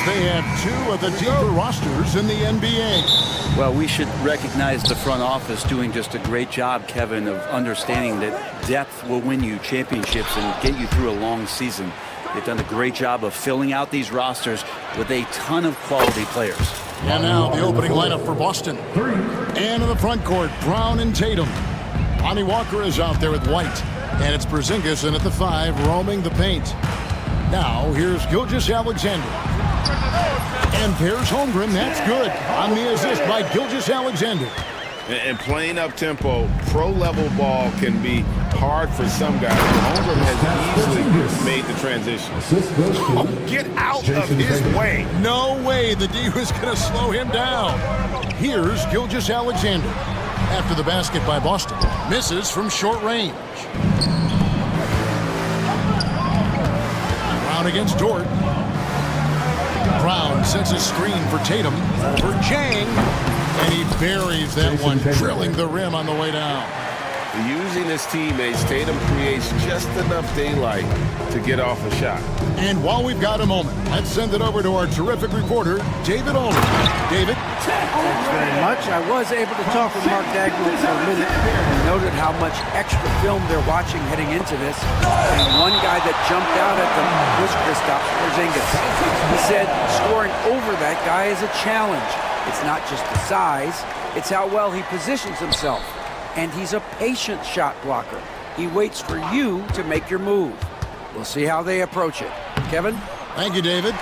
they have two of the deeper rosters in the NBA. Well, we should recognize the front office doing just a great job, Kevin, of understanding that depth will win you championships and get you through a long season. They've done a great job of filling out these rosters with a ton of quality players. And now the opening lineup for Boston. And in the front court, Brown and Tatum. Lonnie Walker is out there with White. And it's Porzingis in at the 5, roaming the paint. Now, here's Gilgeous-Alexander. And there's Holmgren, that's good. On the assist by Gilgeous-Alexander. And playing up-tempo, pro-level ball can be hard for some guys. Holmgren has easily made the transition. Oh, get out of his way. No way the D was going to slow him down. Here's Gilgeous-Alexander. After the basket by Boston. Misses from short range. Brown against Dort. Brown sets a screen for Tatum. For Chang. And he buries that one, drilling the rim on the way down. Using his teammates, Tatum creates just enough daylight to get off a shot. And while we've got a moment, let's send it over to our terrific reporter, David Olin. David? Thanks very much. I was able to talk with Mark Dagwood for a minute and noted how much extra film they're watching heading into this. And one guy that jumped out at them was Kristaps Porzingis. He said scoring over that guy is a challenge. It's not just the size, it's how well he positions himself. And he's a patient shot blocker. He waits for you to make your move. We'll see how they approach it. Kevin? Thank you, David.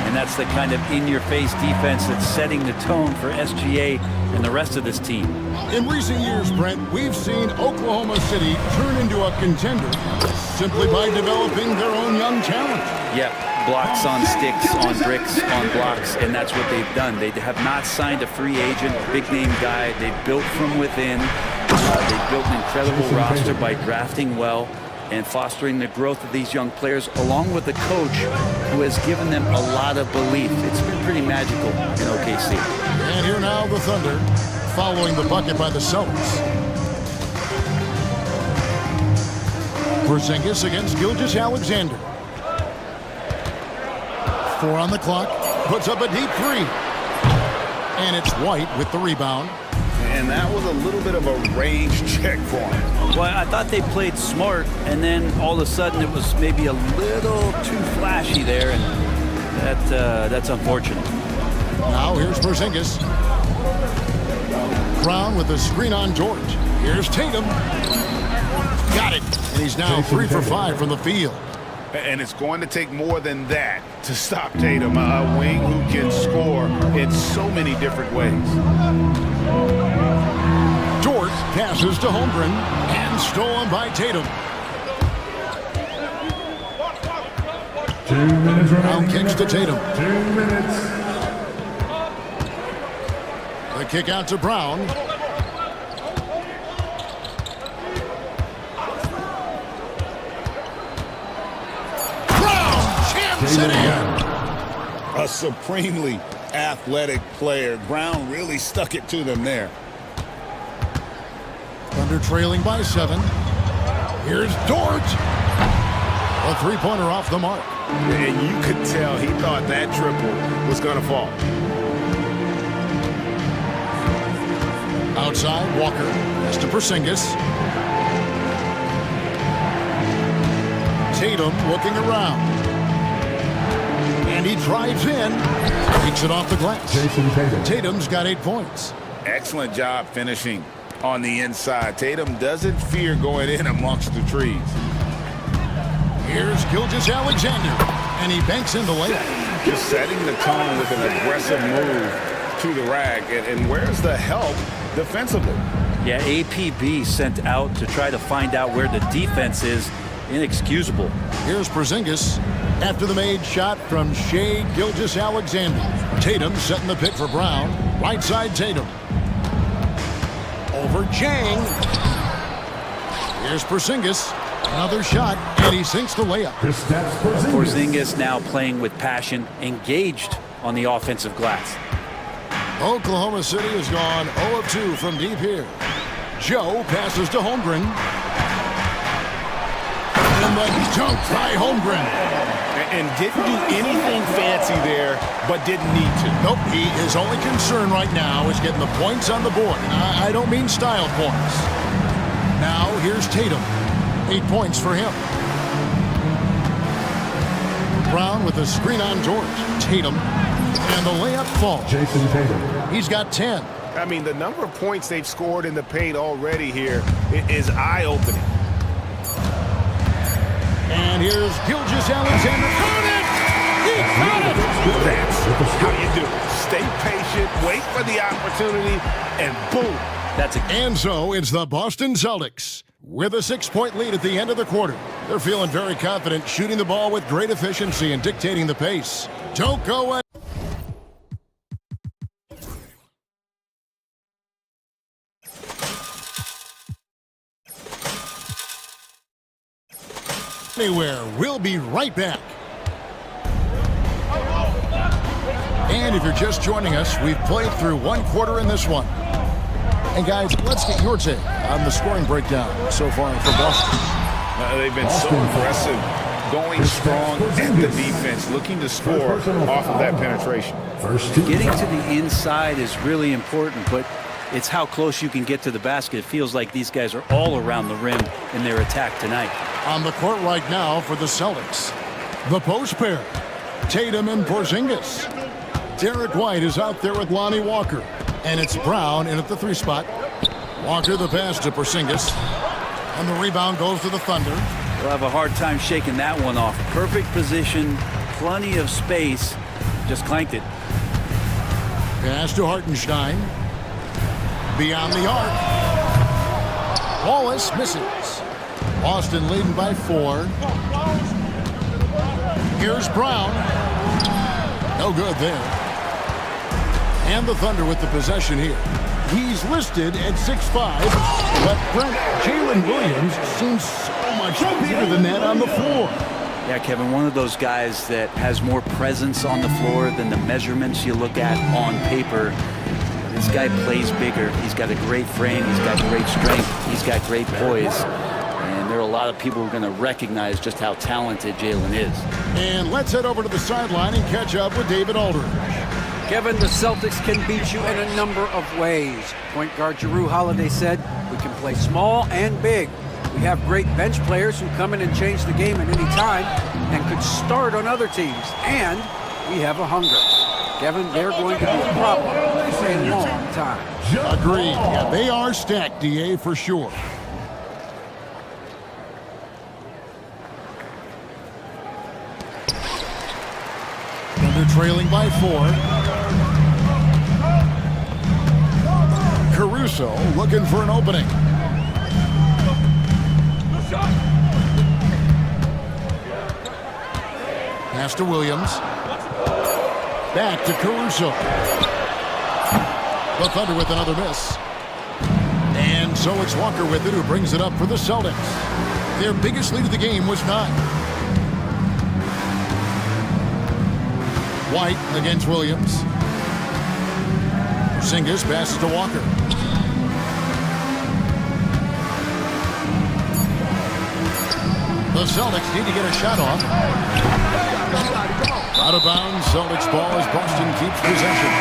And that's the kind of in-your-face defense that's setting the tone for SGA and the rest of this team. In recent years, Brent, we've seen Oklahoma City turn into a contender simply by developing their own young talent. Yep, blocks on sticks, on bricks, on blocks, and that's what they've done. They have not signed a free agent, big-name guy. They built from within. They built an incredible roster by drafting well and fostering the growth of these young players, along with a coach who has given them a lot of belief. It's been pretty magical in OKC. And here now the Thunder, following the bucket by the Celtics. Porzingis against Gilgeous-Alexander. 4 on the clock, puts up a deep 3. And it's White with the rebound. And that was a little bit of a range check for him. Well, I thought they played smart, and then all of a sudden it was maybe a little too flashy there, and that's unfortunate. Now here's Porzingis. Brown with the screen on George. Here's Tatum. Got it. And he's now 3 for 5 from the field. And it's going to take more than that to stop Tatum, a wing who can score in so many different ways. Dort passes to Holmgren and stolen by Tatum. 2 minutes remaining. Brown kicks to Tatum. 2 minutes. The kick out to Brown. A supremely athletic player. Brown really stuck it to them there. Thunder trailing by 7. Here's Dort. A three-pointer off the mark. And you could tell he thought that triple was going to fall. Outside, Walker. Pass to Porzingis. Tatum looking around. And he drives in. Takes it off the glass. Jason Tatum. Tatum's got 8 points. Excellent job finishing on the inside. Tatum doesn't fear going in amongst the trees. Here's Gilgeous-Alexander. And he banks in the layup. Just setting the tone with an aggressive move to the rack. And where's the help defensively? Yeah, APB sent out to try to find out where the defense is. Inexcusable. Here's Porzingis after the made shot from Shai Gilgeous-Alexander. Tatum setting the pick for Brown. Right side Tatum. Over Chang. Here's Porzingis. Another shot, and he sinks the layup. Porzingis now playing with passion, engaged on the offensive glass. Oklahoma City has gone 0 of 2 from deep here. Joe passes to Holmgren. And the dunk by Holmgren. And didn't do anything fancy there, but didn't need to. Nope, his only concern right now is getting the points on the board. I don't mean style points. Now, here's Tatum. 8 points for him. Brown with a screen on George. Tatum. And the layup falls. Jason Tatum. He's got 10. I mean, the number of points they've scored in the paint already here is eye-opening. And here's Gilgeous-Alexander. Got it! He got it! That's how you do it. Stay patient, wait for the opportunity, and boom. That's a And so it's the Boston Celtics with a 6-point lead at the end of the quarter. They're feeling very confident, shooting the ball with great efficiency and dictating the pace. Don't go anywhere. We'll be right back. And if you're just joining us, we've played through one quarter in this one. And guys, let's get your take on the scoring breakdown so far for Boston. They've been so aggressive, going strong at the defense, looking to score off of that penetration. Getting to the inside is really important, but it's how close you can get to the basket. It feels like these guys are all around the rim in their attack tonight. On the court right now for the Celtics, the post pair, Tatum and Porzingis. Derek White is out there with Lonnie Walker, and it's Brown in at the 3 spot. Walker the pass to Porzingis, and the rebound goes to the Thunder. They'll have a hard time shaking that one off. Perfect position, plenty of space, just clanked it. Pass to Hartenstein. Beyond the arc. Wallace misses. Boston leading by 4. Here's Brown. No good there. And the Thunder with the possession here. He's listed at 6'5", but Brent, Jalen Williams seems so much bigger than that on the floor. Yeah, Kevin, one of those guys that has more presence on the floor than the measurements you look at on paper. This guy plays bigger. He's got a great frame. He's got great strength. He's got great poise. And there are a lot of people who are going to recognize just how talented Jalen is. And let's head over to the sideline and catch up with David Aldridge. Kevin, the Celtics can beat you in a number of ways. Point guard Jrue Holiday said, we can play small and big. We have great bench players who come in and change the game at any time and could start on other teams. And we have a hunger. Kevin, they're going to be a problem for a long time. Agreed. Yeah, they are stacked, DA, for sure. Thunder trailing by 4. Caruso looking for an opening. Pass to Williams. Back to Caruso. The Thunder with another miss. And so it's Walker with it, who brings it up for the Celtics. Their biggest lead of the game was 9. White against Williams. Porzingis passes to Walker. The Celtics need to get a shot off. Out of bounds, Celtics ball as Boston keeps possession.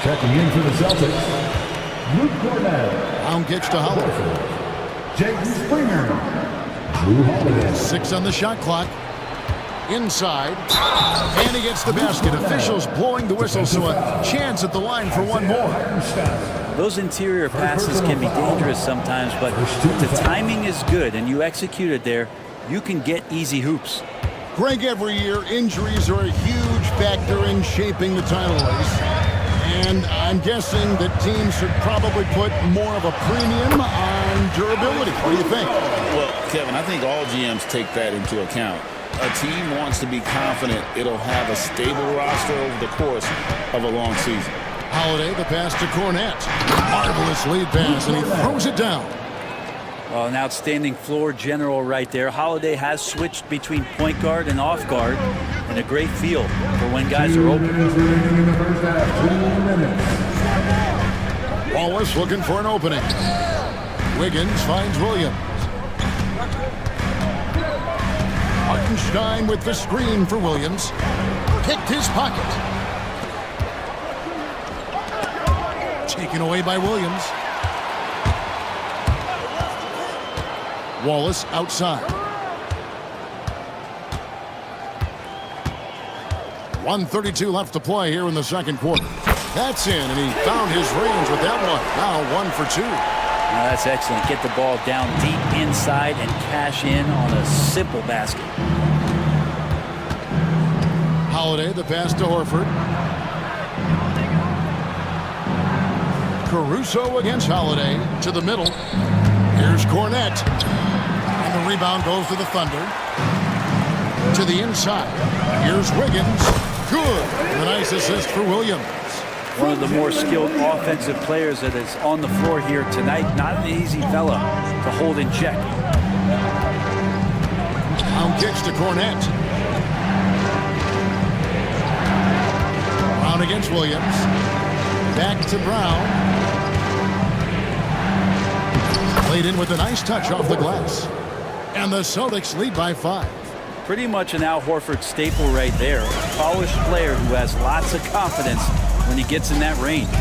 Checking in for the Celtics, Luke Cornell. Brown kicks to Holiday. Jaden Springer. Jrue Holiday. 6 on the shot clock. Inside. And he gets the basket. Officials blowing the whistle, so a chance at the line for one more. Those interior passes can be dangerous sometimes, but if the timing is good and you execute it there, you can get easy hoops. Greg, every year, injuries are a huge factor in shaping the title race. And I'm guessing that teams should probably put more of a premium on durability. What do you think? Well, Kevin, I think all GMs take that into account. A team wants to be confident it'll have a stable roster over the course of a long season. Holiday, the pass to Cornette. Marvelous lead pass, and he throws it down. Well, an outstanding floor general right there. Holiday has switched between point guard and off guard, and a great feel for when guys are open. Wallace looking for an opening. Wiggins finds Williams. Hartenstein with the screen for Williams. Picked his pocket. Taken away by Williams. Wallace outside. 1:32 left to play here in the second quarter. That's in, and he found his range with that one. Now 1 for 2. Now that's excellent. Get the ball down deep inside and cash in on a simple basket. Holiday, the pass to Horford. Caruso against Holiday to the middle. Here's Cornett. And the rebound goes to the Thunder. To the inside. Here's Wiggins. Good. And a nice assist for Williams. One of the more skilled offensive players that is on the floor here tonight. Not an easy fella to hold in check. Down kicks to Cornett. Brown against Williams. Back to Brown. Played in with a nice touch off the glass. And the Celtics lead by 5. Pretty much an Al Horford staple right there. A polished player who has lots of confidence when he gets in that range.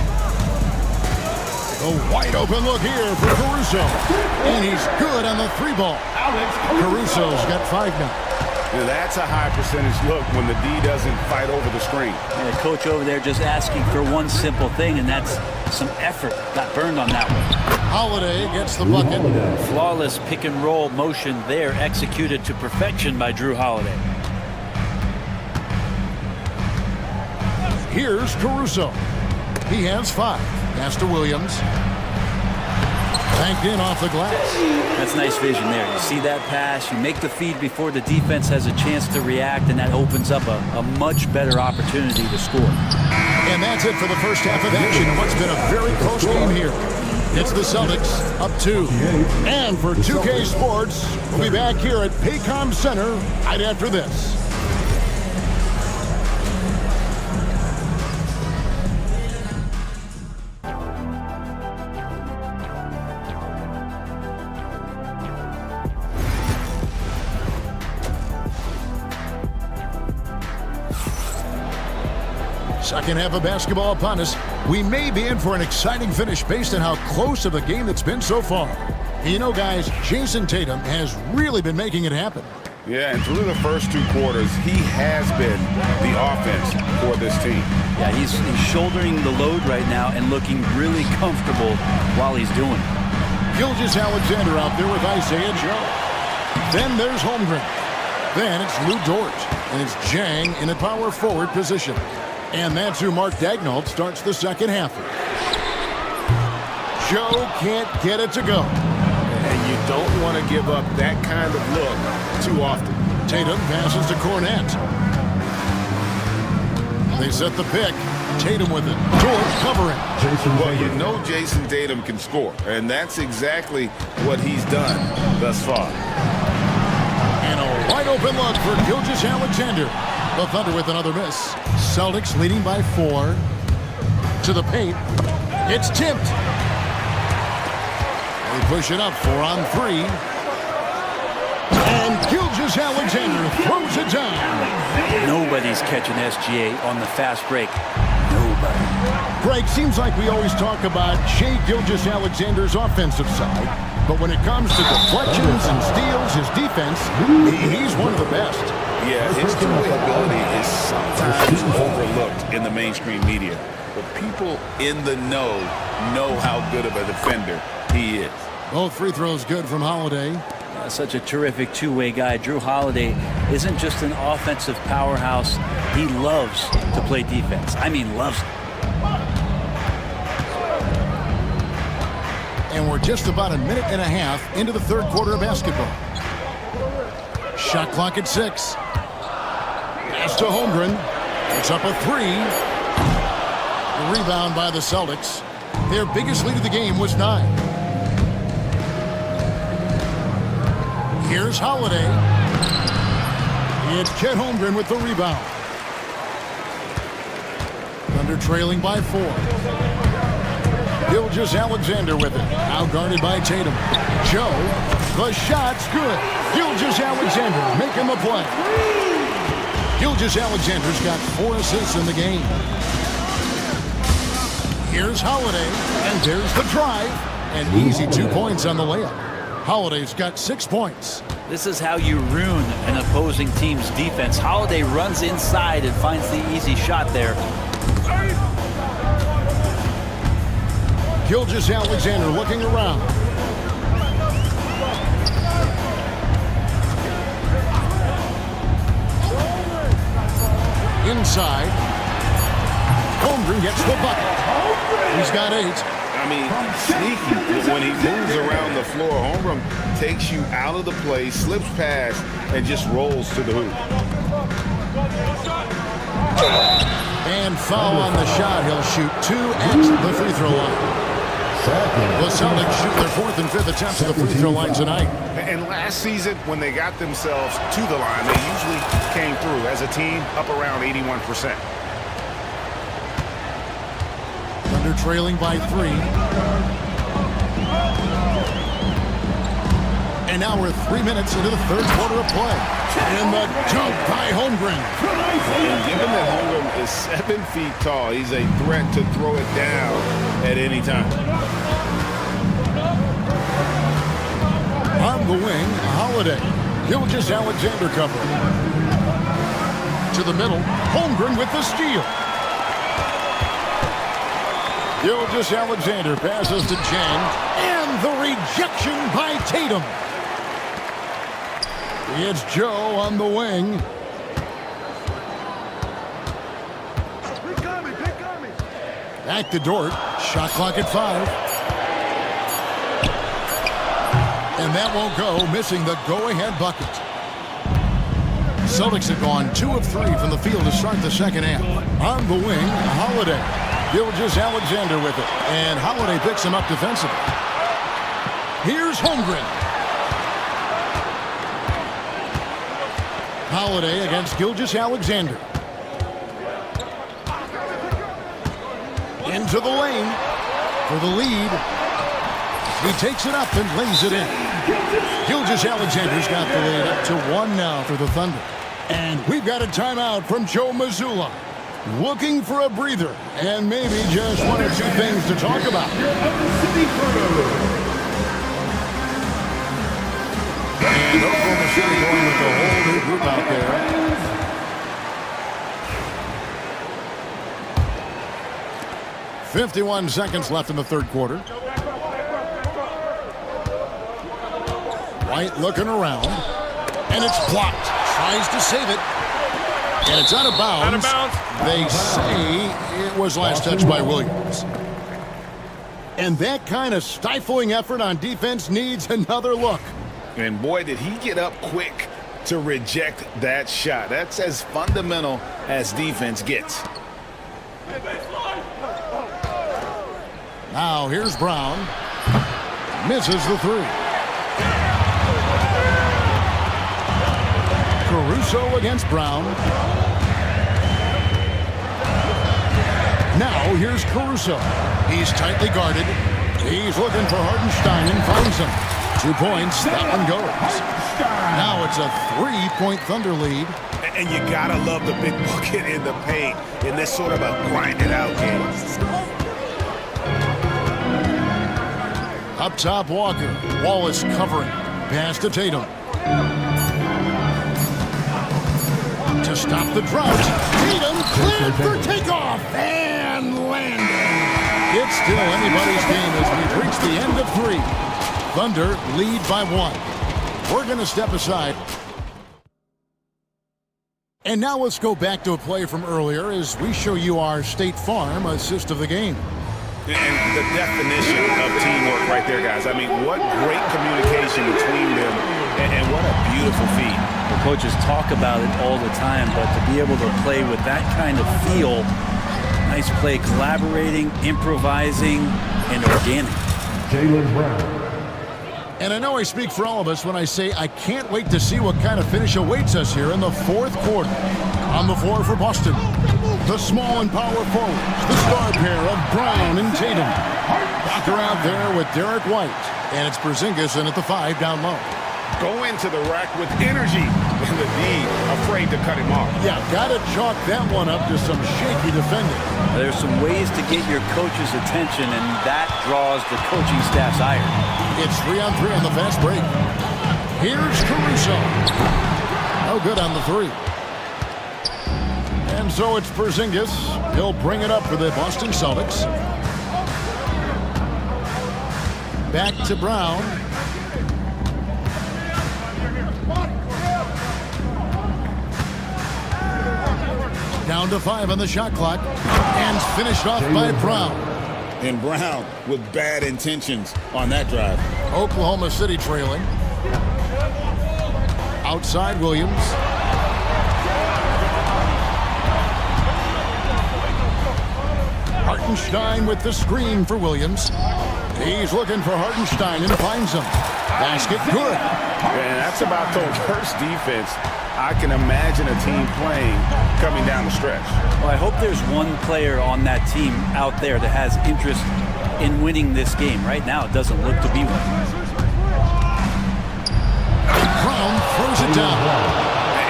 A wide open look here for Caruso. And he's good on the 3-ball. Caruso's got 5 now. Now that's a high percentage look when the D doesn't fight over the screen. And the coach over there just asking for one simple thing, and that's some effort. Got burned on that one. Holiday gets the bucket. Flawless pick and roll motion there, executed to perfection by Drew Holiday. Here's Caruso. He has 5. Pass to Williams. Banked in off the glass. That's nice vision there. You see that pass, you make the feed before the defense has a chance to react, and that opens up a much better opportunity to score. And that's it for the first half of action in what's been a very close game here. It's the Celtics up 2. And for 2K Sports, we'll be back here at Paycom Center right after this. Second half of basketball upon us. We may be in for an exciting finish based on how close of a game it's been so far. You know, guys, Jason Tatum has really been making it happen. Yeah, and through the first 2 quarters, he has been the offense for this team. Yeah, he's shouldering the load right now and looking really comfortable while he's doing it. Gilgeous-Alexander out there with Isaiah Joe. Then there's Holmgren. Then it's Lou Dort. And it's Jang in a power forward position. And that's who Mark Daigneault starts the second half. Joe can't get it to go. And you don't want to give up that kind of look too often. Tatum passes to Cornett. They set the pick. Tatum with it. George covering. Well, you know Jason Tatum can score, and that's exactly what he's done thus far. And a wide open look for Gilgeous-Alexander. The Thunder with another miss. Celtics leading by 4. To the paint. It's tipped. They push it up 4 on 3. And Gilgeous-Alexander throws it down. Nobody's catching SGA on the fast break. Nobody. Greg, seems like we always talk about Shai Gilgeous-Alexander's offensive side, but when it comes to deflections and steals, his defense, he's one of the best. Yeah, his two-way ability is sometimes overlooked in the mainstream media, but people in the know how good of a defender he is. Both free throws good from Holiday. Such a terrific two-way guy. Drew Holiday isn't just an offensive powerhouse. He loves to play defense. I mean, loves it. And we're just about a minute and a half into the third quarter of basketball. Shot clock at 6. Pass to Holmgren. It's up a 3. The rebound by the Celtics. Their biggest lead of the game was 9. Here's Holiday. It's Chet Holmgren with the rebound. Thunder trailing by 4. Gilgeous-Alexander with it. Now guarded by Tatum. Joe The shot's good. Gilgeous-Alexander making the play. Gilgeous-Alexander's got 4 assists in the game. Here's Holiday, and there's the drive. An easy 2 points on the layup. Holiday's got 6 points. This is how you ruin an opposing team's defense. Holiday runs inside and finds the easy shot there. Gilgeous-Alexander looking around. Inside. Holmgren gets the bucket. He's got 8. I mean, sneaky. When he moves around the floor, Holmgren takes you out of the play, slips past, and just rolls to the hoop. And foul on the shot. He'll shoot 2 at the free throw line. The Celtics shoot their 4th and 5th attempts at the free throw line tonight. And last season, when they got themselves to the line, they usually came through as a team up around 81%. Thunder trailing by 3. And now we're 3 minutes into the 3rd quarter of play. And the dunk by Holmgren. And given that Holmgren is 7 feet tall, he's a threat to throw it down at any time. On the wing, Holiday. Gilgeous-Alexander covering. To the middle, Holmgren with the steal. Gilgeous-Alexander passes to Chang, and the rejection by Tatum. It's Joe on the wing. Back to Dort. Shot clock at 5. And that won't go, missing the go-ahead bucket. Celtics have gone 2 of 3 from the field to start the second half. On the wing, Holiday. Gilgeous-Alexander with it. And Holiday picks him up defensively. Here's Holmgren. Holiday against Gilgeous-Alexander. Into the lane for the lead. He takes it up and lays it in. Gilgeous-Alexander's got the lead up to 1 now for the Thunder. And we've got a timeout from Joe Mazzulla. Looking for a breather and maybe just 1 or 2 things to talk about. And Oklahoma City going with the whole new group out there. .51 seconds left in the 3rd quarter. White looking around, and it's blocked. Tries to save it, and it's out of bounds. They say it was last touched by Williams. And that kind of stifling effort on defense needs another look. And boy, did he get up quick to reject that shot. That's as fundamental as defense gets. Now here's Brown. Misses the 3. Caruso against Brown. Now here's Caruso. He's tightly guarded. He's looking for Hartenstein and finds him. 2 points. That one goes. Now it's a 3-point Thunder lead. And you gotta love the big bucket in the paint in this sort of a grinded out game. Up top, Walker. Wallace covering. Pass to Tatum. To stop the drought. Tatum cleared for takeoff and landed. It's still anybody's game as we've reached the end of 3. Thunder lead by 1. We're going to step aside. And now let's go back to a play from earlier as we show you our State Farm assist of the game. And the definition of teamwork right there, guys. I mean, what great communication between them, and what a beautiful feat. The coaches talk about it all the time, but to be able to play with that kind of feel, nice play, collaborating, improvising, and organic. Jaylen Brown. And I know I speak for all of us when I say I can't wait to see what kind of finish awaits us here in the 4th quarter. On the floor for Boston, The small and power forwards, the star pair of Brown and Tatum. Walker out there with Derek White. And it's Porzingis in at the 5 down low. Go into the rack with energy. And the D afraid to cut him off. Yeah, gotta chalk that one up to some shaky defending. There's some ways to get your coach's attention, and that draws the coaching staff's ire. It's 3-on-3 on the fast break. Here's Caruso. No good on the 3. And so it's Porzingis. He'll bring it up for the Boston Celtics. Back to Brown. Down to 5 on the shot clock. And finished off by Brown. And Brown with bad intentions on that drive. Oklahoma City trailing. Outside Williams. Hartenstein with the screen for Williams. He's looking for Hartenstein and finds him. Basket good. And that's about the worst defense I can imagine a team playing coming down the stretch. Well, I hope there's one player on that team out there that has interest in winning this game. Right now, it doesn't look to be one. Brown throws it down.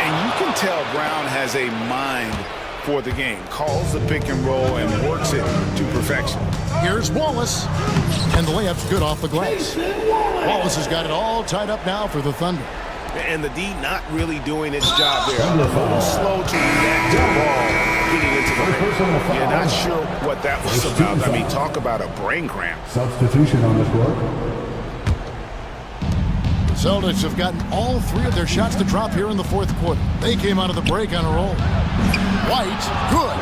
And you can tell Brown has a mind for the game. Calls the pick and roll and works it to perfection. Here's Wallace. And the layup's good off the glass. Wallace has got it all tied up now for the Thunder. And the D not really doing its job there. A little slow to react to the ball getting into the paint. You're not sure what that was about. I mean, talk about a brain cramp. Substitution on the court. The Celtics have gotten all 3 of their shots to drop here in the 4th quarter. They came out of the break on a roll. White, good.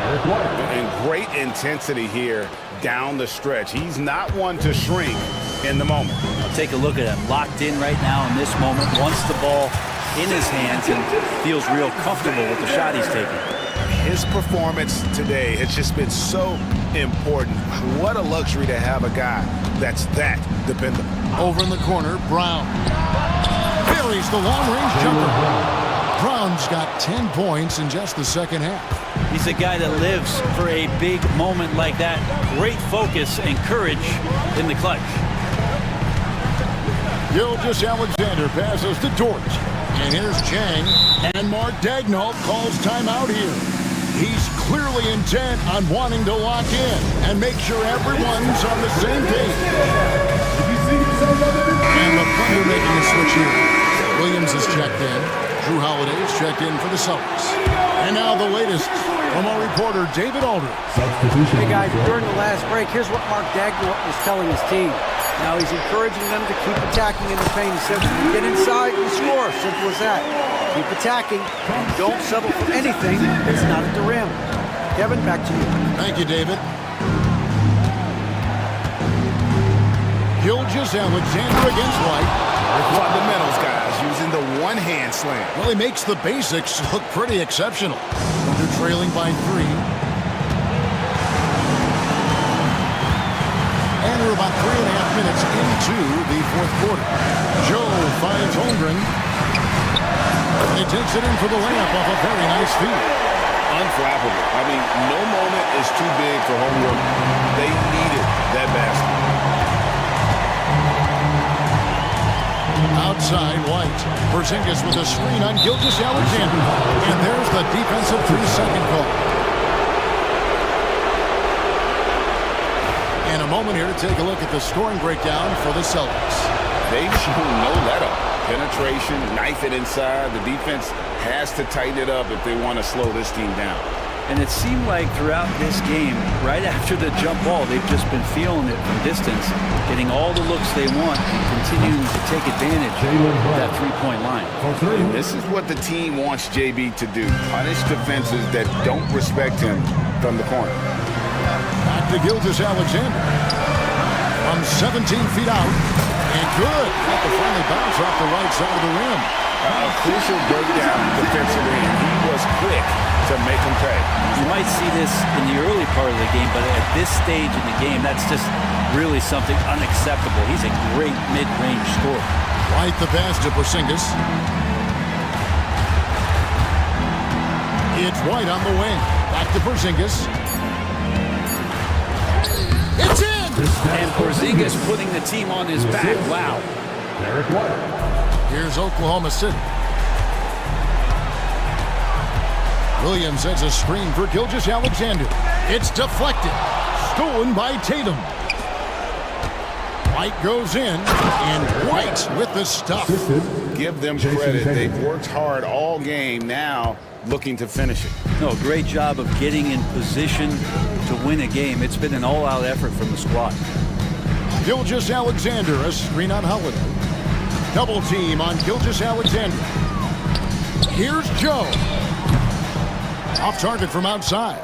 And great intensity here down the stretch. He's not one to shrink in the moment. I'll take a look at him. Locked in right now in this moment. Wants the ball in his hands and feels real comfortable with the shot he's taking. His performance today has just been so important. What a luxury to have a guy that's that dependable. Over in the corner, Brown. Buries the long-range jumper. Brown's got 10 points in just the second half. He's a guy that lives for a big moment like that. Great focus and courage in the clutch. Gilgeous-Alexander passes to Dort. And here's Chang. And Mark Daigneault calls timeout here. He's clearly intent on wanting to lock in and make sure everyone's on the same page. And the Thunder making a switch here. Williams is checked in. Drew Holiday is checked in for the Celtics. And now the latest from our reporter, David Aldridge. Hey guys, during the last break, here's what Mark Daigneault was telling his team. Now he's encouraging them to keep attacking in the paint. He said, when you get inside, you score. Simple as that. Keep attacking and don't settle for anything that's not at the rim. Kevin, back to you. Thank you, David. Gilgeous-Alexander against White. Fundamentals, guys, using the one-hand slam. Well, he makes the basics look pretty exceptional. They're trailing by 3. And we're about 3.5 minutes into the 4th quarter. Joe finds Holmgren. And he takes it in for the layup off a very nice feed. Unflappable. I mean, no moment is too big for Holmgren. They needed that basket. Outside, White. Porzingis with a screen on Gilgeous-Alexander. And there's the defensive 3-second call. And a moment here to take a look at the scoring breakdown for the Celtics. They've shown no let-up. Penetration, knife it inside. The defense has to tighten it up if they want to slow this team down. And it seemed like throughout this game, right after the jump ball, they've just been feeling it from distance, getting all the looks they want and continuing to take advantage of that three-point line. And this is what the team wants JB to do. Punish defenses that don't respect him from the corner. Back to Gilgeous-Alexander. From 17 feet out. And good. Got the friendly bounce off the right side of the rim. A crucial breakdown defensively. He was quick to make him pay. You might see this in the early part of the game, but at this stage in the game, that's just really something unacceptable. He's a great mid-range scorer. White the pass to Porzingis. It's White on the wing. Back to Porzingis. It's in! And Porzingis putting the team on his back. Wow. Derek White. Here's Oklahoma City. Williams sends a screen for Gilgeous-Alexander. It's deflected. Stolen by Tatum. White goes in, and White with the stuff. Give them credit. They've worked hard all game, now looking to finish it. No, great job of getting in position to win a game. It's been an all-out effort from the squad. Gilgeous-Alexander, a screen on Holiday. Double team on Gilgeous-Alexander. Here's Joe. Off target from outside.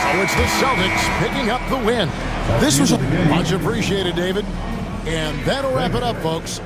So it's the Celtics picking up the win. This was much appreciated, David. And that'll wrap it up, folks.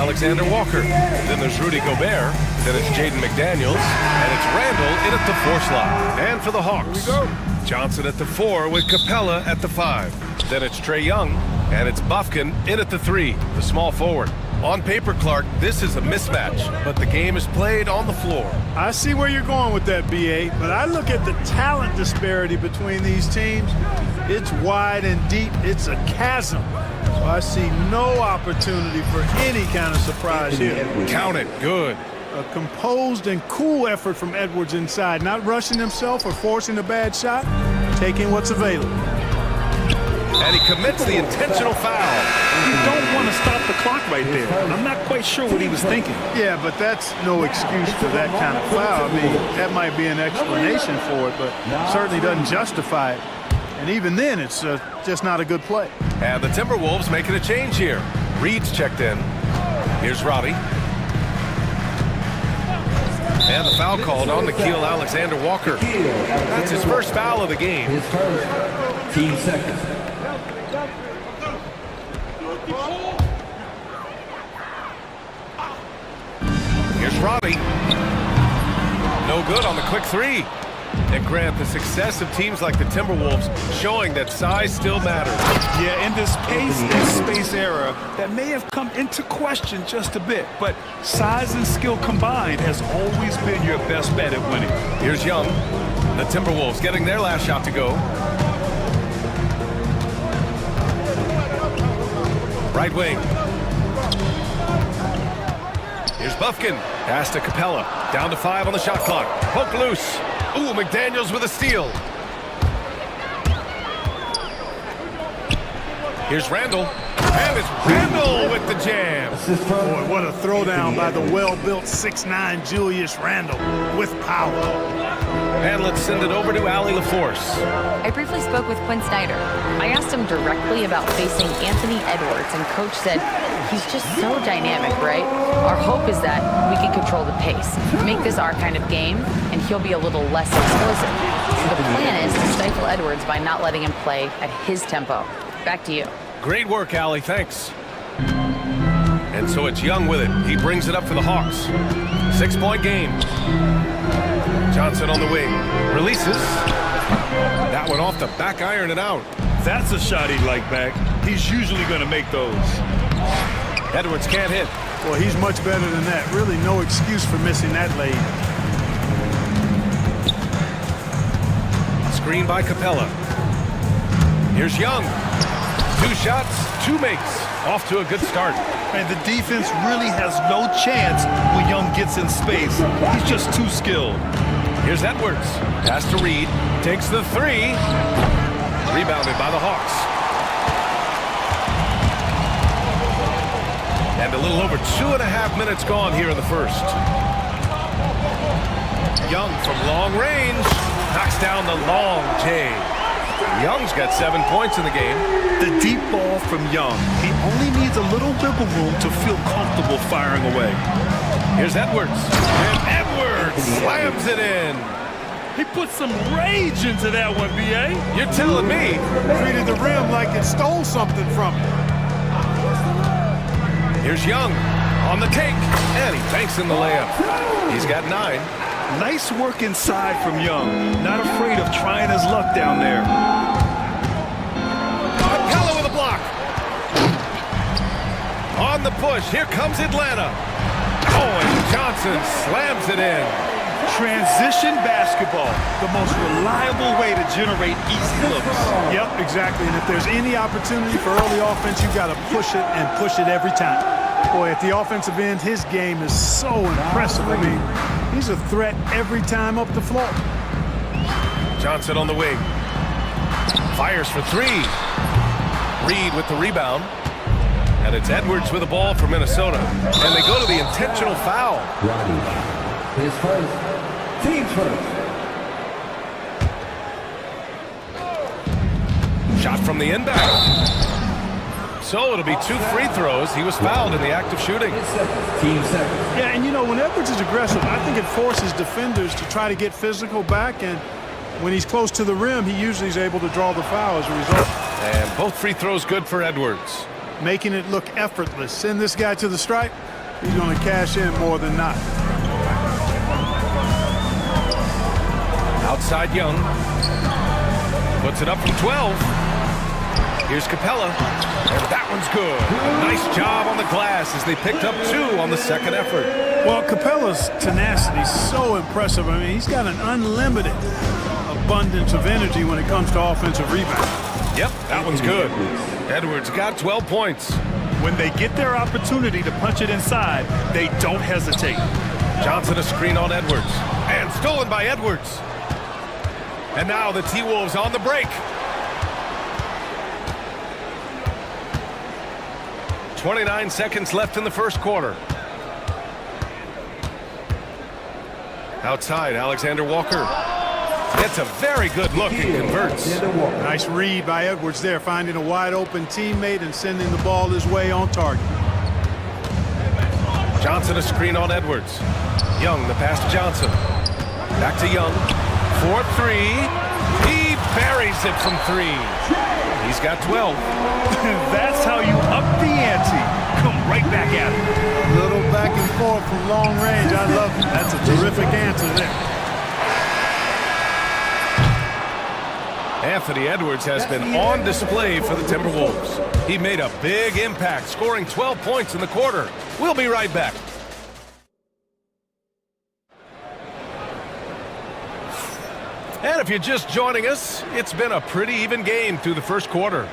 Alexander Walker. Then there's Rudy Gobert. Then it's Jaden McDaniels. And it's Randall in at the 4 slot. And for the Hawks, Johnson at the 4 with Capella at the 5. Then it's Trae Young. And it's Bufkin in at the 3, the small forward. On paper, Clark, this is a mismatch, but the game is played on the floor. I see where you're going with that, BA, but I look at the talent disparity between these teams. It's wide and deep. It's a chasm. So I see no opportunity for any kind of surprise here. Count it. Good. A composed and cool effort from Edwards inside, not rushing himself or forcing a bad shot, taking what's available. And he commits the intentional foul. You don't want to stop the clock right there. I'm not quite sure what he was thinking. Yeah, but that's no excuse for that kind of foul. I mean, that might be an explanation for it, but certainly doesn't justify it. And even then, it's just not a good play. And the Timberwolves making a change here. Reed's checked in. Here's Robbie. And the foul called on Nickeil Alexander-Walker. That's his first foul of the game. His first. Team second. Here's Robbie. No good on the quick 3. And Grant, the success of teams like the Timberwolves showing that size still matters. Yeah, in this pace and space era, that may have come into question just a bit, but size and skill combined has always been your best bet at winning. Here's Young. The Timberwolves getting their last shot to go. Right wing. Here's Bufkin. Pass to Capella. Down to 5 on the shot clock. Poke loose. Ooh, McDaniels with a steal. Here's Randall. And it's Randall with the jam. Boy, what a throwdown by the well-built 6'9" Julius Randle with power. And let's send it over to Allie LaForce. I briefly spoke with Quinn Snyder. I asked him directly about facing Anthony Edwards, and Coach said he's just so dynamic, right? Our hope is that we can control the pace, make this our kind of game, and he'll be a little less explosive. So the plan is to stifle Edwards by not letting him play at his tempo. Back to you. Great work, Allie. Thanks. And so it's Young with it. He brings it up for the Hawks. 6-point game. Johnson on the wing. Releases. That one off the back iron and out. That's a shot he'd like back. He's usually going to make those. Edwards can't hit. Well, he's much better than that. Really no excuse for missing that lead. Screen by Capella. Here's Young. 2 shots, 2 makes. Off to a good start. And the defense really has no chance when Young gets in space. He's just too skilled. Here's Edwards. Pass to Reed. Takes the 3. Rebounded by the Hawks. And a little over 2.5 minutes gone here in the first. Young from long range. Knocks down the long J. Young's got 7 points in the game. The deep ball from Young. He only needs a little wiggle room to feel comfortable firing away. Here's Edwards. And Edwards slams it in. He put some rage into that one, B.A. You're telling me. Treated the rim like it stole something from him. Here's Young on the take. And he banks in the layup. He's got 9. Nice work inside from Young. Not afraid of trying his luck down there. Capella with a block. On the push, here comes Atlanta. Oh, and Johnson slams it in. Transition basketball, the most reliable way to generate easy looks. Yep, exactly. And if there's any opportunity for early offense, you've got to push it and push it every time. Boy, at the offensive end, his game is so impressive. I mean, he's a threat every time up the floor. Johnson on the wing. Fires for 3. Reed with the rebound. And it's Edwards with the ball for Minnesota. And they go to the intentional foul. His first. Team's first. Shot from the inbound. So it'll be 2 free throws. He was fouled in the act of shooting. Team second. Yeah, and you know, when Edwards is aggressive, I think it forces defenders to try to get physical back, and when he's close to the rim, he usually is able to draw the foul as a result. And both free throws good for Edwards. Making it look effortless. Send this guy to the stripe, he's going to cash in more than not. Outside Young. Puts it up from 12. Here's Capella. And that one's good. A nice job on the glass as they picked up 2 on the second effort. Well, Capella's tenacity is so impressive. I mean, he's got an unlimited abundance of energy when it comes to offensive rebound. Yep, that one's good. Edwards got 12 points. When they get their opportunity to punch it inside, they don't hesitate. Johnson a screen on Edwards. And stolen by Edwards. And now the T-Wolves on the break. 29 seconds left in the first quarter. Outside, Alexander Walker gets a very good look and converts. Nice read by Edwards there, finding a wide open teammate and sending the ball his way on target. Johnson a screen on Edwards. Young, the pass to Johnson. Back to Young. 4-3. He buries it from 3. He's got 12. That's how you up the ante. Come right back at it. A little back and forth from long range. I love it. That's a terrific answer there. Anthony Edwards has been on display for the Timberwolves. He made a big impact, scoring 12 points in the quarter. We'll be right back. And if you're just joining us, it's been a pretty even game through the first quarter.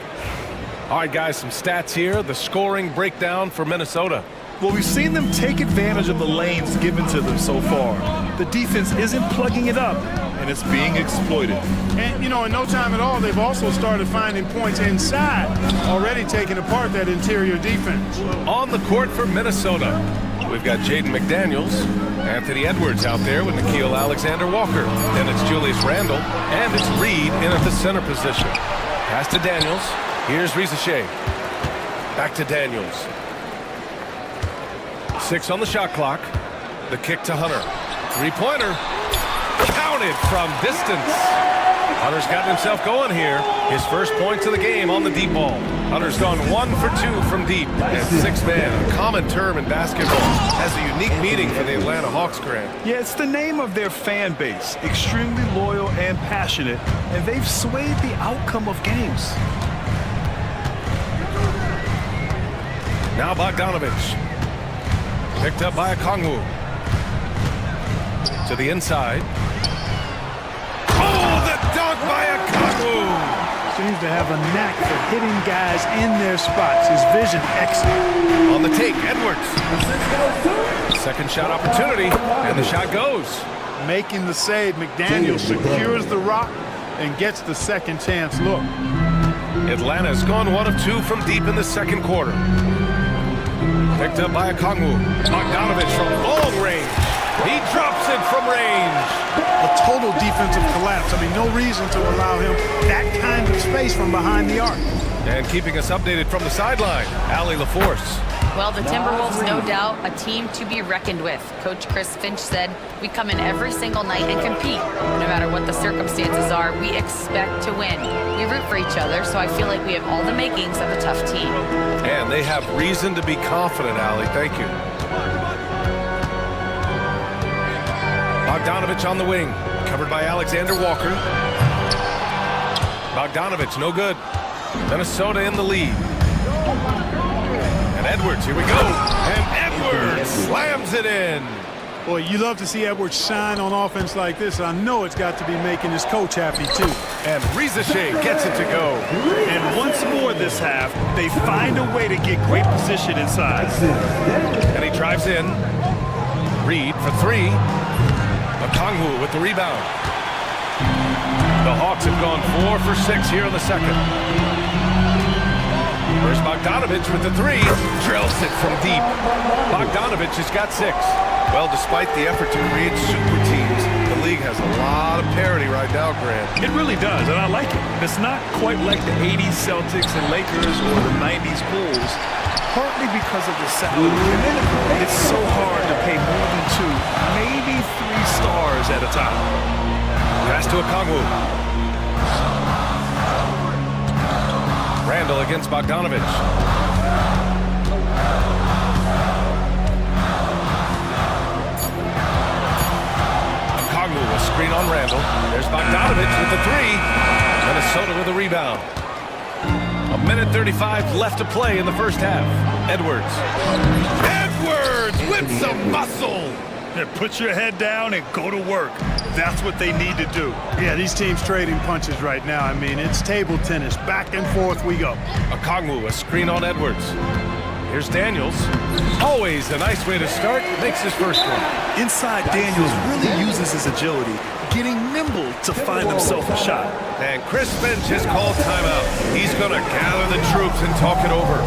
All right, guys, some stats here. The scoring breakdown for Minnesota. Well, we've seen them take advantage of the lanes given to them so far. The defense isn't plugging it up, and it's being exploited. And, you know, in no time at all, they've also started finding points inside, already taking apart that interior defense. On the court for Minnesota, we've got Jaden McDaniels, Anthony Edwards out there with Nickeil Alexander-Walker. Then it's Julius Randle, and it's Reed in at the center position. Pass to Daniels. Here's Rizachet. Back to Daniels. 6 on the shot clock. The kick to Hunter. Three-pointer. Counted from distance. Hunter's gotten himself going here. His first points of the game on the deep ball. Hunter's gone 1 for 2 from deep. And 6-man, a common term in basketball, has a unique meaning for the Atlanta Hawks, Grant. Yeah, it's the name of their fan base. Extremely loyal and passionate, and they've swayed the outcome of games. Now Bogdanovich. Picked up by Okongwu. To the inside. Oh, the dunk by Okongwu! Seems to have a knack for hitting guys in their spots. His vision excellent. On the take, Edwards. Second shot opportunity, and the shot goes. Making the save, McDaniel secures the rock and gets the second chance look. Atlanta's gone 1 of 2 from deep in the second quarter. Picked up by Okongwu. Bogdanovich from long range. He drops it from range. A total defensive collapse. I mean, no reason to allow him that kind of space from behind the arc. And keeping us updated from the sideline, Allie LaForce. Well, the Timberwolves, no doubt, a team to be reckoned with. Coach Chris Finch said, we come in every single night and compete. No matter what the circumstances are, we expect to win. We root for each other, so I feel like we have all the makings of a tough team. And they have reason to be confident, Allie. Thank you. Bogdanovich on the wing, covered by Alexander Walker. Bogdanovich, no good. Minnesota in the lead. And Edwards, here we go. And Edwards slams it in. Boy, you love to see Edwards shine on offense like this. I know it's got to be making his coach happy, too. And Rizachet gets it to go. And once more this half, they find a way to get great position inside. And he drives in. Reed for 3. Okongwu with the rebound. The Hawks have gone 4 for 6 here in the second. There's Bogdanovich with the 3. Drills it from deep. Bogdanovich has got 6. Well, despite the effort to create super teams, the league has a lot of parity right now, Grant. It really does, and I like it. It's not quite like the 80s Celtics and Lakers or the 90s Bulls, partly because of the salary. It's so hard to pay more than 2, maybe 3 stars at a time. Pass to Okongwu. Randle against Bogdanovich. screen on Randall. There's Bogdanovich with the three. Minnesota with a rebound. 1:35 left to play in the first half. Edwards. Edwards with some muscle. Yeah, put your head down and go to work. That's what they need to do. Yeah, these teams trading punches right now. I mean, it's table tennis. Back and forth we go. Okongwu, a screen on Edwards. Here's Daniels. Always a nice way to start. Makes his first one. Inside, Daniels really uses his agility, getting nimble to find himself a shot. And Chris Finch has called timeout. He's going to gather the troops and talk it over.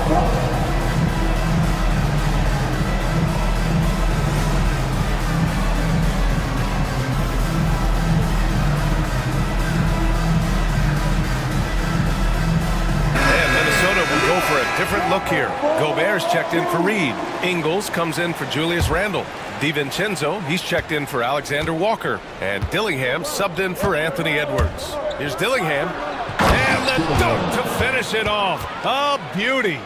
Go for a different look here. Gobert's checked in for Reed. Ingles comes in for Julius Randle. DiVincenzo, he's checked in for Alexander Walker. And Dillingham subbed in for Anthony Edwards. Here's Dillingham. And the dunk to finish it off. A beauty.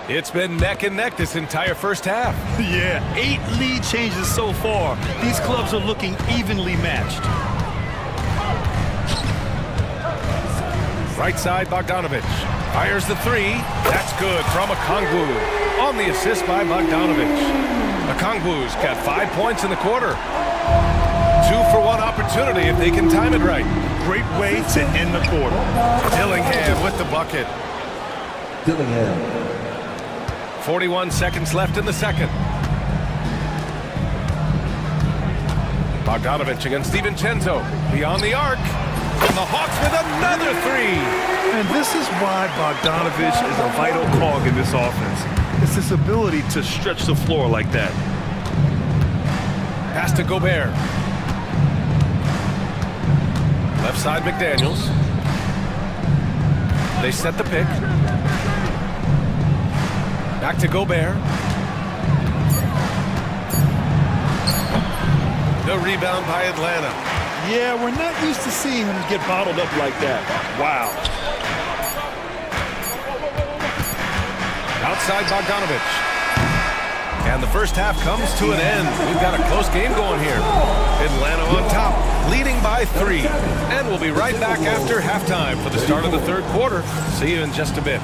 It's been neck and neck this entire first half. Yeah, 8 lead changes so far. These clubs are looking evenly matched. Right side, Bogdanovich. Fires the three. That's good from Okongwu. On the assist by Bogdanovich. Okongwu's got 5 points in the quarter. 2-for-1 opportunity if they can time it right. Great way to end the quarter. Dillingham with the bucket. Dillingham. 41 seconds left in the second. Bogdanovich against DiVincenzo. Beyond the arc. And the Hawks with another three. And this is why Bogdanovich is a vital cog in this offense. It's his ability to stretch the floor like that. Pass to Gobert. Left side, McDaniels. They set the pick. Back to Gobert. The rebound by Atlanta. Yeah, we're not used to seeing him get bottled up like that. Wow. Outside Bogdanovich. And the first half comes to an end. We've got a close game going here. Atlanta on top, leading by 3. And we'll be right back after halftime for the start of the third quarter. See you in just a bit.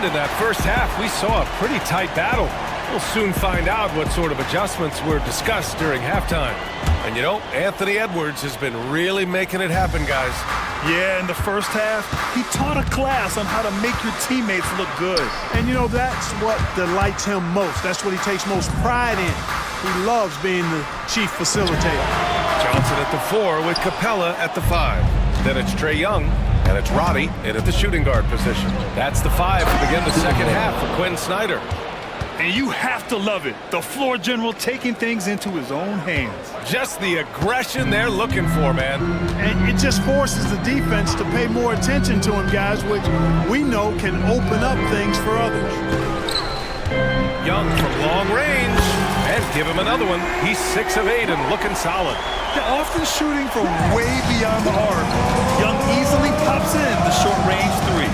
In that first half, we saw a pretty tight battle. We'll soon find out what sort of adjustments were discussed during halftime. And you know, Anthony Edwards has been really making it happen, guys. Yeah, in the first half, he taught a class on how to make your teammates look good. And you know, that's what delights him most. That's what he takes most pride in. He loves being the chief facilitator. Johnson at the 4 with Capella at the 5. Then it's Trae Young. And it's Roddy in at the shooting guard position. That's the 5 to begin the second half for Quinn Snyder. And you have to love it. The floor general taking things into his own hands. Just the aggression they're looking for, man. And it just forces the defense to pay more attention to him, guys, which we know can open up things for others. Young from long range. And give him another one. He's 6 of 8 and looking solid. They're often shooting from way beyond the arc. Young easily pops in the short-range 3.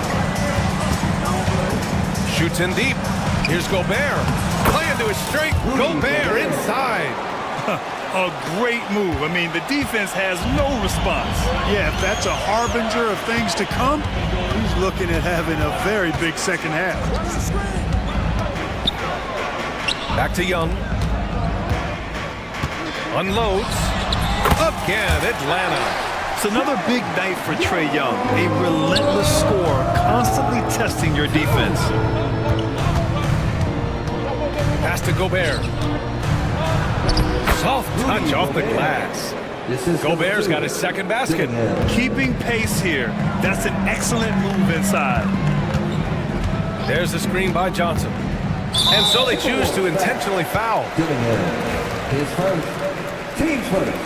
Shoots in deep. Here's Gobert. Playing to his straight. Gobert inside. A great move. I mean, the defense has no response. Yeah, if that's a harbinger of things to come, he's looking at having a very big second half. Back to Young. Unloads. Again, Atlanta. It's another big night for Trae Young. A relentless scorer, constantly testing your defense. Pass to Gobert. Soft touch off the glass. Gobert's got his second basket. Keeping pace here. That's an excellent move inside. There's the screen by Johnson. And so they choose to intentionally foul. His first. Team first.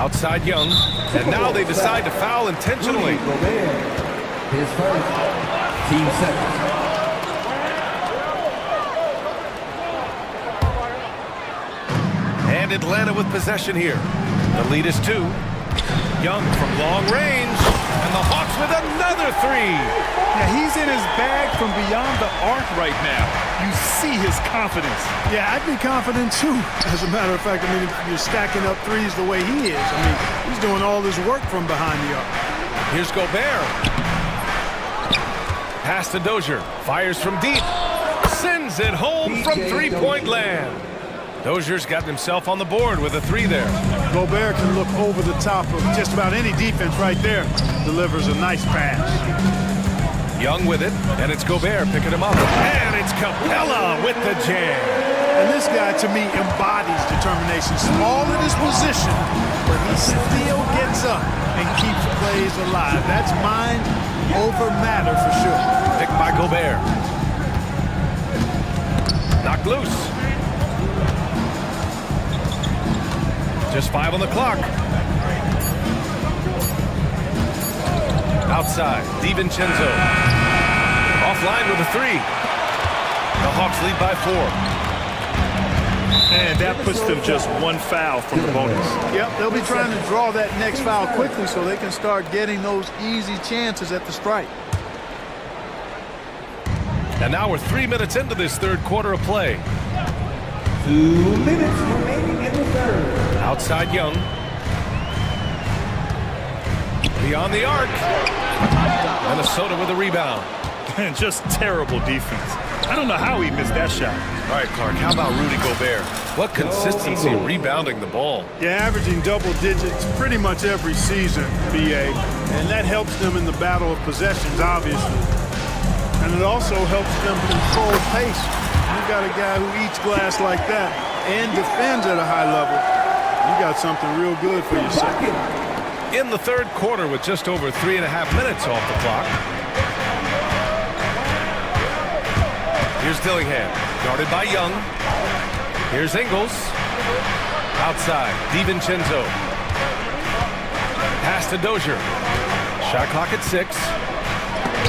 Outside Young, and now they decide to foul intentionally. His first, team second. And Atlanta with possession here. The lead is 2. Young from long range, and the Hawks with another 3. Yeah, he's in his bag from beyond the arc right now. You see his confidence. Yeah, I'd be confident too. As a matter of fact, I mean, if you're stacking up threes the way he is, I mean, he's doing all this work from behind the arc. Here's Gobert. Pass to Dozier. Fires from deep. Sends it home from three-point land. Dozier's got himself on the board with a 3 there. Gobert can look over the top of just about any defense right there. Delivers a nice pass. Young with it, and it's Gobert picking him up. And it's Capella with the jam. And this guy, to me, embodies determination. Small in his position, but he still gets up and keeps plays alive. That's mind over matter for sure. Picked by Gobert. Knocked loose. Just 5 on the clock. Outside, DiVincenzo. Offline with a 3. The Hawks lead by 4. And that puts them just 1 foul from the bonus. Yep, they'll be trying to draw that next foul quickly so they can start getting those easy chances at the strike. And now we're 3 minutes into this third quarter of play. 2 minutes remaining in the third. Outside Young. Beyond the arc. Minnesota with a rebound. And just terrible defense. I don't know how he missed that shot. All right, Clark, how about Rudy Gobert? What consistency rebounding the ball. Yeah, averaging double digits pretty much every season, BA. And that helps them in the battle of possessions, obviously. And it also helps them control pace. You got a guy who eats glass like that and defends at a high level. You got something real good for yourself. In the third quarter with just over 3.5 minutes off the clock. Here's Dillingham, guarded by Young. Here's Ingles. Outside, DiVincenzo. Pass to Dozier. Shot clock at 6.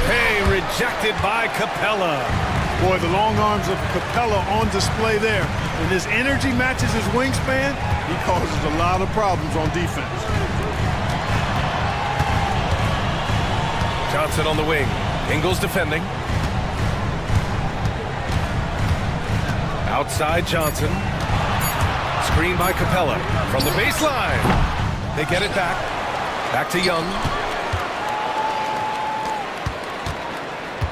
Hey, rejected by Capella. Boy, the long arms of Capella on display there. When his energy matches his wingspan, he causes a lot of problems on defense. Johnson on the wing. Ingles defending. Outside Johnson. Screen by Capella from the baseline. They get it back. Back to Young.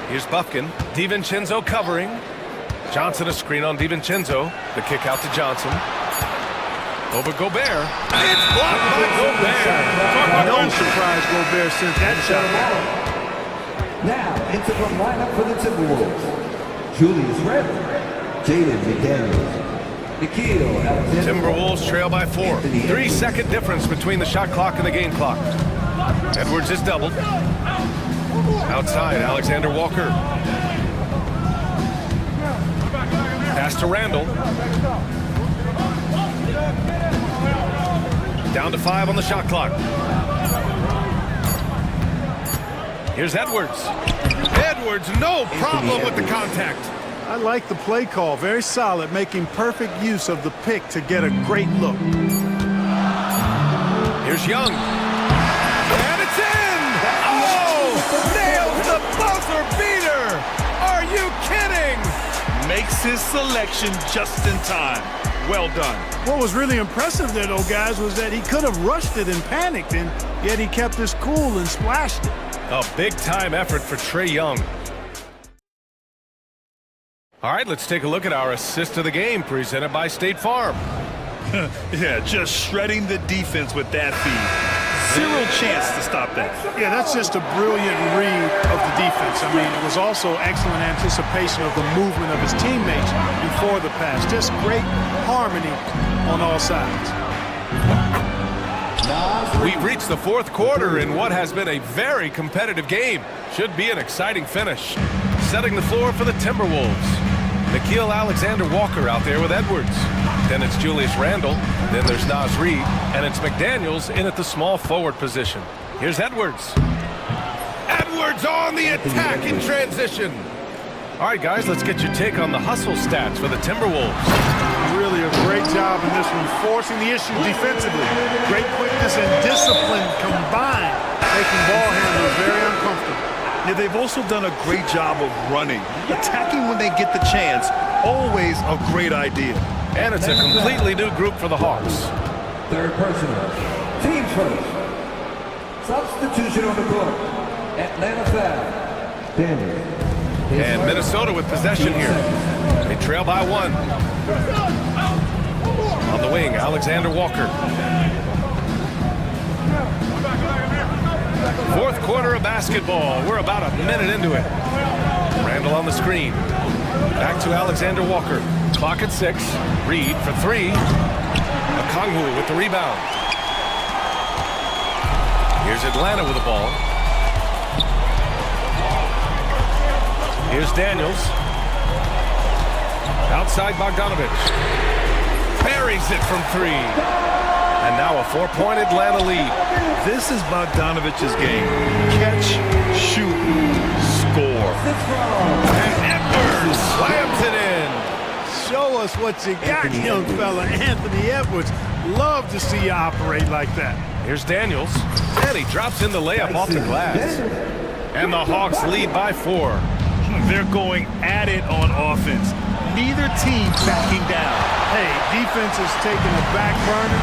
Here's Bufkin. DiVincenzo covering. Johnson a screen on DiVincenzo. The kick out to Johnson. Over Gobert. It's blocked by Gobert. No surprise Gobert sent that shot. Now into the lineup for the Timberwolves. Julius Randle, Jaden McDaniels, Nikhil Alexander. Timberwolves trail by 4. 3-second difference between the shot clock and the game clock. Edwards is doubled. Outside, Alexander Walker. Pass to Randle. Down to 5 on the shot clock. Here's Edwards. Edwards, no problem with the contact. I like the play call. Very solid, making perfect use of the pick to get a great look. Here's Young. And it's in! Oh! Nails the buzzer beater! Are you kidding? Makes his selection just in time. Well done. What was really impressive there, though, guys, was that he could have rushed it and panicked, and yet he kept his cool and splashed it. A big-time effort for Trae Young. All right, let's take a look at our assist of the game presented by State Farm. Yeah, just shredding the defense with that feed. Zero chance to stop that. Yeah, that's just a brilliant read of the defense. I mean, it was also excellent anticipation of the movement of his teammates before the pass. Just great harmony on all sides. We've reached the fourth quarter in what has been a very competitive game. Should be an exciting finish. Setting the floor for the Timberwolves. Nikhil Alexander-Walker out there with Edwards. Then it's Julius Randle. Then there's Naz Reid. And it's McDaniels in at the small forward position. Here's Edwards. Edwards on the attack in transition. All right, guys, let's get your take on the hustle stats for the Timberwolves. Really a great job in this one, forcing the issue defensively. Great quickness and discipline combined, making ball handlers very uncomfortable. Yeah, they've also done a great job of running. Attacking when they get the chance, always a great idea. And it's a completely new group for the Hawks. Third personal. Team first. Substitution on the court. Atlanta foul. Daniels. And Minnesota with possession here. They trail by 1. On the wing, Alexander Walker. Fourth quarter of basketball. We're about a minute into it. Randle on the screen. Back to Alexander Walker. Clock at 6. Reid for 3. Okongwu with the rebound. Here's Atlanta with the ball. Here's Daniels. Outside Bogdanovich. Buries it from 3. And now a 4-point Atlanta lead. This is Bogdanovich's game. Catch, shoot, score. And Edwards slams it in. Show us what you got, young fella. Anthony Edwards. Love to see you operate like that. Here's Daniels. And he drops in the layup off the glass. And the Hawks lead by 4. They're going at it on offense. Neither team backing down. Hey, defense is taking a back burner,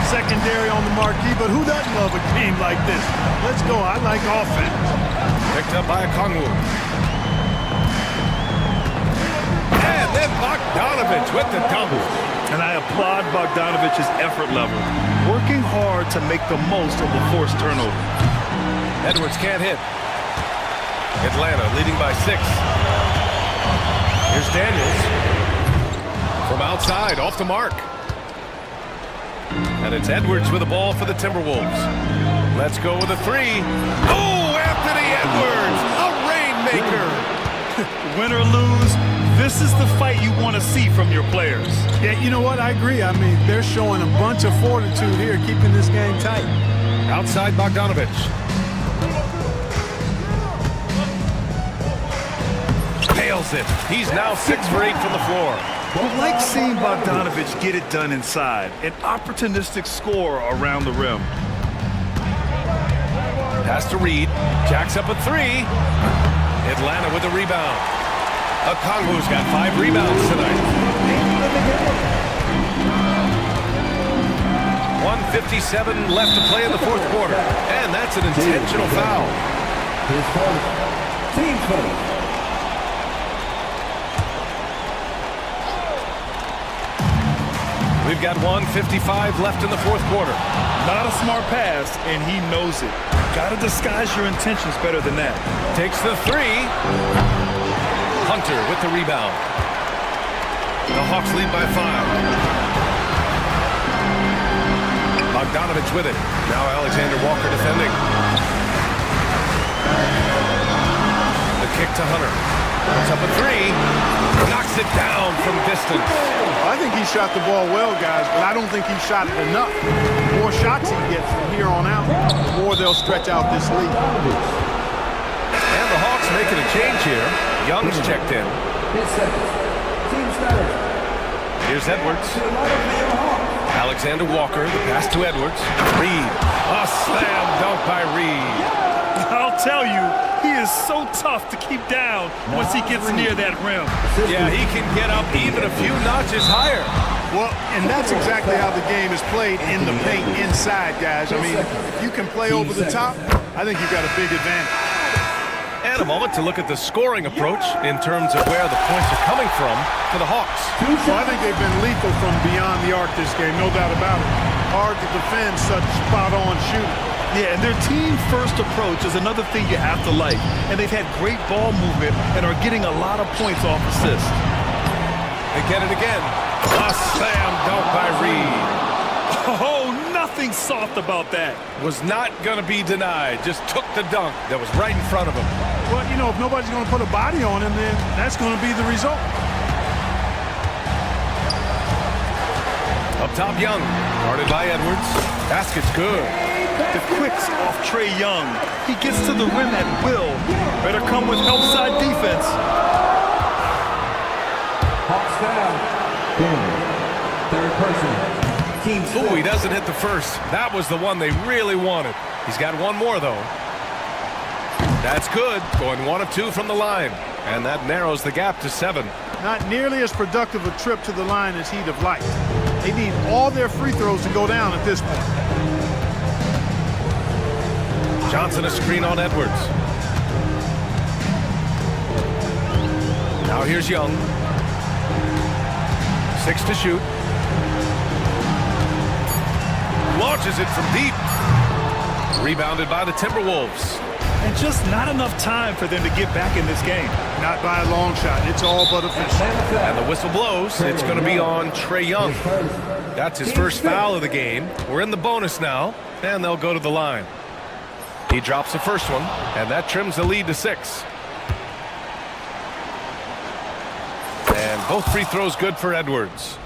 secondary on the marquee, but who doesn't love a game like this? Let's go. I like offense. Picked up by Okongwu. And then Bogdanovich with the double. And I applaud Bogdanovich's effort level, working hard to make the most of the forced turnover. Edwards can't hit. Atlanta leading by 6. Here's Daniels. From outside, off the mark. And it's Edwards with the ball for the Timberwolves. Let's go with a 3. Oh, Anthony Edwards, a rainmaker. Win or lose, this is the fight you want to see from your players. Yeah, you know what? I agree. I mean, they're showing a bunch of fortitude here, keeping this game tight. Outside Bogdanovich. Nails it. He's now 6 for 8 from the floor. I like seeing Bogdanovich get it done inside. An opportunistic score around the rim. Pass to Reid. Jacks up a 3. Atlanta with the rebound. Okongwu's got 5 rebounds tonight. 1:57 left to play in the fourth quarter. And that's an intentional foul. Team first. We've got 1:55 left in the fourth quarter. Not a smart pass, and he knows it. Got to disguise your intentions better than that. Takes the 3. Hunter with the rebound. The Hawks lead by 5. Bogdanovich with it. Now Alexander Walker defending. The kick to Hunter. Puts up a 3. Knocks it down from distance. I think he shot the ball well, guys, but I don't think he shot it enough. The more shots he gets from here on out, the more they'll stretch out this lead. And the Hawks making a change here. Young's checked in. Here's Edwards. Alexander Walker, the pass to Edwards. Reid. A slam dunk by Reid. I'll tell you, he is so tough to keep down once he gets near that rim. Yeah, he can get up even a few notches higher. Well, and that's exactly how the game is played in the paint inside, guys. I mean, if you can play over the top, I think you've got a big advantage. And a moment to look at the scoring approach in terms of where the points are coming from for the Hawks. Well, I think they've been lethal from beyond the arc this game, no doubt about it. Hard to defend such spot-on shooting. Yeah, and their team-first approach is another thing you have to like. And they've had great ball movement and are getting a lot of points off assists. They get it again. A slam dunk by Reid. Oh, nothing soft about that. Was not going to be denied. Just took the dunk that was right in front of him. Well, you know, if nobody's going to put a body on him, then that's going to be the result. Up top, Young. Guarded by Edwards. Basket's good. The quicks off Trae Young. He gets to the rim at will. Better come with help side defense. Hawks down. Third person. Ooh, he doesn't hit the first. That was the one they really wanted. He's got one more, though. That's good. Going 1 of 2 from the line. And that narrows the gap to 7. Not nearly as productive a trip to the line as he'd have liked. They need all their free throws to go down at this point. Johnson a screen on Edwards. Now here's Young. 6 to shoot. Launches it from deep. Rebounded by the Timberwolves. And just not enough time for them to get back in this game. Not by a long shot. It's all but official. And the whistle blows. It's going to be on Trae Young. That's his first foul of the game. We're in the bonus now, and they'll go to the line. He drops the first one, and that trims the lead to 6. And both free throws good for Edwards.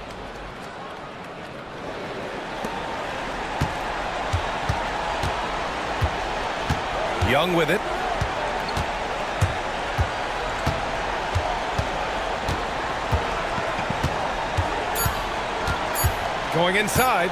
Young with it. Going inside.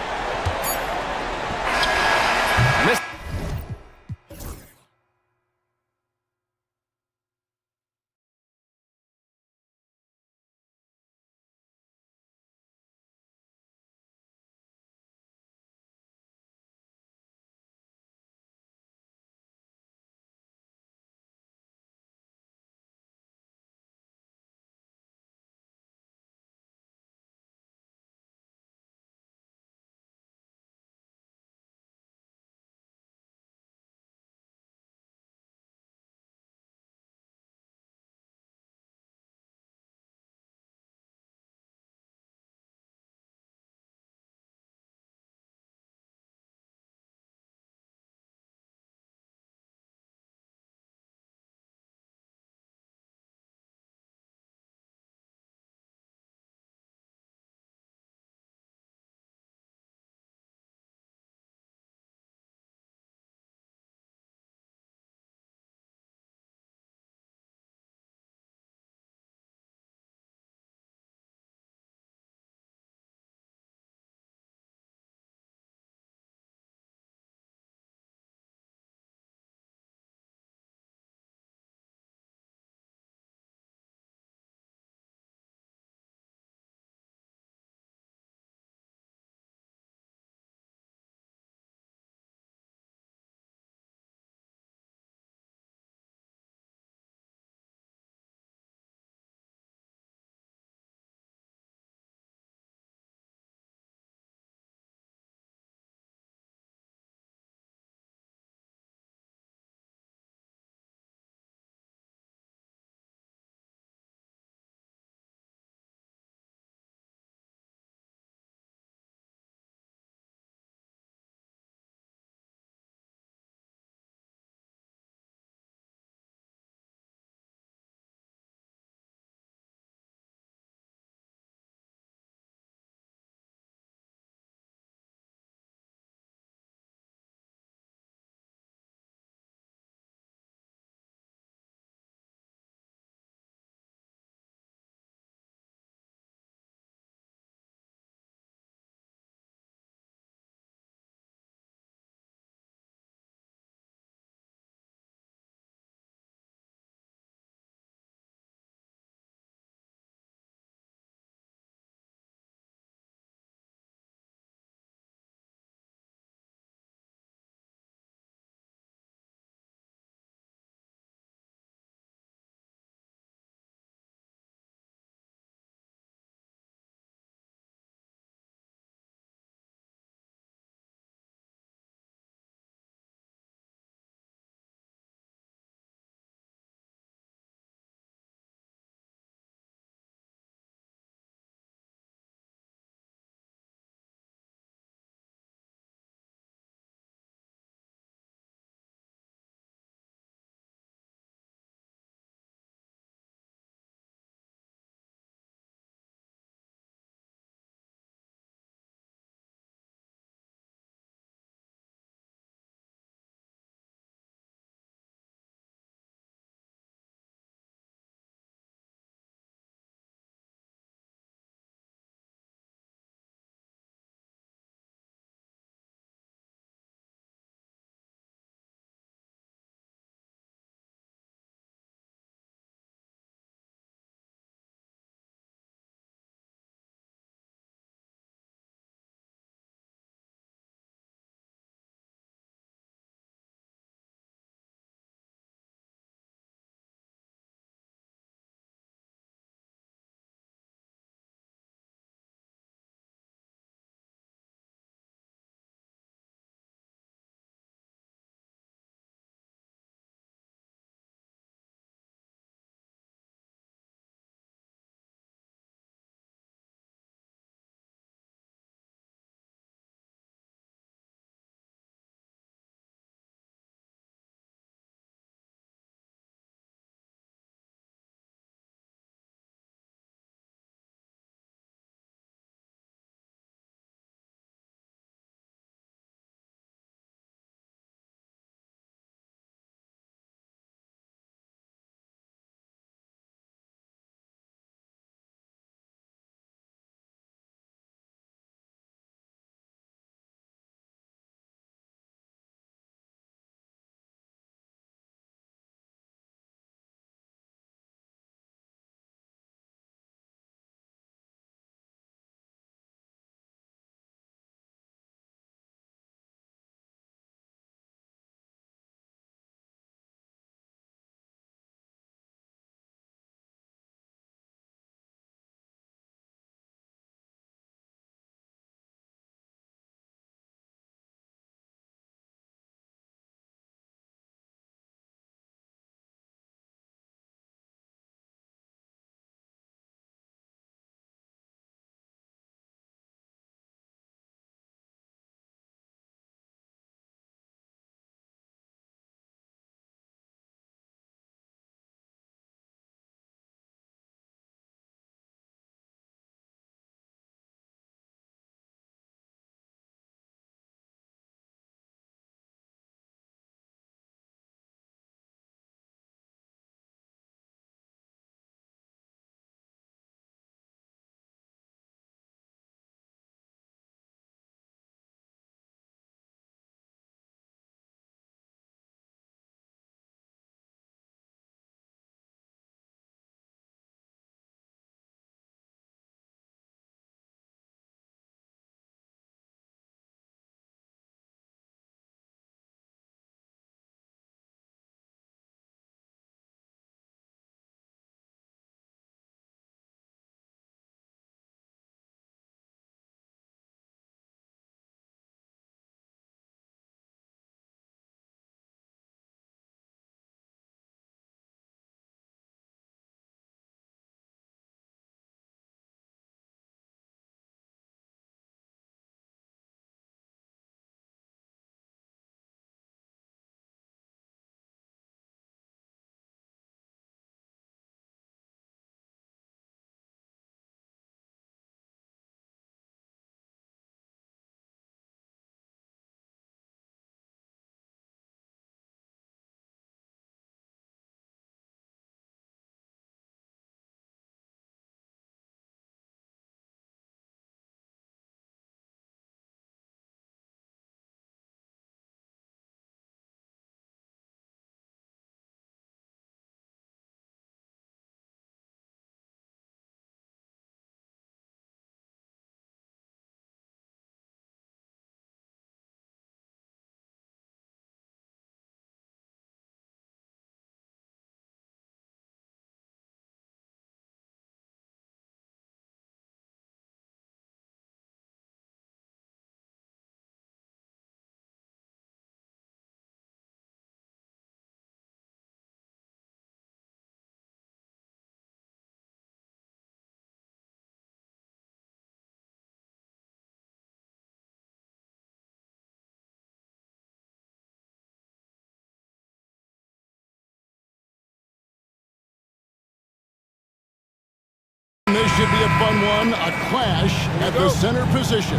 This should be a fun one, a clash at the center position.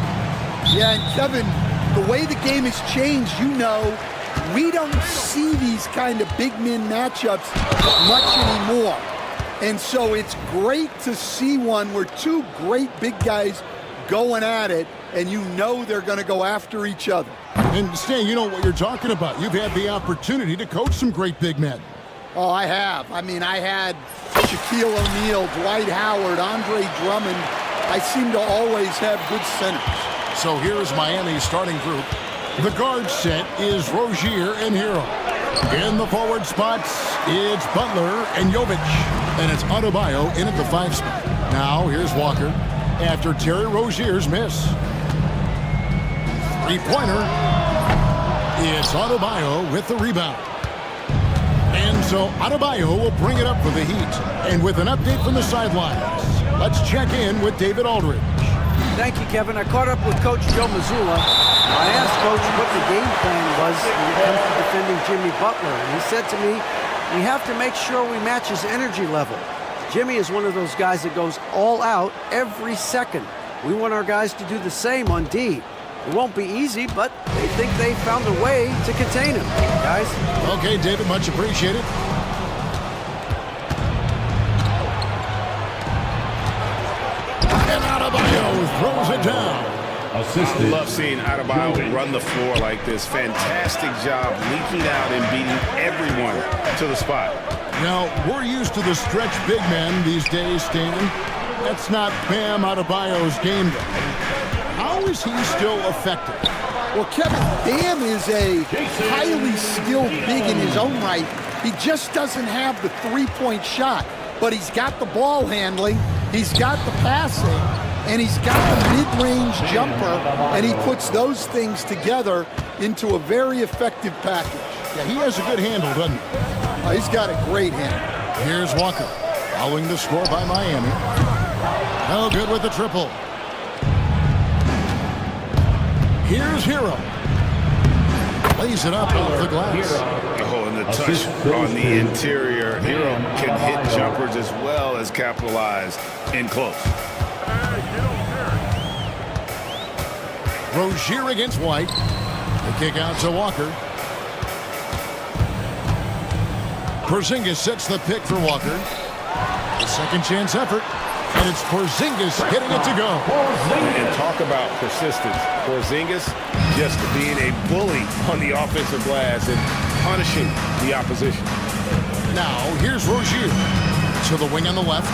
Yeah, and Kevin, the way the game has changed, you know, we don't see these kind of big men matchups much anymore. And so it's great to see one where two great big guys going at it, and you know they're going to go after each other. And Stan, you know what you're talking about. You've had the opportunity to coach some great big men. Oh, I have. I mean, I had Shaquille O'Neal, Dwight Howard, Andre Drummond. I seem to always have good centers. So here is Miami's starting group. The guard set is Rozier and Hero. In the forward spots, it's Butler and Jovic. And it's Adebayo in at the 5 spot. Now, here's Walker after Terry Rozier's miss. Three-pointer. It's Adebayo with the rebound. And so Adebayo will bring it up for the Heat. And with an update from the sidelines, let's check in with David Aldridge. Thank you, Kevin. I caught up with Coach Joe Mazzulla. I asked Coach what the game plan was when it comes to defending Jimmy Butler. And he said to me, we have to make sure we match his energy level. Jimmy is one of those guys that goes all out every second. We want our guys to do the same on D. It won't be easy, but they think they found a way to contain him, guys. Okay, David, much appreciated. And Adebayo throws it down. I love seeing Adebayo run the floor like this. Fantastic job leaking out and beating everyone to the spot. Now, we're used to the stretch big men these days, Stan. That's not Bam Adebayo's game, though. How is he still effective? Well, Kevin, Bam is a highly skilled big in his own right. He just doesn't have the three-point shot, but he's got the ball handling, he's got the passing, and he's got the mid-range jumper, and he puts those things together into a very effective package. Yeah, he has a good handle, doesn't he? He's got a great handle. Here's Walker, following the score by Miami. No good with the triple. Here's Hero. Lays it up off the glass. Oh, and the touch on the interior. Hero can hit jumpers as well as capitalize in close. Rozier against White. The kick out to Walker. Porzingis sets the pick for Walker. A second chance effort. And it's Porzingis hitting it to go. And talk about persistence. Porzingis just being a bully on the offensive glass and punishing the opposition. Now, here's Rozier. To the wing on the left.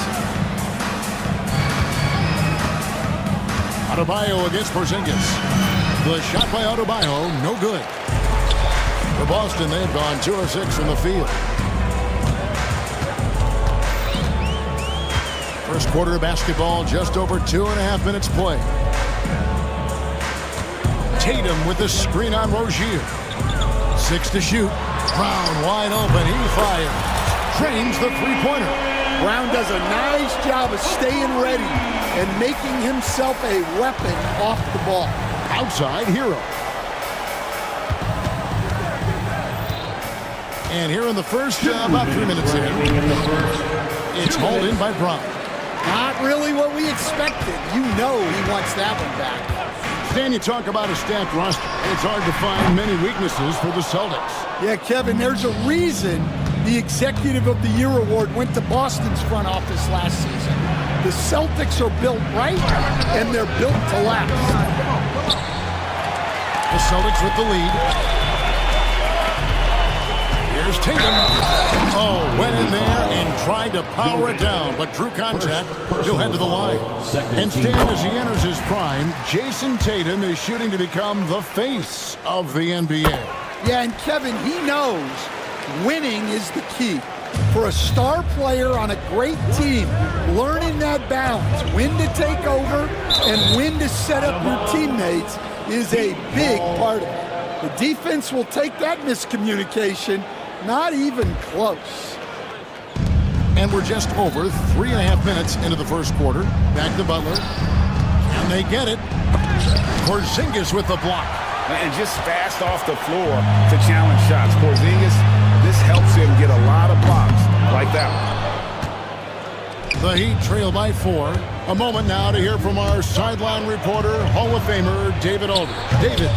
Adebayo against Porzingis. The shot by Adebayo, no good. For Boston, they've gone 2 of 6 from the field. First quarter of basketball, just over 2.5 minutes play. Tatum with the screen on Rozier. 6 to shoot. Brown wide open. He fires. Drains the three-pointer. Brown does a nice job of staying ready and making himself a weapon off the ball. Outside, Hero. And here in the first, about 3 minutes in, it's hauled in by Brown. Not really what we expected. You know he wants that one back. Stan, you talk about a stacked roster. It's hard to find many weaknesses for the Celtics. Yeah, Kevin, there's a reason the Executive of the Year award went to Boston's front office last season. The Celtics are built right, and they're built to last. The Celtics with the lead. Here's Tatum. Oh, went in there and tried to power it down, but drew contact. He'll head to the line. And Stan, as he enters his prime, Jason Tatum is shooting to become the face of the NBA. Yeah, and Kevin, he knows winning is the key. For a star player on a great team, learning that balance, when to take over and when to set up your teammates is a big part of it. The defense will take that miscommunication. Not even close. And we're just over 3.5 minutes into the first quarter. Back to Butler. And they get it. Porzingis with the block. And just fast off the floor to challenge shots. Porzingis, this helps him get a lot of blocks like that The Heat trail by 4. A moment now to hear from our sideline reporter, Hall of Famer David Aldridge. David.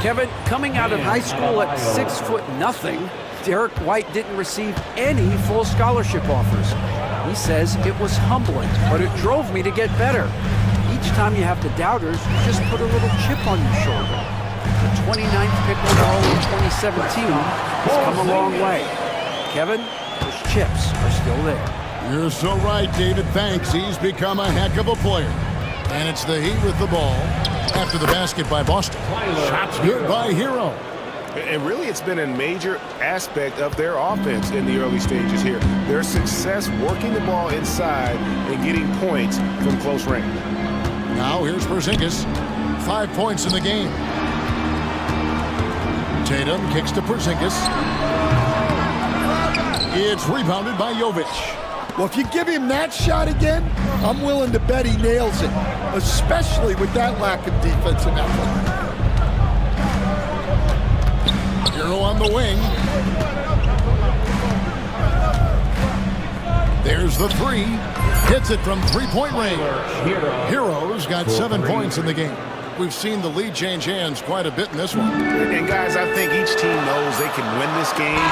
Kevin, coming out of high school at 6'0", Derek White didn't receive any full scholarship offers. He says it was humbling, but it drove me to get better. Each time you have the doubters, you just put a little chip on your shoulder. The 29th pick overall in 2017 has come a long way. Kevin, those chips are still there. You're so right, David. Thanks. He's become a heck of a player. And it's the Heat with the ball after the basket by Boston. Shots good by Hero. And really, it's been a major aspect of their offense in the early stages here. Their success working the ball inside and getting points from close range. Now here's Porzingis. 5 points in the game. Tatum kicks to Porzingis. It's rebounded by Jovic. Well, if you give him that shot again, I'm willing to bet he nails it, especially with that lack of defensive effort. Hero on the wing. There's the 3. Hits it from three-point range. Hero's got 7 points in the game. We've seen the lead change hands quite a bit in this one. And guys, I think each team knows they can win this game.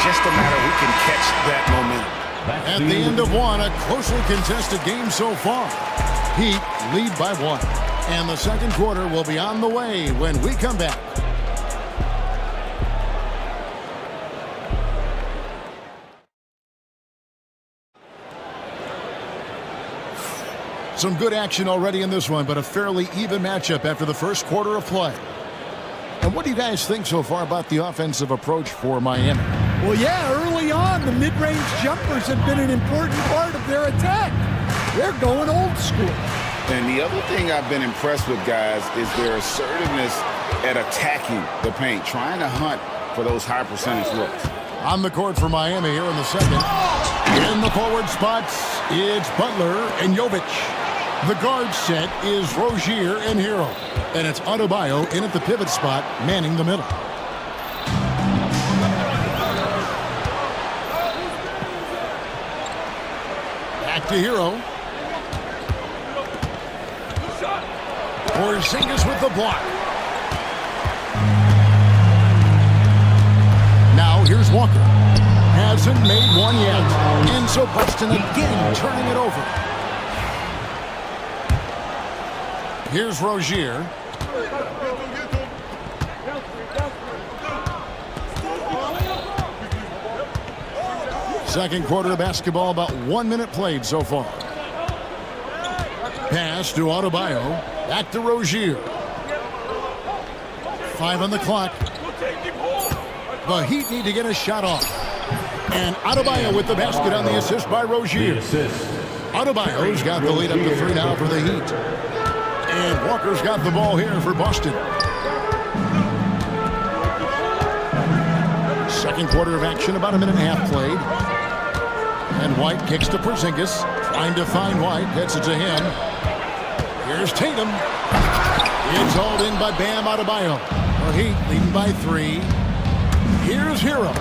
Just a matter who can catch that momentum. At the end of one, a closely contested game so far. Heat lead by 1. And the second quarter will be on the way when we come back. Some good action already in this one, but a fairly even matchup after the first quarter of play. And what do you guys think so far about the offensive approach for Miami? Well, yeah, early on, the mid-range jumpers have been an important part of their attack. They're going old school. And the other thing I've been impressed with, guys, is their assertiveness at attacking the paint, trying to hunt for those high percentage looks. On the court for Miami here in the second. In the forward spots, it's Butler and Jovic. The guard set is Rozier and Hero. And it's Adebayo in at the pivot spot, manning the middle. Back to Hero. Porzingis with the block. Now here's Walker. Hasn't made one yet. And so Boston again turning it over. Here's Rozier. Second quarter of basketball, about 1 minute played so far. Pass to Adebayo. Back to Rozier. 5 on the clock. The Heat need to get a shot off. And Adebayo with the basket on the assist by Rozier. Adebayo's got the lead up to 3 now for the Heat. And Walker's got the ball here for Boston. Second quarter of action, about 1.5 minutes played. And White kicks to Porzingis. Trying to find White, gets it to him. Here's Tatum. It's hauled in by Bam Adebayo. The Heat leading by 3. Here's Hero.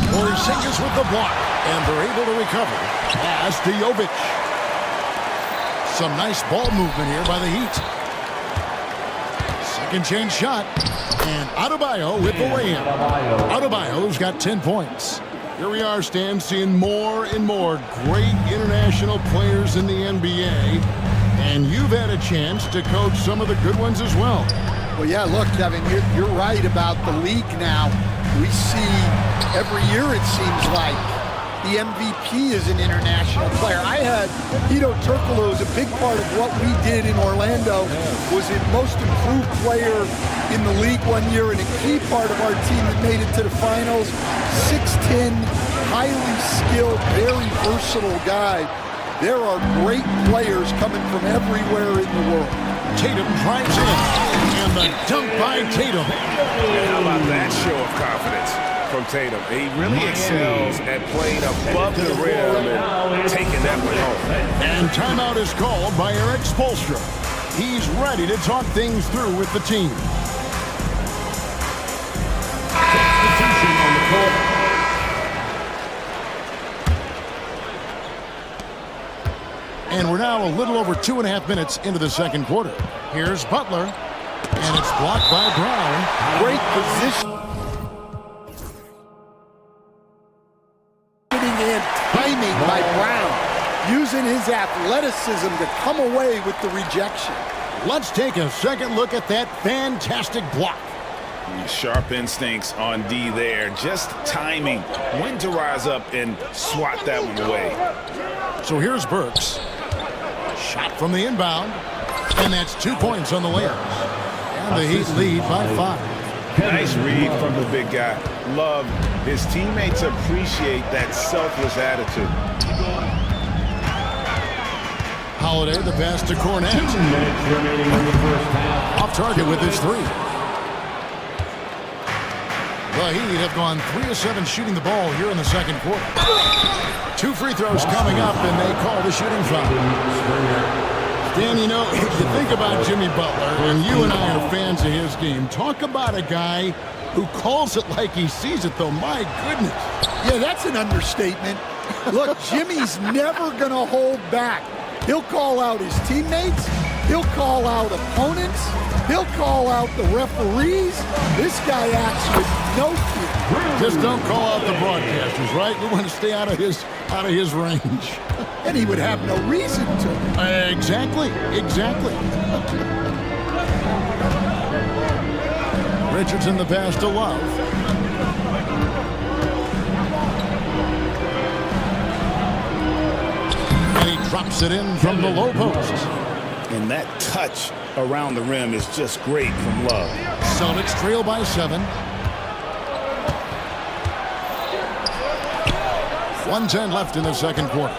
Porzingis with the block. And they're able to recover. Pass to Jovic. Some nice ball movement here by the Heat. Second chance shot. And Adebayo with the lay-in. Adebayo's got 10 points. Here we are, Stan, seeing more and more great international players in the NBA. And you've had a chance to coach some of the good ones as well. Well, yeah, look, Kevin, you're right about the league now. We see every year, it seems like, the MVP is an international player. I had Hedo Turkoglu as a big part of what we did in Orlando, was the most improved player in the league one year and a key part of our team that made it to the finals. 6'10", highly skilled, very versatile guy. There are great players coming from everywhere in the world. Tatum drives in, and the dunk by Tatum. How about that show of confidence from Tatum? He really excels at playing above the rim and taking that one home. And timeout is called by Eric Spoelstra. He's ready to talk things through with the team. And we're now a little over 2.5 minutes into the second quarter. Here's Butler, and it's blocked by Brown. Great position. And timing by Brown, using his athleticism to come away with the rejection. Let's take a second look at that fantastic block. Sharp instincts on D there. Just timing when to rise up and swat that one away. So here's Burks. Shot from the inbound. And that's 2 points on the layup. And the Heat lead by 5. Nice read from the big guy. Love. His teammates appreciate that selfless attitude. Holiday, the pass to Cornette. 2 minutes remaining in the first half. Off target with his 3. The Heat have gone 3 of 7 shooting the ball here in the second quarter. 2 free throws coming up, and they call the shooting foul. Dan, you know, if you think about Jimmy Butler, and you and I are fans of his game, talk about a guy who calls it like he sees it, though. My goodness. Yeah, that's an understatement. Look, Jimmy's never going to hold back. He'll call out his teammates. He'll call out opponents. He'll call out the referees. This guy acts with no fear. Just don't call out the broadcasters, right? We want to stay out of his range. And he would have no reason to. Exactly. Richardson the pass to Love. And he drops it in from the low post. And that touch around the rim is just great from Love. Celtics trail by 7. 1:10 left in the second quarter.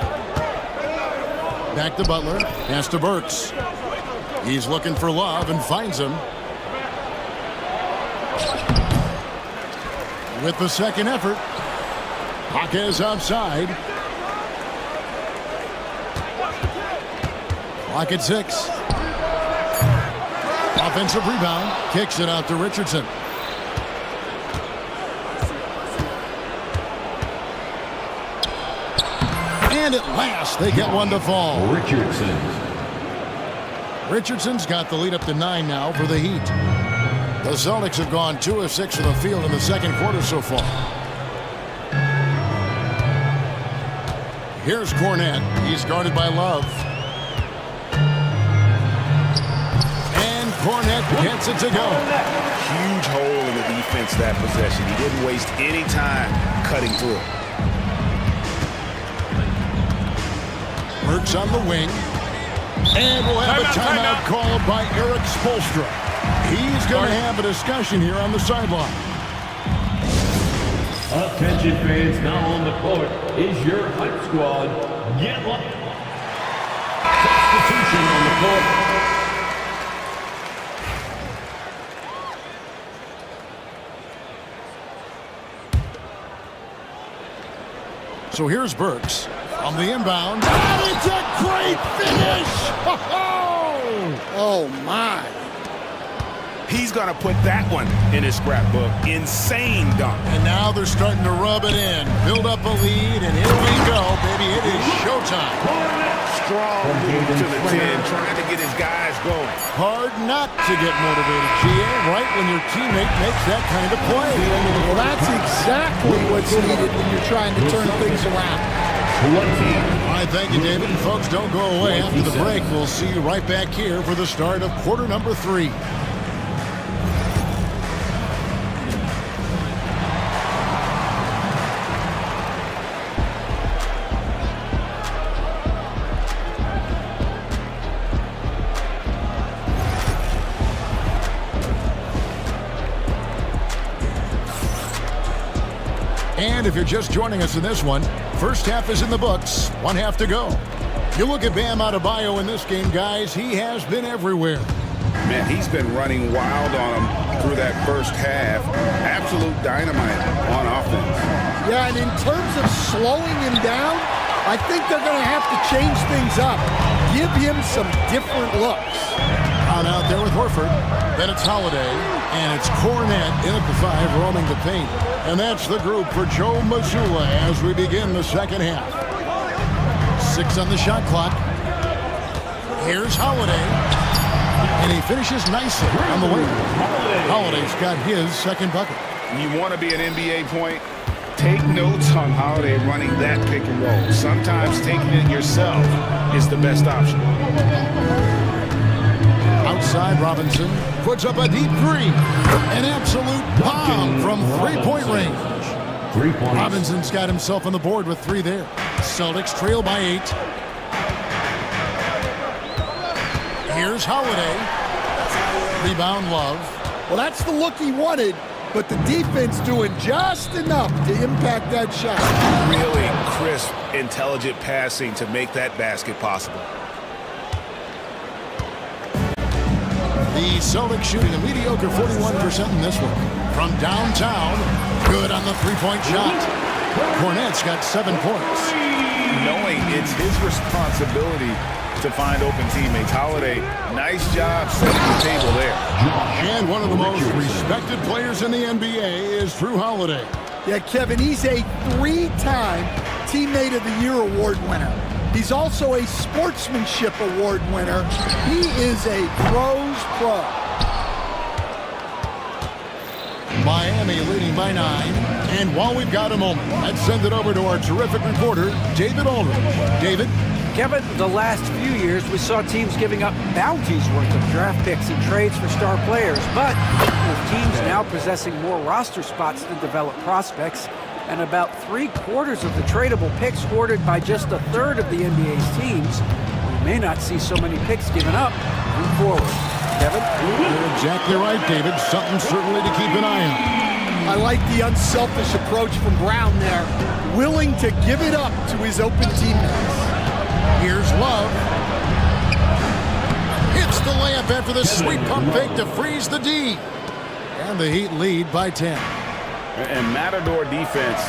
Back to Butler. Pass to Burks. He's looking for Love and finds him. With the second effort. Jaquez outside. Clock at 6. Offensive rebound. Kicks it out to Richardson. And at last, they get one to fall. Richardson's got the lead up to 9 now for the Heat. The Celtics have gone 2 of 6 from the field in the second quarter so far. Here's Cornette. He's guarded by Love. And Cornette gets it to go. Huge hole in the defense that possession. He didn't waste any time cutting through. Burks on the wing. And we'll have a timeout called by Eric Spoelstra. He's going to have a discussion here on the sideline. Attention fans, now on the court is your hype squad. Get live. Substitution on the court. So here's Burks on the inbound. And it's a great finish! Oh, my. He's going to put that one in his scrapbook. Insane dunk. And now they're starting to rub it in. Build up a lead, and here we go, baby. It is showtime. Strong move to the 10, trying to get his guys going. Hard not to get motivated, GA, right when your teammate makes that kind of play. Well, that's exactly what's needed when you're trying to turn things around. All right, thank you, David. And folks, don't go away. After the break, we'll see you right back here for the start of quarter number 3. And if you're just joining us in this one, first half is in the books, 1 half to go. You look at Bam Adebayo in this game, guys, he has been everywhere. Man, he's been running wild on him through that first half. Absolute dynamite on offense. Yeah, and in terms of slowing him down, I think they're going to have to change things up. Give him some different looks. Out there with Horford. Then it's Holiday. And it's Cornette in at the 5, roaming the paint. And that's the group for Joe Mazzulla as we begin the second half. 6 on the shot clock. Here's Holiday. And he finishes nicely on the way. Holiday's got his second bucket. You want to be an NBA point? Take notes on Holiday running that pick and roll. Sometimes taking it yourself is the best option. Outside, Robinson puts up a deep three. An absolute bomb from three-point range. 3 points. Robinson's got himself on the board with 3 there. Celtics trail by 8. Here's Holiday. Rebound, Love. Well, that's the look he wanted, but the defense doing just enough to impact that shot. Really crisp, intelligent passing to make that basket possible. The Celtics shooting a mediocre 41% in this one. From downtown, good on the three-point shot. Cornette's got 7 points. Knowing it's his responsibility to find open teammates. Holiday, nice job setting the table there. And one of the most respected players in the NBA is Drew Holiday. Yeah, Kevin, he's a 3-time Teammate of the Year award winner. He's also a Sportsmanship Award winner. He is a pro's pro. Miami leading by 9. And while we've got a moment, let's send it over to our terrific reporter, David Aldridge. David? Kevin, the last few years we saw teams giving up bounties worth of draft picks and trades for star players. But with teams now possessing more roster spots to develop prospects, and about 3/4 of the tradable picks hoarded by just a third of the NBA's teams, we may not see so many picks given up moving forward. Kevin? You're exactly right, David. Something certainly to keep an eye on. I like the unselfish approach from Brown there, willing to give it up to his open teammates. Here's Love. Hits the layup after the sweet pump fake to freeze the D. And the Heat lead by 10. And Matador defense,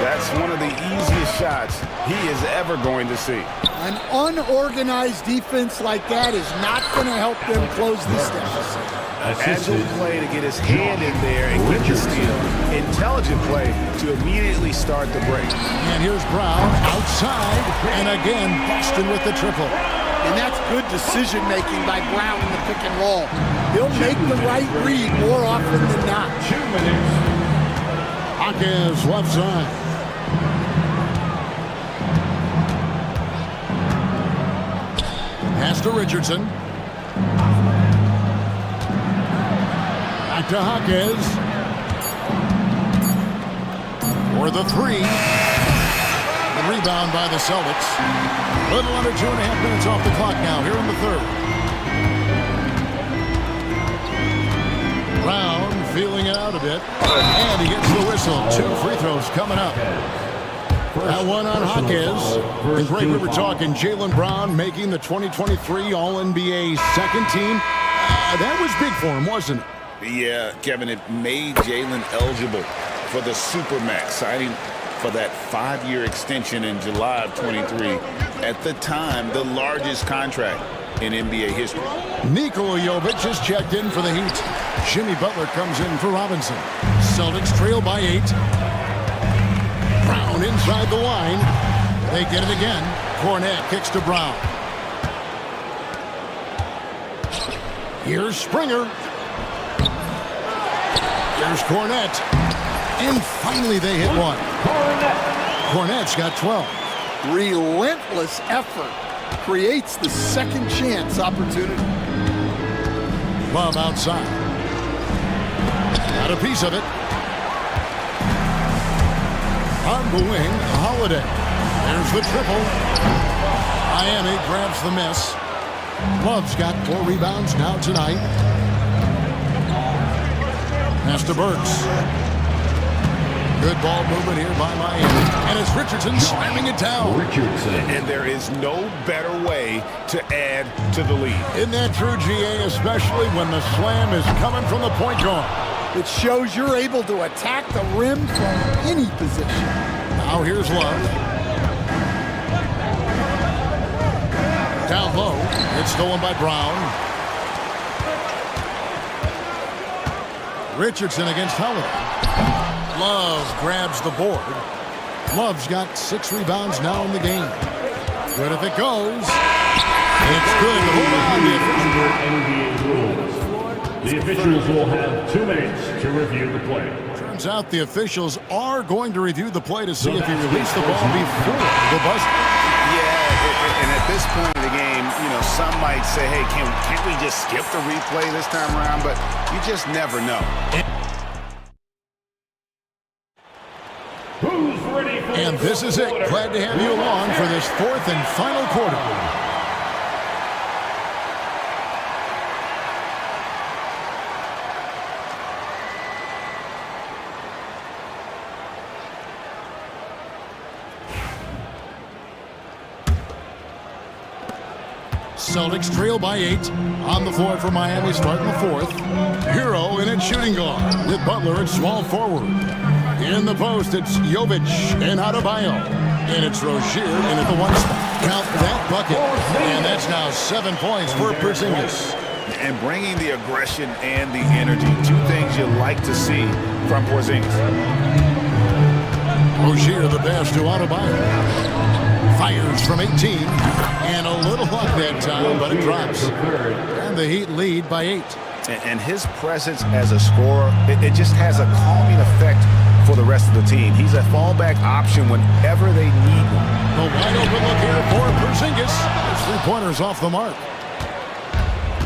that's one of the easiest shots he is ever going to see. An unorganized defense like that is not going to help them close this deficit. Agile play to get his hand in there and get the steal. Intelligent play to immediately start the break. And here's Brown outside, and again Boston with the triple. And that's good decision-making by Brown in the pick and roll. He'll make the right read more often than not. 2 minutes. Hawkins left side. Pass to Richardson. Back to Hawkins. For the 3. The rebound by the Celtics. Little under 2.5 minutes off the clock now here in the third. Brown feeling it out a bit. And he gets the whistle. 2 free throws coming up. That one on Hawkins. And Greg, we were talking Jaylen Brown making the 2023 All-NBA second team. That was big for him, wasn't it? Yeah, Kevin, it made Jaylen eligible for the Supermax, signing for that 5-year extension in July of 23. At the time, the largest contract in NBA history. Nikola Jovic has checked in for the Heat. Jimmy Butler comes in for Robinson. Celtics trail by 8. Brown inside the line. They get it again. Cornette kicks to Brown. Here's Springer. Here's Cornette. And finally they hit one. Cornette's got 12. Relentless effort creates the second chance opportunity. Love outside. Got a piece of it. On the wing, Holiday. There's the triple. Miami grabs the miss. Love's got 4 rebounds now tonight. Pass to Burks. Good ball movement here by Miami. And it's Richardson slamming it down. And there is no better way to add to the lead. Isn't that true, GA, especially when the slam is coming from the point guard? It shows you're able to attack the rim from any position. Now here's Love. Down low. It's stolen by Brown. Richardson against Holiday. Love grabs the board. Love's got 6 rebounds now in the game. Good if it goes. It's good. Hold on. Under NBA rules, the officials will have 2 minutes to review the play. Turns out the officials are going to review the play to see if he released the ball before the buzzer. Yeah, and at this point in the game, you know, some might say, hey, can't we just skip the replay this time around? But you just never know. Who's ready for And this is it. Glad to have you along for this 4th and final quarter. Celtics trail by 8. On the floor for Miami starting the 4th. Hero in its shooting guard with Butler at small forward. In the post, it's Jovic and Adebayo. And it's Rozier in at the 1 spot. Count that bucket. And that's now 7 points for Porzingis. And bringing the aggression and the energy. 2 things you like to see from Porzingis. Rozier the pass to Adebayo. Fires from 18. And a little luck that time, but it drops. And the Heat lead by 8. And his presence as a scorer, it just has a calming effect for the rest of the team. He's a fallback option whenever they need one. The wide open look here for Porzingis. His 3-pointers off the mark.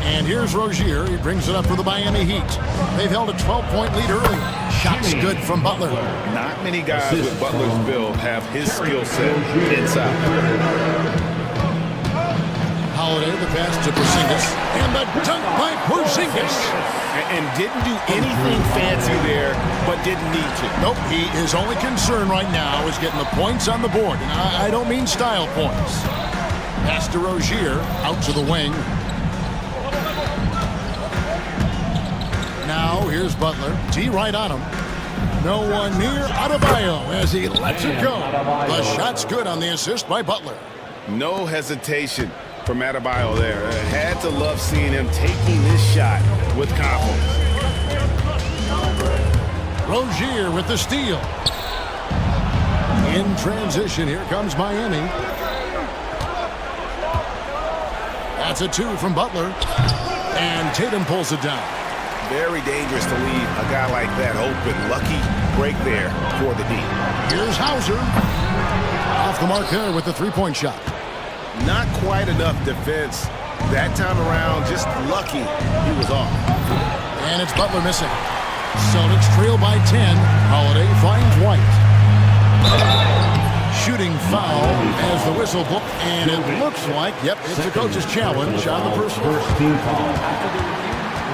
And here's Rozier. He brings it up for the Miami Heat. They've held a 12-point lead early. Shots good from Butler. Not many guys with Butler's build have his skill set inside. Holiday, the pass to Porzingis. And the dunk by Porzingis. And didn't do anything fancy there, but didn't need to. Nope, his only concern right now is getting the points on the board. And I don't mean style points. Pass to Rozier, out to the wing. Now, here's Butler. T right on him. No one near Adebayo as he lets it go. The shot's good on the assist by Butler. No hesitation from Adebayo there. Had to love seeing him taking this shot with confidence. Rozier with the steal. In transition, here comes Miami. That's a 2 from Butler. And Tatum pulls it down. Very dangerous to leave a guy like that open. Lucky break there for the D. Here's Hauser. Off the mark there with the 3-point shot. Not quite enough defense that time around. Just lucky he was off. And it's Butler missing. Celtics trail by 10. Holiday finds White. Shooting foul as the whistle blows. And it looks like, yep, it's a coach's challenge on the personal. First team foul.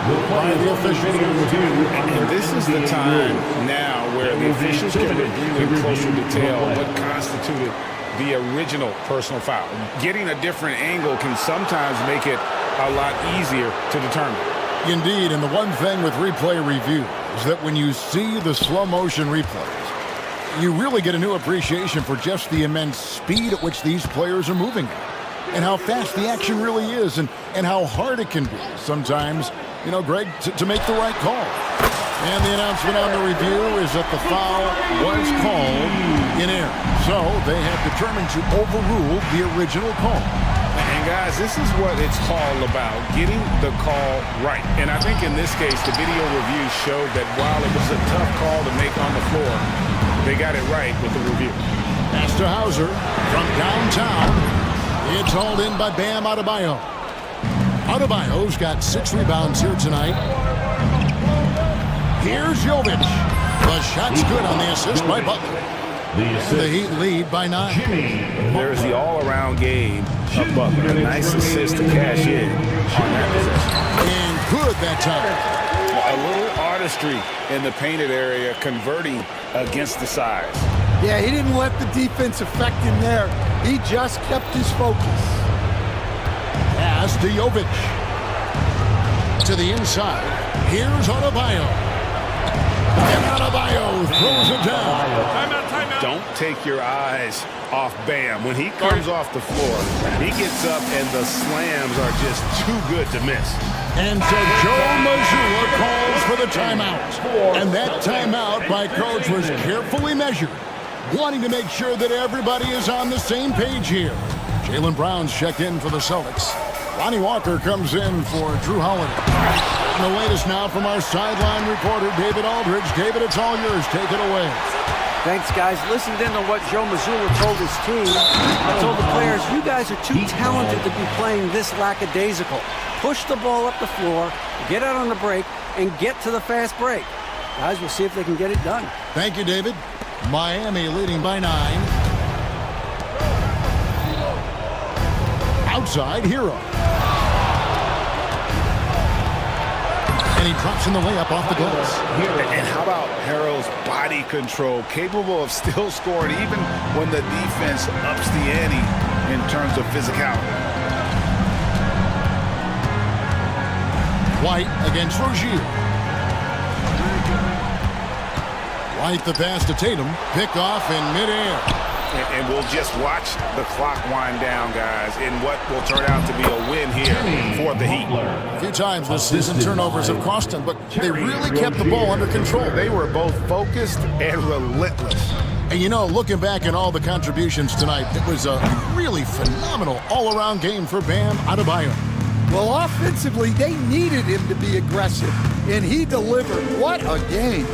By the official. And this is the time now where the officials can review in closer detail what constituted the original personal foul. Getting a different angle can sometimes make it a lot easier to determine. Indeed, and the one thing with replay review is that when you see the slow motion replays, you really get a new appreciation for just the immense speed at which these players are moving and how fast the action really is and how hard it can be sometimes, you know, Greg, to make the right call. And the announcement on the review is that the foul was called in error. So they have determined to overrule the original call. And guys, this is what it's all about, getting the call right. And I think in this case, the video review showed that while it was a tough call to make on the floor, they got it right with the review. Pass to Hauser from downtown. It's hauled in by Bam Adebayo. Adebayo's got 6 rebounds here tonight. Here's Jovic. The shot's good on the assist by Butler. The Heat lead by 9. There's the all-around game of Butler. A nice assist to cash in on that possession. And good that time. A little artistry in the painted area, converting against the size. Yeah, he didn't let the defense affect him there. He just kept his focus. Pass to Jovic. To the inside. Here's Adebayo. And Adebayo throws it down. Timeout. Don't take your eyes off Bam. When he comes off the floor, he gets up and the slams are just too good to miss. And so Joe Mazzulla calls for the timeout. And that timeout by coach was carefully measured, wanting to make sure that everybody is on the same page here. Jaylen Brown's checked in for the Celtics. Lonnie Walker comes in for Drew Holiday. And the latest now from our sideline reporter, David Aldridge. David, it's all yours. Take it away. Thanks, guys. Listened in on what Joe Mazzulla told his team. I told the players, you guys are too talented to be playing this lackadaisical. Push the ball up the floor, get out on the break, and get to the fast break. Guys, we'll see if they can get it done. Thank you, David. Miami leading by 9. Outside, Hero. And he drops in the layup off the glass. And how about Harrell's body control, capable of still scoring even when the defense ups the ante in terms of physicality. White against Rozier. White the pass to Tatum. Pick off in midair. And we'll just watch the clock wind down, guys, in what will turn out to be a win here for the Heat. A few times this season turnovers have cost them, but they really kept the ball under control. They were both focused and relentless. And you know, looking back at all the contributions tonight, it was a really phenomenal all-around game for Bam Adebayo. Well, offensively, they needed him to be aggressive, and he delivered. What a game.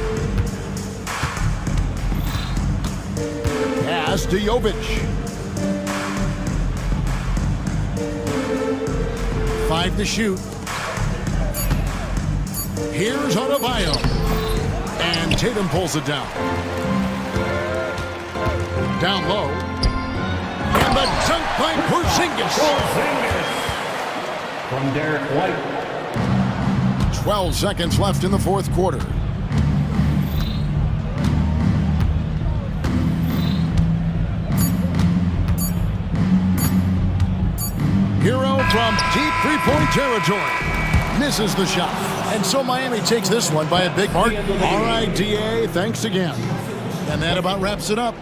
Pass to Jovic. 5 to shoot. Here's Adebayo. And Tatum pulls it down. Down low. And the dunk by Porzingis. From Derek White. 12 seconds left in the fourth quarter. Hero from deep three-point territory. Misses the shot. And so Miami takes this one by a big mark. All right, DA, thanks again. And that about wraps it up.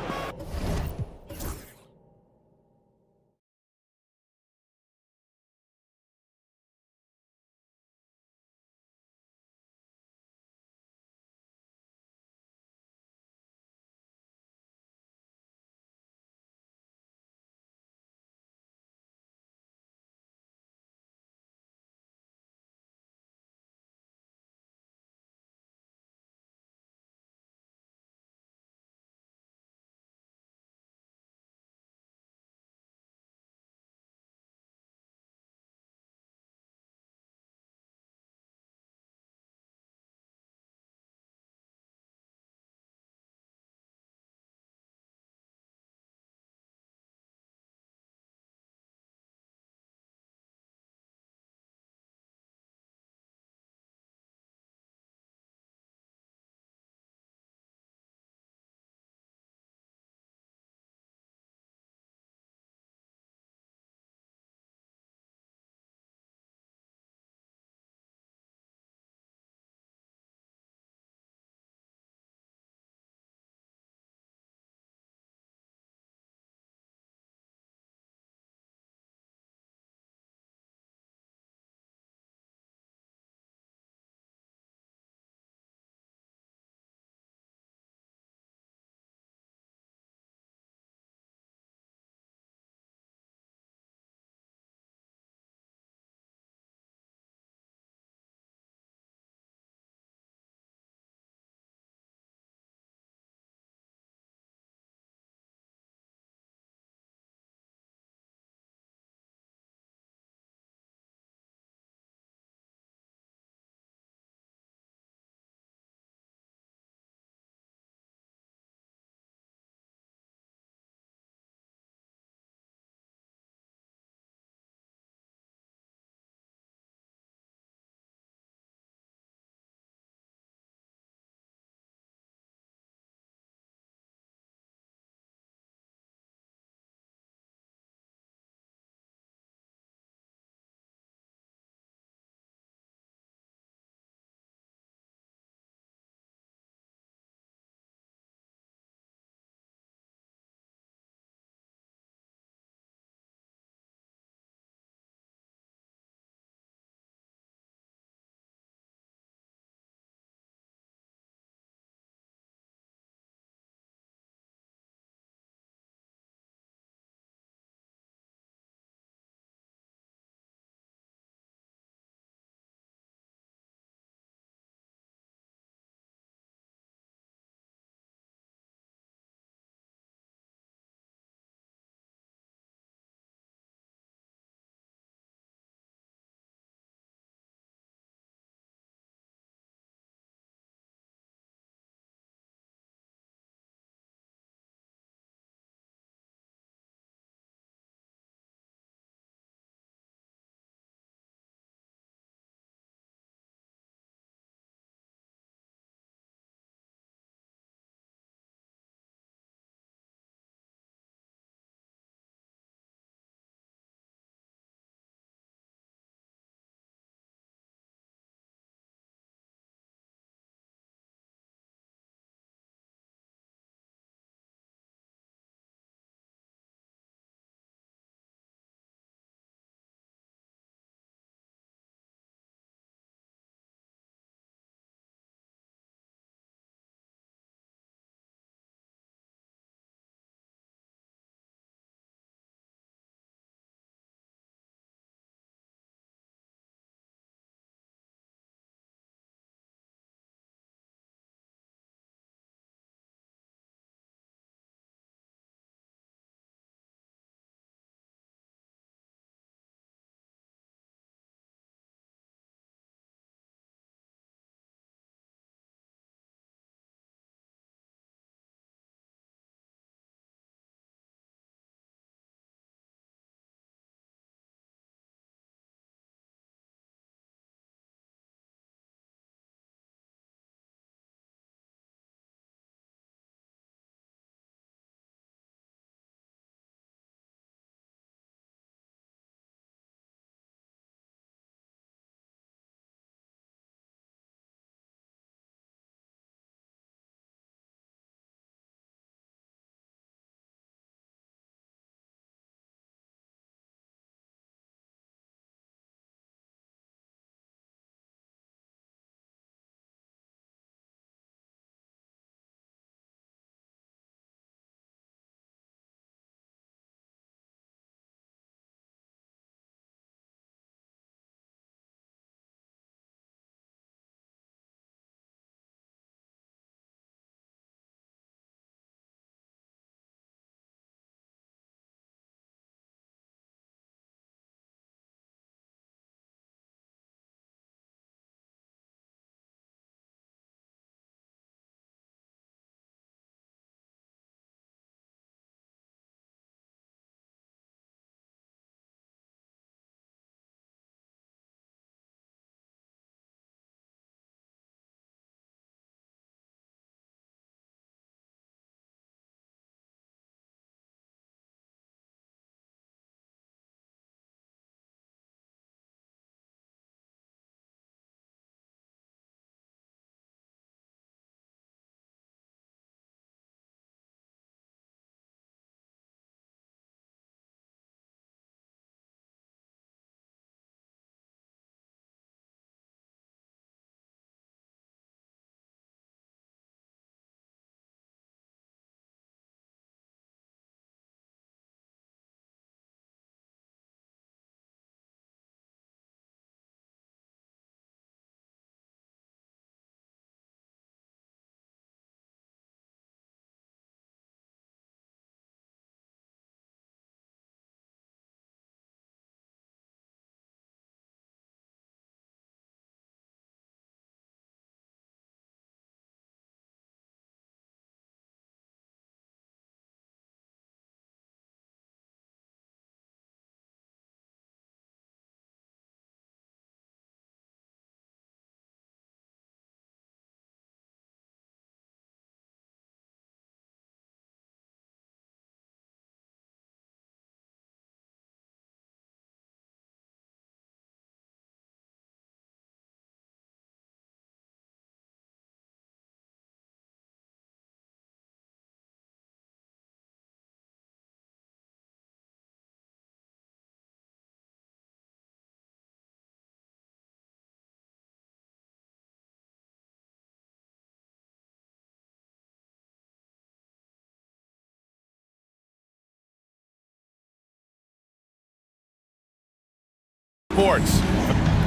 Sports.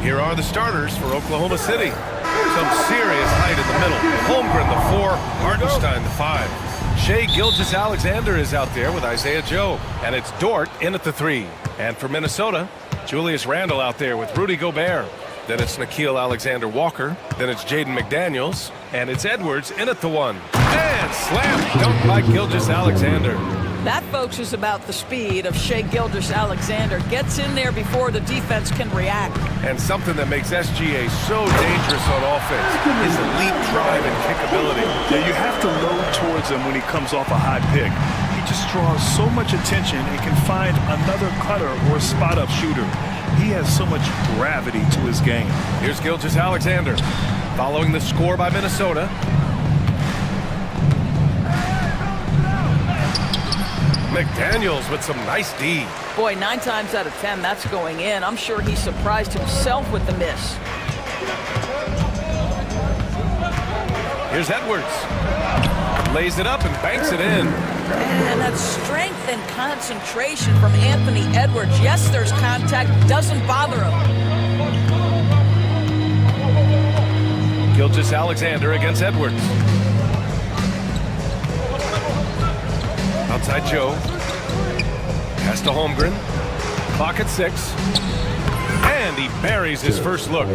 Here are the starters for Oklahoma City. Some serious height in the middle. Holmgren, the 4, Hartenstein, the 5. Shai Gilgeous-Alexander is out there with Isaiah Joe. And it's Dort in at the 3. And for Minnesota, Julius Randle out there with Rudy Gobert. Then it's Nickeil Alexander-Walker. Then it's Jaden McDaniels. And it's Edwards in at the 1. And slam dunk by Gilgeous-Alexander. That, folks, is about the speed of Shai Gilgeous-Alexander. Gets in there before the defense can react. And something that makes SGA so dangerous on offense is elite drive and kick ability. Yeah, you have to load towards him when he comes off a high pick. He just draws so much attention and can find another cutter or spot-up shooter. He has so much gravity to his game. Here's Gilgeous-Alexander. Following the score by Minnesota. McDaniels with some nice D. Boy, 9 times out of 10, that's going in. I'm sure he surprised himself with the miss. Here's Edwards. Lays it up and banks it in. And that strength and concentration from Anthony Edwards. Yes, there's contact. Doesn't bother him. Gilgeous-Alexander against Edwards. Outside Joe. Pass to Holmgren. Clock at 6. And he buries his first look.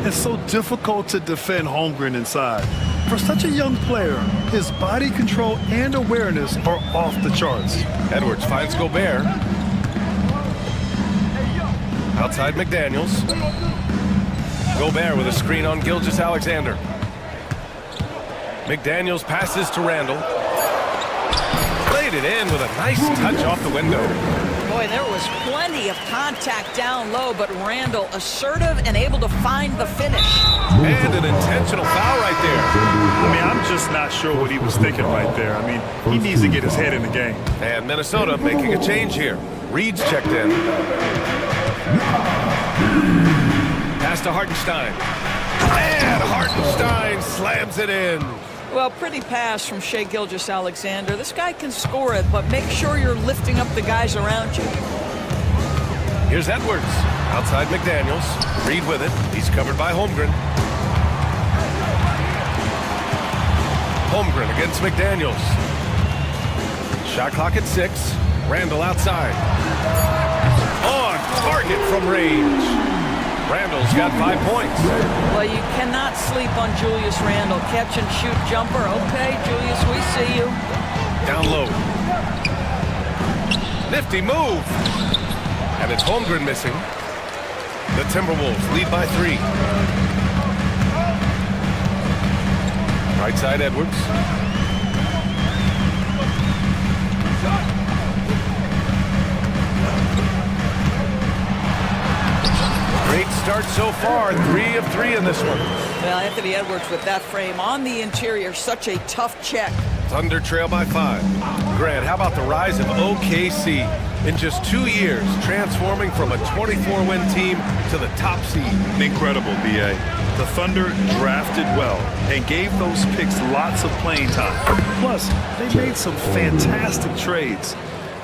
It's so difficult to defend Holmgren inside. For such a young player, his body control and awareness are off the charts. Edwards finds Gobert. Outside McDaniels. Gobert with a screen on Gilgeous-Alexander. McDaniels passes to Randle. Played it in with a nice touch off the window. Boy, there was plenty of contact down low, but Randle assertive and able to find the finish. And an intentional foul right there. I mean, I'm just not sure what he was thinking right there. I mean, he needs to get his head in the game. And Minnesota making a change here. Reed's checked in. Pass to Hartenstein. And Hartenstein slams it in. Well, pretty pass from Shai Gilgeous-Alexander. This guy can score it, but make sure you're lifting up the guys around you. Here's Edwards. Outside McDaniels. Reed with it. He's covered by Holmgren. Holmgren against McDaniels. Shot clock at 6. Randle outside. On target from range. Randle's got 5 points. Well, you cannot sleep on Julius Randle. Catch and shoot jumper. Okay, Julius, we see you. Down low. Nifty move. And it's Holmgren missing. The Timberwolves lead by 3. Right side Edwards. Great start so far, 3 of 3 in this one. Well, Anthony Edwards with that frame on the interior, such a tough check. Thunder trail by 5. Grant, how about the rise of OKC? In just 2 years, transforming from a 24-win team to the top seed. Incredible, B.A. The Thunder drafted well and gave those picks lots of playing time. Plus, they made some fantastic trades.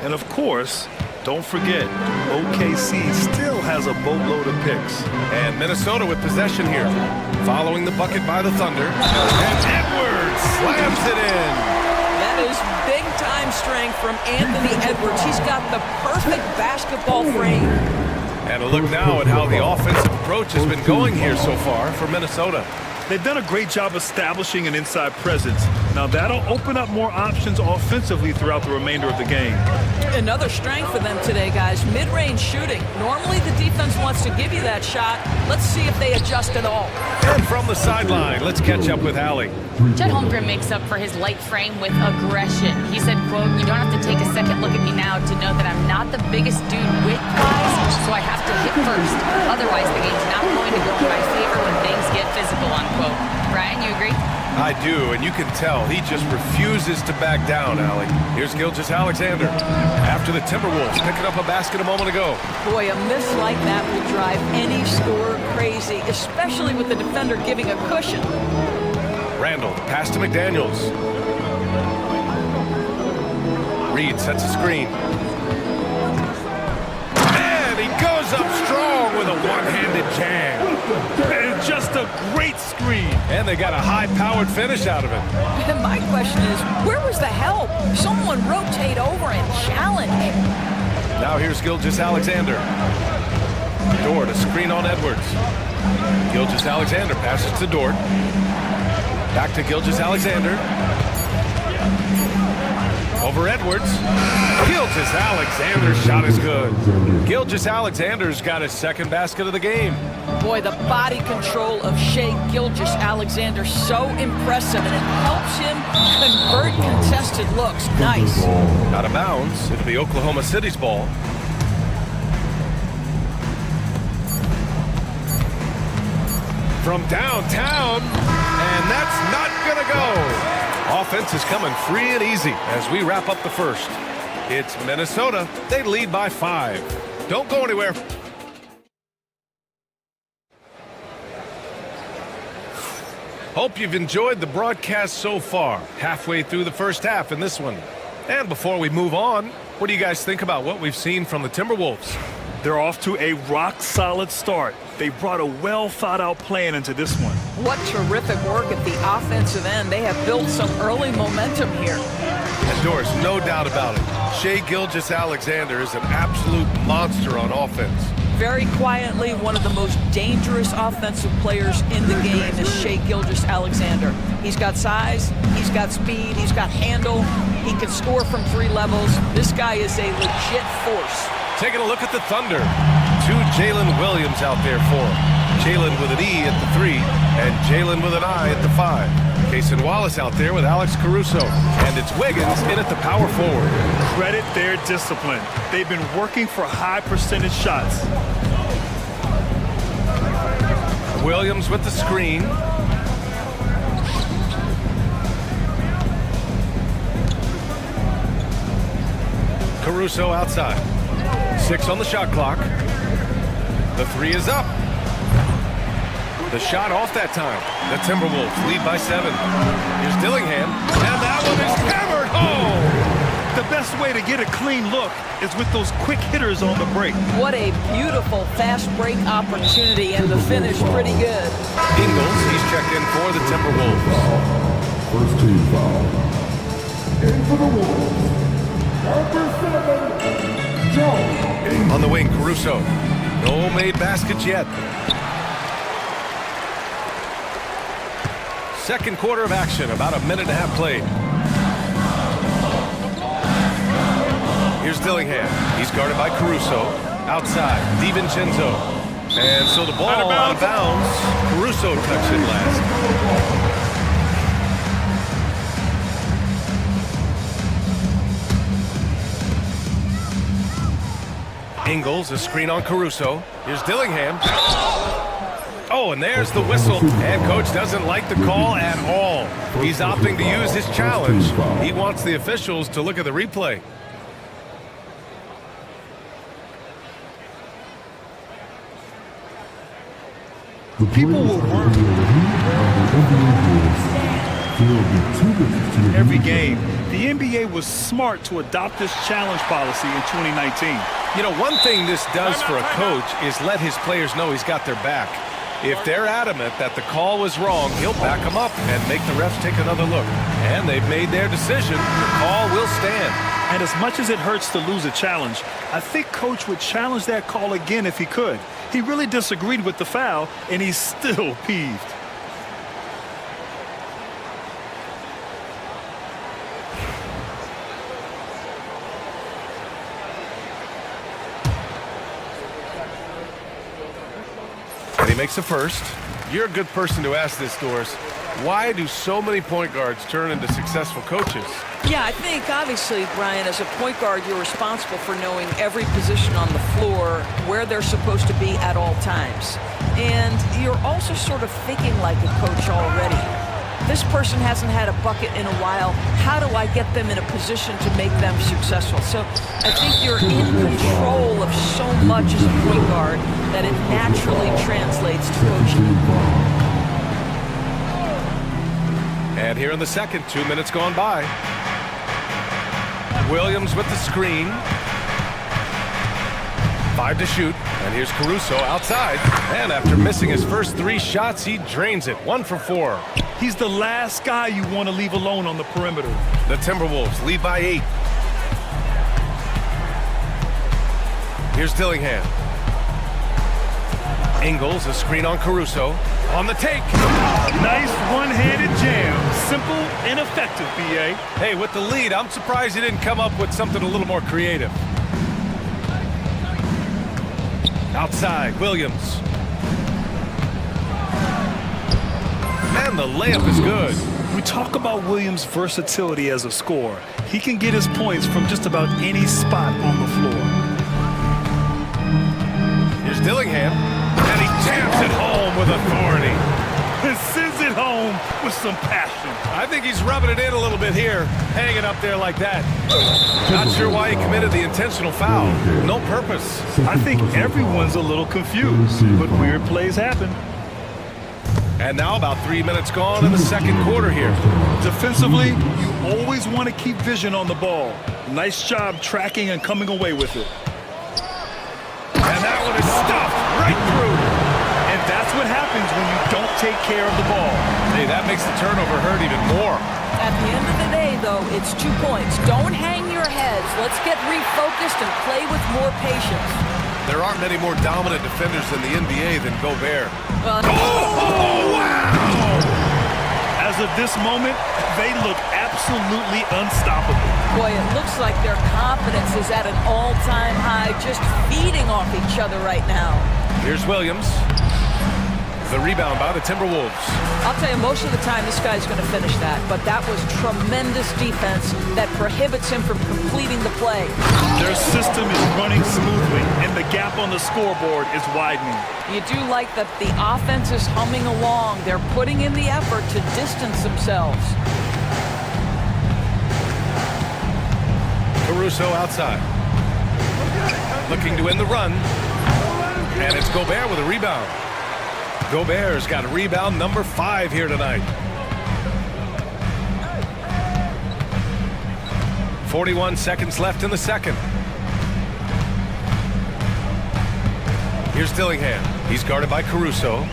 And of course, don't forget, OKC still has a boatload of picks. And Minnesota with possession here. Following the bucket by the Thunder. And Edwards slams it in. That is big-time strength from Anthony Edwards. He's got the perfect basketball frame. And a look now at how the offensive approach has been going here so far for Minnesota. They've done a great job establishing an inside presence. Now that'll open up more options offensively throughout the remainder of the game. Another strength for them today, guys. Mid-range shooting. Normally the defense wants to give you that shot. Let's see if they adjust at all. And from the sideline, let's catch up with Allie. Chet Holmgren makes up for his light frame with aggression. He said, quote, "You don't have to take a second look at me now to know that I'm not the biggest dude width-wise, so I have to hit first. Otherwise, the game's not going to go in my favor when things get physical," unquote. Brian, you agree? I do, and you can tell he just refuses to back down, Allie. Here's Gilgeous-Alexander. After the Timberwolves picking up a basket a moment ago. Boy, a miss like that will drive any scorer crazy, especially with the defender giving a cushion. Randle, pass to McDaniels. Reed sets a screen. And he goes up strong with a one-handed jam. And just a great screen. And they got a high-powered finish out of it. And my question is, where was the help? Someone rotate over and challenge. Now here's Gilgeous-Alexander. Dort, a screen on Edwards. Gilgeous-Alexander passes to Dort. Back to Gilgeous-Alexander. Over Edwards. Gilgeous-Alexander's shot is good. Gilgeous-Alexander's got his second basket of the game. Boy, the body control of Shai Gilgeous-Alexander, so impressive, and it helps him convert contested looks. Nice. Out of bounds. It'll be Oklahoma City's ball. From downtown, and that's not gonna go. Offense is coming free and easy as we wrap up the first. It's Minnesota. They lead by 5. Don't go anywhere. Hope you've enjoyed the broadcast so far. Halfway through the first half in this one. And before we move on, what do you guys think about what we've seen from the Timberwolves? They're off to a rock-solid start. They brought a well-thought-out plan into this one. What terrific work at the offensive end. They have built some early momentum here. And Doris, no doubt about it. Shai Gilgeous-Alexander is an absolute monster on offense. Very quietly, one of the most dangerous offensive players in the game is Shai Gilgeous-Alexander. He's got size, he's got speed, he's got handle, he can score from 3 levels. This guy is a legit force. Taking a look at the Thunder. 2 Jalen Williams out there for him. Jalen with an E at the 3, and Jalen with an I at the 5. Cason Wallace out there with Alex Caruso. And it's Wiggins in at the power forward. Credit their discipline. They've been working for high percentage shots. Williams with the screen. Caruso outside. 6 on the shot clock. The 3 is up. The shot off that time. The Timberwolves lead by 7. Here's Dillingham, and that one is hammered home. The best way to get a clean look is with those quick hitters on the break. What a beautiful fast break opportunity, and the finish pretty good. Ingles, he's checked in for the Timberwolves. First team foul. In for the Wolves. Number 7, Joe. On the wing, Caruso. No made baskets yet. Second quarter of action, about a minute and a half played. Here's Dillingham. He's guarded by Caruso. Outside, DiVincenzo. And so the ball out of bounds. Caruso touched it last. Ingles, a screen on Caruso. Here's Dillingham. Oh, and there's the whistle. And coach doesn't like the call at all. He's opting to use his challenge. He wants the officials to look at the replay. People will work every game. The NBA was smart to adopt this challenge policy in 2019. You know, one thing this does for a coach is let his players know he's got their back. If they're adamant that the call was wrong, he'll back them up and make the refs take another look. And they've made their decision. The call will stand. And as much as it hurts to lose a challenge, I think coach would challenge that call again if he could. He really disagreed with the foul, and he's still peeved. And he makes a first. You're a good person to ask this, Doris. Why do so many point guards turn into successful coaches? Yeah, I think obviously, Brian, as a point guard, you're responsible for knowing every position on the floor, where they're supposed to be at all times. And you're also sort of thinking like a coach already. This person hasn't had a bucket in a while. How do I get them in a position to make them successful? So I think you're in control of so much as a point guard that it naturally translates to coaching. And here in the second, 2 minutes gone by. Williams with the screen. 5 to shoot. And here's Caruso outside. And after missing his first 3 shots, he drains it. 1 for 4. He's the last guy you want to leave alone on the perimeter. The Timberwolves lead by 8. Here's Dillingham. Ingles, a screen on Caruso. On the take. Nice one-handed jam. Simple and effective, B.A. Hey, with the lead, I'm surprised he didn't come up with something a little more creative. Outside, Williams. And the layup is good. We talk about Williams' versatility as a scorer. He can get his points from just about any spot on the floor. Here's Dillingham. And he jams it home with authority. And sends it home with some passion. I think he's rubbing it in a little bit here, hanging up there like that. Not sure why he committed the intentional foul. No purpose. I think everyone's a little confused, but weird plays happen. And now about 3 minutes gone in the second quarter here. Defensively, you always want to keep vision on the ball. Nice job tracking and coming away with it. And that one is stuffed right through. And that's what happens when you don't take care of the ball. Hey, that makes the turnover hurt even more. At the end of the day, though, it's 2 points. Don't hang your heads. Let's get refocused and play with more patience. There aren't many more dominant defenders in the NBA than Gobert. Wow! As of this moment, they look absolutely unstoppable. Boy, it looks like their confidence is at an all-time high, just feeding off each other right now. Here's Williams. The rebound by the Timberwolves. I'll tell you, most of the time this guy's going to finish that, but that was tremendous defense that prohibits him from completing the play. Their system is running smoothly, and the gap on the scoreboard is widening. You do like that the offense is humming along. They're putting in the effort to distance themselves. Caruso outside. Looking to win the run. And it's Gobert with a rebound. Gobert's got a rebound number 5 here tonight. 41 seconds left in the second. Here's Dillingham. He's guarded by Caruso.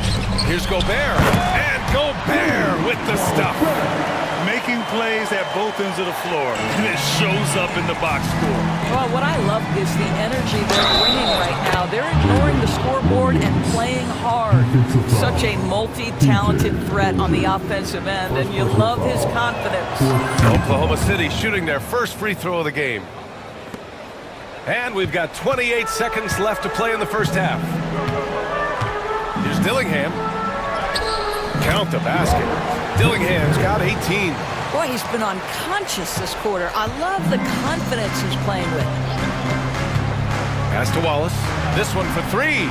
Here's Gobert. And Gobert with the stuff. Making plays at both ends of the floor, and it shows up in the box score. Well, what I love is the energy they're bringing right now. They're ignoring the scoreboard and playing hard. Such a multi-talented threat on the offensive end, and you love his confidence. Oklahoma City shooting their first free throw of the game. And we've got 28 seconds left to play in the first half. Here's Dillingham. Count the basket. Dillingham's got 18. Boy, he's been unconscious this quarter. I love the confidence he's playing with. Pass to Wallace. This one for 3.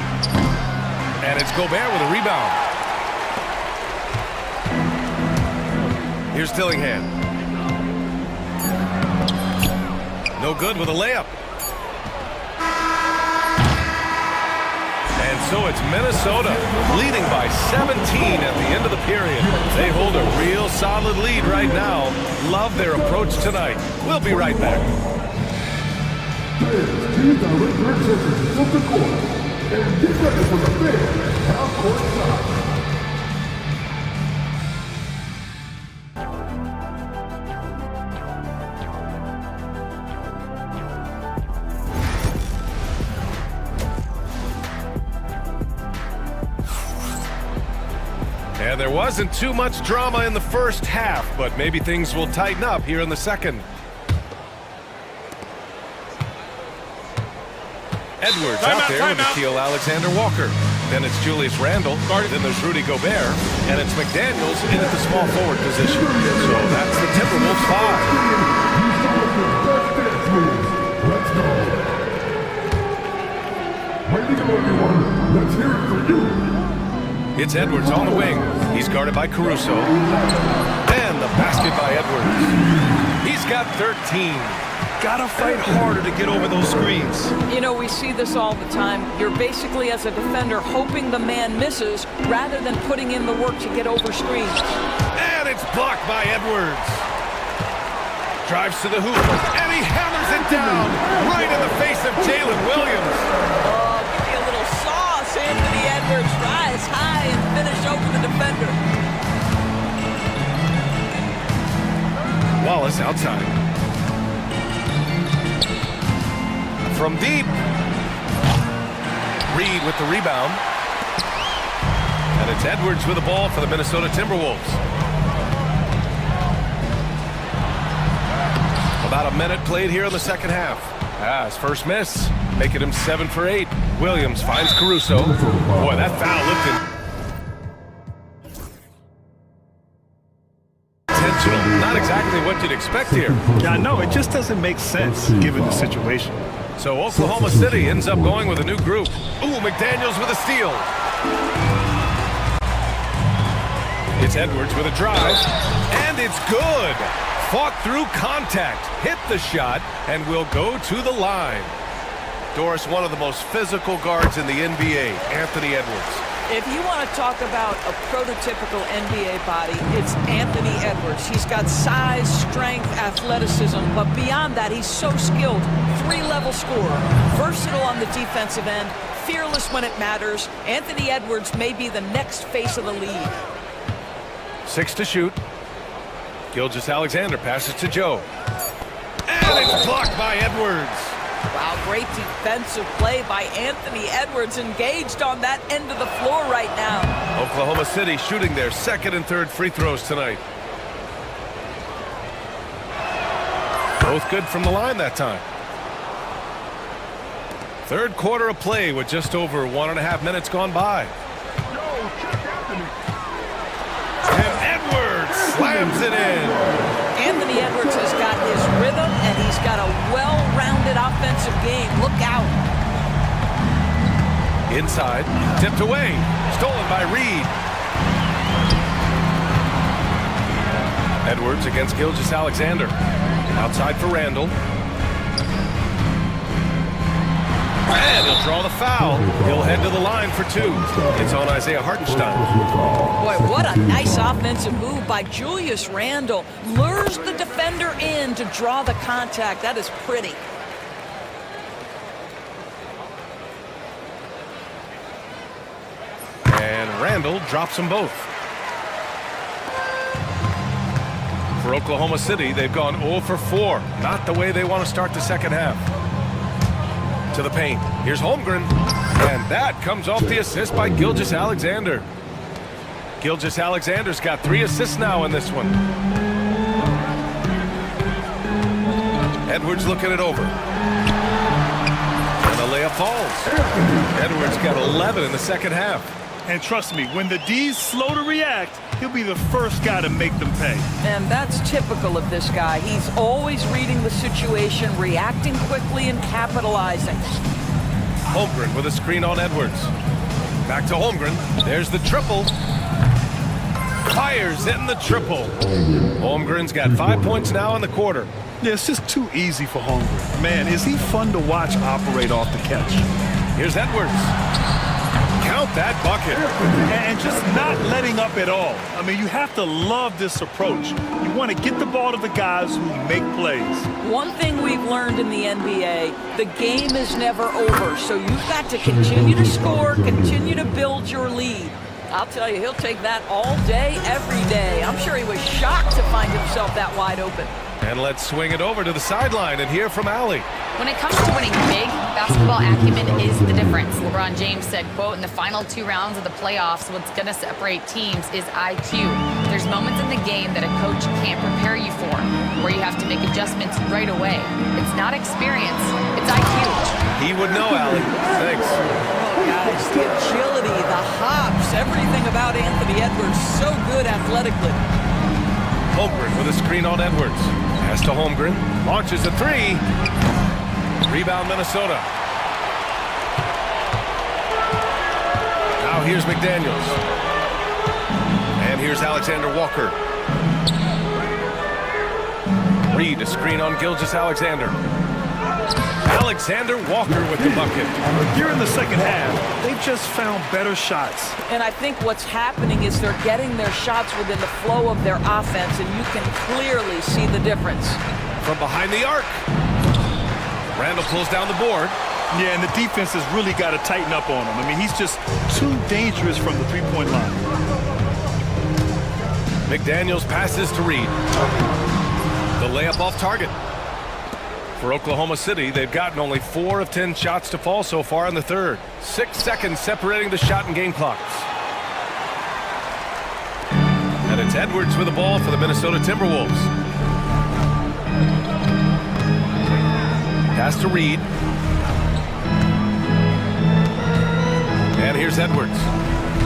And it's Gobert with a rebound. Here's Dillingham. No good with a layup. And so it's Minnesota leading by 17 at the end of the period. They hold a real solid lead right now. Love their approach tonight. We'll be right back. And there wasn't too much drama in the first half, but maybe things will tighten up here in the second. Edwards out there with Akil Alexander-Walker. Then it's Julius Randle. Then there's Rudy Gobert. And it's McDaniels in at the small forward position. So that's the Timberwolves 5. Let's go. Way to go, everyone. Let's hear it for you. It's Edwards on the wing. He's guarded by Caruso. And the basket by Edwards. He's got 13. Gotta fight harder to get over those screens. You know, we see this all the time. You're basically, as a defender, hoping the man misses rather than putting in the work to get over screens. And it's blocked by Edwards. Drives to the hoop. And he hammers it down right in the face of Jalen Williams. Oh, give me a little Wallace outside. From deep. Reed with the rebound. And it's Edwards with the ball for the Minnesota Timberwolves. About a minute played here in the second half. His first miss, making him 7 for 8. Williams finds Caruso. Boy, that foul lifted. Intentional. Not exactly what you'd expect here. Yeah, I know. It just doesn't make sense given the situation. So Oklahoma City ends up going with a new group. Ooh, McDaniels with a steal. It's Edwards with a drive, and it's good. Fought through contact, hit the shot, and will go to the line. Doris, one of the most physical guards in the NBA, Anthony Edwards. If you want to talk about a prototypical NBA body, it's Anthony Edwards. He's got size, strength, athleticism, but beyond that, he's so skilled. 3-level scorer, versatile on the defensive end, fearless when it matters. Anthony Edwards may be the next face of the league. 6 to shoot. Gilgeous-Alexander passes to Joe. And it's blocked by Edwards. Wow, great defensive play by Anthony Edwards, engaged on that end of the floor right now. Oklahoma City shooting their second and third free throws tonight. Both good from the line that time. Third quarter of play with just over 1.5 minutes gone by. And Edwards slams it in. Anthony Edwards has got his rhythm, and he's got a well-rounded offensive game. Look out. Inside, tipped away, stolen by Reed. Edwards against Gilgeous-Alexander. Outside for Randall. And he'll draw the foul. He'll head to the line for 2. It's on Isaiah Hartenstein. Boy, what a nice offensive move by Julius Randle. Lures the defender in to draw the contact. That is pretty. And Randall drops them both. For Oklahoma City, they've gone 0 for 4. Not the way they want to start the second half. To the paint. Here's Holmgren. And that comes off the assist by Gilgeous-Alexander. Gilgeous-Alexander's got 3 assists now in this one. Edwards looking it over. And the layup falls. Edwards got 11 in the second half. And trust me, when the D's slow to react, he'll be the first guy to make them pay. And that's typical of this guy. He's always reading the situation, reacting quickly, and capitalizing. Holmgren with a screen on Edwards. Back to Holmgren. There's the triple. Fires in the triple. Holmgren's got 5 points now in the quarter. Yeah, it's just too easy for Holmgren. Man, is he fun to watch operate off the catch. Here's Edwards. Count that bucket. And just not letting up at all. I mean, you have to love this approach. You want to get the ball to the guys who make plays. One thing we've learned in the NBA, the game is never over. So you've got to continue to score, continue to build your lead. I'll tell you, he'll take that all day, every day. I'm sure he was shocked to find himself that wide open. And let's swing it over to the sideline and hear from Allie. When it comes to winning big, basketball acumen is the difference. LeBron James said, quote, in the final 2 rounds of the playoffs, what's going to separate teams is IQ. There's moments in the game that a coach can't prepare you for, where you have to make adjustments right away. It's not experience, it's IQ. He would know, Allie. Thanks. Oh, guys, the agility, the hops, everything about Anthony Edwards, so good athletically. Holmgren with a screen on Edwards. Pass to Holmgren. Launches a 3. Rebound Minnesota. Now here's McDaniels. And here's Alexander Walker. Reed a screen on Gilgeous-Alexander. Alexander Walker with the bucket. Here in the second half, they've just found better shots. And I think what's happening is they're getting their shots within the flow of their offense, and you can clearly see the difference. From behind the arc. Randall pulls down the board. Yeah, and the defense has really got to tighten up on him. I mean, he's just too dangerous from the three-point line. McDaniels passes to Reed. The layup off target. For Oklahoma City, they've gotten only 4 of 10 shots to fall so far in the third. 6 seconds separating the shot and game clocks. And it's Edwards with the ball for the Minnesota Timberwolves. Pass to Reed. And here's Edwards.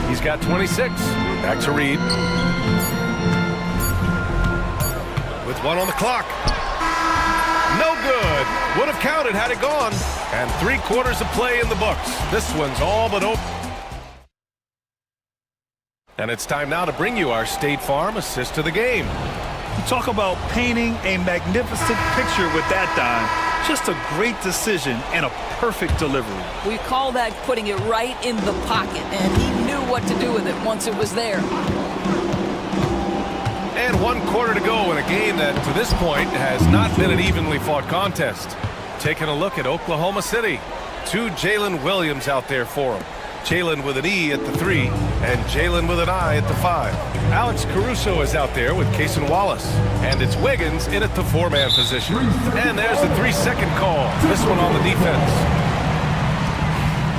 He's got 26. Back to Reed. With 1 on the clock. No good. Would have counted had it gone. And 3 quarters of play in the books. This one's all but over. And it's time now to bring you our State Farm assist of the game. You talk about painting a magnificent picture with that dime. Just a great decision and a perfect delivery. We call that putting it right in the pocket, and he knew what to do with it once it was there. And 1 quarter to go in a game that, to this point, has not been an evenly fought contest. Taking a look at Oklahoma City. 2 Jalen Williams out there for him. Jalen with an E at the 3, and Jalen with an I at the 5. Alex Caruso is out there with Cason Wallace, and it's Wiggins in at the 4-man position. And there's the 3-second call. This one on the defense.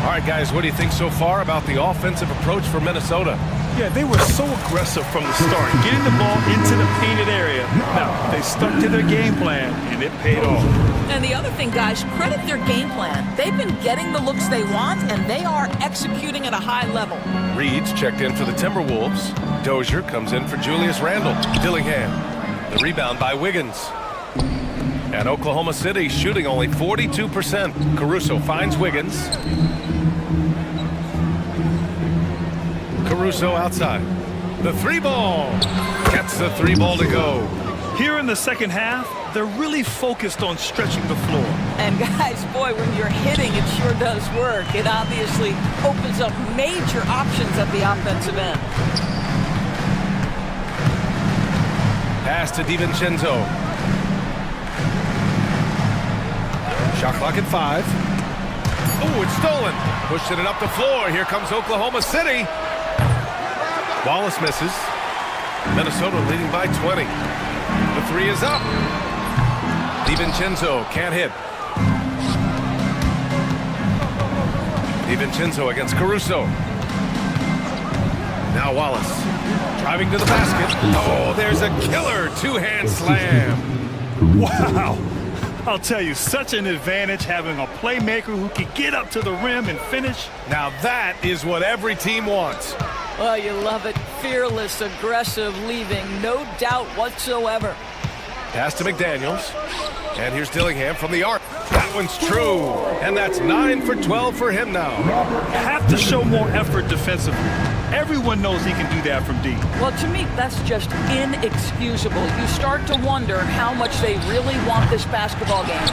All right, guys, what do you think so far about the offensive approach for Minnesota? Yeah, they were so aggressive from the start, getting the ball into the painted area. Now, they stuck to their game plan, and it paid off. And the other thing, guys, credit their game plan. They've been getting the looks they want, and they are executing at a high level. Reed's checked in for the Timberwolves. Dozier comes in for Julius Randle. Dillingham. The rebound by Wiggins. And Oklahoma City shooting only 42%. Caruso finds Wiggins. Caruso outside. The 3-ball. Gets the 3-ball to go. Here in the second half, they're really focused on stretching the floor. And guys, boy, when you're hitting, it sure does work. It obviously opens up major options at the offensive end. Pass to DiVincenzo. Shot clock at 5. Oh, it's stolen. Pushing it up the floor. Here comes Oklahoma City. Wallace misses. Minnesota leading by 20. The 3 is up. DiVincenzo can't hit. DiVincenzo against Caruso. Now Wallace driving to the basket. Oh, there's a killer 2-hand slam. Wow. I'll tell you, such an advantage having a playmaker who can get up to the rim and finish. Now that is what every team wants. Oh, you love it. Fearless, aggressive, leaving. No doubt whatsoever. Pass to McDaniels. And here's Dillingham from the arc. That one's true. And that's 9 for 12 for him now. Have to show more effort defensively. Everyone knows he can do that from deep. Well, to me, that's just inexcusable. You start to wonder how much they really want this basketball game.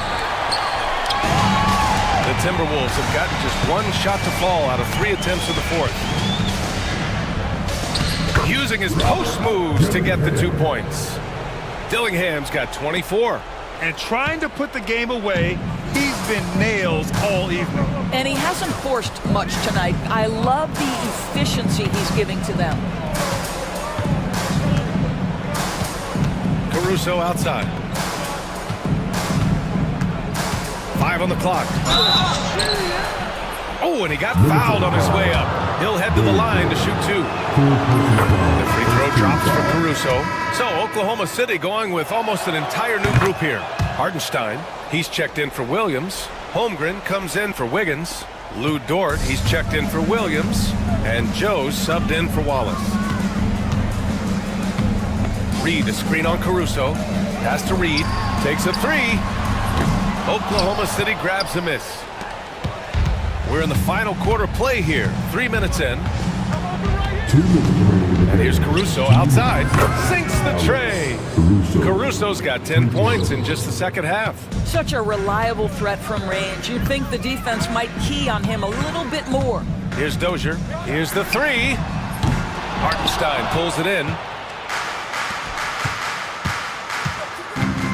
The Timberwolves have gotten just 1 shot to fall out of 3 attempts in the 4th. Using his post moves to get the 2 points. Dillingham's got 24. And trying to put the game away, he's been nails all evening. And he hasn't forced much tonight. I love the efficiency he's giving to them. Caruso outside. 5 on the clock. Oh, and he got fouled on his way up. He'll head to the line to shoot 2. The free throw drops for Caruso. So Oklahoma City going with almost an entire new group here. Hardenstein, he's checked in for Williams. Holmgren comes in for Wiggins. Lou Dort, he's checked in for Williams. And Joe subbed in for Wallace. Reed, a screen on Caruso. Pass to Reed. Takes a 3. Oklahoma City grabs a miss. We're in the final quarter play here. 3 minutes in. And here's Caruso outside. Sinks the tray. Caruso's got 10 points in just the second half. Such a reliable threat from range. You'd think the defense might key on him a little bit more. Here's Dozier. Here's the 3. Hartenstein pulls it in.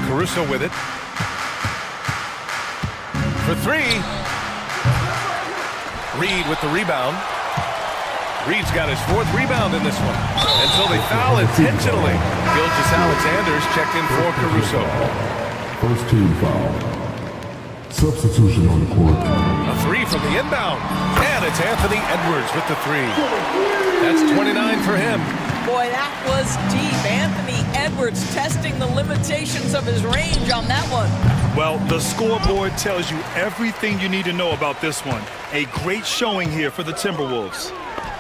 Caruso with it. For 3. Reed with the rebound. Reed's got his 4th rebound in this one. And so they foul intentionally. Gilgeous-Alexander's checked in for Caruso. First team foul. Substitution on the court. A 3 from the inbound. And it's Anthony Edwards with the 3. That's 29 for him. Boy, that was deep. Anthony Edwards testing the limitations of his range on that one. Well, the scoreboard tells you everything you need to know about this one. A great showing here for the Timberwolves.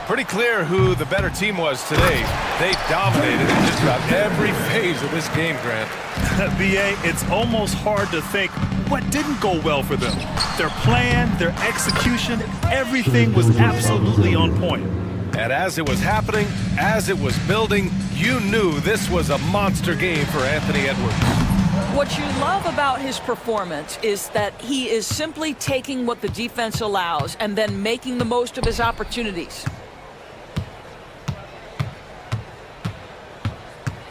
Pretty clear who the better team was today. They dominated in just about every phase of this game, Grant. BA, it's almost hard to think what didn't go well for them. Their plan, their execution, everything was absolutely on point. And as it was happening, as it was building, you knew this was a monster game for Anthony Edwards. What you love about his performance is that he is simply taking what the defense allows and then making the most of his opportunities.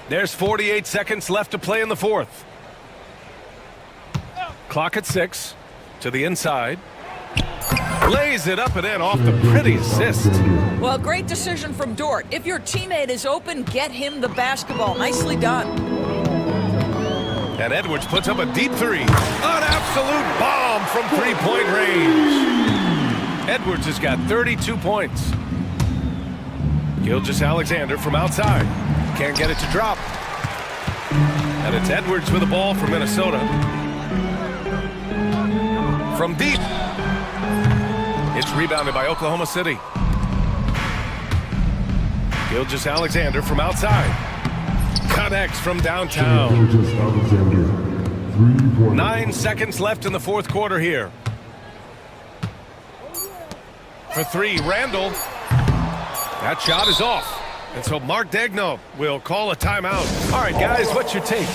There's 48 seconds left to play in the 4th. Clock at 6. To the inside. Lays it up and in off the pretty assist. Well, great decision from Dort. If your teammate is open, get him the basketball. Nicely done. And Edwards puts up a deep 3. An absolute bomb from three-point range. Edwards has got 32 points. Gilgeous-Alexander from outside. Can't get it to drop. And it's Edwards with the ball for Minnesota. From deep. It's rebounded by Oklahoma City. Gilgeous-Alexander from outside. Connects from downtown. 9 seconds left in the 4th quarter here. For 3, Randall. That shot is off. And so Mark Daigneault will call a timeout. All right, guys, what's your take?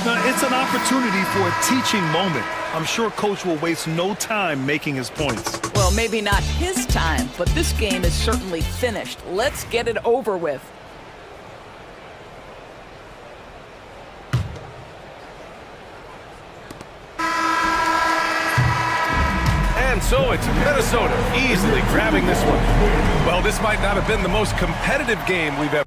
Now, it's an opportunity for a teaching moment. I'm sure Coach will waste no time making his points. Well, maybe not his time, but this game is certainly finished. Let's get it over with. And so it's Minnesota easily grabbing this one. Well, this might not have been the most competitive game we've ever...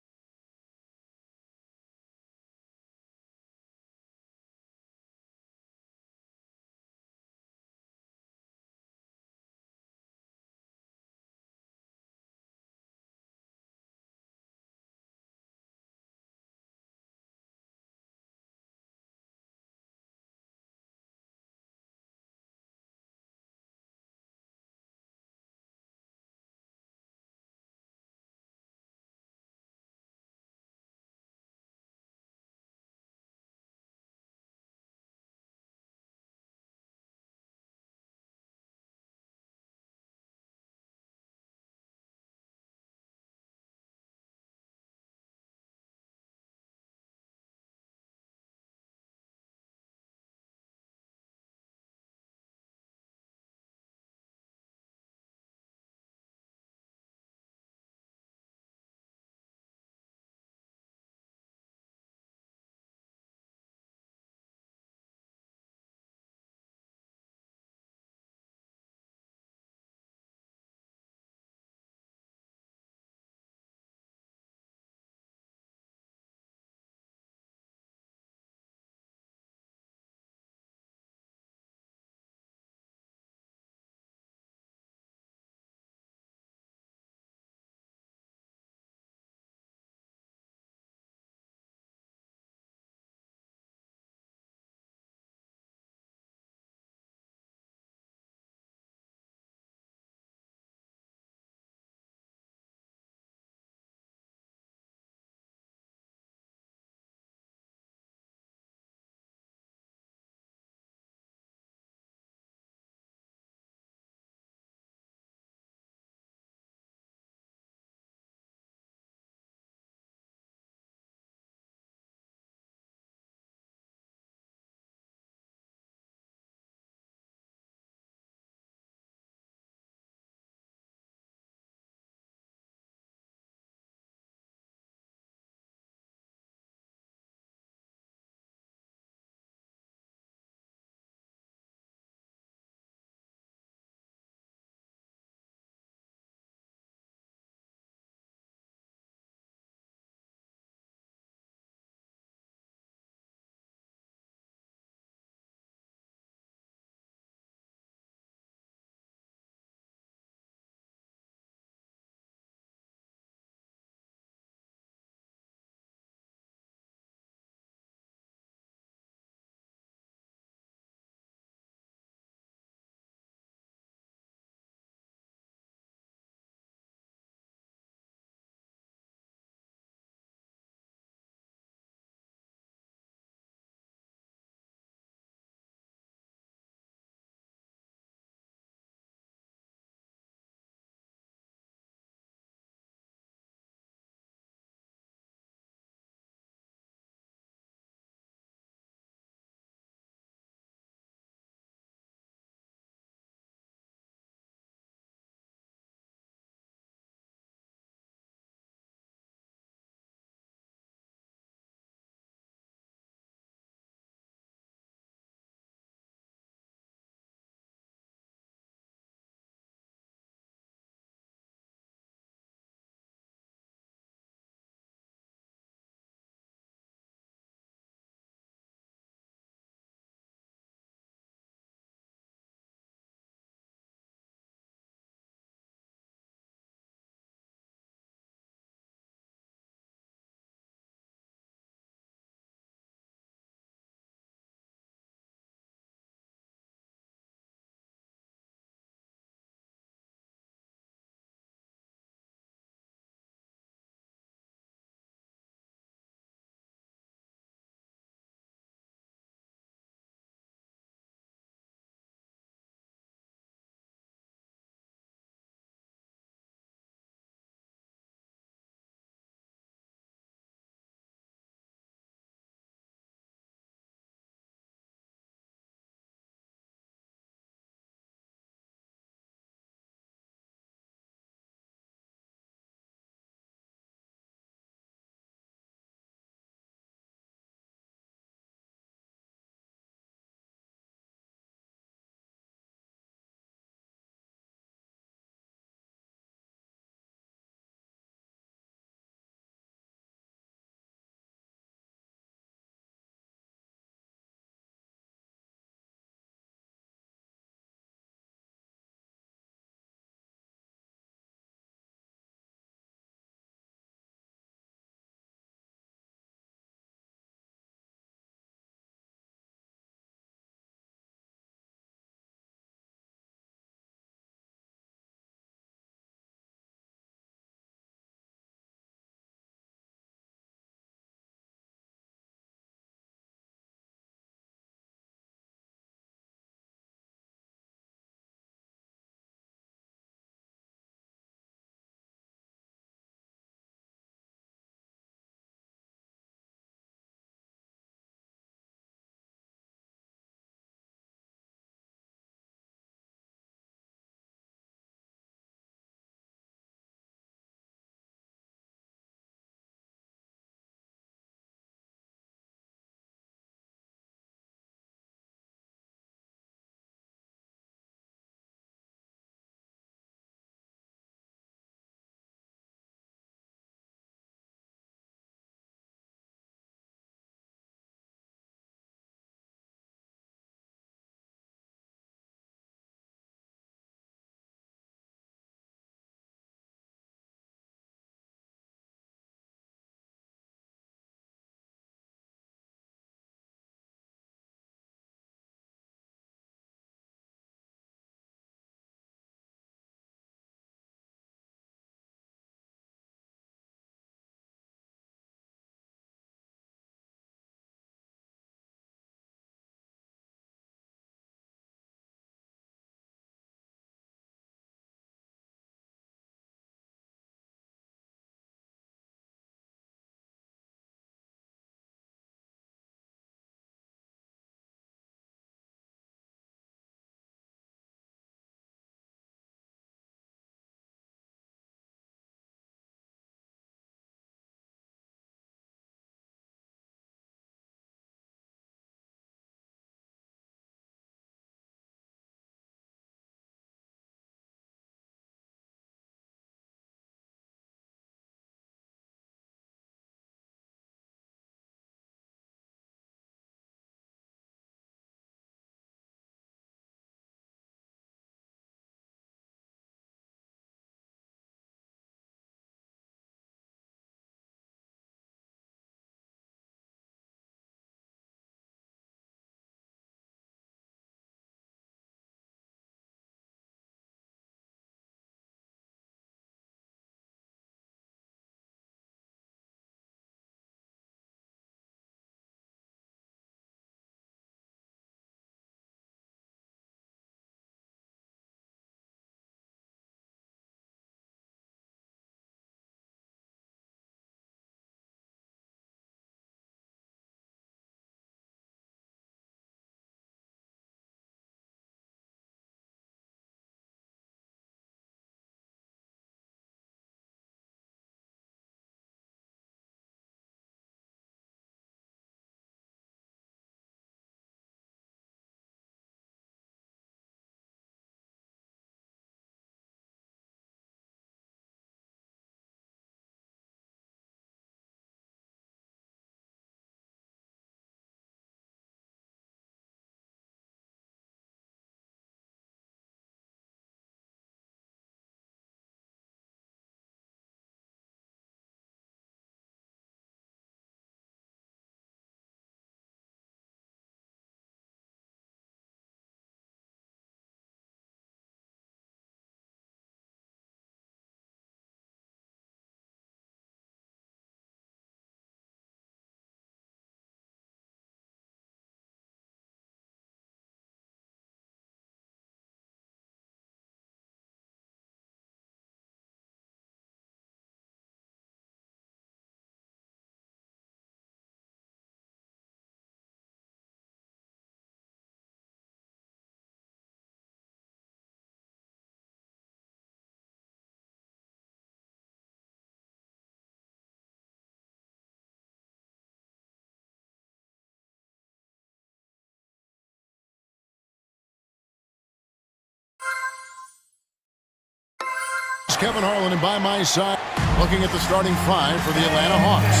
Kevin Harlan, and by my side, looking at the starting five for the Atlanta Hawks.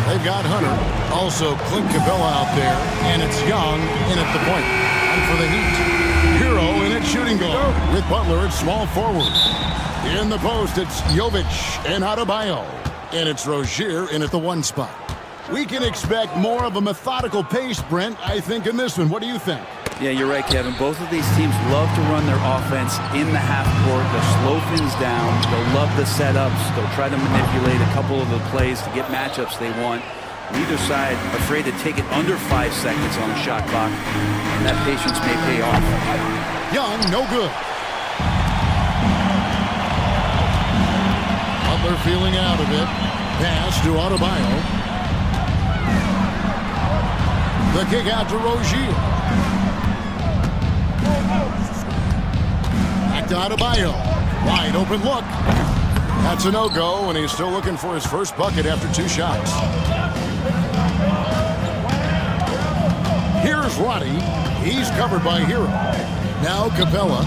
They've got Hunter, also Clint Capella out there, and it's Young in at the point. And for the Heat, Hero in at shooting guard, with Butler at small forward. In the post, it's Jovic and Adebayo, and it's Rozier in at the one spot. We can expect more of a methodical pace, Brent, I think, in this one. What do you think? Yeah, you're right, Kevin. Both of these teams love to run their offense in the half court. They'll slow things down. They'll love the setups. They'll try to manipulate a couple of the plays to get matchups they want. Neither side afraid to take it under 5 seconds on the shot clock, and that patience may pay off. Young, no good. Butler feeling out of it. Pass to Adebayo. The kick out to Rozier. Back to Adebayo. Wide open look. That's a no-go, and he's still looking for his first bucket after 2 shots. Here's Roddy. He's covered by Hero. Now Capella.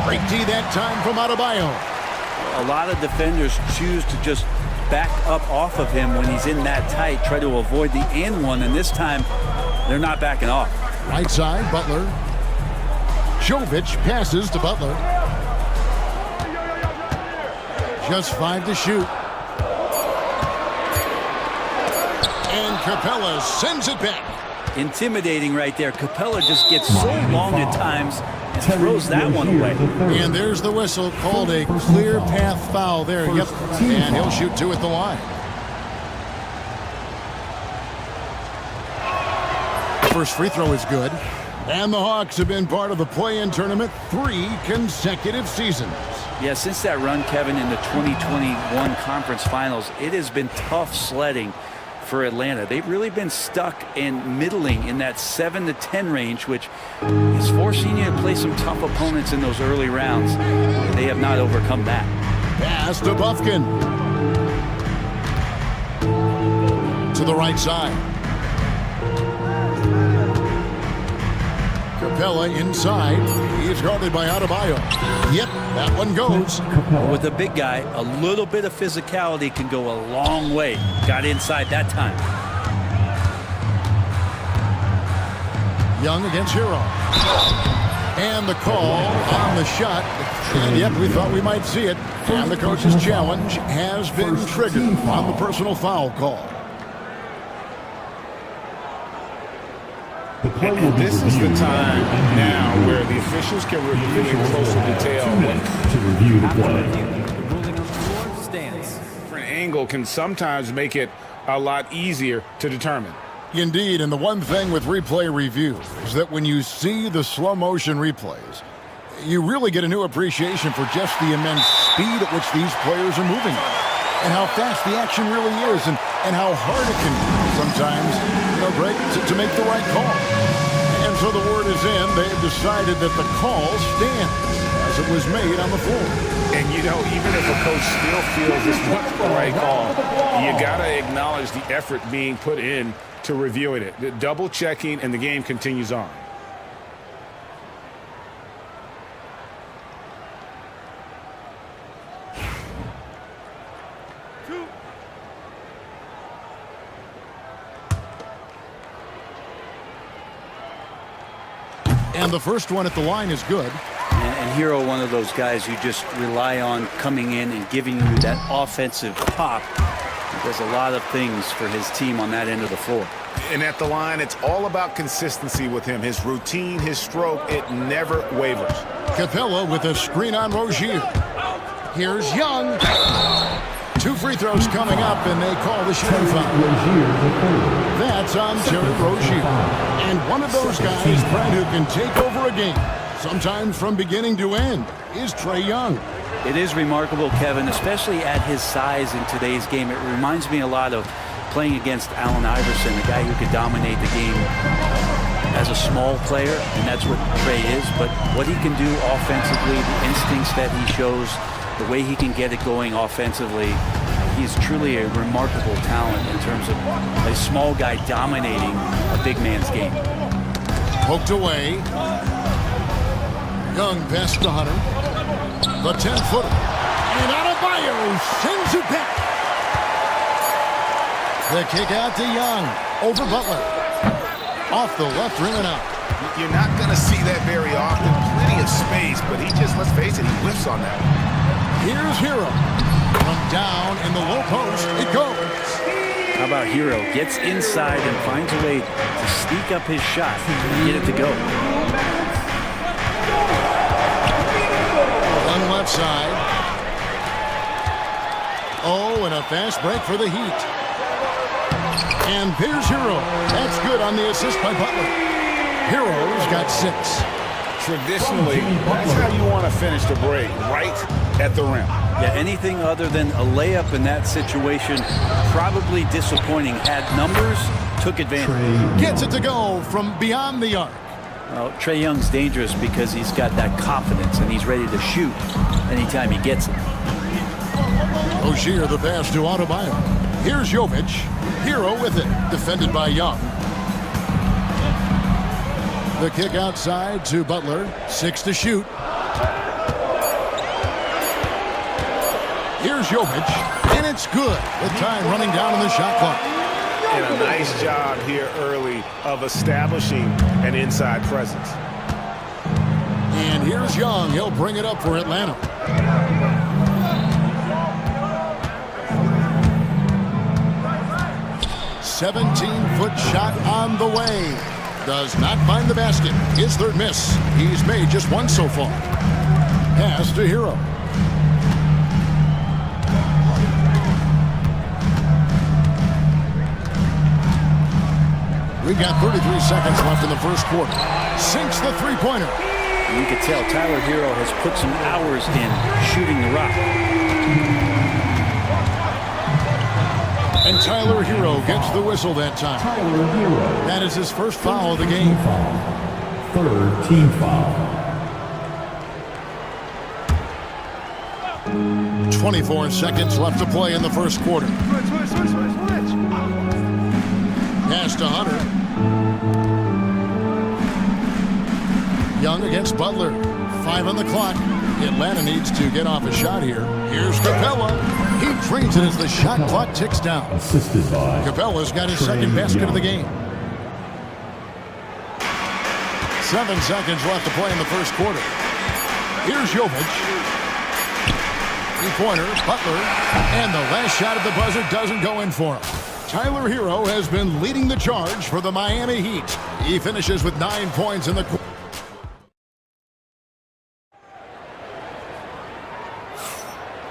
Break D that time from Adebayo. A lot of defenders choose to just back up off of him when he's in that tight, try to avoid the and one, and this time they're not backing off. Right side, Butler. Jovic passes to Butler. Just 5 to shoot. And Capella sends it back. Intimidating right there. Capella just gets so long at times and throws that one away. And there's the whistle, called a clear path foul there. Yep, and he'll shoot 2 at the line. First free throw is good. And the Hawks have been part of the play-in tournament 3 consecutive seasons. Yeah, since that run, Kevin, in the 2021 conference finals, it has been tough sledding for Atlanta. They've really been stuck in middling in that 7 to 10 range, which is forcing you to play some tough opponents in those early rounds. They have not overcome that. Pass to Bufkin. To the right side. Capella inside. He's guarded by Adebayo. Yep, that one goes. With a big guy, a little bit of physicality can go a long way. Got inside that time. Young against Hero. And the call on the shot. And yep, we thought we might see it. And the coach's challenge has been triggered on the personal foul call. And this is the time now where the officials can review in closer detail. To review the play. Different angle can sometimes make it a lot easier to determine. Indeed, and the one thing with replay review is that when you see the slow motion replays, you really get a new appreciation for just the immense speed at which these players are moving and how fast the action really is and how hard it can be sometimes, Greg, to make the right call. And so the word is in. They've decided that the call stands as it was made on the floor. And, even if a coach still feels this wasn't the right call, you got to acknowledge the effort being put in to reviewing it. The double checking, and the game continues on. And the first one at the line is good. And Hero, one of those guys you just rely on coming in and giving you that offensive pop. He does a lot of things for his team on that end of the floor. And at the line, it's all about consistency with him. His routine, his stroke, it never wavers. Capella with a screen on Rozier. Here's Young. 2 free throws coming up, and they call the shooting foul. That's on Terry Rozier. And one of those guys, Brent, who can take over a game, sometimes from beginning to end, is Trae Young. It is remarkable, Kevin, especially at his size in today's game. It reminds me a lot of playing against Allen Iverson, a guy who could dominate the game as a small player, and that's what Trae is. But what he can do offensively, the instincts that he shows, the way he can get it going offensively, he's truly a remarkable talent in terms of a small guy dominating a big man's game. Poked away. Young pass to Hunter. The 10-footer. And Adebayo sends it back. The kick out to Young. Over Butler. Off the left rim and out. You're not going to see that very often. Plenty of space, but he just, let's face it, he whiffs on that. Here's Hero. From down in the low post, it goes. How about Hero? Gets inside and finds a way to sneak up his shot and get it to go. On left side. Oh, and a fast break for the Heat. And there's Hero. That's good on the assist by Butler. Hero's got 6. Traditionally, that's how you want to finish the break, right at the rim. Yeah, anything other than a layup in that situation, probably disappointing. Had numbers, took advantage. Gets it to go from beyond the arc. Well, Trae Young's dangerous because he's got that confidence and he's ready to shoot anytime he gets it. Rozier the pass to Adebayo. Here's Jovic. Hero with it, defended by Young. The kick outside to Butler. 6 to shoot. Here's Jovic, and it's good with time running down on the shot clock. And a nice job here early of establishing an inside presence. And here's Young. He'll bring it up for Atlanta. "17-foot shot on the way. Does not find the basket. His third miss. He's made just one so far. Pass to Hero. We've got 33 seconds left in the first quarter. Sinks the three-pointer. You can tell Tyler Hero has put some hours in shooting the rock. And Tyler Hero gets the whistle that time. That is his first foul of the game. Third team foul. 24 seconds left to play in the first quarter. Pass to Hunter. Young against Butler. 5 on the clock. Atlanta needs to get off a shot here. Here's Capella. He trains it as the shot clock ticks down. Assisted by Capella's got his second basket of the game. 7 seconds left to play in the first quarter. Here's Jovic. Three-pointer, Butler. And the last shot at the buzzer doesn't go in for him. Tyler Hero has been leading the charge for the Miami Heat. He finishes with 9 points in the quarter.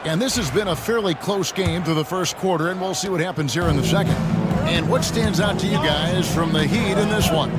And this has been a fairly close game through the first quarter, and we'll see what happens here in the second. And what stands out to you guys from the Heat in this one?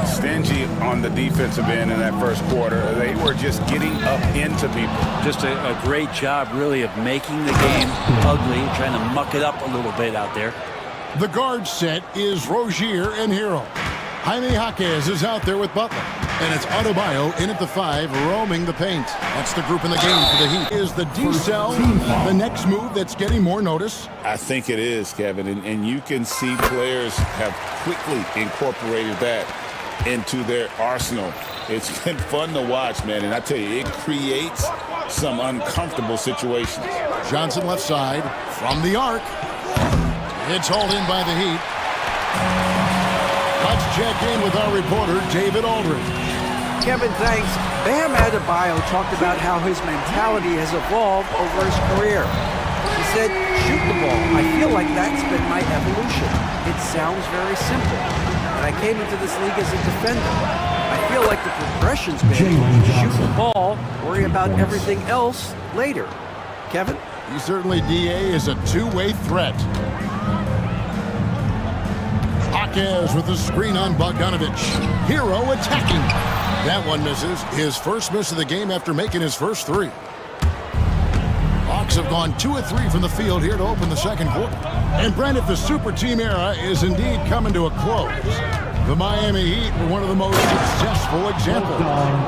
Stingy on the defensive end in that first quarter. They were just getting up into people. Just a great job, really, of making the game ugly, trying to muck it up a little bit out there. The guard set is Rozier and Hero. Jaime Jaquez is out there with Butler. And it's Adebayo in at the 5, roaming the paint. That's the group in the game for the Heat. Is the D-cell the next move that's getting more notice? I think it is, Kevin. And you can see players have quickly incorporated that into their arsenal. It's been fun to watch, man, and I tell you, it creates some uncomfortable situations. Johnson left side from the arc. It's hauled in by the Heat. Let's check in with our reporter, David Aldridge. Kevin, thanks. Bam Adebayo talked about how his mentality has evolved over his career. He said, shoot the ball. I feel like that's been my evolution. It sounds very simple. And I came into this league as a defender. I feel like the progression's been shoot the ball, worry about everything else later. Kevin? He certainly, DA, is a two-way threat. Jaquez with the screen on Bogdanovic. Hero attacking. That one misses. His first miss of the game after making his first 3. Hawks have gone 2 of 3 from the field here to open the second quarter. And Brandon, the super team era is indeed coming to a close. The Miami Heat were one of the most successful examples.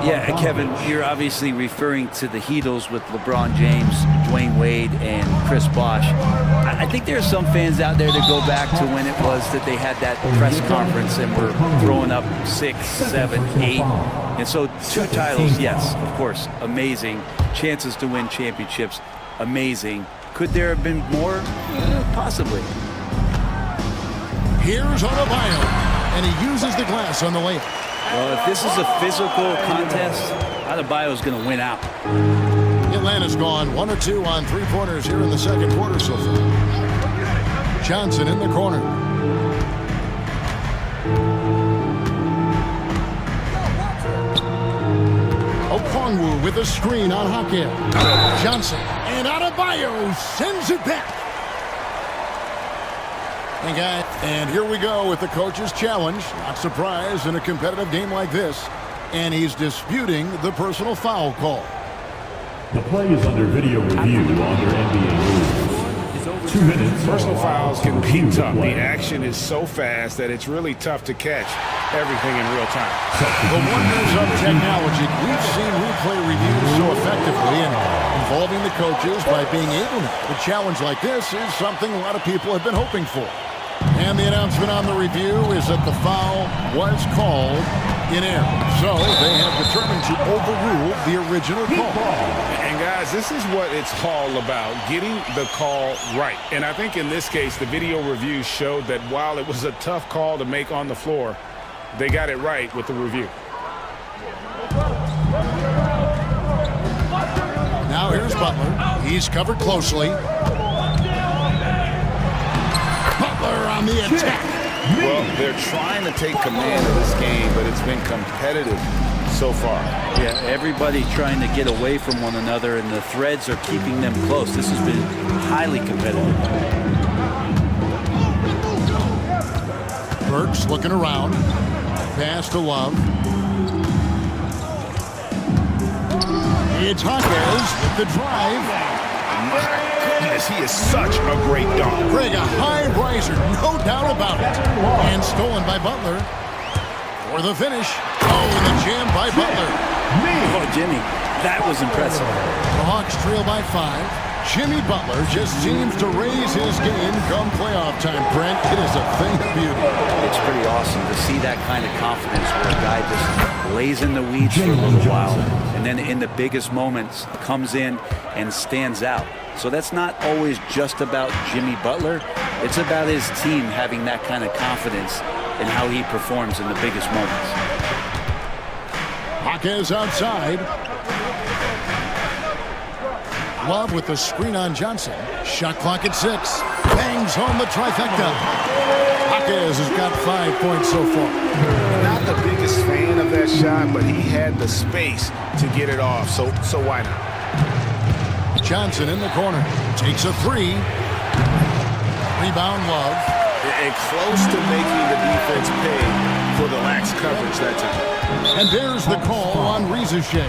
Yeah, Kevin, you're obviously referring to the Heatles with LeBron James, Dwayne Wade, and Chris Bosh. I think there are some fans out there that go back to when it was that they had that press conference and were throwing up 6, 7, 8. And so 2 titles, yes, of course, amazing. Chances to win championships, amazing. Could there have been more? Possibly. Here's Adebayo, and he uses the glass on the layup. Well, if this is a physical contest, Adebayo's going to win out. Atlanta's gone 1 or 2 on 3-pointers here in the second quarter so far. Johnson in the corner. Okongwu with a screen on Hakim. Johnson, and Adebayo sends it back. And here we go with the coach's challenge. Not surprised in a competitive game like this. And he's disputing the personal foul call. The play is under video review under NBA rules. 2 minutes. Personal fouls can be tough. The action is so fast that it's really tough to catch everything in real time. The wonders of technology. We've seen replay reviews so effectively and involving the coaches by being able to. A challenge like this is something a lot of people have been hoping for. And the announcement on the review is that the foul was called in error. So they have determined to overrule the original call. And guys, this is what it's all about, getting the call right. And I think in this case, the video review showed that while it was a tough call to make on the floor, they got it right with the review. Now here's Butler. He's covered closely. Butler on the attack. Well, they're trying to take command of this game, but it's been competitive so far. Yeah, everybody trying to get away from one another, and the threads are keeping them close. This has been highly competitive. Burks looking around. Pass to Love. It's Hawkins with the drive. He is such a great dunk. Greg, a high riser, no doubt about it. And stolen by Butler. For the finish. Oh, and the jam by Butler. Oh, Jimmy, that was impressive. The Hawks trail by 5. Jimmy Butler just seems to raise his game come playoff time, Brent. It is a thing of beauty. It's pretty awesome to see that kind of confidence where a guy just lays in the weeds for a little while and then in the biggest moments comes in and stands out. So that's not always just about Jimmy Butler. It's about his team having that kind of confidence in how he performs in the biggest moments. Hawkins outside. Love with the screen on Johnson. Shot clock at 6. Bangs home the trifecta. Hawkins has got 5 points so far. Not the biggest fan of that shot, but he had the space to get it off, so why not? Johnson in the corner. Takes a 3. Rebound Love. And close to making the defense pay for the lax coverage that time. And there's the call on Rizashay.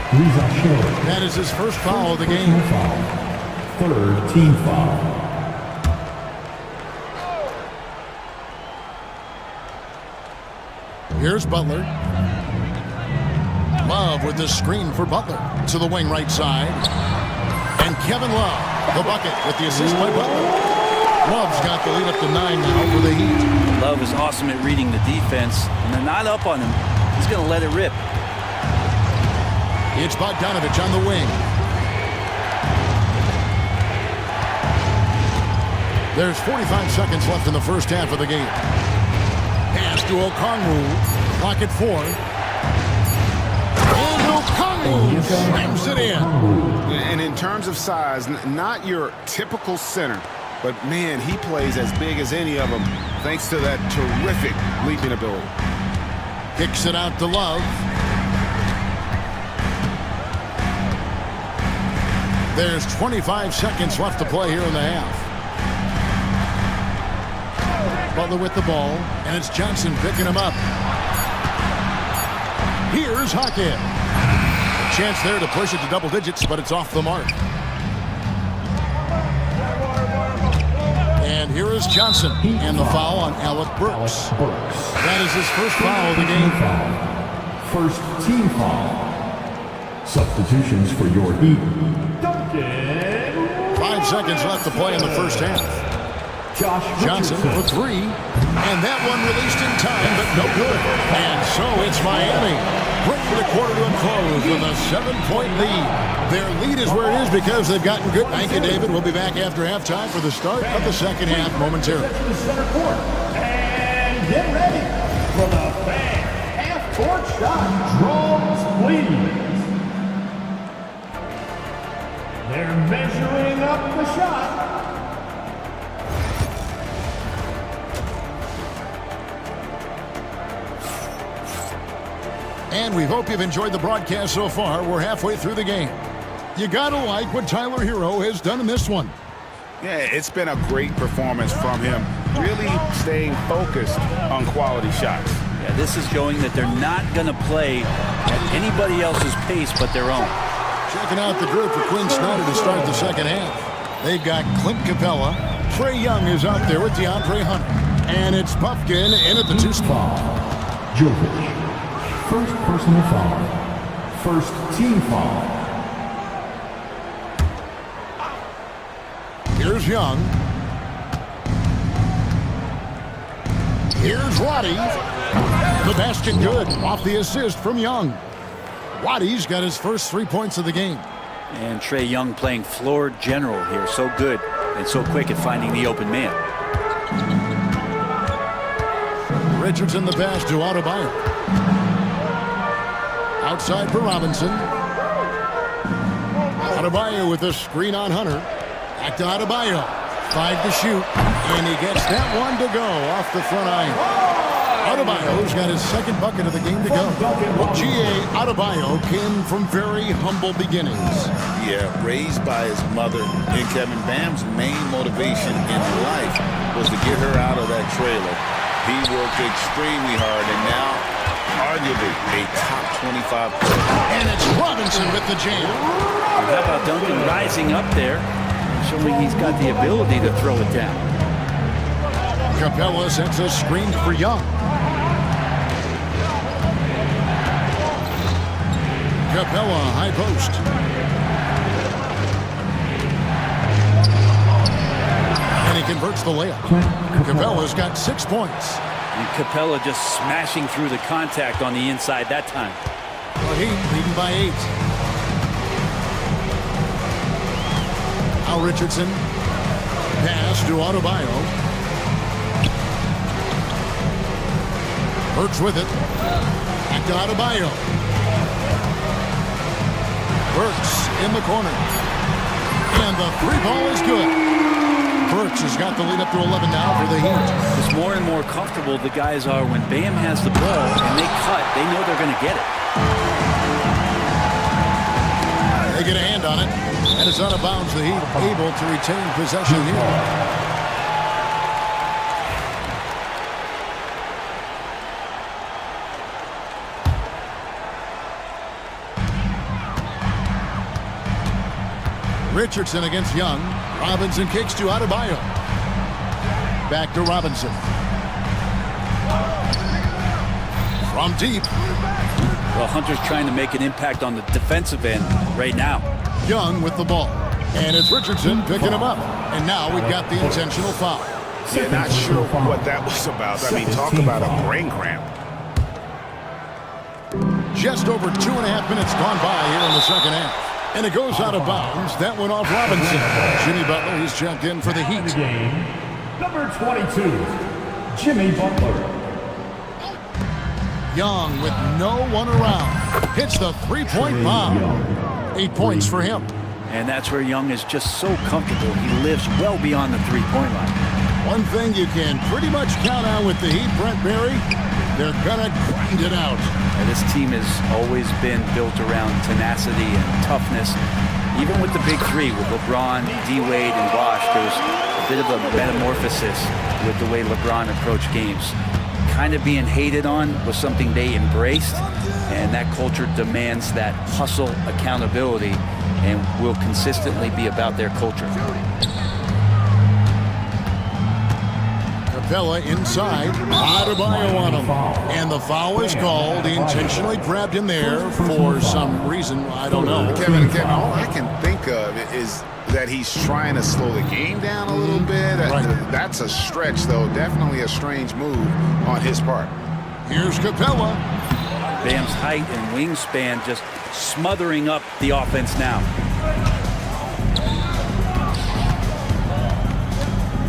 That is his first foul of the game. Third team foul. Here's Butler. Love with the screen for Butler. To the wing right side. And Kevin Love, the bucket with the assist by Butler. Love's got the lead up to 9 now for the Heat. Love is awesome at reading the defense, and they're not up on him. He's going to let it rip. It's Bogdanovich on the wing. There's 45 seconds left in the first half of the game. Pass to Okongwu. Clock at 4. And Okongwu slams it in. And in terms of size, not your typical center, but man, he plays as big as any of them thanks to that terrific leaping ability. Kicks it out to Love. There's 25 seconds left to play here in the half. Butler with the ball, and it's Johnson picking him up. Here's Hakim. Chance there to push it to double digits, but it's off the mark. And here is Johnson. And the foul on Alec Burks. That is his first foul of the game. First team foul. Substitutions for your heat. Duncan. 5 seconds left to play in the first half. Johnson for three. And that one released in time, but no good. And so it's Miami. Quick for the quarter to close with a 7-point lead. Their lead is where it is because they've gotten good. Thank you, David. We'll be back after halftime for the start of the second half momentarily. And get ready for the fan half-court shot. Drums, please. They're measuring up the shot. And we hope you've enjoyed the broadcast so far. We're halfway through the game. You gotta like what Tyler Hero has done in this one. Yeah, it's been a great performance from him. Really staying focused on quality shots. Yeah, this is showing that they're not going to play at anybody else's pace but their own. Checking out the group for Quinn Snyder to start the second half. They've got Clint Capella. Trae Young is out there with DeAndre Hunter. And it's Puffkin in at the 2 spot. Jovic. First personal foul. First team foul. Here's Young. Here's Roddy. The basket good off the assist from Young. Roddy's got his first 3 points of the game. And Trae Young playing floor general here. So good and so quick at finding the open man. Richardson the pass to Adebayo. Outside for Robinson. Adebayo with a screen on Hunter. Back to Adebayo. 5 to shoot. And he gets that one to go off the front iron. Adebayo's got his second bucket of the game to go. G.A. Adebayo came from very humble beginnings. Yeah, raised by his mother. And Kevin Bam's main motivation in life was to get her out of that trailer. He worked extremely hard, and now arguably a top 25 player. And it's Robinson with the jam. How about Duncan rising up there, showing he's got the ability to throw it down. Capella sets a screen for Young. Capella high post. And he converts the layup. Capella's got 6 points. And Capella just smashing through the contact on the inside that time. Well, Heat leading by 8. Al Richardson. Pass to Adebayo. Burks with it. Back to Adebayo. Burks in the corner. And the 3 ball is good. Burks has got the lead up to 11 now for the Heat. It's more and more comfortable the guys are when Bam has the ball and they cut. They know they're going to get it. They get a hand on it. And it's out of bounds. The Heat able to retain possession here. Richardson against Young. Robinson kicks to Adebayo. Back to Robinson. From deep. Well, Hunter's trying to make an impact on the defensive end right now. Young with the ball. And it's Richardson picking him up. And now we've got the intentional foul. Yeah, not sure what that was about. I mean, talk about a brain cramp. Just over 2.5 minutes gone by here in the second half. And it goes out of bounds. That went off Robinson. Jimmy Butler, he's checked in for the Heat. Number 22, Jimmy Butler. Young with no one around. Hits the 3-point bomb. 8 points for him. And that's where Young is just so comfortable. He lives well beyond the 3-point line. One thing you can pretty much count on with the Heat, Brent Barry, they're gonna grind it out. And this team has always been built around tenacity and toughness. Even with the big three, with LeBron, D-Wade, and Bosh, there's a bit of a metamorphosis with the way LeBron approached games. Kind of being hated on was something they embraced, and that culture demands that hustle accountability and will consistently be about their culture. Capella inside. Adebayo on him. And the foul is called. He intentionally grabbed him there for some reason. I don't know. Kevin, all I can think of is that he's trying to slow the game down a little bit. That's a stretch, though. Definitely a strange move on his part. Here's Capella. Bam's height and wingspan just smothering up the offense now.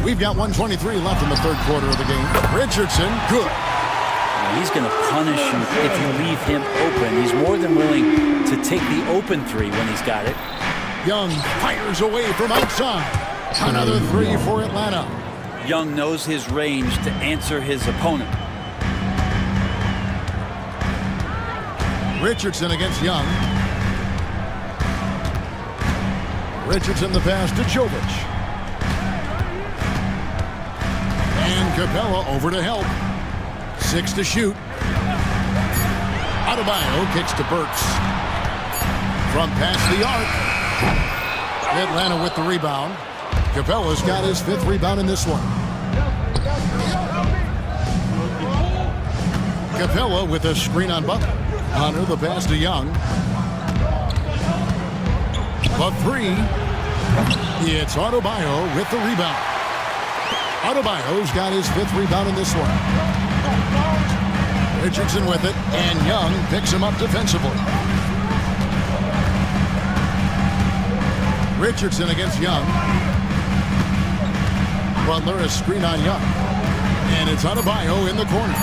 We've got 1:23 left in the third quarter of the game. Richardson, good. He's going to punish you if you leave him open. He's more than willing to take the open three when he's got it. Young fires away from outside. Another three for Atlanta. Young knows his range to answer his opponent. Richardson against Young. Richardson the pass to Jovic. And Capella over to help. 6 to shoot. Adebayo kicks to Burks. From past the arc. Atlanta with the rebound. Capella's got his 5th rebound in this one. Capella with a screen on Butler. Hunter the pass to Young. The three. It's Adebayo with the rebound. Adebayo's got his 5th rebound in this one. Richardson with it, and Young picks him up defensively. Richardson against Young. Butler a screen on Young. And it's Adebayo in the corner.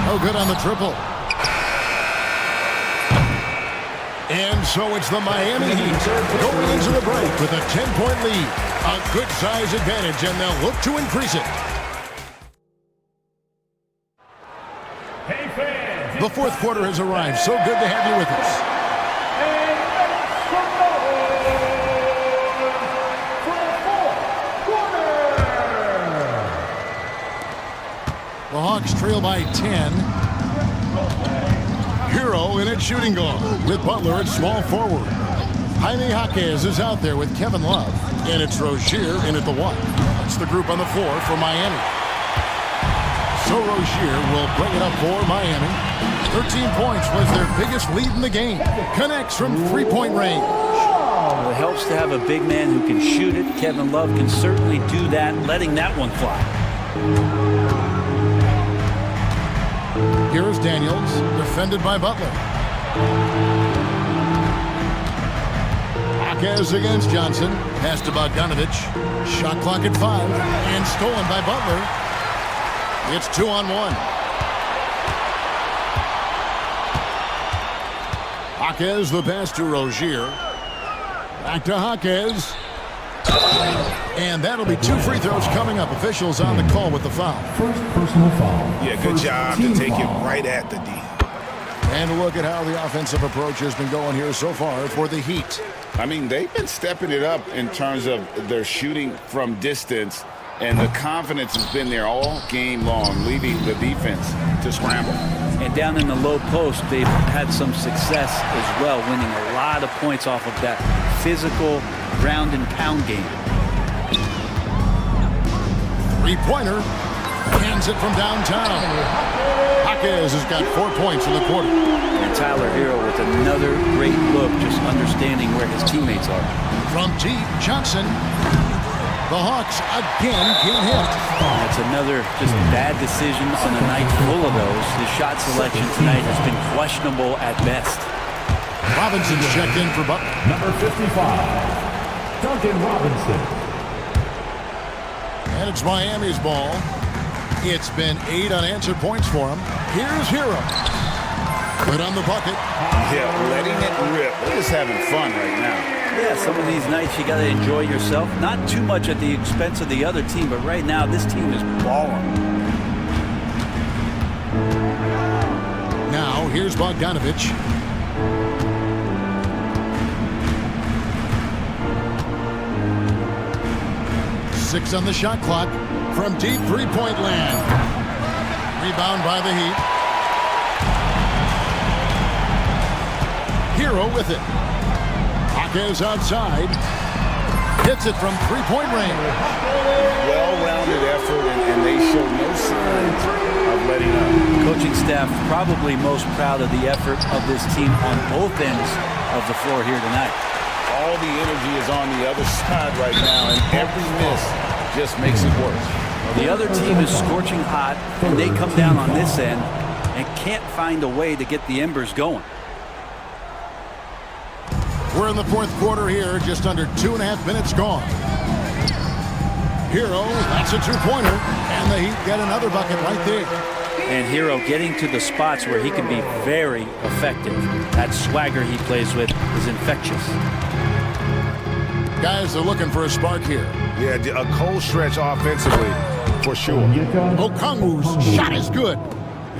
No good on the triple. And so it's the Miami Heat going into the break with a 10-point lead. A good size advantage, and they'll look to increase it. Hey fans! The fourth quarter has arrived. So good to have you with us. The Hawks trail by 10. Hero in at shooting guard with Butler at small forward. Jaime Jaquez is out there with Kevin Love. And it's Rozier in at the 1. That's the group on the floor for Miami. So Rozier will bring it up for Miami. 13 points was their biggest lead in the game. Connects from three-point range. Well, it helps to have a big man who can shoot it. Kevin Love can certainly do that, letting that one fly. Here's Daniels, defended by Butler. Jaquez against Johnson. Pass to Bogdanovich. Shot clock at 5. And stolen by Butler. It's 2-on-1. Jaquez the pass to Rozier. Back to Jaquez. And that'll be 2 free throws coming up. Officials on the call with the foul. First personal foul. Yeah, good job to take it right at the D. And look at how the offensive approach has been going here so far for the Heat. I mean, they've been stepping it up in terms of their shooting from distance, and the confidence has been there all game long, leaving the defense to scramble. And down in the low post, they've had some success as well, winning a lot of points off of that physical ground and pound game. Three-pointer. Hands it from downtown. Jaquez has got 4 points in the quarter. And Tyler Hero with another great look, just understanding where his teammates are. From deep, Johnson. The Hawks again get hit. That's another just bad decision on a night full of those. His shot selection tonight has been questionable at best. Robinson's checked in for Butler. Number 55, Duncan Robinson. And it's Miami's ball. It's been 8 unanswered points for him. Here's Hero. Good on the bucket. Yeah, letting it rip. They're just having fun right now. Yeah, some of these nights you got to enjoy yourself. Not too much at the expense of the other team, but right now this team is balling. Now, here's Bogdanovich. Six on the shot clock from deep three-point land. Rebound by the Heat. Hero with it. Jaquez outside. Hits it from three-point range. Well-rounded effort, and they show no signs of letting up. Coaching staff probably most proud of the effort of this team on both ends of the floor here tonight. All the energy is on the other side right now, and every miss just makes it worse. The other team is scorching hot, and they come down on this end and can't find a way to get the embers going. We're in the fourth quarter here, just under 2.5 minutes gone. Hero, that's a two-pointer, and the Heat get another bucket right there. And Hero getting to the spots where he can be very effective. That swagger he plays with is infectious. Guys are looking for a spark here. Yeah, a cold stretch offensively, for sure. Okongwu's shot is good.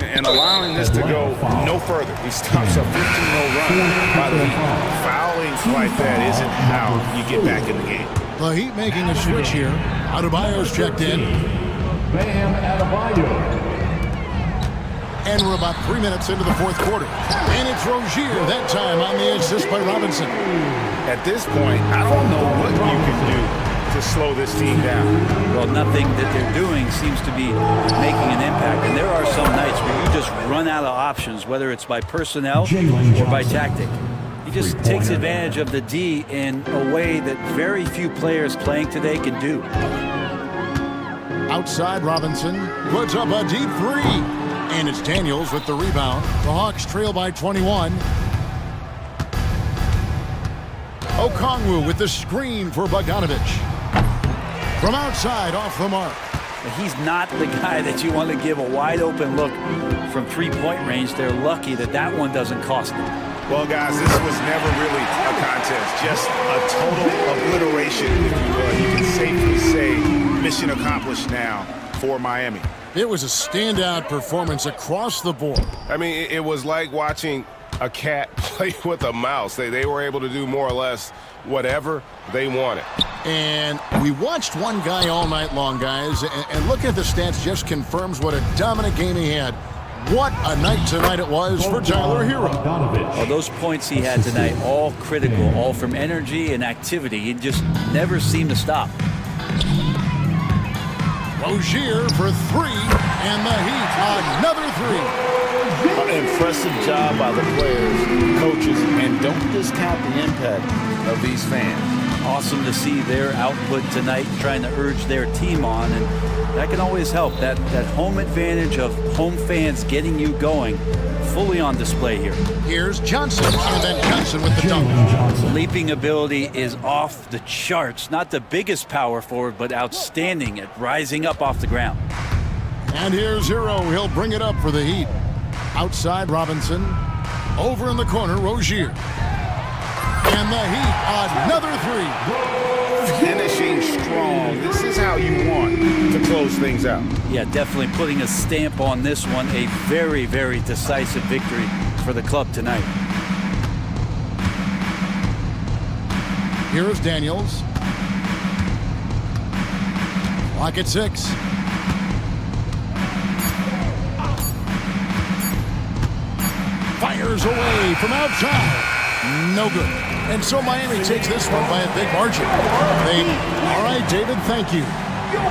And allowing this to go no further. He stops a 15-0 run by the Heat. Fouling like that isn't how you get back in the game. The Heat making a switch here. Adebayo's checked in. Bam Adebayo. And we're about 3 minutes into the fourth quarter. And it's Rozier that time on the assist by Robinson. At this point, I don't know what you can do to slow this team down. Well, nothing that they're doing seems to be making an impact. And there are some nights where you just run out of options, whether it's by personnel or by tactic. He just takes advantage of the D in a way that very few players playing today can do. Outside, Robinson puts up a deep three. And it's Daniels with the rebound. The Hawks trail by 21. Okongwu with the screen for Bogdanovic. From outside, off the mark. He's not the guy that you want to give a wide open look from three-point range. They're lucky that that one doesn't cost them. Well, guys, this was never really a contest. Just a total obliteration, if you will. You can safely say mission accomplished now for Miami. It was a standout performance across the board. I mean, it was like watching a cat play with a mouse. They were able to do more or less whatever they wanted. And we watched one guy all night long, guys, and looking at the stats just confirms what a dominant game he had. What a night tonight it was for Tyler Hero. Well, those points he had tonight, all critical, all from energy and activity. He just never seemed to stop. Rozier for three, and the Heat another three. An impressive job by the players, coaches, and don't discount the impact of these fans. Awesome to see their output tonight, trying to urge their team on, and that can always help. That home advantage of home fans getting you going, fully on display here. Here's Johnson, and then Johnson with the dunk. Leaping ability is off the charts. Not the biggest power forward, but outstanding at rising up off the ground. And here's Hero. He'll bring it up for the Heat. Outside, Robinson. Over in the corner, Rozier. And the Heat, another three. Finishing strong. This is how you want to close things out. Yeah, definitely putting a stamp on this one. A very, very decisive victory for the club tonight. Here's Daniels. Clock at 6. Fires away from outside. No good. And so Miami takes this one by a big margin. All right, David, thank you.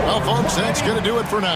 Well, folks, that's going to do it for now.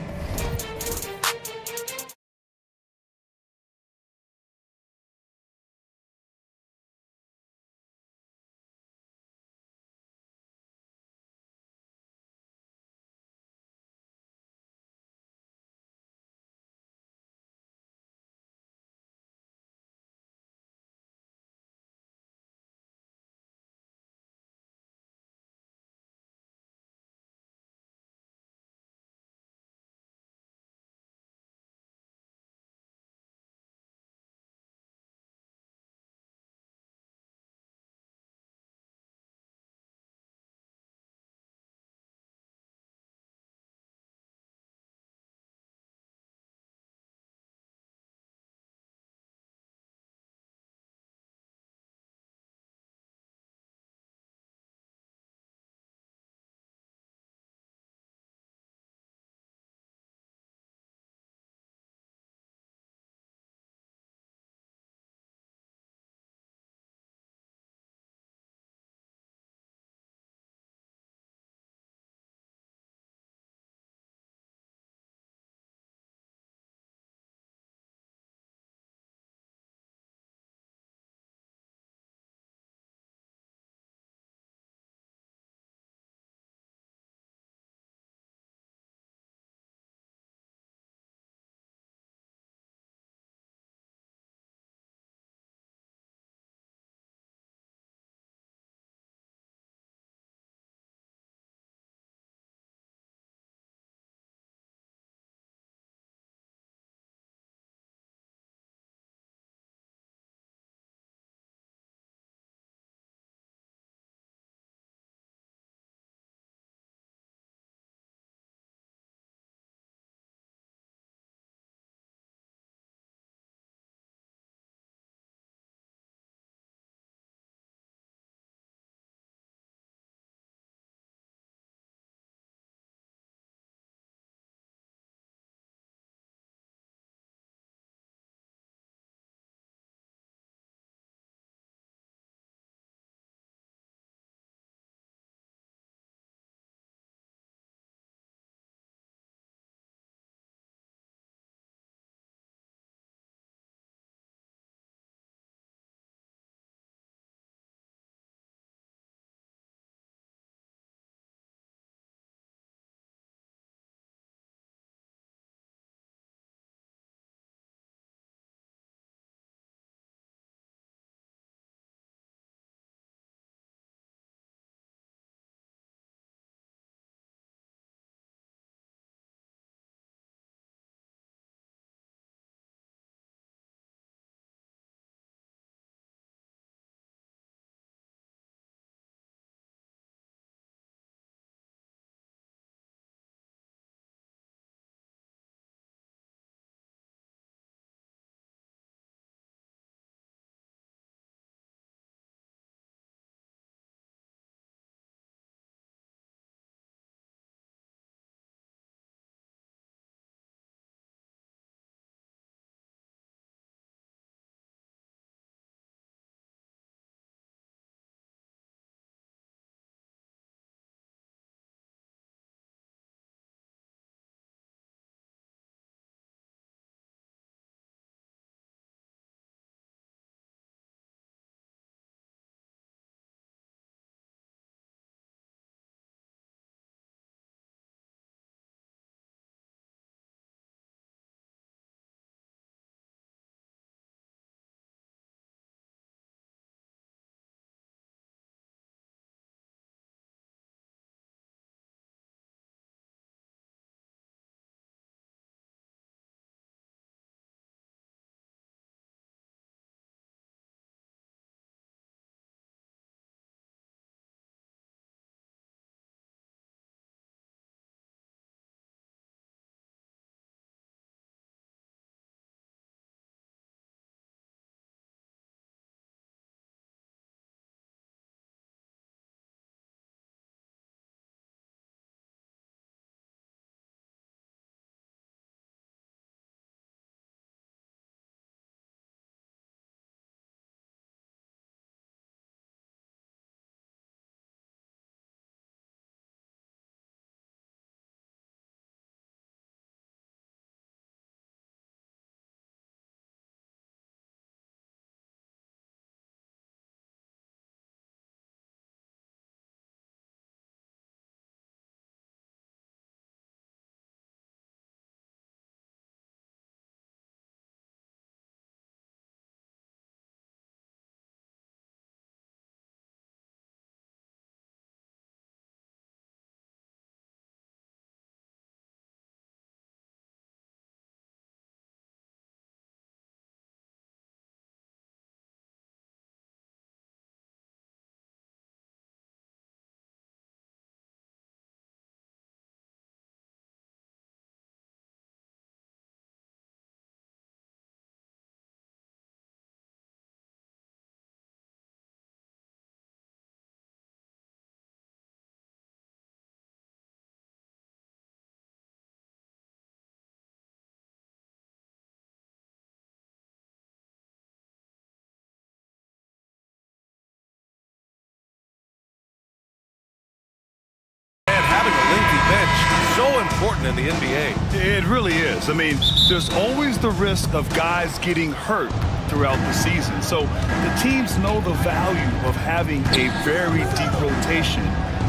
so important in the NBA. It really is. I mean, there's always the risk of guys getting hurt throughout the season. So the teams know the value of having a very deep rotation,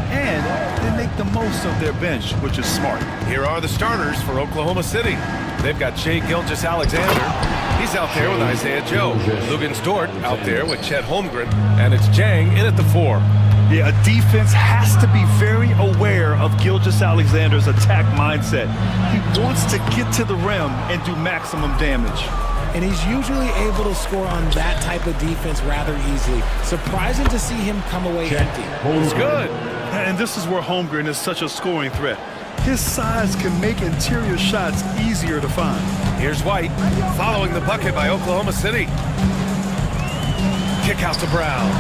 and they make the most of their bench, which is smart. Here are the starters for Oklahoma City. They've got Shai Gilgeous-Alexander. He's out there with Isaiah Joe. Luguentz-Dort out there with Chet Holmgren. And it's Jang in at the 4. Yeah, a defense has to be very aware of Gilgeous-Alexander's attack mindset. He wants to get to the rim and do maximum damage. And he's usually able to score on that type of defense rather easily. Surprising to see him come away empty. It's good. And this is where Holmgren is such a scoring threat. His size can make interior shots easier to find. Here's White, following the bucket by Oklahoma City. Kick out to Brown.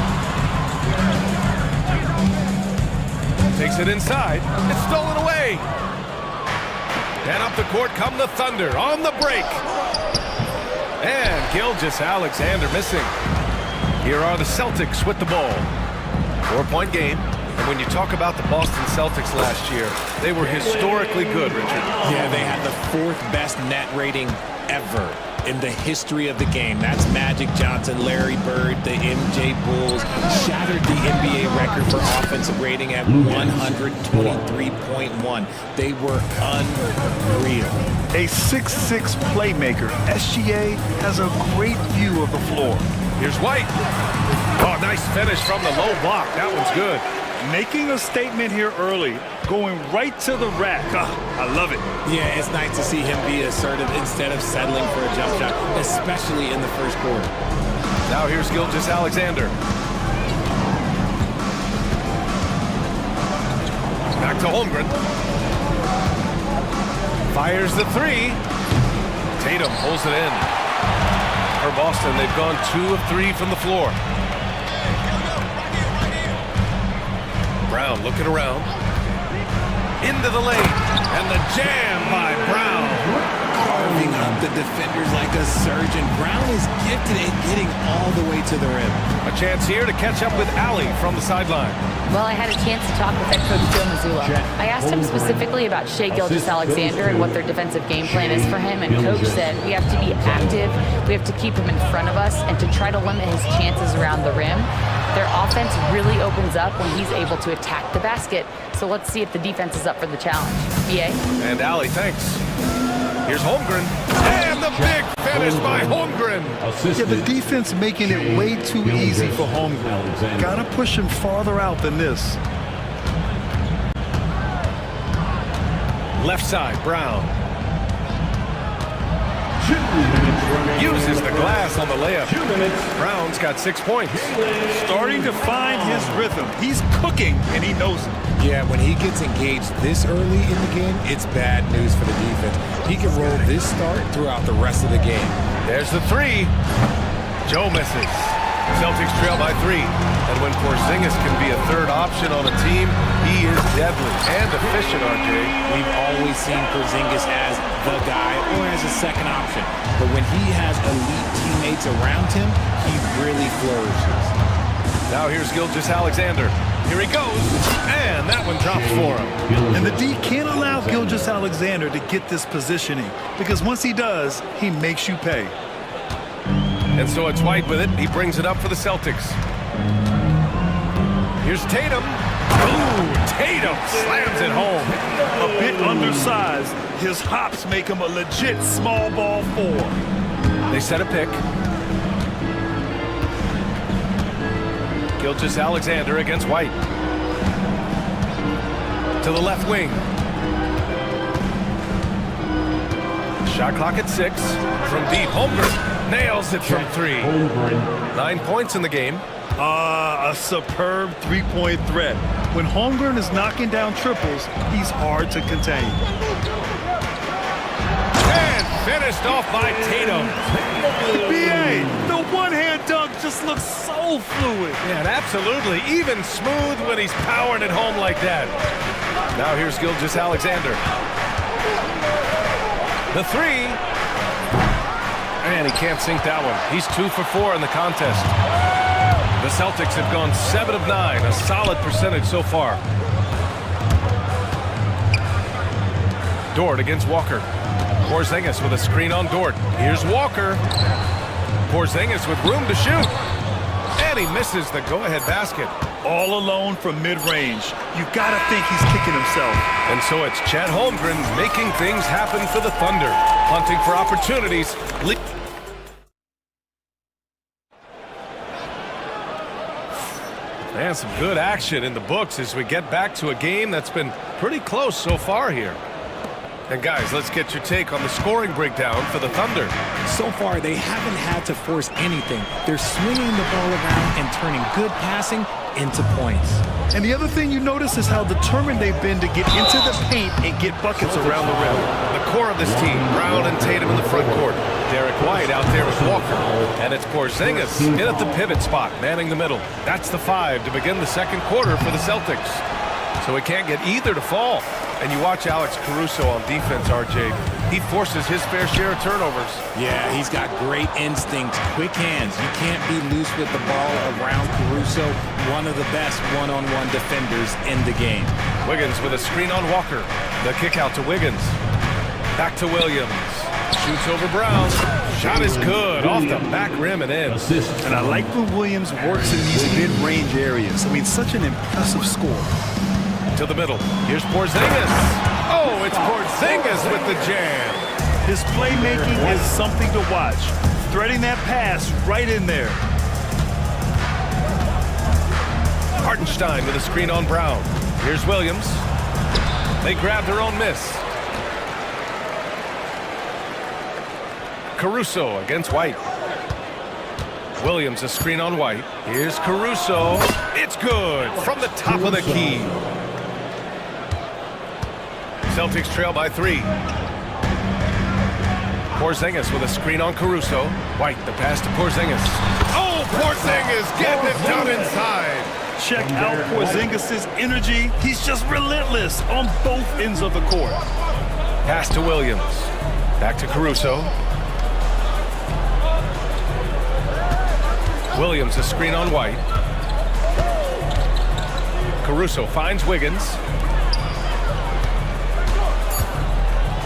Takes it inside. It's stolen away. And up the court come the Thunder on the break. And Gilgeous-Alexander missing. Here are the Celtics with the ball. 4-point game. And when you talk about the Boston Celtics last year, they were historically good, Richard. Yeah, they had the 4th best net rating ever in the history of the game. That's Magic Johnson, Larry Bird, the MJ Bulls, shattered the NBA record for offensive rating at 123.1. They were unreal. A 6'6" playmaker, SGA has a great view of the floor. Here's White. Oh, nice finish from the low block. That one's good. Making a statement here early, going right to the rack. I love it. Yeah, it's nice to see him be assertive instead of settling for a jump shot, especially in the first quarter. Now here's Gilgeous-Alexander. Back to Holmgren. Fires the 3. Tatum pulls it in. For Boston, they've gone 2 of 3 from the floor. Brown looking around. Into the lane. And the jam by Brown. Carving up the defenders like a surgeon. Brown is gifted at getting all the way to the rim. A chance here to catch up with Allie from the sideline. Well, I had a chance to talk with head coach Joe Mazzulla. I asked him specifically about Shai Gilgeous-Alexander and what their defensive game plan is for him, and coach said we have to be active, we have to keep him in front of us, and to try to limit his chances around the rim. Their offense really opens up when he's able to attack the basket. So let's see if the defense is up for the challenge. BA? And Allie, thanks. Here's Holmgren. And the big finish by Holmgren. Yeah, the defense making it way too easy for Holmgren. Gotta push him farther out than this. Left side, Brown. Uses the glass on the layup. Brown's got 6 points. Starting to find his rhythm. He's cooking, and he knows it. Yeah, when he gets engaged this early in the game, it's bad news for the defense. He can roll this start throughout the rest of the game. There's the 3. Joe misses. Celtics trail by 3. And when Porzingis can be a third option on a team, he is deadly and efficient, RJ. We've always seen Porzingis as the guy or as a second option. But when he has elite teammates around him, he really flourishes. Now here's Gilgeous-Alexander. Here he goes, and that one drops for him. And the D can't allow Gilgeous-Alexander to get this positioning, because once he does, he makes you pay. And so it's White with it. He brings it up for the Celtics. Here's Tatum. Ooh, Tatum slams it home. A bit undersized. His hops make him a legit small ball 4. They set a pick. Gilgeous-Alexander against White. To the left wing. Shot clock at 6. From deep, Holmgren nails it from 3. 9 points in the game. A superb three-point threat. When Holmgren is knocking down triples, he's hard to contain. And finished off by Tatum. BA, the one-hand dunk just looks so fluid. Yeah, absolutely. Even smooth when he's powering it home like that. Now here's Gilgeous-Alexander. The 3. And he can't sink that one. He's 2 for 4 in the contest. The Celtics have gone 7 of 9, a solid percentage so far. Dort against Walker. Porzingis with a screen on Dort. Here's Walker. Porzingis with room to shoot. And he misses the go-ahead basket. All alone from mid-range. You gotta think he's kicking himself. And so it's Chet Holmgren making things happen for the Thunder. Hunting for opportunities. And some good action in the books as we get back to a game that's been pretty close so far here. And guys, let's get your take on the scoring breakdown for the Thunder. So far, they haven't had to force anything. They're swinging the ball around and turning good passing into points. And the other thing you notice is how determined they've been to get into the paint and get buckets around the rim. The core of this team, Brown and Tatum in the front court. Derek White out there with Walker. And it's Porzingis in at the pivot spot, manning the middle. That's the 5 to begin the second quarter for the Celtics. So we can't get either to fall. And you watch Alex Caruso on defense, RJ. He forces his fair share of turnovers. Yeah, he's got great instincts, quick hands. You can't be loose with the ball around Caruso, one of the best one-on-one defenders in the game. Wiggins with a screen on Walker. The kick out to Wiggins. Back to Williams. Shoots over Brown. Shot is good off the back rim and in. And I like when Williams works in these mid-range areas. I mean, such an impressive score. To the middle. Here's Porzingis. Oh, it's Porzingis with the jam. His playmaking is something to watch. Threading that pass right in there. Hartenstein with a screen on Brown. Here's Williams. They grab their own miss. Caruso against White. Williams a screen on White. Here's Caruso. It's good from the top of the key. Celtics trail by 3. Porzingis with a screen on Caruso. White, the pass to Porzingis. Oh, Porzingis getting it done inside. Check out Porzingis' energy. He's just relentless on both ends of the court. Pass to Williams. Back to Caruso. Williams a screen on White. Caruso finds Wiggins.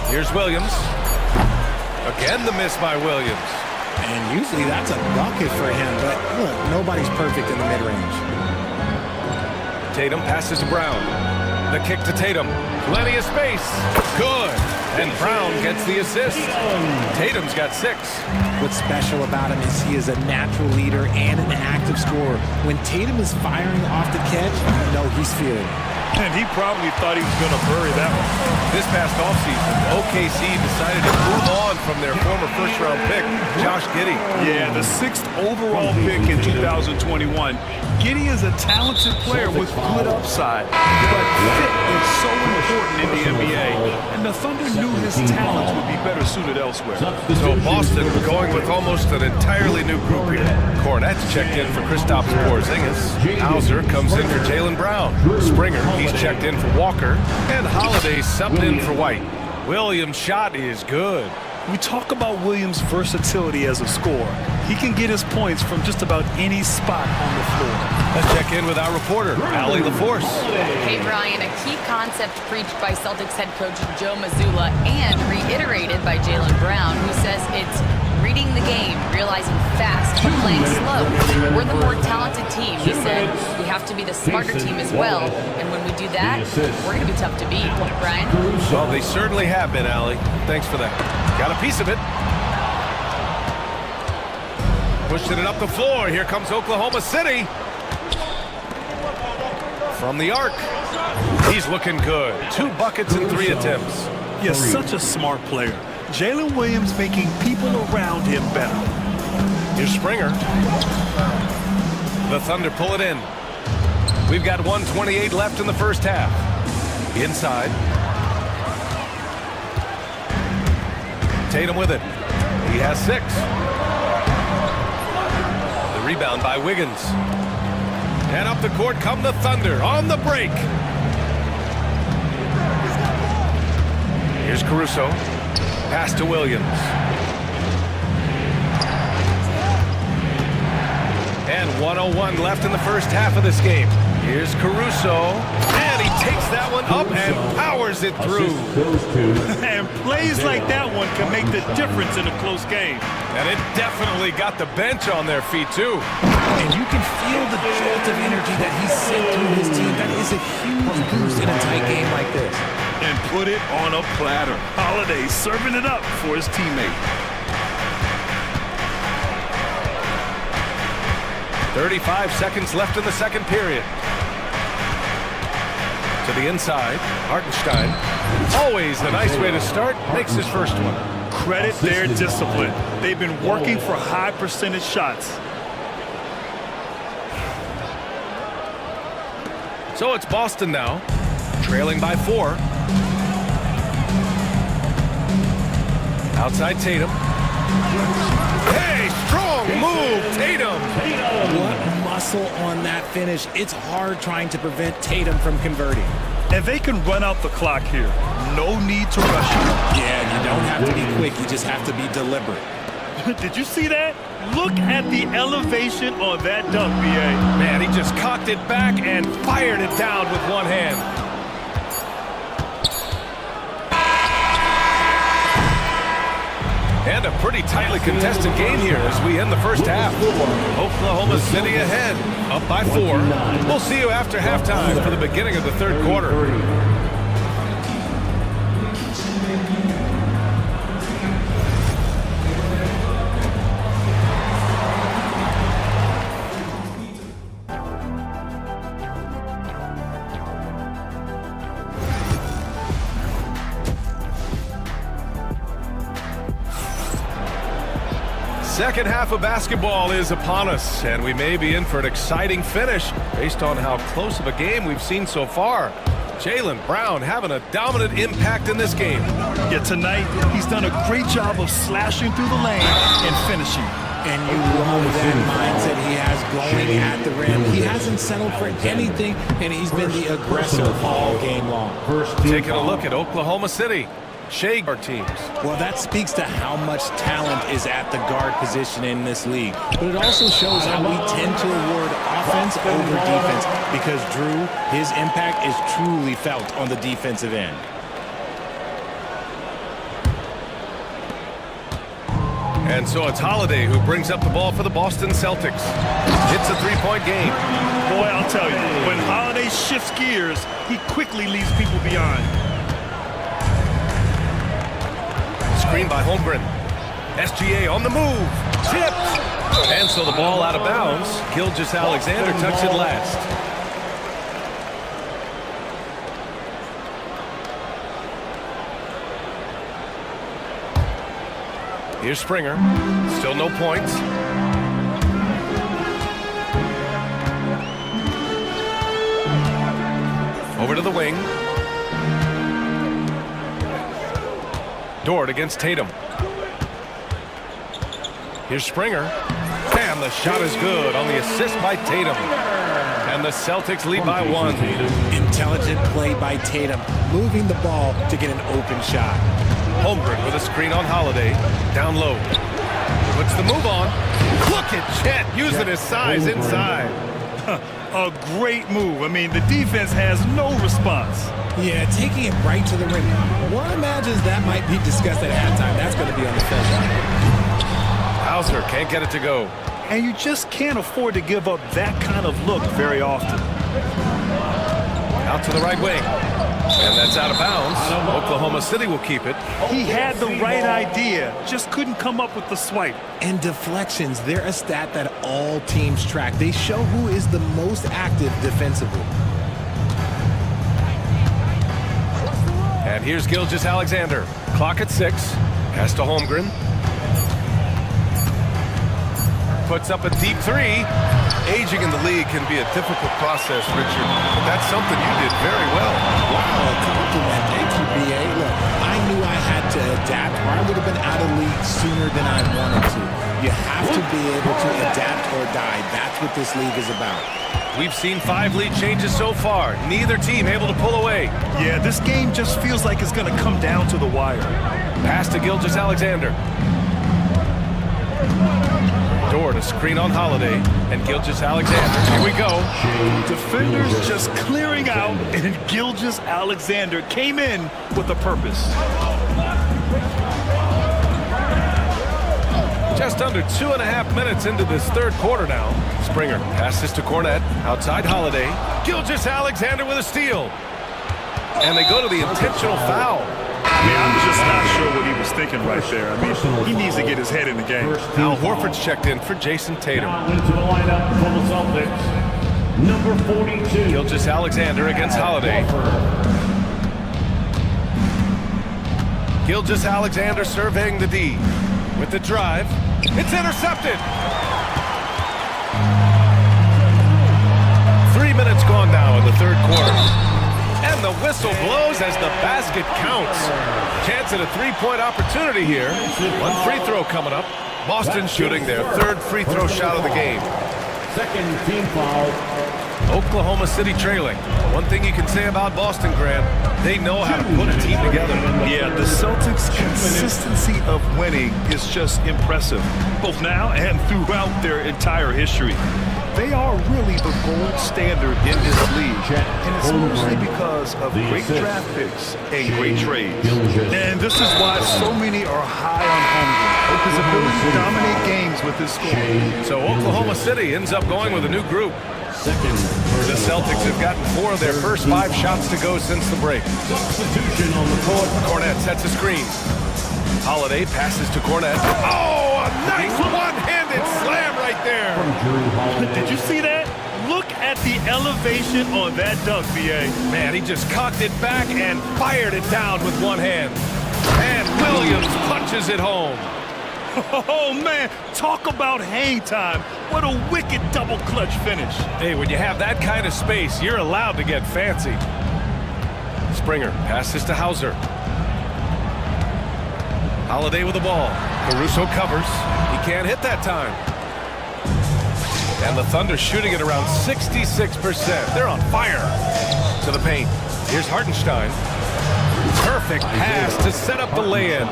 Here's Williams. Again the miss by Williams. And usually that's a bucket for him, but look, nobody's perfect in the mid-range. Tatum passes to Brown. The kick to Tatum. Plenty of space. Good. And Brown gets the assist. Tatum's got 6. What's special about him is he is a natural leader and an active scorer. When Tatum is firing off the catch, you know he's feeling it. And he probably thought he was going to bury that one. This past offseason, OKC decided to move on from their former first-round pick, Josh Giddey. Yeah, the 6th overall pick in 2021. Giddey is a talented player with good upside, but fit is so important in the NBA, and the Thunder knew his talents would be better suited elsewhere. So Boston going with almost an entirely new group here. Cornette's checked in for Kristaps Porzingis. Hauser comes in for Jaylen Brown. Springer, he's checked in for Walker. And Holiday subbed in for White. Williams' shot is good. We talk about Williams' versatility as a scorer. He can get his points from just about any spot on the floor. Let's check in with our reporter, Allie LaForce. Hey, Brian, a key concept preached by Celtics head coach Joe Mazzulla and reiterated by Jaylen Brown, who says it's reading the game, realizing fast, but playing slow. We're the more talented team, he said. We have to be the smarter team as well, and when we do that, we're going to be tough to beat. Brian? Well, they certainly have been, Allie. Thanks for that. Got a piece of it. Pushing it up the floor. Here comes Oklahoma City. From the arc. He's looking good. 2 buckets in 3 attempts. Yes, such a smart player. Jalen Williams making people around him better. Here's Springer. The Thunder pull it in. We've got 1:28 left in the first half. Inside. Tatum with it. He has 6. The rebound by Wiggins. And up the court come the Thunder on the break. Here's Caruso. Pass to Williams. And 1:01 left in the first half of this game. Here's Caruso, and he takes that one up and powers it through. And plays like that one can make the difference in a close game. And it definitely got the bench on their feet, too. And you can feel the jolt of energy that he sent through his team. That is a huge boost in a tight game like this. And put it on a platter. Holiday serving it up for his teammate. 35 seconds left in the second period. To the inside, Hartenstein. Always a nice way to start. Makes his first one. Credit their discipline. They've been working for high percentage shots. So it's Boston now, trailing by 4. Outside Tatum. Hey, strong move, Tatum. What muscle on that finish. It's hard trying to prevent Tatum from converting. And they can run out the clock here. No need to rush it. Yeah, you don't have to be quick. You just have to be deliberate. Did you see that? Look at the elevation on that dunk, B.A. Man, he just cocked it back and fired it down with one hand. And a pretty tightly contested game here as we end the first half. Oklahoma City ahead, up by 4. We'll see you after halftime for the beginning of the third quarter. Second half of basketball is upon us, and we may be in for an exciting finish based on how close of a game we've seen so far. Jaylen Brown having a dominant impact in this game. Yeah, tonight he's done a great job of slashing through the lane and finishing. And you love that mindset he has going at the rim. He hasn't settled for anything, and he's been the aggressor all game long. Taking a look at Oklahoma City. Shake our teams. Well, that speaks to how much talent is at the guard position in this league. But it also shows how we tend to reward offense over defense because Drew, his impact is truly felt on the defensive end. And so it's Holiday who brings up the ball for the Boston Celtics. It's a three-point game. Boy, I'll tell you, when Holiday shifts gears, he quickly leaves people behind. Screen by Holmgren. SGA on the move. Tipped. And so the ball out of bounds. Gilgeous-Alexander tucks it last. Here's Springer. Still no points. Over to the wing. Dort against Tatum. Here's Springer. And the shot is good on the assist by Tatum. And the Celtics lead by 1. Intelligent play by Tatum, moving the ball to get an open shot. Holmgren with a screen on Holiday. Down low. Puts the move on. Look at Chet using his size inside. A great move. I mean, the defense has no response. Yeah, taking it right to the rim. One imagines that might be discussed at halftime. That's going to be on the film. Hauser can't get it to go. And you just can't afford to give up that kind of look very often. Out to the right wing. And that's out of bounds. Oklahoma City will keep it. He had the right idea, just couldn't come up with the swipe. And deflections, they're a stat that all teams track. They show who is the most active defensively. And here's Gilgeous-Alexander. Clock at 6. Pass to Holmgren. Puts up a deep 3. Aging in the league can be a difficult process, Richard. But that's something you did very well. Wow, compliment. Thank you, B.A. Look, I knew I had to adapt or I would have been out of league sooner than I wanted to. You have to be able to adapt or die. That's what this league is about. We've seen 5 lead changes so far. Neither team able to pull away. Yeah, this game just feels like it's going to come down to the wire. Pass to Gilgeous-Alexander. Dort, a screen on Holiday, and Gilgeous-Alexander. Here we go. Defenders just clearing out, and Gilgeous-Alexander came in with a purpose. Just under 2.5 minutes into this third quarter now. Springer passes to Cornette, outside Holiday. Gilgeous-Alexander with a steal. And they go to the intentional foul. I mean, I'm just not sure what he was thinking right there. I mean, he needs to get his head in the game. Al Horford's checked in for Jason Tatum. Into the lineup for the Celtics, number 42. Gilgeous-Alexander against Holiday. Gilgeous-Alexander surveying the D. With the drive, it's intercepted. 3 minutes gone now in the third quarter. And the whistle blows as the basket counts. Chance at a three-point opportunity here. One free throw coming up. Boston shooting their third free throw shot of the game. Second team foul. Oklahoma City trailing. One thing you can say about Boston, Grant, they know how to put a team together. Yeah, the Celtics' consistency of winning is just impressive, both now and throughout their entire history. They are really the gold standard in this league, and it's mostly because of great draft picks and great trades. And this is why so many are high on Holmgren, his ability to dominate games with his scoring. So Oklahoma City ends up going with a new group. The Celtics have gotten 4 of their first 5 shots to go since the break. Substitution on the court. Cornette sets a screen. Holiday passes to Cornette. Oh, a nice one-handed slam right there. Did you see that? Look at the elevation on that dunk, B.A. Man, he just cocked it back and fired it down with one hand. And Williams punches it home. Oh, man, talk about hang time. What a wicked double clutch finish. Hey, when you have that kind of space, you're allowed to get fancy. Springer passes to Hauser. Holiday with the ball. Caruso covers. He can't hit that time. And the Thunder shooting at around 66%. They're on fire. To the paint. Here's Hartenstein. Perfect pass to set up the lay-in.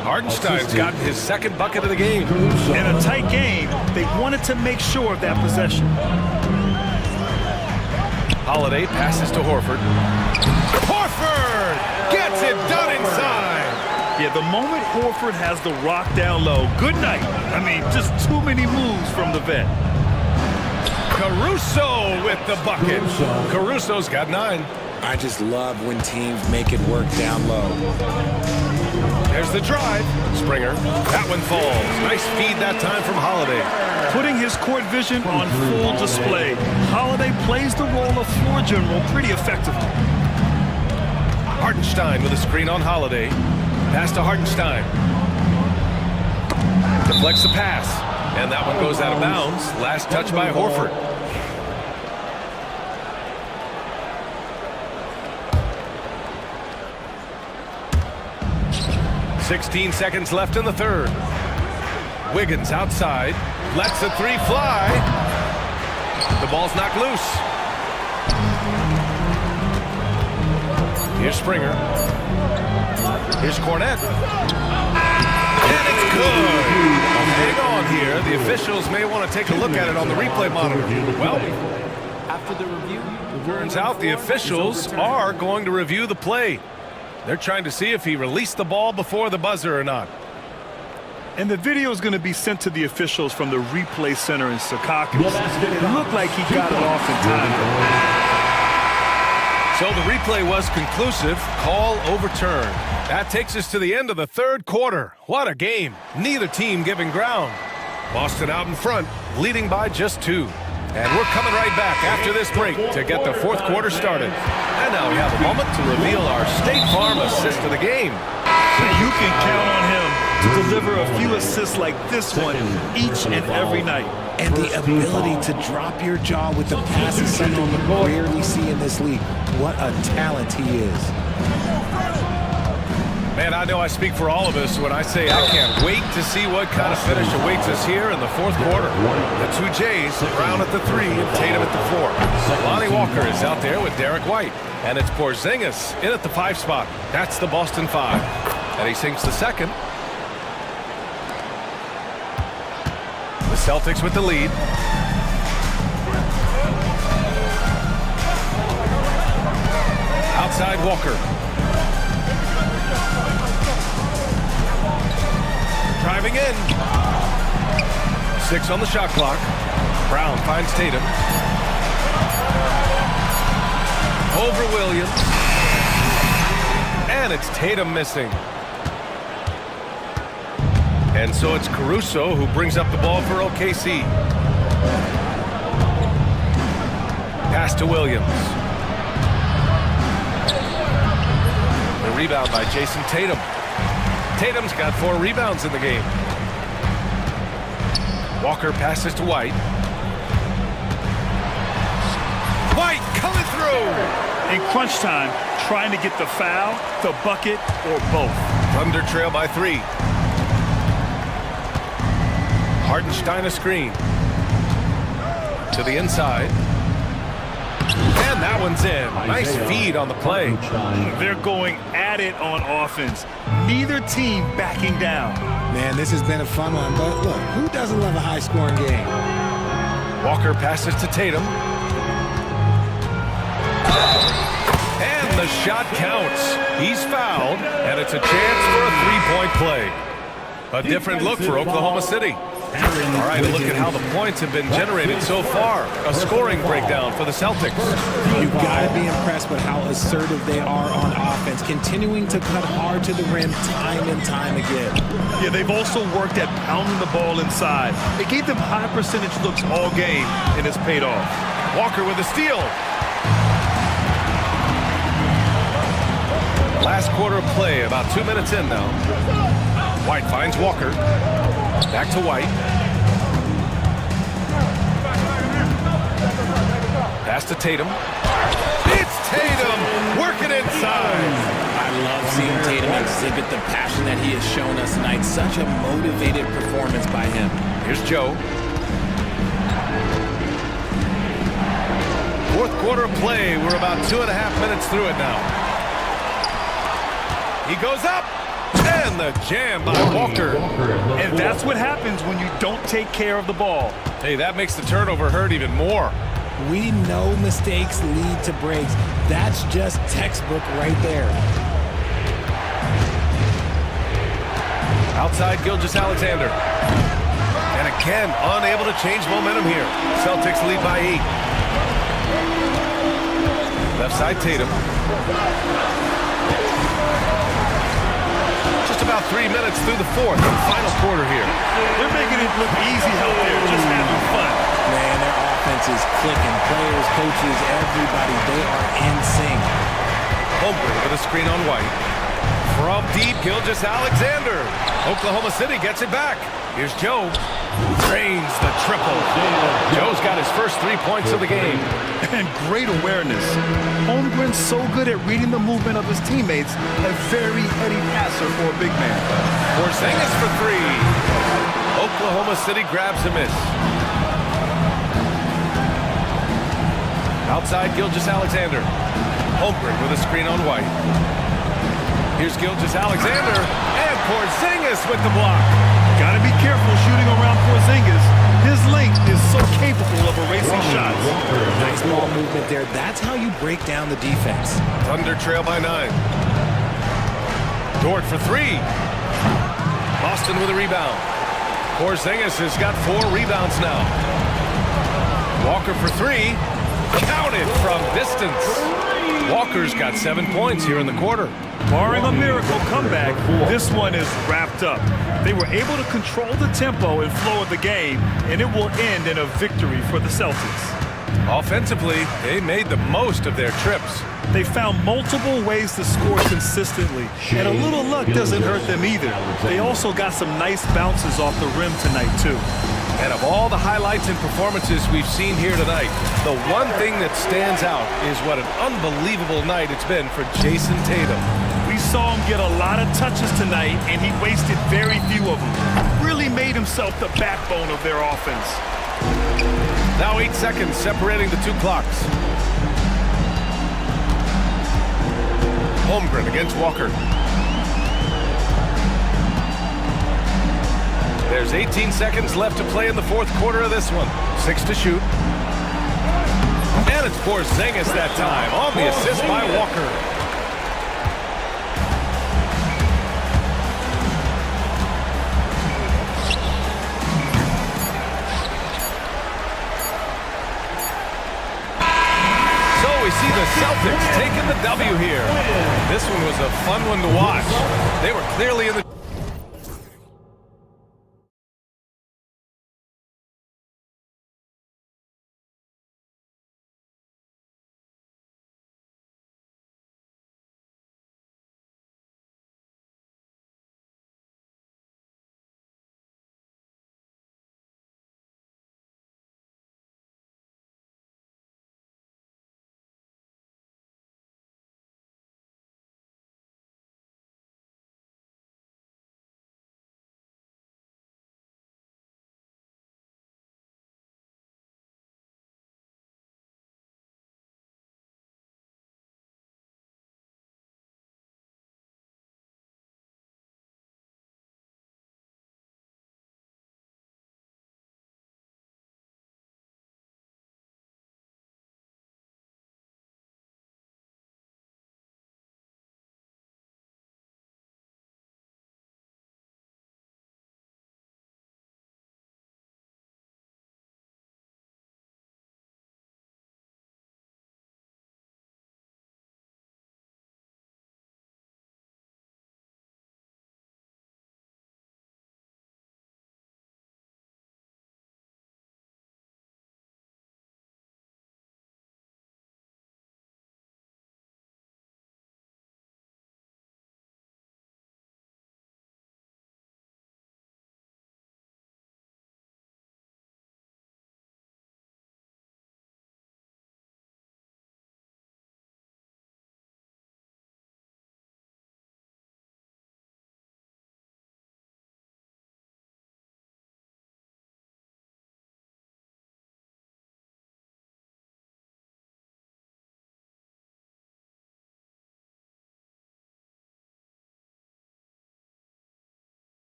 Hartenstein's gotten his second bucket of the game. In a tight game, they wanted to make sure of that possession. Holiday passes to Horford. Horford gets it done inside. Yeah, the moment Horford has the rock down low, good night. I mean, just too many moves from the vet. Caruso with the bucket. Caruso's got 9. I just love when teams make it work down low. There's the drive. Springer. That one falls. Nice feed that time from Holiday. Putting his court vision on full display. Holiday plays the role of floor general pretty effectively. Hartenstein with a screen on Holiday. Pass to Hartenstein. Deflects the pass. And that one goes out of bounds. Last touch by Horford. 16 seconds left in the third. Wiggins outside. Lets the 3 fly. The ball's knocked loose. Here's Springer. Here's Cornette. And it's good. Hang on here. The officials may want to take a look at it on the replay monitor. Well, after the review, turns out the officials are going to review the play. They're trying to see if he released the ball before the buzzer or not. And the video is going to be sent to the officials from the replay center in Secaucus. It looked like he got it off in time. So the replay was conclusive. Call overturned. That takes us to the end of the third quarter. What a game. Neither team giving ground. Boston out in front, leading by just 2. And we're coming right back after this break to get the fourth quarter started. And now we have a moment to reveal our State Farm assist of the game. You can count on him to deliver a few assists like this one each and every night. And the ability to drop your jaw with the pass is something you rarely see in this league. What a talent he is. Man, I know I speak for all of us when I say I can't wait to see what kind of finish awaits us here in the fourth quarter. The 2 Jays, Brown at the 3 and Tatum at the 4. Lonnie Walker is out there with Derek White. And it's Porzingis in at the 5 spot. That's the Boston 5. And he sinks the second. The Celtics with the lead. Outside Walker. Driving in. 6 on the shot clock. Brown finds Tatum. Over Williams. And it's Tatum missing. And so it's Caruso who brings up the ball for OKC. Pass to Williams. The rebound by Jason Tatum. Tatum's got 4 rebounds in the game. Walker passes to White. White coming through! In crunch time, trying to get the foul, the bucket, or both. Thunder trail by 3. Hartenstein a screen. To the inside. And that one's in. Nice feed on the play. They're going at it on offense. Neither team backing down. Man, this has been a fun one, but look, who doesn't love a high-scoring game? Walker passes to Tatum. And the shot counts. He's fouled, and it's a chance for a three-point play. A different look for Oklahoma City. All right, a look at how the points have been generated so far. A scoring breakdown for the Celtics. You've got to be impressed with how assertive they are on offense, continuing to cut hard to the rim time and time again. Yeah, they've also worked at pounding the ball inside. It gave them high percentage looks all game, and it's paid off. Walker with a steal. Last quarter of play, about 2 minutes in now. White finds Walker. Back to White. Pass to Tatum. It's Tatum working inside. I love seeing Tatum exhibit the passion that he has shown us tonight. Such a motivated performance by him. Here's Joe. Fourth quarter of play. We're about 2.5 minutes through it now. He goes up. And the jam by Walker. And that's what happens when you don't take care of the ball. Hey, that makes the turnover hurt even more. We know mistakes lead to breaks. That's just textbook right there. Outside Gilgeous-Alexander. And again, unable to change momentum here. Celtics lead by 8. Left side Tatum. Just about 3 minutes through the fourth and final quarter here. They're making it look easy out there, just having fun. Man, their offense is clicking. Players, coaches, everybody, they are in sync. Holmgren with a screen on White. From deep, Gilgeous-Alexander. Oklahoma City gets it back. Here's Joe. Drains the triple. Joe's got his first 3 points of the game. And great awareness. Holmgren's so good at reading the movement of his teammates. A very heady passer for a big man. Porzingis for 3. Oklahoma City grabs a miss. Outside Gilgeous-Alexander. Holmgren with a screen on White. Here's Gilgeous-Alexander. And Porzingis with the block. Got to be careful shooting around Porzingis. His length is so capable of erasing shots. Nice ball movement there. That's how you break down the defense. Thunder trail by 9. Dort for 3. Boston with a rebound. Porzingis has got 4 rebounds now. Walker for 3. Counted from distance. Walker's got 7 points here in the quarter. Barring a miracle comeback, this one is wrapped up. They were able to control the tempo and flow of the game, and it will end in a victory for the Celtics. Offensively, they made the most of their trips. They found multiple ways to score consistently, and a little luck doesn't hurt them either. They also got some nice bounces off the rim tonight, too. And of all the highlights and performances we've seen here tonight, the one thing that stands out is what an unbelievable night it's been for Jason Tatum. We saw him get a lot of touches tonight, and he wasted very few of them. Really made himself the backbone of their offense. Now 8 seconds separating the 2 clocks. Holmgren against Walker. There's 18 seconds left to play in the fourth quarter of this one. 6 to shoot. And it's Porzingis that time on the assist by Walker. So we see the Celtics taking the W here. This one was a fun one to watch. They were clearly in the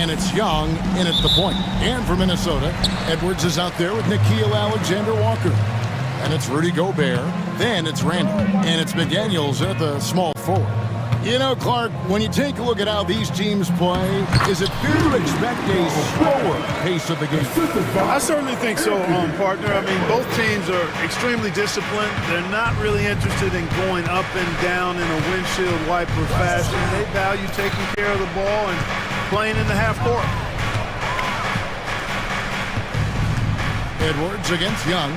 And it's Young in at the point. And for Minnesota, Edwards is out there with Nickeil Alexander-Walker. And it's Rudy Gobert. Then it's Randall. And it's McDaniels at the small forward. You know, Clark, when you take a look at how these teams play, is it fair to expect a slower pace of the game? I certainly think so, partner. I mean, both teams are extremely disciplined. They're not really interested in going up and down in a windshield wiper fashion. They value taking care of the ball and playing in the half court. Edwards against Young.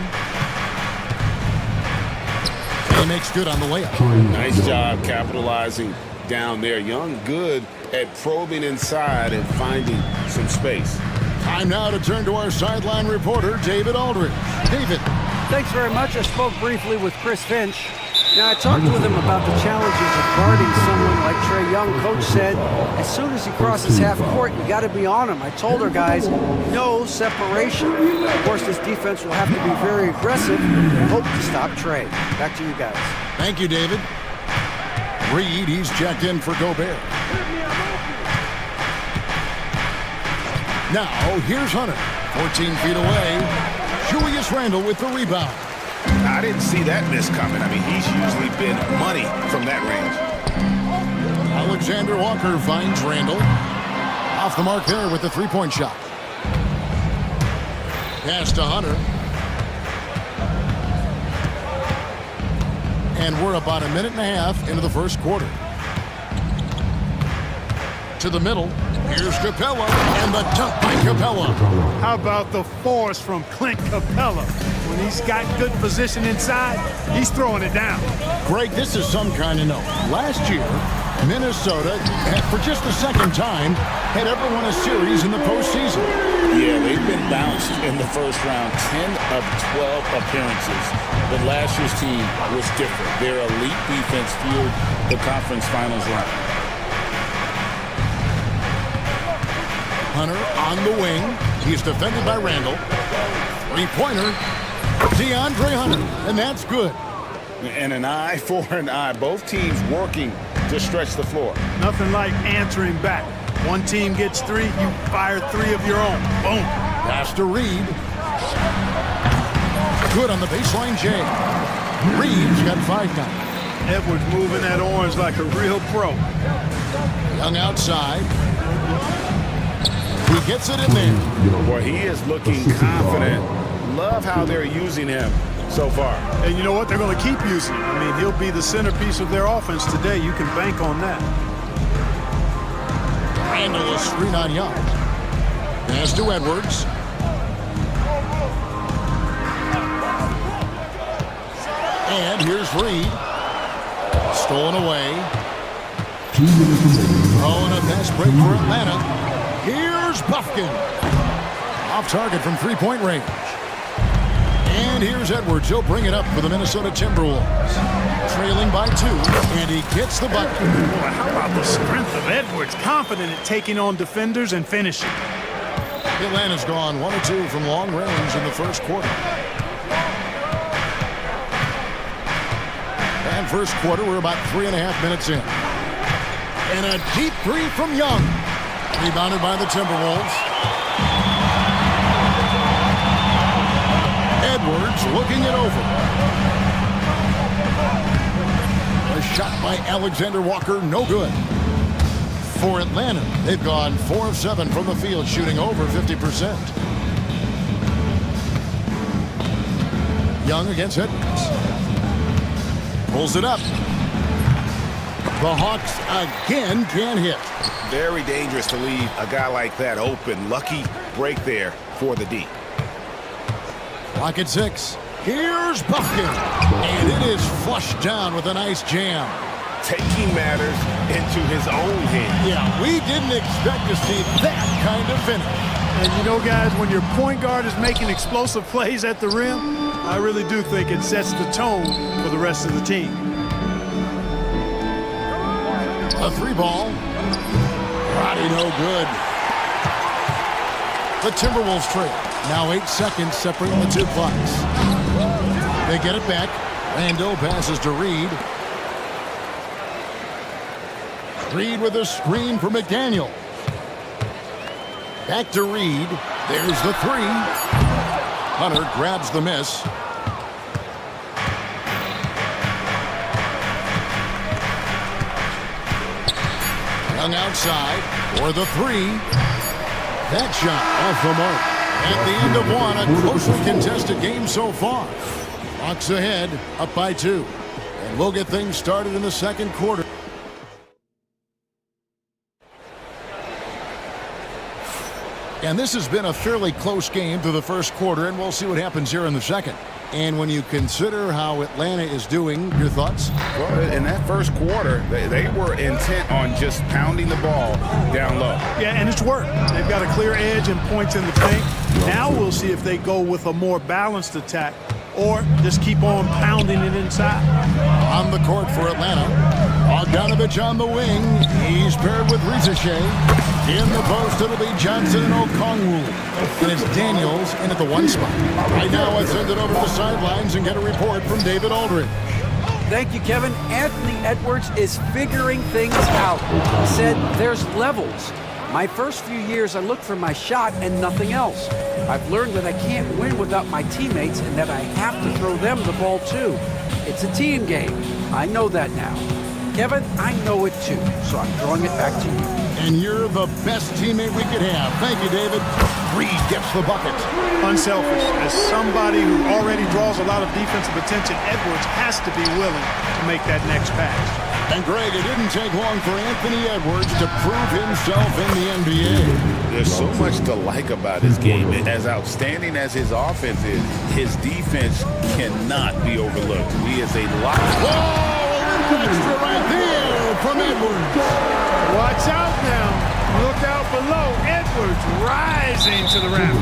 He makes good on the layup. Nice job capitalizing down there. Young good at probing inside and finding some space. Time now to turn to our sideline reporter, David Aldridge. David. Thanks very much. I spoke briefly with Chris Finch. Now, I talked with him about the challenges of guarding someone like Trae Young. Coach said, as soon as he crosses half court, you got to be on him. I told our guys, no separation. Of course, this defense will have to be very aggressive and hope to stop Trae. Back to you guys. Thank you, David. Reed, he's checked in for Gobert. Now, here's Hunter. 14 feet away. Julius Randle with the rebound. I didn't see that miss coming. I mean, he's usually been money from that range. Alexander Walker finds Randle. Off the mark there with the three-point shot. Pass to Hunter. And we're about a minute and a half into the first quarter. To the middle. Here's Capella, and the dunk by Capella. How about the force from Clint Capella? When he's got good position inside, he's throwing it down. Greg, this is some kind of note. Last year, Minnesota, for just the second time, had ever won a series in the postseason. Yeah, they've been bounced in the first round, 10 of 12 appearances. But last year's team was different. Their elite defense fueled the conference finals run. Hunter on the wing. He's defended by Randall. Three-pointer, DeAndre Hunter, and that's good. And an eye for an eye. Both teams working to stretch the floor. Nothing like answering back. One team gets three, you fire three of your own. Boom. Pass to Reed. Good on the baseline, Jay. Reed's got 5 now. Edwards moving that orange like a real pro. Young outside. He gets it in there. Boy, he is looking confident. Love how they're using him so far. And you know what? They're going to keep using him. I mean, he'll be the centerpiece of their offense today. You can bank on that. Randall a screen on Young. Pass to Edwards. And here's Reed. Stolen away. Oh, and a fast break for Atlanta. Here's Buffkin. Off target from three-point range. And here's Edwards. He'll bring it up for the Minnesota Timberwolves. Trailing by 2, and he gets the bucket. Boy, how about the strength of Edwards? Confident at taking on defenders and finishing. Atlanta's gone 1 of 2 from long range in the first quarter. And first quarter, we're about 3.5 minutes in. And a deep three from Young. Rebounded by the Timberwolves. Edwards looking it over. A shot by Alexander Walker, no good. For Atlanta, they've gone 4 of 7 from the field, shooting over 50%. Young against Edwards. Pulls it up. The Hawks again can't hit. Very dangerous to leave a guy like that open. Lucky break there for the D. Clock at 6. Here's Buffkin. And it is flushed down with a nice jam. Taking matters into his own hands. Yeah, we didn't expect to see that kind of finish. And you know, guys, when your point guard is making explosive plays at the rim, I really do think it sets the tone for the rest of the team. A 3-ball. Roddy no good. The Timberwolves trail. Now 8 seconds separating the 2 clocks. They get it back. Randall passes to Reed. Reed with a screen for McDaniel. Back to Reed. There's the three. Hunter grabs the miss. Young outside for the three. That shot off the mark. At the end of one, a closely contested game so far. Bucks ahead, up by 2. And we'll get things started in the second quarter. And this has been a fairly close game through the first quarter, and we'll see what happens here in the second. And when you consider how Atlanta is doing, your thoughts? Well, in that first quarter, they were intent on just pounding the ball down low. Yeah, and it's worked. They've got a clear edge and points in the paint. Now we'll see if they go with a more balanced attack or just keep on pounding it inside. On the court for Atlanta, Bogdanovich on the wing. He's paired with Ricochet. In the post, it'll be Johnson and Okongwu. And it's Daniels in at the 1 spot. Right now, I send it over to the sidelines and get a report from David Aldridge. Thank you, Kevin. Anthony Edwards is figuring things out. He said there's levels. My first few years, I looked for my shot and nothing else. I've learned that I can't win without my teammates and that I have to throw them the ball too. It's a team game. I know that now. Kevin, I know it too, so I'm throwing it back to you. And you're the best teammate we could have. Thank you, David. Reed gets the bucket. Unselfish. As somebody who already draws a lot of defensive attention, Edwards has to be willing to make that next pass. And Greg, it didn't take long for Anthony Edwards to prove himself in the NBA. There's so much to like about his game. As outstanding as his offense is, his defense cannot be overlooked. He is a lock. Whoa! Extra right there from Edwards. Watch out now. Look out below. Edwards rising to the rim.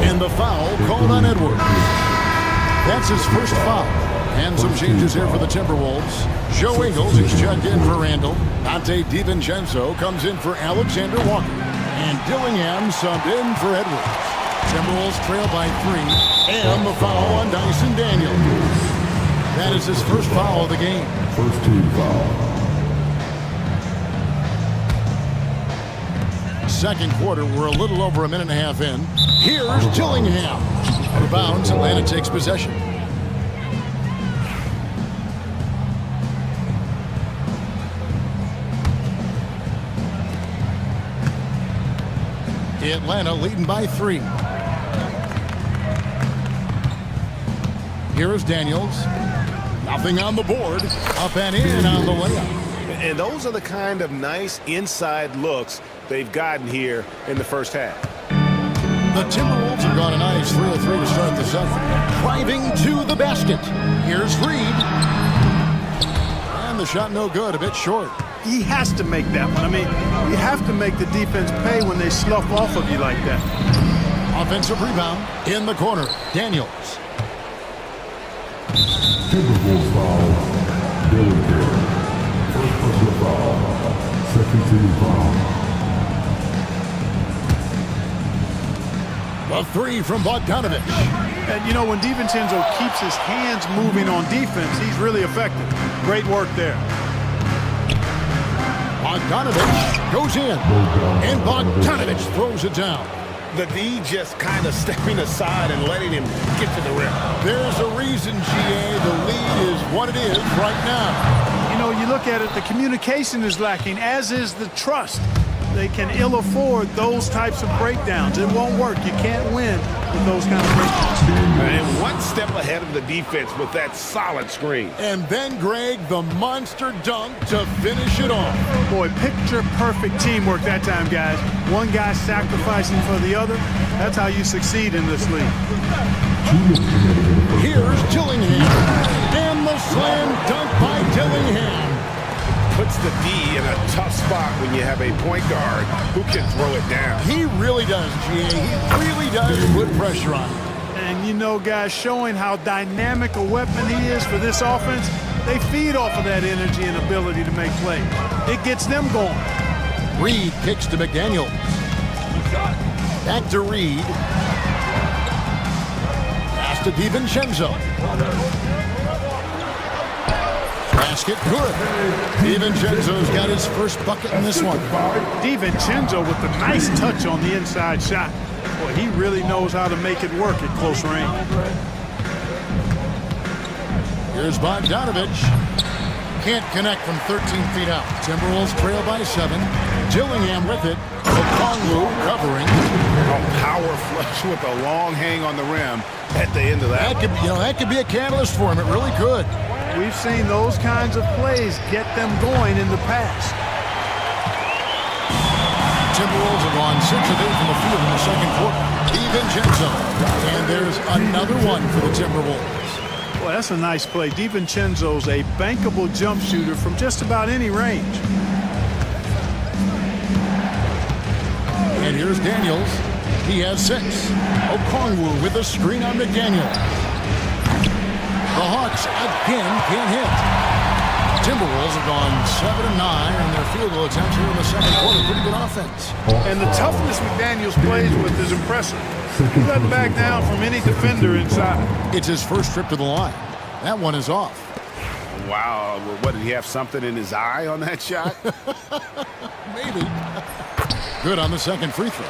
And the foul called on Edwards. That's his first foul. And some changes here for the Timberwolves. Joe Ingles is checked in for Randall. Dante DiVincenzo comes in for Alexander Walker. And Dillingham subbed in for Edwards. Timberwolves trail by 3. And the foul on Dyson Daniels. That is his first foul of the game. First team foul. Second quarter, we're a little over a minute and a half in. Here's Dillingham. Out of bounds, Atlanta takes possession. Atlanta leading by 3. Here is Daniels. Nothing on the board. Up and in on the layup. And those are the kind of nice inside looks they've gotten here in the first half. The Timberwolves have gone a nice 3 of 3 to start the second. Driving to the basket. Here's Reed. And the shot no good, a bit short. He has to make that one. I mean, you have to make the defense pay when they slough off of you like that. Offensive rebound in the corner. Daniels. Timberwolves foul. Dillingham. First personal foul. Second team foul. The 3 from Bogdanovich. And you know, when DiVincenzo keeps his hands moving on defense, he's really effective. Great work there. Bogdanovich goes in. And Bogdanovich throws it down. The D just kind of stepping aside and letting him get to the rim. There's a reason, GA, the lead is what it is right now. You know, you look at it, the communication is lacking, as is the trust. They can ill afford those types of breakdowns. It won't work. You can't win with those kind of breakdowns. And one step ahead of the defense with that solid screen. And then, Greg, the monster dunk to finish it off. Boy, picture-perfect teamwork that time, guys. One guy sacrificing for the other. That's how you succeed in this league. Here's Dillingham. And the slam dunk by Dillingham. Puts the D in a tough spot when you have a point guard who can throw it down. He really does, GA. He really does put pressure on him. And you know, guys, showing how dynamic a weapon he is for this offense, they feed off of that energy and ability to make plays. It gets them going. Reed kicks to McDaniel. Back to Reed. Pass to DiVincenzo. Pass basket. Good. DiVincenzo's got his first bucket in this one. DiVincenzo with the nice touch on the inside shot. Boy, he really knows how to make it work at close range. Here's Bogdanovich. Can't connect from 13 feet out. Timberwolves trail by 7. Dillingham with it. Okongwu covering. A power flush with a long hang on the rim at the end of that. That could be a catalyst for him. It really could. We've seen those kinds of plays get them going in the past. Timberwolves have gone 6 of 8 from the field in the second quarter. DiVincenzo. And there's another one for the Timberwolves. Well, that's a nice play. DiVincenzo's a bankable jump shooter from just about any range. And here's Daniels. He has 6. Okongwu with a screen on McDaniel. The Hawks again can't hit. Timberwolves have gone 7 of 9 in their field goal attempts here in the second quarter. Pretty good offense. And the toughness McDaniels plays with is impressive. He doesn't back down from any defender inside. It's his first trip to the line. That one is off. Wow. What, did he have something in his eye on that shot? Maybe. Good on the second free throw.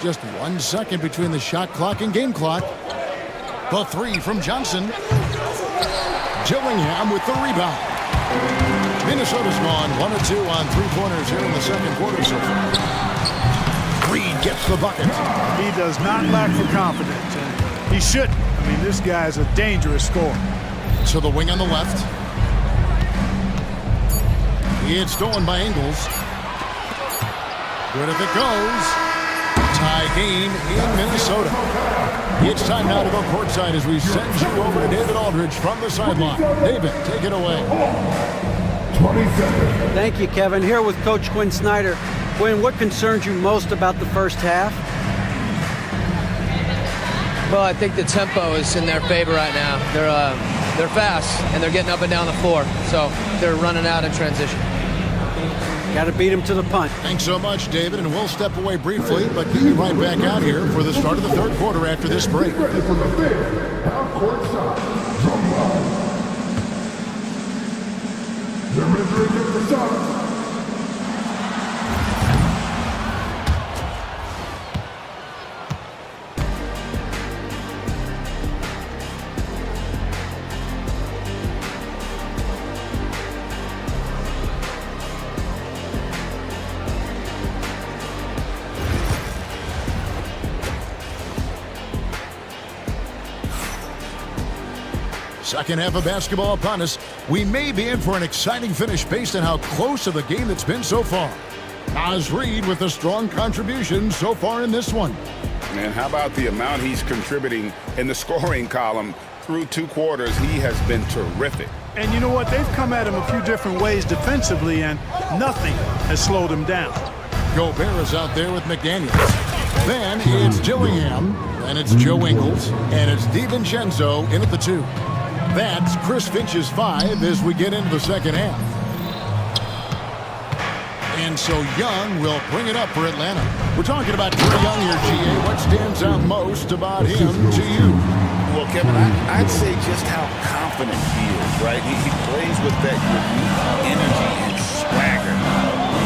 Just 1 second between the shot clock and game clock. The 3 from Johnson. Dillingham with the rebound. Minnesota's gone 1 of 2 on 3-pointers here in the second quarter so far. Reed gets the bucket. He does not lack for confidence, and he shouldn't. I mean, this guy is a dangerous scorer. To the wing on the left. It's stolen by Ingles. Good if it goes. Tie game in Minnesota. It's time now to go courtside as we send you over to David Aldridge from the sideline. David, take it away. Thank you, Kevin. Here with Coach Quinn Snyder. Quinn, what concerns you most about the first half? Well, I think the tempo is in their favor right now. They're fast, and they're getting up and down the floor, so they're running out in transition. Got to beat him to the punt. Thanks so much, David, and we'll step away briefly, but get you right back out here for the start of the third quarter after this break. Second half of basketball upon us. We may be in for an exciting finish based on how close of the game it's been so far. Naz Reid with a strong contribution so far in this one. Man, how about the amount he's contributing in the scoring column through 2 quarters? He has been terrific. And you know what? They've come at him a few different ways defensively, and nothing has slowed him down. Gobert is out there with McDaniels. Then it's Dillingham, then it's Joe Ingles, and it's DiVincenzo in at the 2. That's Chris Finch's 5 as we get into the second half. And so Young will bring it up for Atlanta. We're talking about Trae Young here, GA. What stands out most about him to you? Well, Kevin, I'd say just how confident he is, right? He plays with that unique energy and swagger.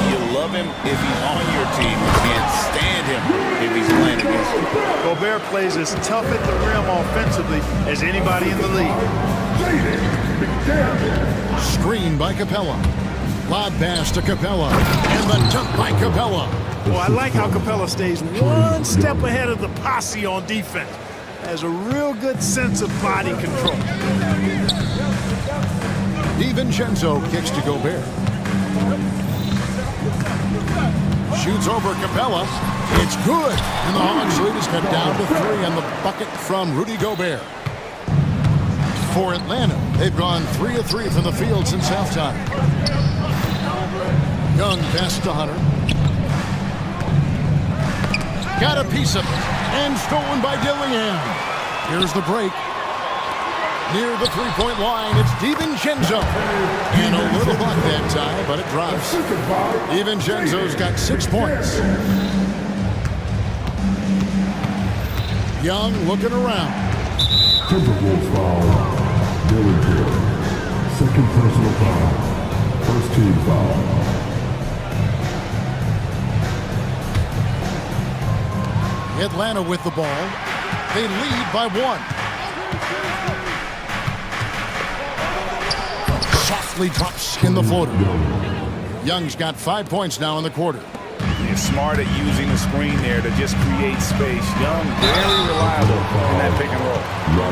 You love him if he's on your team. You can't stand him if he's playing against you. Gobert plays as tough at the rim offensively as anybody in the league. Screen by Capella. Lob pass to Capella. And the dunk by Capella. Well, I like how Capella stays 1 step ahead of the posse on defense. Has a real good sense of body control. DiVincenzo kicks to Gobert. Shoots over Capella. It's good. And the Hawks lead is cut down to 3 on the bucket from Rudy Gobert. For Atlanta, they've gone 3 of 3 from the field since halftime. Young pass to Hunter. Got a piece of it. And stolen by Dillingham. Here's the break. Near the three-point line, it's DiVincenzo. And a little luck that time, but it drops. DiVincenzo's got 6 points. Young looking around. Second personal foul. First team foul. Atlanta with the ball. They lead by 1. Softly drops in the floater. Young's got 5 points now in the quarter. He's smart at using the screen there to just create space. Young, very reliable in that pick and roll.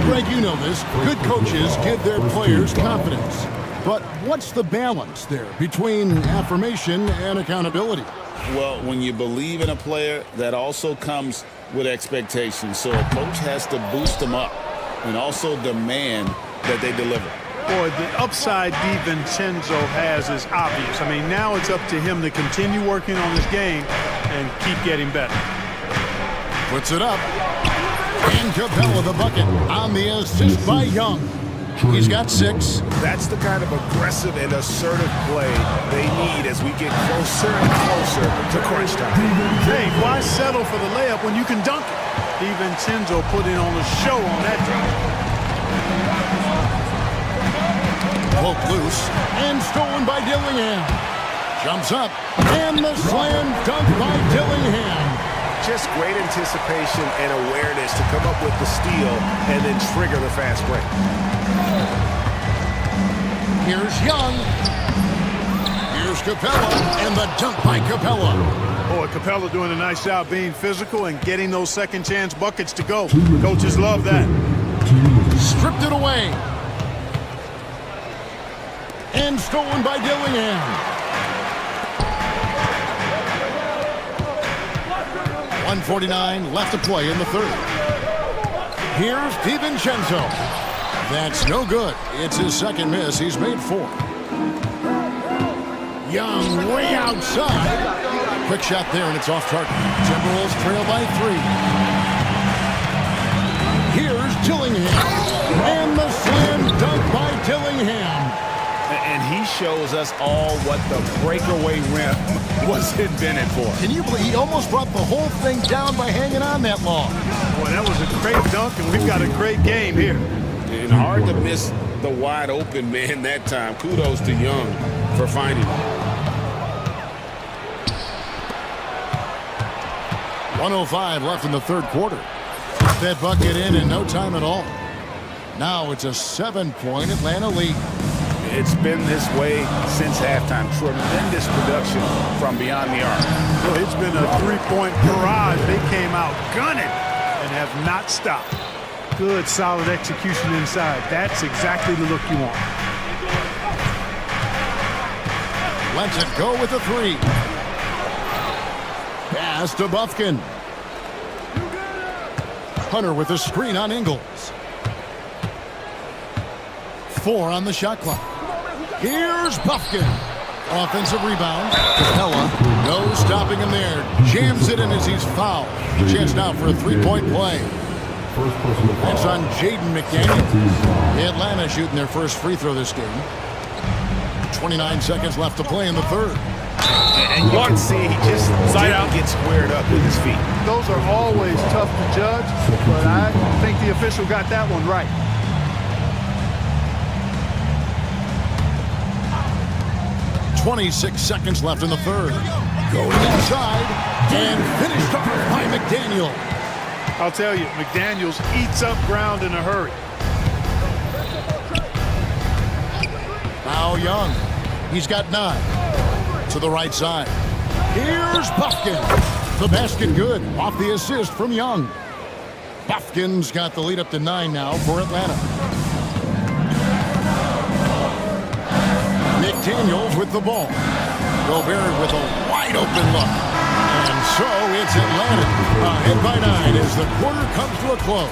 Greg, you know this. Good coaches give their players confidence. But what's the balance there between affirmation and accountability? Well, when you believe in a player, that also comes with expectations. So a coach has to boost them up and also demand that they deliver. Boy, the upside DiVincenzo has is obvious. I mean, now it's up to him to continue working on his game and keep getting better. Puts it up. And Capella the bucket on the assist by Young. He's got 6. That's the kind of aggressive and assertive play they need as we get closer and closer to crunch time. Hey, why settle for the layup when you can dunk it? DiVincenzo putting on a show on that drive. Poked loose and stolen by Dillingham. Jumps up and the slam dunk by Dillingham. Just great anticipation and awareness to come up with the steal and then trigger the fast break. Here's Young. Here's Capella and the dunk by Capella. Boy, Capella doing a nice job being physical and getting those second chance buckets to go. Coaches love that. Stripped it away. And stolen by Dillingham. 1:49 left to play in the third. Here's DiVincenzo. That's no good. It's his second miss. He's made 4. Young way outside. Quick shot there, and it's off target. Timberwolves trail by 3. Here's Dillingham. And the slam dunk by Dillingham. And he shows us all what the breakaway rim was invented for. Can you believe he almost brought the whole thing down by hanging on that long? Boy, that was a great dunk, and we've got a great game here. And hard to miss the wide open man that time. Kudos to Young for finding him. 1:05 left in the third quarter. Got that bucket in no time at all. Now it's a 7-point Atlanta lead. It's been this way since halftime. Tremendous production from beyond the arc. Well, it's been a 3-point barrage. They came out gunning and have not stopped. Good, solid execution inside. That's exactly the look you want. Lets it go with a 3. Pass to Bufkin. Hunter with a screen on Ingles. 4 on the shot clock. Here's Bufkin. Offensive rebound. Capella. No stopping him there. Jams it in as he's fouled. Chance now for a 3-point play. It's on Jaden McDaniel. Atlanta shooting their first free throw this game. 29 seconds left to play in the third. And you can see he just gets squared up with his feet. Those are always tough to judge, but I think the official got that one right. 26 seconds left in the third. Going inside and finished off by McDaniel. I'll tell you, McDaniels eats up ground in a hurry. Now Young. He's got 9. To the right side. Here's Bufkin. The basket good. Off the assist from Young. Bufkin's got the lead up to 9 now for Atlanta. McDaniels with the ball. Gobert with a wide open look. And so it's Atlanta ahead by 9 as the quarter comes to a close.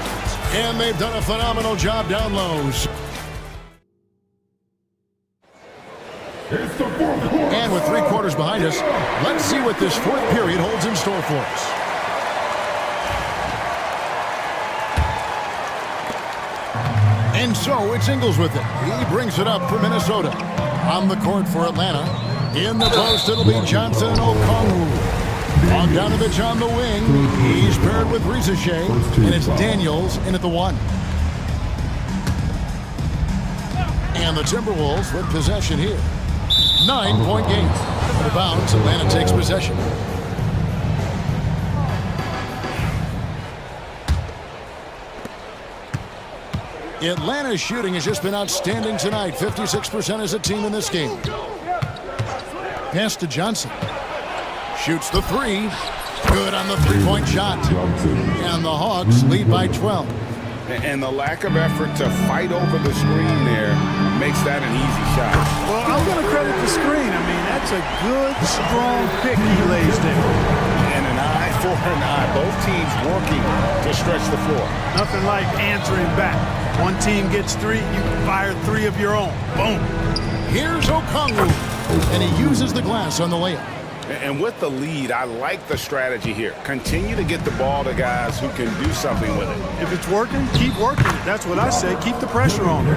And they've done a phenomenal job down low. And with 3 quarters behind us, let's see what this fourth period holds in store for us. And so it's Ingles with it. He brings it up for Minnesota. On the court for Atlanta. In the post, it'll be Johnson and Okongwu. Bogdanovich on the wing. He's paired with Rizashay. And it's Daniels in at the 1. And the Timberwolves with possession here. 9-point game. Out of bounds, Atlanta takes possession. Atlanta's shooting has just been outstanding tonight. 56% as a team in this game. Pass to Johnson. Shoots the three. Good on the three-point shot. And the Hawks lead by 12. And the lack of effort to fight over the screen there makes that an easy shot. Well, I'm going to credit the screen. I mean, that's a good, strong pick he lays there. And an eye for an eye. Both teams working to stretch the floor. Nothing like answering back. One team gets three, you fire three of your own. Boom. Here's Okongwu. And he uses the glass on the layup. And with the lead, I like the strategy here. Continue to get the ball to guys who can do something with it. If it's working, keep working it. That's what I say. Keep the pressure on.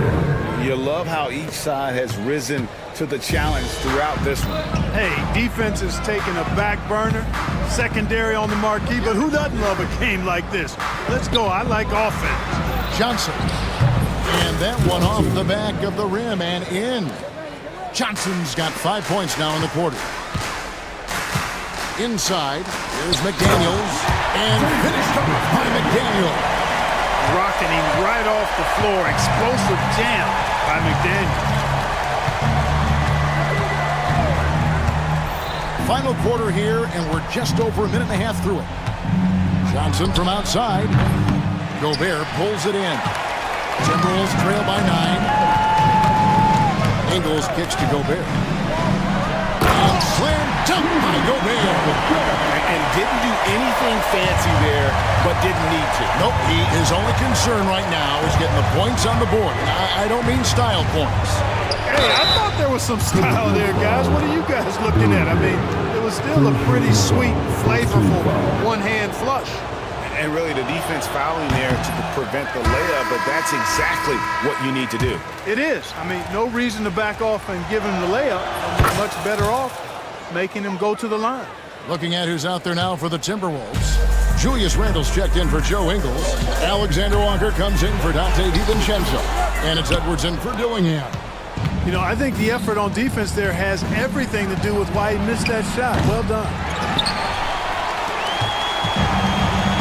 You love how each side has risen to the challenge throughout this one. Hey, defense is taking a back burner, secondary on the marquee, but who doesn't love a game like this? Let's go. I like offense. Johnson. And that one off the back of the rim and in. Johnson's got 5 points now in the quarter. Inside, here's McDaniels, and finished off by McDaniel. Rocking him right off the floor. Explosive jam by McDaniel. Final quarter here, and we're just over a minute and a half through it. Johnson from outside. Gobert pulls it in. Timberwolves trail by 9. Ingles kicks to Gobert. And slam dunk by Gobert. And didn't do anything fancy there, but didn't need to. Nope, his only concern right now is getting the points on the board. And I don't mean style points. Hey, I thought there was some style there, guys. What are you guys looking at? I mean, it was still a pretty sweet, flavorful one-hand flush. And really the defense fouling there to prevent the layup, but that's exactly what you need to do. It is. I mean, no reason to back off and give him the layup. Much better off making him go to the line. Looking at who's out there now for the Timberwolves. Julius Randle's checked in for Joe Ingles. Alexander Walker comes in for Dante DiVincenzo. And it's Edwards in for Dillingham. You know, I think the effort on defense there has everything to do with why he missed that shot. Well done.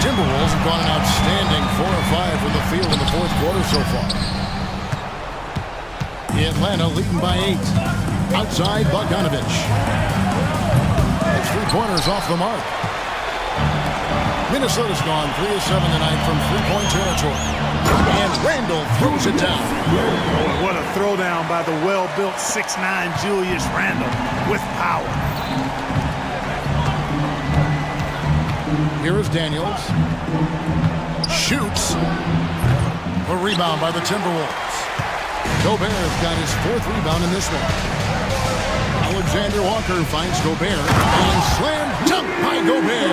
Timberwolves have gone an outstanding 4 of 5 from the field in the fourth quarter so far. Atlanta leading by 8. Outside, Bogdanovich. His three-pointers off the mark. Minnesota's gone 3 of 7 tonight from three-point territory. And Randle throws it down. Oh, what a throwdown by the well-built 6'9" Julius Randle with power. Here is Daniels. Shoots. A rebound by the Timberwolves. Gobert's got his 4th rebound in this one. Alexander Walker finds Gobert. And slam dunk by Gobert.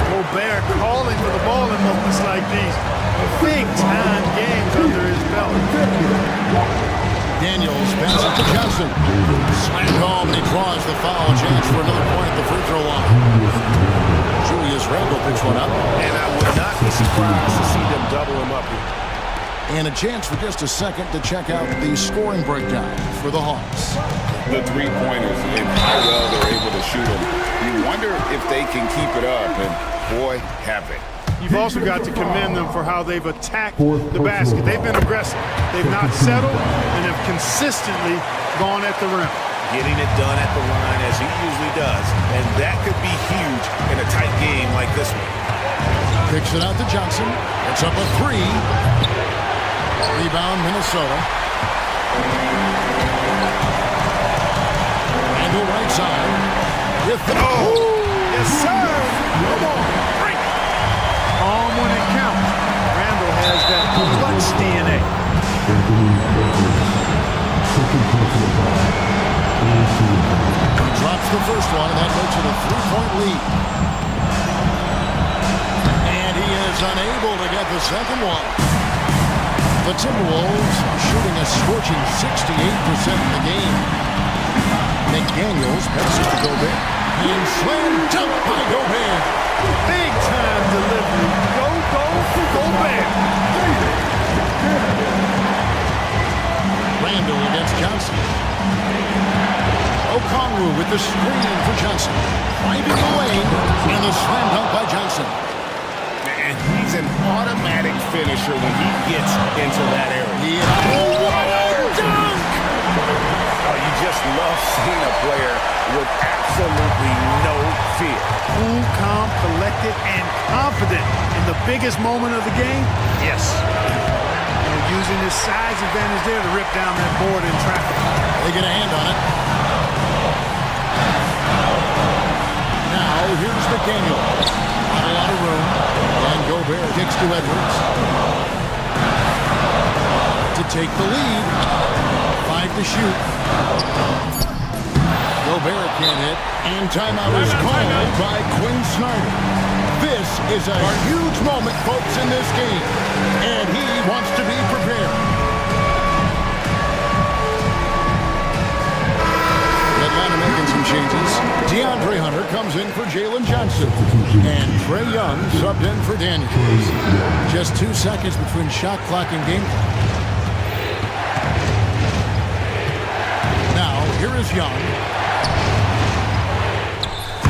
Gobert calling for the ball in moments like these. Big-time games under his belt. Daniels passes to Johnson. Slammed home, and he draws the foul. Chance for another point at the free throw line. Julius Randle picks one up. And I would not be surprised to see them double him up here. And a chance for just a second to check out the scoring breakdown for the Hawks. The three-pointers and how well they're able to shoot them. You wonder if they can keep it up, and boy, have they. You've also got to commend them for how they've attacked the basket. They've been aggressive. They've not settled and have consistently gone at the rim. Getting it done at the line as he usually does, and that could be huge in a tight game like this one. Kicks it out to Johnson. It's up a 3. Rebound, Minnesota. Randle right side. With the... Oh! Yes, sir! Come on, break it! On when it counts. Randle has that clutch DNA. Drops the first one, and that makes it a 3-point lead. And he is unable to get the second one. The Timberwolves shooting a scorching 68% in the game. McDaniels passes to Gobert. And slam dunk by Gobert. Big time delivery. Gobert. Randall against Johnson. Okongwu with the screen for Johnson. Finding the lane, and the slam dunk by Johnson. And he's an automatic finisher when he gets into that area. Oh, what a dunk! Oh, you just love seeing a player with absolutely no fear. Cool, calm, collected, and confident in the biggest moment of the game. Yes. Using his size advantage there to rip down that board in traffic. They get a hand on it. Now, here's McDaniel. Not a lot of room. And Gobert kicks to Edwards. To take the lead. 5 to shoot. Gobert can't hit. And timeout is called by Quinn Snyder. This is a huge moment, folks, in this game. And he wants to be prepared. Atlanta making some changes. DeAndre Hunter comes in for Jalen Johnson. And Trae Young subbed in for Daniels. Just 2 seconds between shot clock and game clock. Now, here is Young.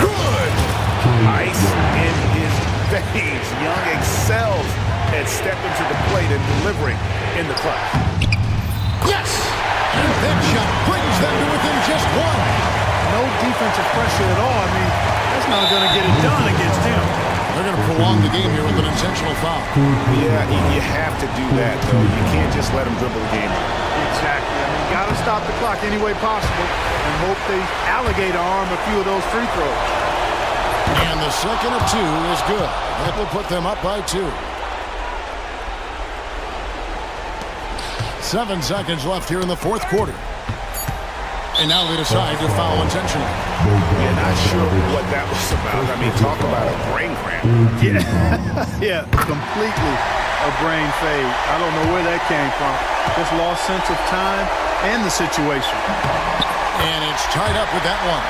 Good! Ice in his veins. Young excels at stepping to the plate and delivering in the clutch. Yes! And that shot brings them to within just 1. No defensive pressure at all. I mean, that's not going to get it done against him. They're going to prolong the game here with an intentional foul. Yeah, you have to do that, though. You can't just let him dribble the game. Exactly. I mean, got to stop the clock any way possible and hope they alligator arm a few of those free throws. And the second of 2 is good. That will put them up by 2. 7 seconds left here in the fourth quarter. And now they decide to foul intentionally. Yeah, not sure what that was about. I mean, talk about a brain cramp. Yeah, yeah, completely a brain fade. I don't know where that came from. Just lost sense of time and the situation. And it's tied up with that one.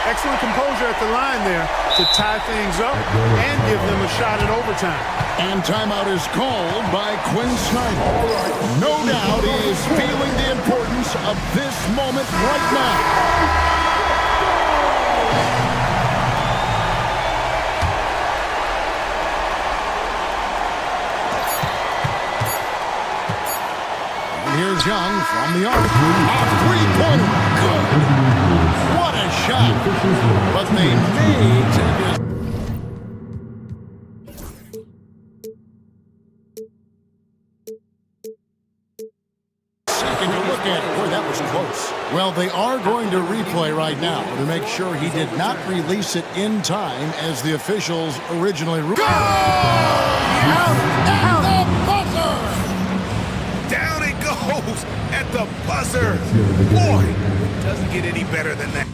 Excellent composure at the line there to tie things up and give them a shot at overtime. And timeout is called by Quinn Snyder. No doubt he is feeling the importance of this moment right now. And here's Young from the arc. A three-pointer. Good. What a shot. But they may take his... Second to look at it. Boy, that was close. Well, they are going to replay right now to make sure he did not release it in time as the officials originally ruled. Go! Out at the buzzer! Down it goes at the buzzer. Boy, doesn't get any better than that.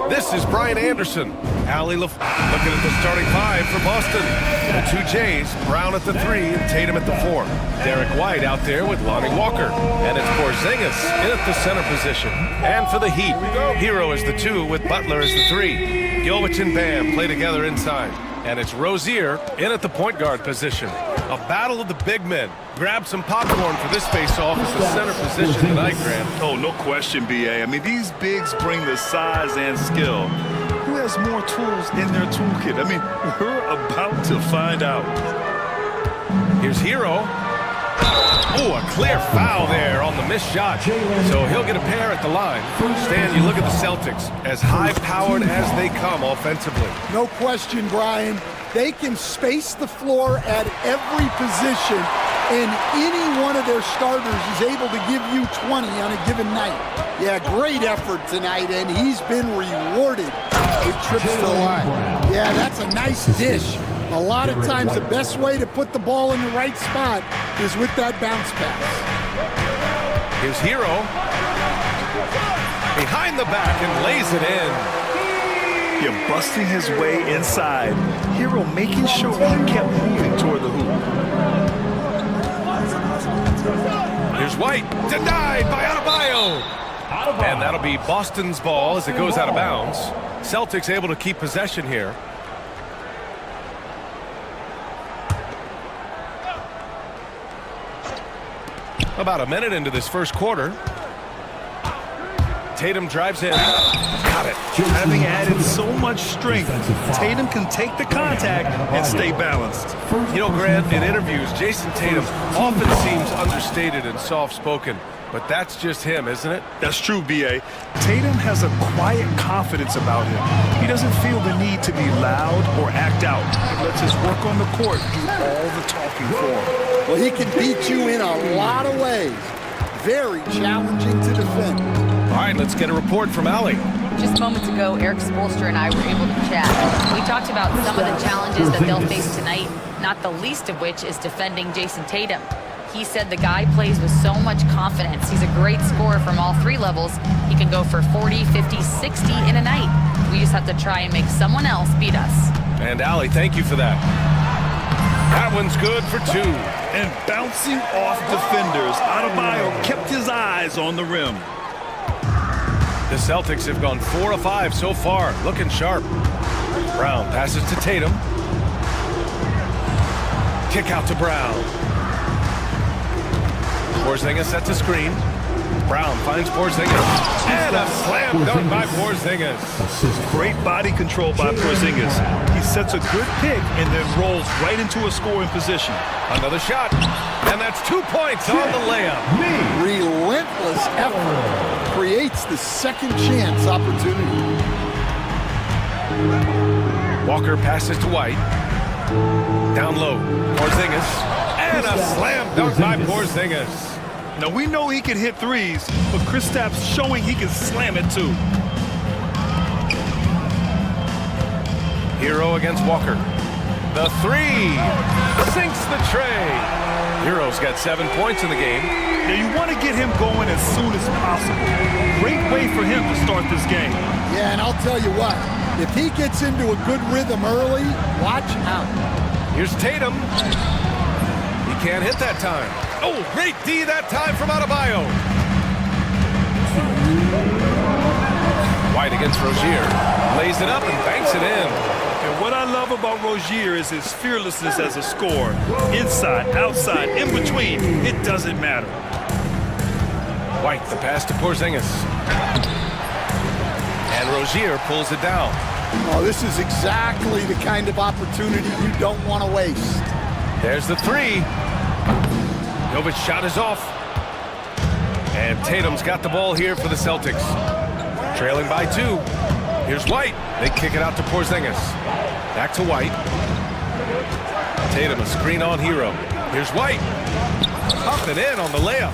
This is Brian Anderson. Looking at the starting five for Boston. The two Jays, Brown at the 3 and Tatum at the 4. Derek White out there with Lonnie Walker. And it's Porzingis in at the center position. And for the Heat, Hero is the 2 with Butler as the 3. Gilbert and Bam play together inside. And it's Rozier in at the point guard position. A battle of the big men. Grab some popcorn for this face-off at the center position tonight, Grant. Oh, no question, B.A. I mean, these bigs bring the size and skill. Who has more tools in their toolkit? I mean, we're about to find out. Here's Hero. Oh, a clear foul there on the missed shot. So he'll get a pair at the line. Stan, you look at the Celtics, as high-powered as they come offensively. No question, Brian. They can space the floor at every position, and any one of their starters is able to give you 20 on a given night. Yeah, great effort tonight, and he's been rewarded with trips to the line. Yeah, that's a nice dish. A lot of times the best way to put the ball in the right spot is with that bounce pass. Here's Hero. Behind the back and lays it in. Yeah, busting his way inside. Hero making sure he kept moving toward the hoop. Here's White. Denied by Adebayo. And that'll be Boston's ball as it goes out of bounds. Celtics able to keep possession here. About a minute into this first quarter. Tatum drives in. Got it. Having added so much strength, Tatum can take the contact and stay balanced. You know, Grant, in interviews, Jason Tatum often seems understated and soft-spoken. But that's just him, isn't it? That's true, B.A. Tatum has a quiet confidence about him. He doesn't feel the need to be loud or act out. He lets his work on the court do all the talking for him. Well, he can beat you in a lot of ways. Very challenging to defend. All right, let's get a report from Allie. Just moments ago, Eric Spoelstra and I were able to chat. We talked about some of the challenges that they'll face tonight, not the least of which is defending Jason Tatum. He said the guy plays with so much confidence. He's a great scorer from all 3 levels. He can go for 40, 50, 60 in a night. We just have to try and make someone else beat us. And Allie, thank you for that. That one's good for 2. And bouncing off defenders, Adebayo kept his eyes on the rim. The Celtics have gone 4 of 5 so far, looking sharp. Brown passes to Tatum. Kick out to Brown. Porzingis sets a screen. Brown finds Porzingis. And a slam dunk by Porzingis. Great body control by Porzingis. He sets a good pick and then rolls right into a scoring position. Another shot. And that's 2 points on the layup. Relentless effort creates the second chance opportunity. Walker passes to White. Down low. Porzingis. And a slam dunk by Porzingis. Now, we know he can hit threes, but Kristaps showing he can slam it too. Hero against Walker. The 3 sinks the tray. Hero's got 7 points in the game. Now, you want to get him going as soon as possible. Great way for him to start this game. Yeah, and I'll tell you what, if he gets into a good rhythm early, watch out. Here's Tatum. He can't hit that time. Oh, great D that time from Adebayo. White against Rozier. Lays it up and banks it in. And what I love about Rozier is his fearlessness as a scorer. Inside, outside, in between, it doesn't matter. White, the pass to Porzingis. And Rozier pulls it down. Oh, this is exactly the kind of opportunity you don't want to waste. There's the 3. Jovic's shot is off. And Tatum's got the ball here for the Celtics. Trailing by 2. Here's White. They kick it out to Porzingis. Back to White. Tatum, a screen on Hero. Here's White. Up and in on the layup.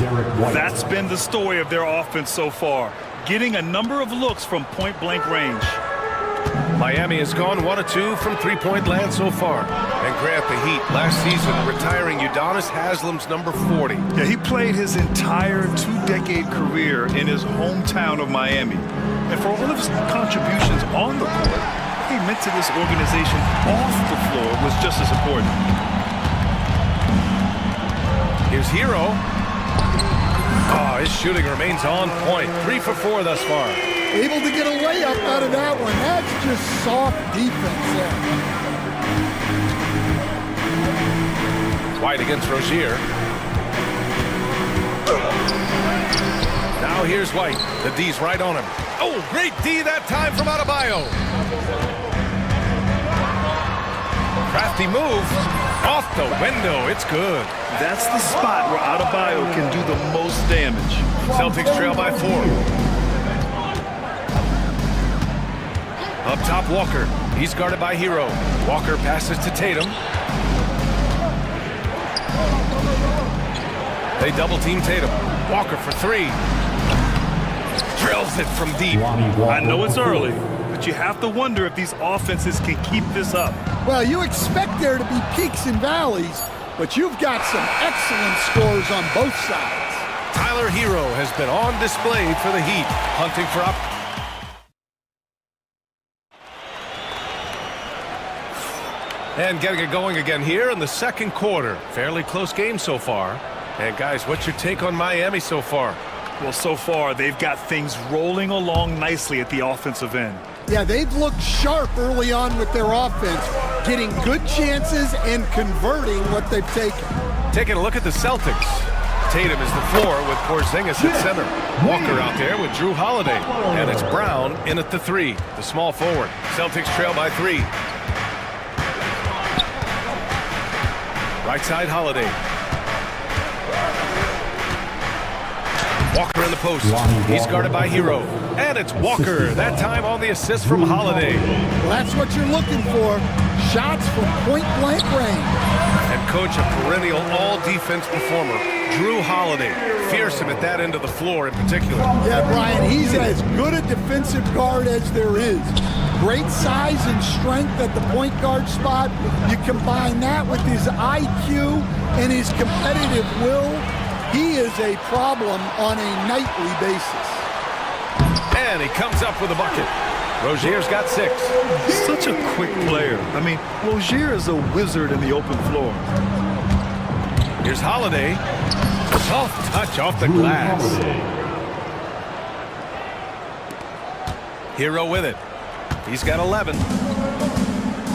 That's been the story of their offense so far. Getting a number of looks from point-blank range. Miami has gone 1 of 2 from 3-point land so far. And Grant, the Heat last season retiring Udonis Haslam's number 40. Yeah, he played his entire 2-decade career in his hometown of Miami. And for all of his contributions on the court, he meant to this organization off the floor was just as important. Here's Hero. Oh, his shooting remains on point. 3 for 4 thus far. Able to get a layup out of that one. That's just soft defense there. White against Rozier. Now here's White. The D's right on him. Oh, great D that time from Adebayo. Crafty move. Off the window. It's good. That's the spot where Adebayo can do the most damage. Celtics trail by 4. Up top, Walker. He's guarded by Hero. Walker passes to Tatum. They double team Tatum. Walker for 3. Drills it from deep. I know it's early, but you have to wonder if these offenses can keep this up. Well, you expect there to be peaks and valleys, but you've got some excellent scores on both sides. Tyler Hero has been on display for the Heat, hunting for up. And getting it going again here in the second quarter. Fairly close game so far. And guys, what's your take on Miami so far? Well, so far, they've got things rolling along nicely at the offensive end. Yeah, they've looked sharp early on with their offense, getting good chances and converting what they've taken. Taking a look at the Celtics. Tatum is the floor with Porzingis at center. Walker out there with Drew Holiday. And it's Brown in at the 3, the small forward. Celtics trail by 3. Right side, Holiday. Walker in the post. He's guarded by Hero. And it's Walker, that time on the assist from Holiday. Well, that's what you're looking for. Shots from point-blank range. And coach, a perennial all-defense performer, Drew Holiday. Fearsome at that end of the floor in particular. Yeah, Brian, he's as good a defensive guard as there is. Great size and strength at the point guard spot. You combine that with his IQ and his competitive will, he is a problem on a nightly basis. And he comes up with a bucket. Rozier's got 6. Such a quick player. I mean, Rozier is a wizard in the open floor. Here's Holiday. Soft touch off the glass. Hero with it. He's got 11.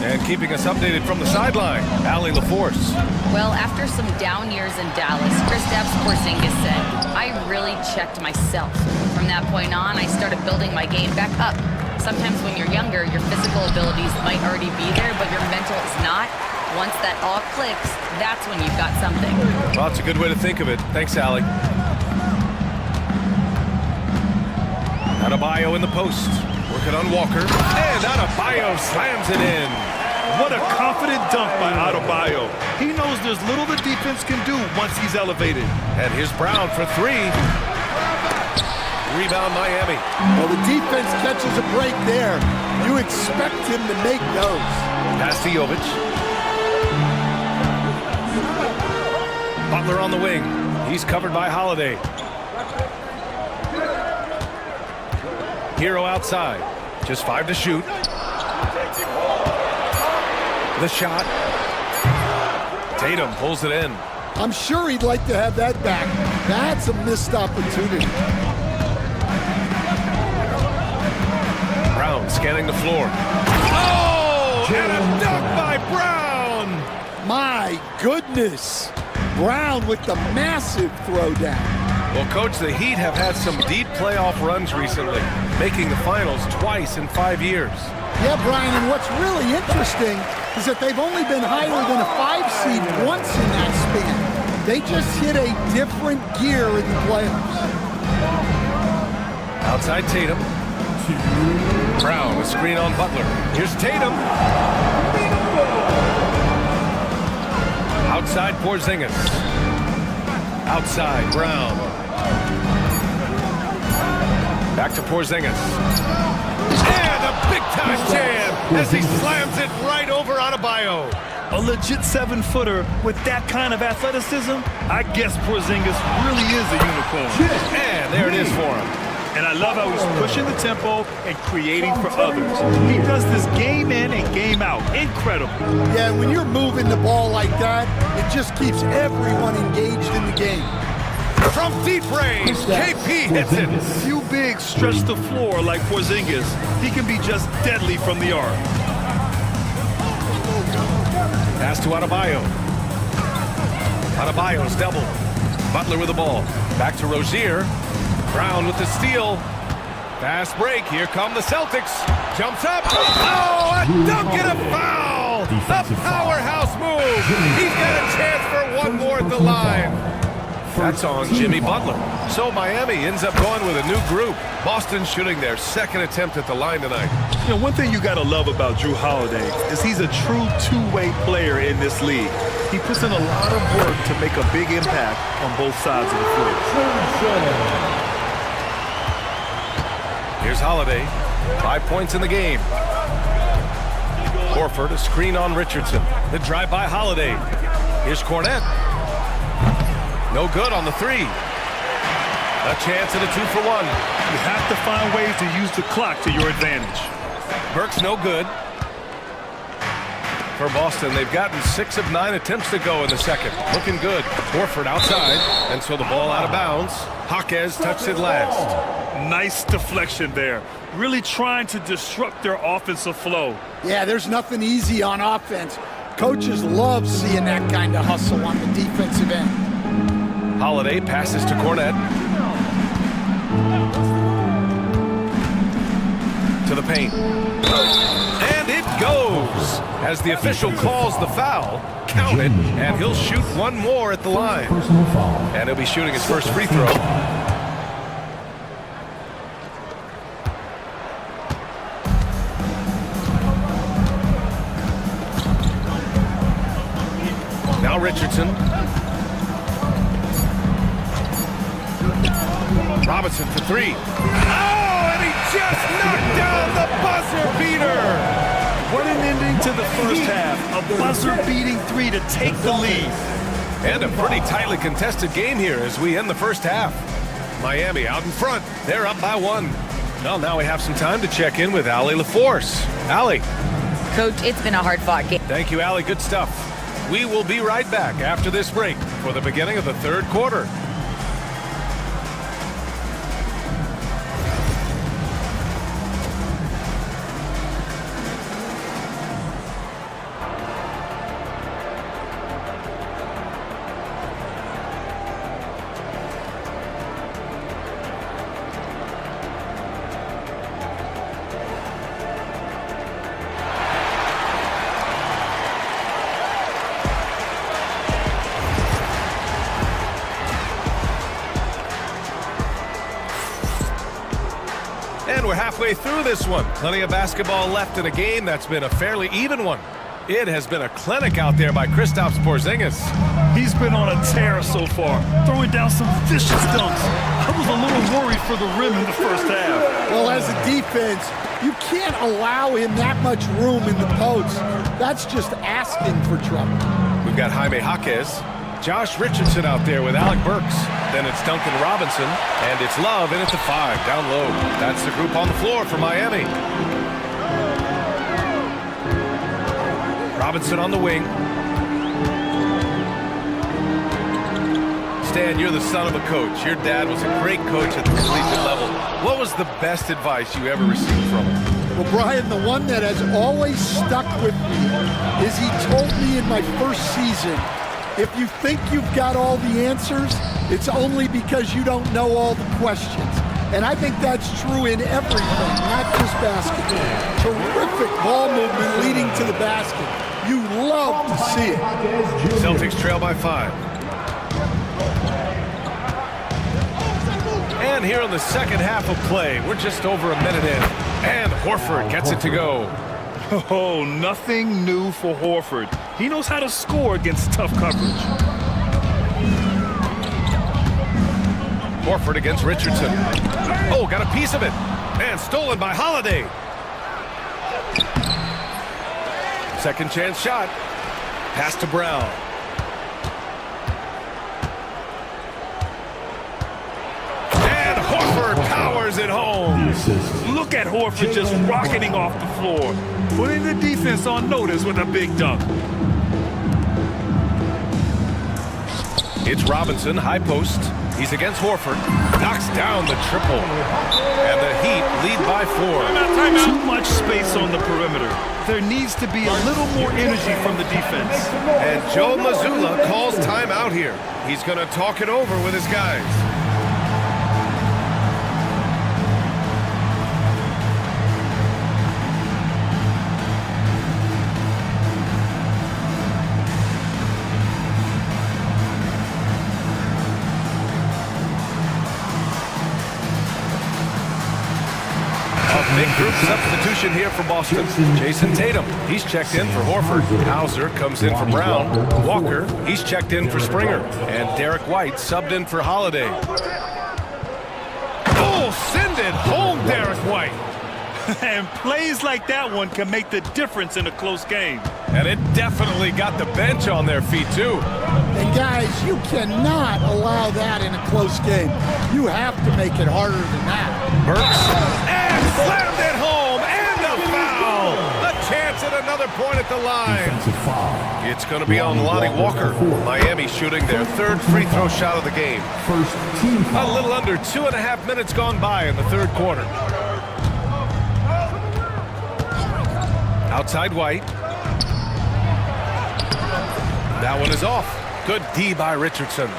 And keeping us updated from the sideline, Allie LaForce. Well, after some down years in Dallas, Kristaps Porzingis said, I really checked myself. From that point on, I started building my game back up. Sometimes when you're younger, your physical abilities might already be there, but your mental is not. Once that all clicks, that's when you've got something. Well, that's a good way to think of it. Thanks, Allie. Adebayo in the post. Working on Walker. And Adebayo slams it in. What a confident dunk by Adebayo. He knows there's little the defense can do once he's elevated. And here's Brown for 3. Rebound Miami. Well, the defense catches a break there. You expect him to make those. Pass to Jovic. Butler on the wing. He's covered by Holiday. Hero outside. Just 5 to shoot. The shot. Tatum pulls it in. I'm sure he'd like to have that back. That's a missed opportunity. Brown scanning the floor. Oh! And a dunk by Brown! My goodness. Brown with the massive throwdown. Well, Coach, the Heat have had some deep playoff runs recently, making the finals twice in 5 years. Yeah, Brian, and what's really interesting is that they've only been higher than a 5 seed once in that span. They just hit a different gear in the playoffs. Outside Tatum. Brown, a screen on Butler. Here's Tatum. Outside Porzingis. Outside Brown. Back to Porzingis. And a big-time jam as he slams it right over Adebayo. A legit 7-footer with that kind of athleticism, I guess Porzingis really is a unicorn. And there it is for him. And I love how he's pushing the tempo and creating for others. He does this game in and game out. Incredible. Yeah, when you're moving the ball like that, it just keeps everyone engaged in the game. From deep range, KP hits it. Few bigs stretch the floor like Porzingis. He can be just deadly from the arc. Pass to Adebayo. Adebayo's double. Butler with the ball. Back to Rozier. Brown with the steal. Fast break. Here come the Celtics. Jumps up. Oh, a dunk and a foul. The powerhouse move. He's got a chance for one more at the line. That's on Jimmy Butler. So Miami ends up going with a new group. Boston shooting their second attempt at the line tonight. You know, one thing you got to love about Jrue Holiday is he's a true two-way player in this league. He puts in a lot of work to make a big impact on both sides of the floor. Here's Holiday. 5 points in the game. Horford, a screen on Richardson. The drive by Holiday. Here's Cornette. No good on the three. A chance at a 2-for-1. You have to find ways to use the clock to your advantage. Burke's no good. For Boston, they've gotten 6 of 9 attempts to go in the second. Looking good. Horford outside, and so the ball out of bounds. Jaquez touched it last. Nice deflection there. Really trying to disrupt their offensive flow. Yeah, there's nothing easy on offense. Coaches love seeing that kind of hustle on the defensive end. Holiday passes to Cornette. To the paint. And it goes! As the official calls the foul, count it, and he'll shoot one more at the line. And he'll be shooting his first free throw. Now Richardson. Robinson for three. Oh, and he just knocked down the buzzer beater. What an ending to the first half. A buzzer-beating three to take the lead. And a pretty tightly contested game here as we end the first half. Miami out in front. They're up by 1. Well, now we have some time to check in with Allie LaForce. Allie. Coach, it's been a hard-fought game. Thank you, Allie. Good stuff. We will be right back after this break for the beginning of the third quarter. And we're halfway through this one. Plenty of basketball left in a game that's been a fairly even one. It has been a clinic out there by Kristaps Porzingis. He's been on a tear so far, throwing down some vicious dunks. I was a little worried for the rim in the first half. Well, as a defense, you can't allow him that much room in the post. That's just asking for trouble. We've got Jaime Jaquez. Josh Richardson out there with Alec Burks. Then it's Duncan Robinson, and it's Love in at the 5, down low. That's the group on the floor for Miami. Robinson on the wing. Stan, you're the son of a coach. Your dad was a great coach at the collegiate level. What was the best advice you ever received from him? Well, Brian, the one that has always stuck with me is he told me in my first season, if you think you've got all the answers, it's only because you don't know all the questions. And I think that's true in everything, not just basketball. Terrific ball movement leading to the basket. You love to see it. Celtics trail by 5. And here in the second half of play, we're just over a minute in. And Horford gets it to go. Oh, nothing new for Horford. He knows how to score against tough coverage. Horford against Richardson. Oh, got a piece of it. And stolen by Holiday. Second chance shot. Pass to Brown. And Horford powers hammers it home. Look at Horford just rocketing off the floor, putting the defense on notice with a big dunk. It's Robinson, high post. He's against Horford. Knocks down the triple. And the Heat lead by 4. Timeout. Too much space on the perimeter. There needs to be a little more energy from the defense. And Joe Mazzulla calls timeout here. He's going to talk it over with his guys. Big group substitution here for Boston. Jason Tatum, he's checked in for Horford. Hauser comes in for Brown. Walker, he's checked in for Springer. And Derek White subbed in for Holiday. Oh, send it home, Derek White. And plays like that one can make the difference in a close game. And it definitely got the bench on their feet, too. And guys, you cannot allow that in a close game. You have to make it harder than that. Burks, and slammed it home, and a foul! A chance at another point at the line. It's going to be on Lonnie Walker. Miami shooting their third free throw shot of the game. A little under 2.5 minutes gone by in the third quarter. Outside White. That one is off. Good D by Richardson.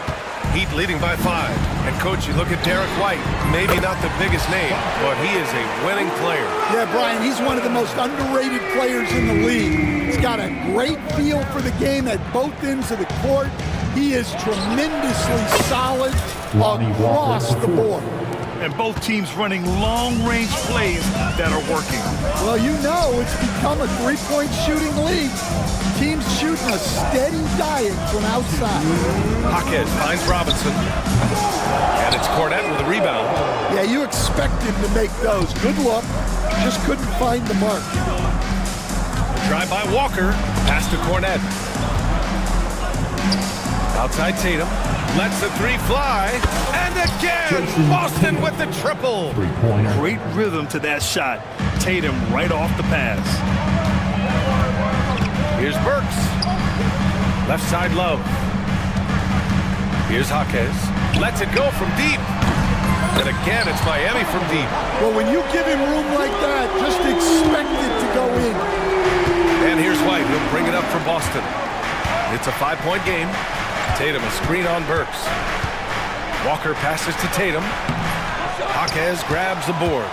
Heat leading by 5. And coach, you look at Derek White, maybe not the biggest name, but he is a winning player. Yeah, Brian, he's one of the most underrated players in the league. He's got a great feel for the game at both ends of the court. He is tremendously solid across the board. And both teams running long-range plays that are working. Well, you know it's become a three-point shooting league. Teams shooting a steady diet from outside. Jaquez finds Robinson. And it's Cornette with a rebound. Yeah, you expect him to make those. Good luck. Just couldn't find the mark. Drive by Walker. Pass to Cornette. Outside Tatum. Lets the three fly. And again, Boston with the triple. Great rhythm to that shot. Tatum right off the pass. Here's Burks. Left side Love. Here's Jaquez. Lets it go from deep. And again, it's Miami from deep. Well, when you give him room like that, just expect it to go in. And here's White. He'll bring it up for Boston. It's a 5-point game. Tatum, a screen on Burks. Walker passes to Tatum. Jaquez grabs the board.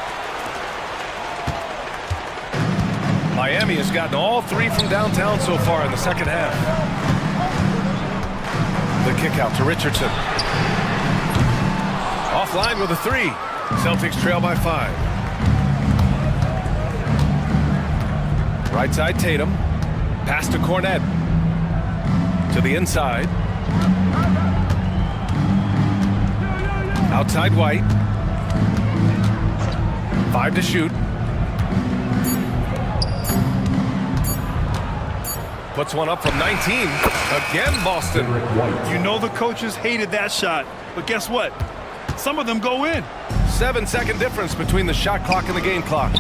Miami has gotten all 3 from downtown so far in the second half. The kick out to Richardson. Offline with a 3. Celtics trail by 5. Right side Tatum. Pass to Cornette. To the inside. Outside White. 5 to shoot. Puts one up from 19. Again, Boston. You know the coaches hated that shot, but guess what? Some of them go in. 7-second difference between the shot clock and the game clock.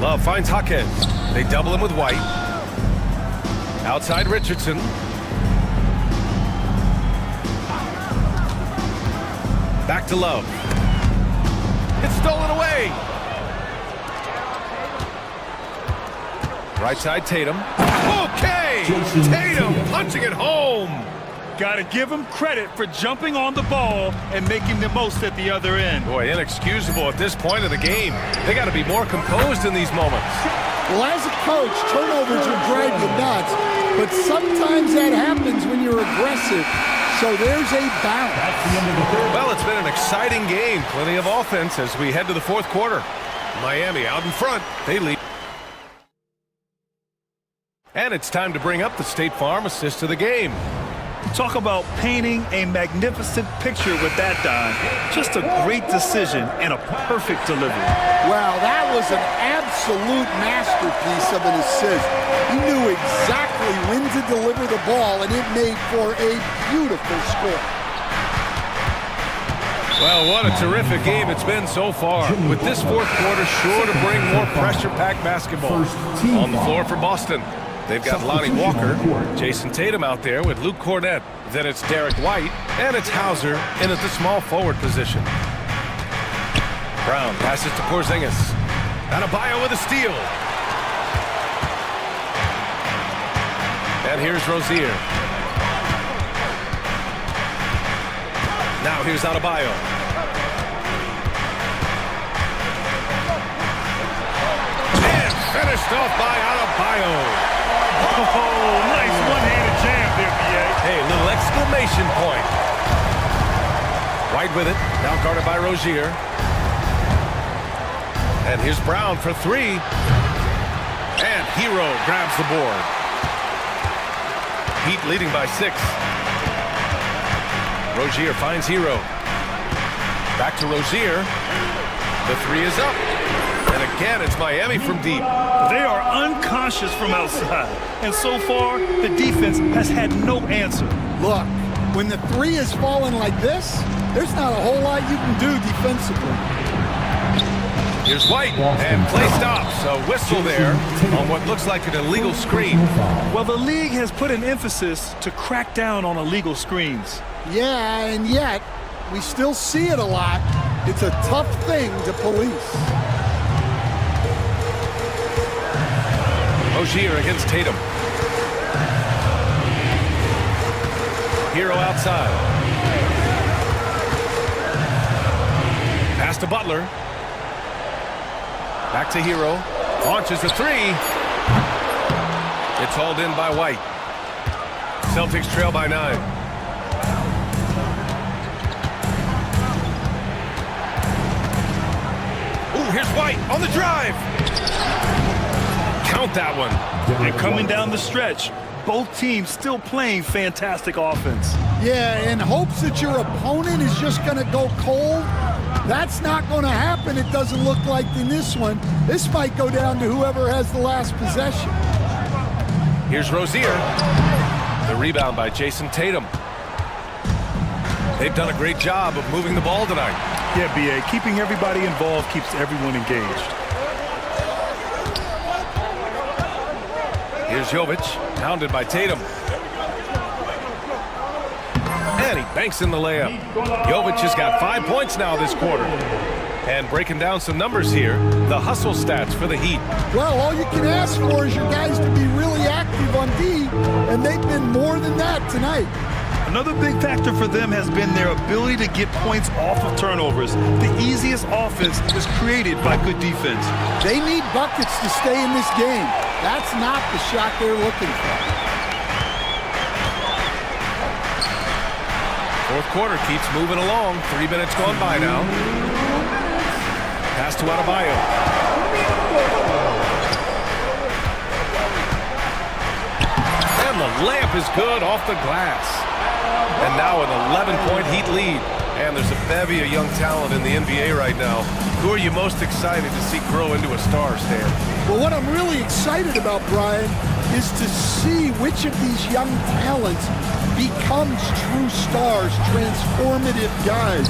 Love finds Jaquez. They double him with White. Outside Richardson. Back to Love. It's stolen away. Right side Tatum. Okay! Tatum punching it home. Gotta give him credit for jumping on the ball and making the most at the other end. Boy, inexcusable at this point of the game. They gotta be more composed in these moments. Well, as a coach, turnovers will drive you nuts, but sometimes that happens when you're aggressive. So there's a bounce. Well, it's been an exciting game. Plenty of offense as we head to the fourth quarter. Miami out in front. They lead. And it's time to bring up the State Farm assist of the game. Talk about painting a magnificent picture with that dime. Just a great decision and a perfect delivery. Wow, that was an absolute masterpiece of an assist. He knew exactly when to deliver the ball, and it made for a beautiful score. Well, what a terrific game it's been so far. With this fourth quarter sure to bring more pressure-packed basketball. On the floor for Boston, they've got Lonnie Walker, Jason Tatum out there with Luke Cornett. Then it's Derek White, and it's Hauser in at the small forward position. Brown passes to Porzingis. Adebayo with a steal. And here's Rozier. Now here's Adebayo. And finished off by Adebayo. Oh, nice one-handed jam there, B.A. Hey, little exclamation point. White with it. Now guarded by Rozier. And here's Brown for three. And Hero grabs the board. Heat leading by 6. Rozier finds Hero. Back to Rozier. The three is up. And again, it's Miami from deep. They are unconscious from outside. And so far, the defense has had no answer. Look, when the three is falling like this, there's not a whole lot you can do defensively. Here's White, and play stops. A whistle there on what looks like an illegal screen. Well, the league has put an emphasis to crack down on illegal screens. Yeah, and yet, we still see it a lot. It's a tough thing to police. Rozier against Tatum. Hero outside. Pass to Butler. Back to Hero. Launches a three. It's hauled in by White. Celtics trail by 9. Ooh, here's White on the drive. Count that one. And coming down the stretch, both teams still playing fantastic offense. Yeah, in hopes that your opponent is just going to go cold. That's not going to happen, it doesn't look like in this one. This might go down to whoever has the last possession. Here's Rozier. The rebound by Jason Tatum. They've done a great job of moving the ball tonight. Yeah, B.A., keeping everybody involved keeps everyone engaged. Here's Jovic, pounded by Tatum. And he banks in the layup. Jovic has got 5 points now this quarter. And breaking down some numbers here, the hustle stats for the Heat. Well, all you can ask for is your guys to be really active on D, and they've been more than that tonight. Another big factor for them has been their ability to get points off of turnovers. The easiest offense is created by good defense. They need buckets to stay in this game. That's not the shot they're looking for. Fourth quarter keeps moving along. 3 minutes gone by now. Pass to Adebayo. And the layup is good off the glass. And now an 11-point Heat lead. And there's a bevy of young talent in the NBA right now. Who are you most excited to see grow into a star, Stan? Well, what I'm really excited about, Brian, is to see which of these young talents becomes true stars, transformative guys.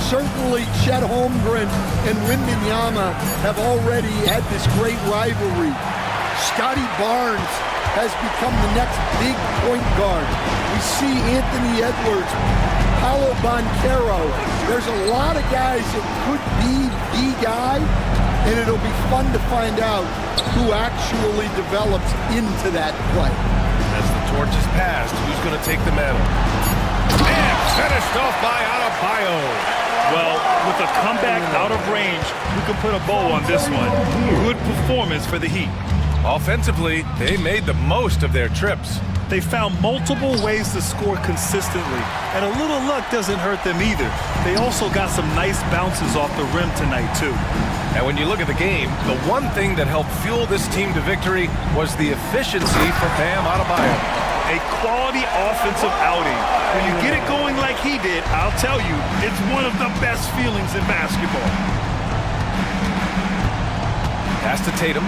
Certainly, Chet Holmgren and Wembanyama have already had this great rivalry. Scotty Barnes has become the next big point guard. We see Anthony Edwards, Paolo Banchero. There's a lot of guys that could be the guy, and it'll be fun to find out who actually develops into that play. As the torch is passed, who's going to take the mantle? And finished off by Adebayo. Well, with a comeback out of range, we can put a bow on this one. Good performance for the Heat. Offensively, they made the most of their trips. They found multiple ways to score consistently, and a little luck doesn't hurt them either. They also got some nice bounces off the rim tonight, too. And when you look at the game, the one thing that helped fuel this team to victory was the efficiency for Bam Adebayo. A quality offensive outing. When you get it going like he did, I'll tell you, it's one of the best feelings in basketball. Pass to Tatum.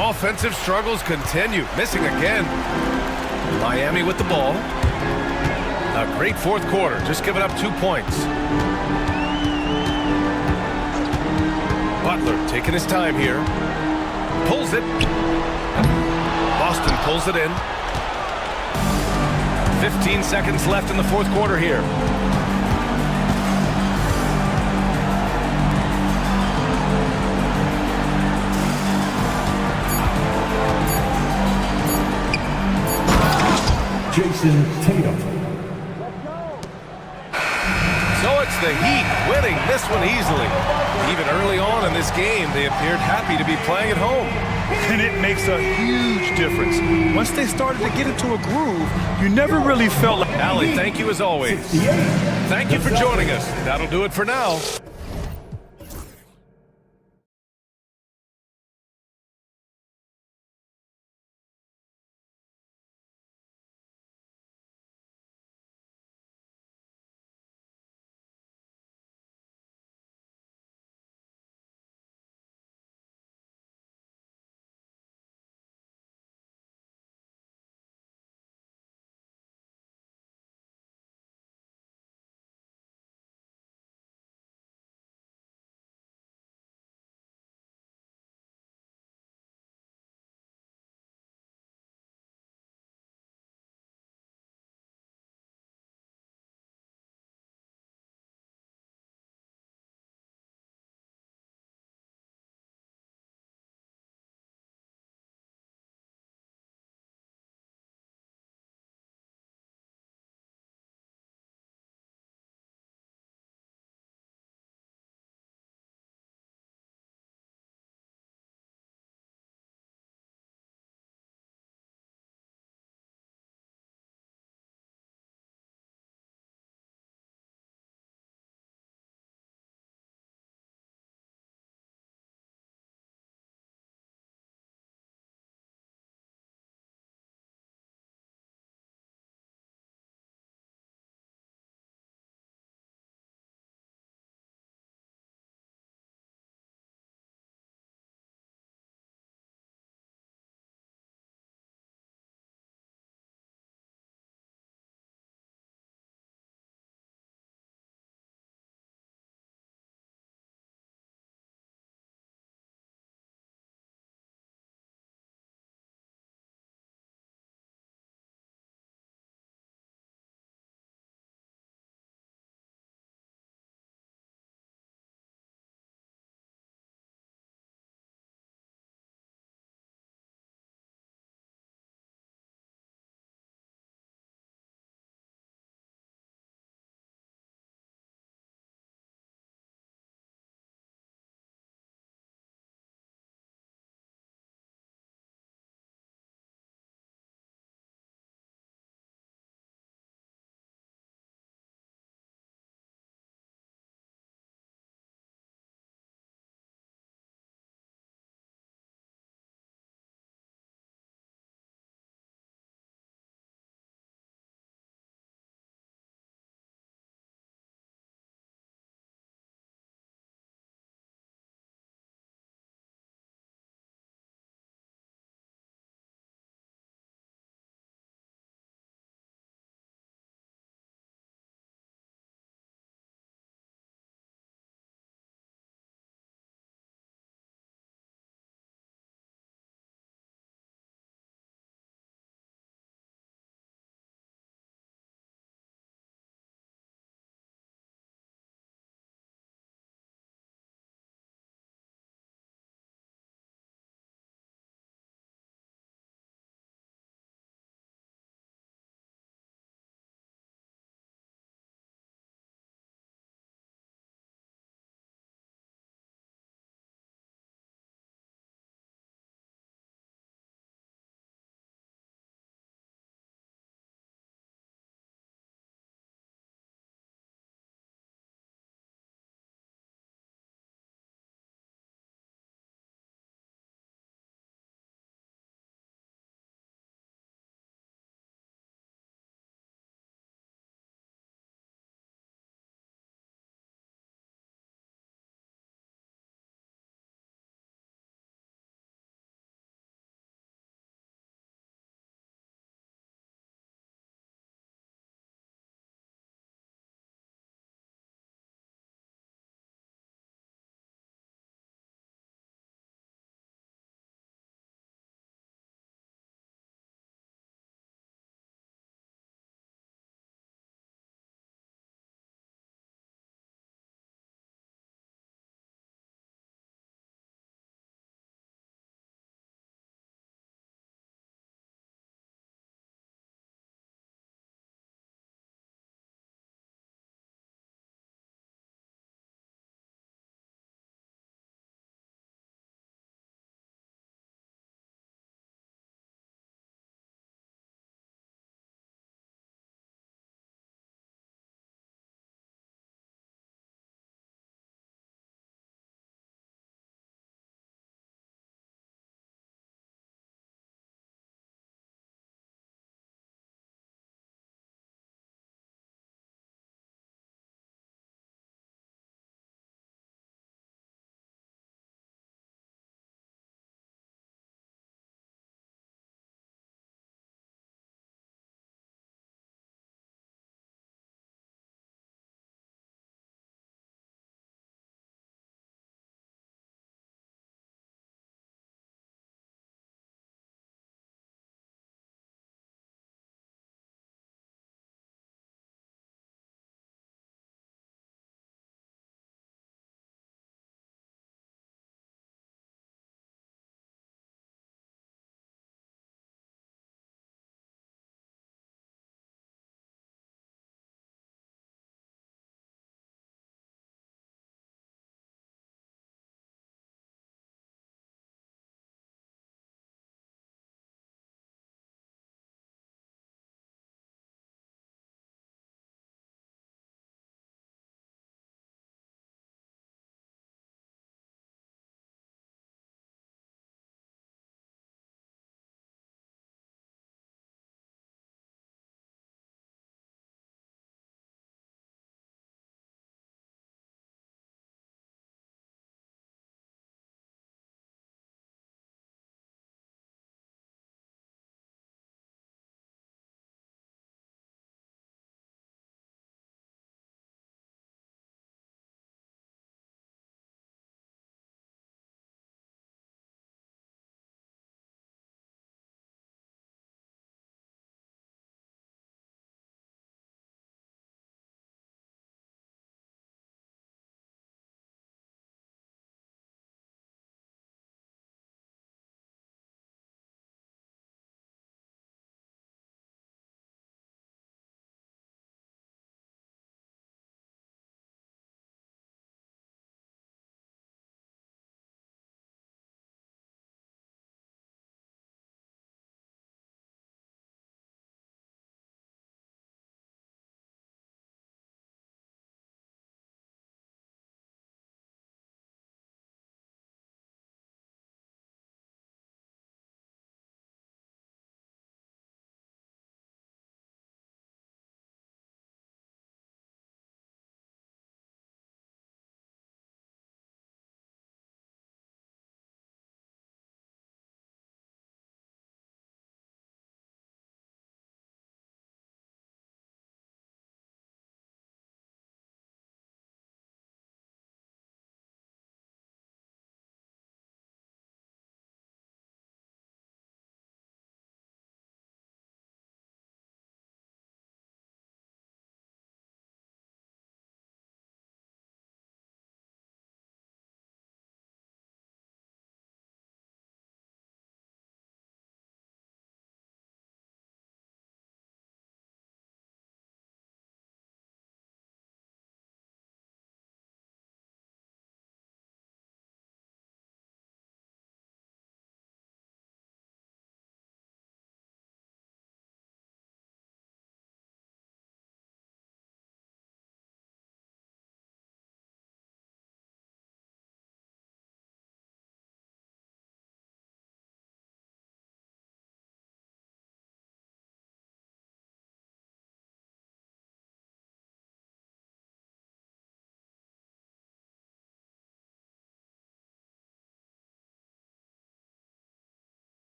Offensive struggles continue. Missing again. Miami with the ball. A great fourth quarter, just giving up 2 points. Butler taking his time here. Pulls it. Boston pulls it in. 15 seconds left in the fourth quarter here. Jason Tatum. So it's the Heat winning this one easily. Even early on in this game, they appeared happy to be playing at home. And it makes a huge difference. Once they started to get into a groove, you never really felt like... Allie, thank you as always. Thank you for joining us. That'll do it for now.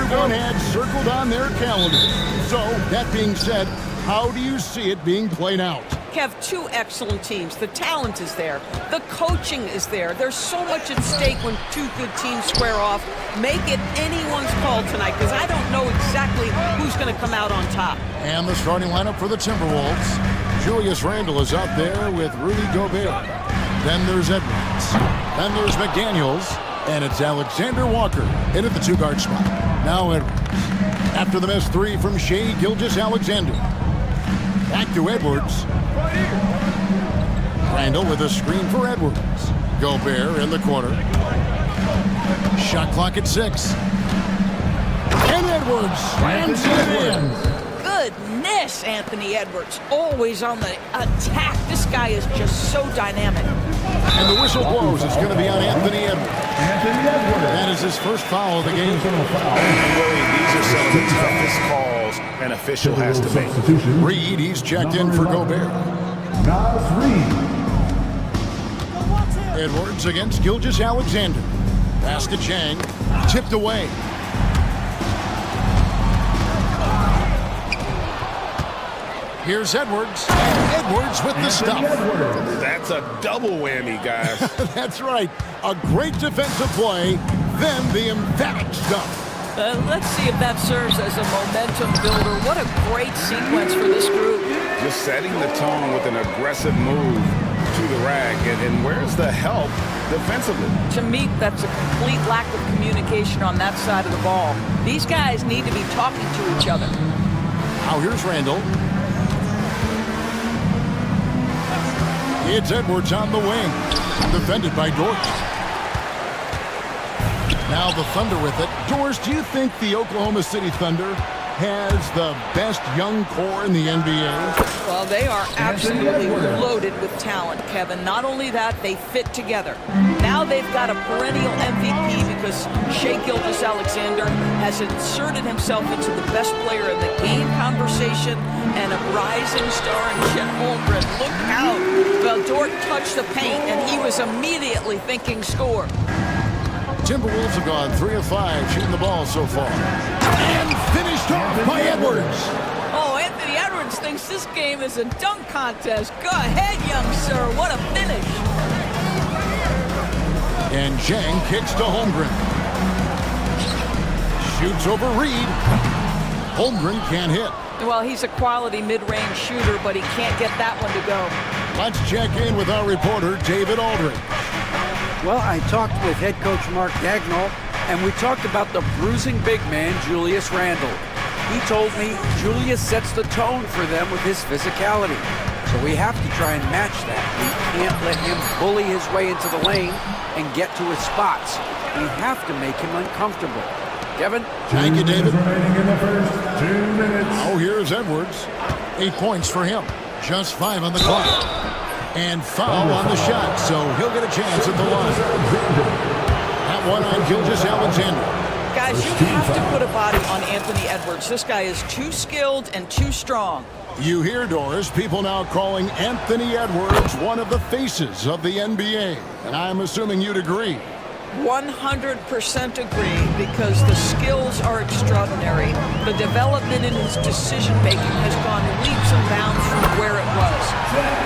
Everyone had circled on their calendar. So, that being said, how do you see it being played out? Have two excellent teams. The talent is there. The coaching is there. There's so much at stake when two good teams square off. Make it anyone's call tonight, because I don't know exactly who's going to come out on top. And the starting lineup for the Timberwolves. Julius Randle is out there with Rudy Gobert. Then there's Edwards. Then there's McDaniels. And it's Alexander Walker in at the two-guard spot. Now Edwards. After the missed three from Shai Gilgeous-Alexander. Back to Edwards. Randle with a screen for Edwards. Gobert in the corner. Shot clock at 6. And Edwards slams it in. Goodness, Anthony Edwards, always on the attack. This guy is just so dynamic. And the whistle blows. It's going to be on Anthony Edwards. That is his first foul of the game. Really, these are some of the toughest calls an official has to make. Reed, he's checked in for Gobert. Edwards against Gilgeous-Alexander. Pass to Chang. Tipped away. Here's Edwards. Edwards with the stuff. That's a double whammy, guys. That's right. A great defensive play, then the emphatic stuff. Let's see if that serves as a momentum builder. What a great sequence for this group. Just setting the tone with an aggressive move to the rack. And where's the help defensively? To me, that's a complete lack of communication on that side of the ball. These guys need to be talking to each other. Now here's Randle. It's Edwards on the wing. Defended by Dort. Now the Thunder with it. Doris, do you think the Oklahoma City Thunder has the best young core in the NBA? Well, they are absolutely loaded with talent, Kevin. Not only that, they fit together. Now they've got a perennial MVP because Shai Gilgeous-Alexander has inserted himself into the best player in the game conversation and a rising star in Chet Holmgren. Look out. Well, Dort touched the paint, and he was immediately thinking score. Timberwolves have gone 3 of 5 shooting the ball so far. And finished off by Edwards. Oh, Anthony Edwards thinks this game is a dunk contest. Go ahead, young sir. What a finish. And Chang kicks to Holmgren. Shoots over Reed. Holmgren can't hit. Well, he's a quality mid-range shooter, but he can't get that one to go. Let's check in with our reporter, David Aldridge. Well, I talked with head coach Mark Dagnall, and we talked about the bruising big man, Julius Randle. He told me Julius sets the tone for them with his physicality. So we have to try and match that. We can't let him bully his way into the lane and get to his spots. We have to make him uncomfortable. Kevin? Thank you, David. Remaining in the first 2 minutes. Oh, here's Edwards. 8 points for him. Just 5 on the clock. And foul on the shot, so he'll get a chance at the line. That one on Gilgeous-Alexander. Guys, you have to put a body on Anthony Edwards. This guy is too skilled and too strong. You hear, Doris, people now calling Anthony Edwards one of the faces of the NBA. And I'm assuming you'd agree. 100% agree, because the skills are extraordinary. The development in his decision-making has gone leaps and bounds from where it was.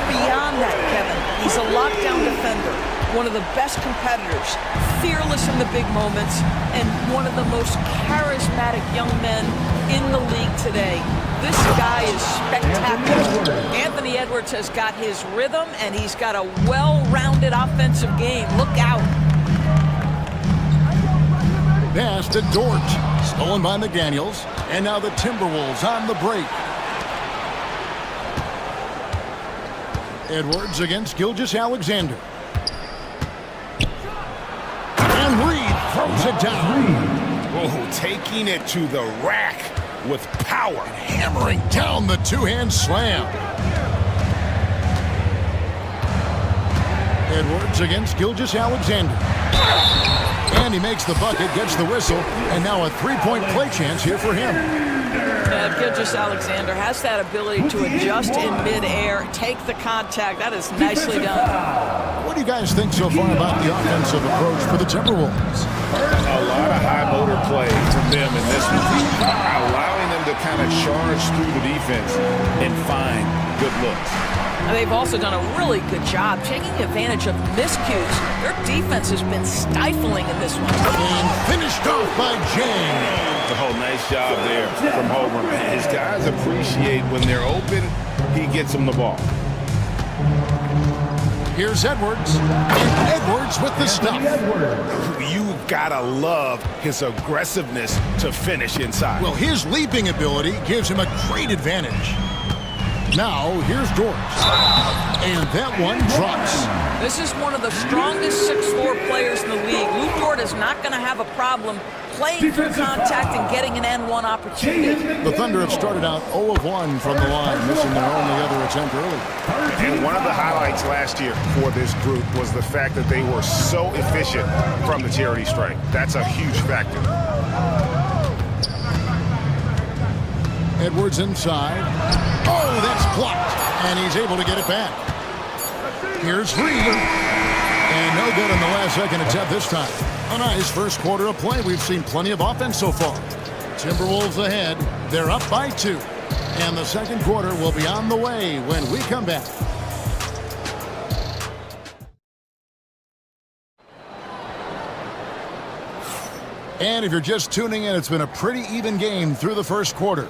Beyond that, Kevin, he's a lockdown defender, one of the best competitors, fearless in the big moments, and one of the most charismatic young men in the league today. This guy is spectacular. Anthony Edwards has got his rhythm, and he's got a well-rounded offensive game. Look out. Pass to Dort. Stolen by McDaniels. And now the Timberwolves on the break. Edwards against Gilgeous-Alexander. And Reed throws it down. Oh, taking it to the rack with power. And hammering down the two-hand slam. Edwards against Gilgeous-Alexander. And he makes the bucket, gets the whistle, and now a three-point play chance here for him. Yeah, Gilgeous-Alexander has that ability to adjust in midair, take the contact. That is nicely done. What do you guys think so far about the offensive approach for the Timberwolves? A lot of high motor play from them in this one, allowing them to kind of charge through the defense and find good looks. And they've also done a really good job taking advantage of miscues. Their defense has been stifling in this one. And finished off by James. Oh, nice job there from Homer. His guys appreciate when they're open, he gets them the ball. Here's Edwards. And Edwards with the stuff. You've got to love his aggressiveness to finish inside. Well, his leaping ability gives him a great advantage. Now, here's George. And that one drops. This is one of the strongest 6'4" players in the league. Lou Dort is not going to have a problem playing through contact and getting an N1 opportunity. The Thunder have started out 0 of 1 from the line, missing their only other attempt early. And one of the highlights last year for this group was the fact that they were so efficient from the charity stripe. That's a huge factor. Edwards inside. Oh, that's blocked. And he's able to get it back. Here's Reed. And no good on the last second attempt this time. A nice first quarter of play. We've seen plenty of offense so far. Timberwolves ahead. They're up by 2. And the second quarter will be on the way when we come back. And if you're just tuning in, it's been a pretty even game through the first quarter.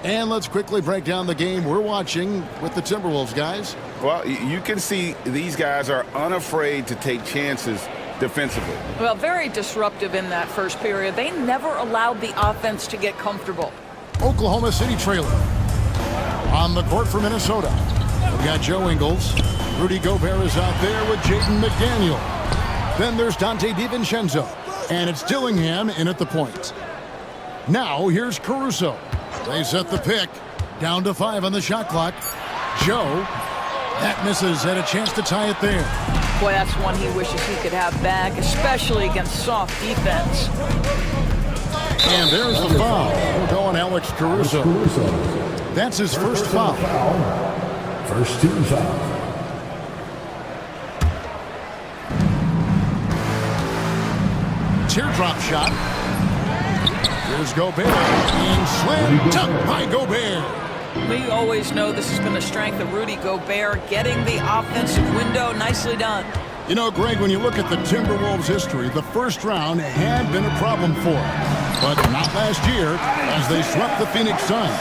And let's quickly break down the game we're watching with the Timberwolves, guys. Well, you can see these guys are unafraid to take chances defensively. Well, very disruptive in that first period. They never allowed the offense to get comfortable. Oklahoma City trailer. On the court for Minnesota. We've got Joe Ingles. Rudy Gobert is out there with Jaden McDaniel. Then there's Dante DiVincenzo. And it's Dillingham in at the point. Now here's Caruso. They set the pick. Down to 5 on the shot clock. Joe. That misses. Had a chance to tie it there. Boy, that's one he wishes he could have back, especially against soft defense. And there's the foul. We're going Alex Caruso. That's his first foul. First team foul. Teardrop shot. Here's Gobert. And slam dunk by Gobert. We always know this has been a strength of Rudy Gobert, getting the offensive window. Nicely done. You know, Greg, when you look at the Timberwolves' history, the first round had been a problem for them. But not last year, as they swept the Phoenix Suns.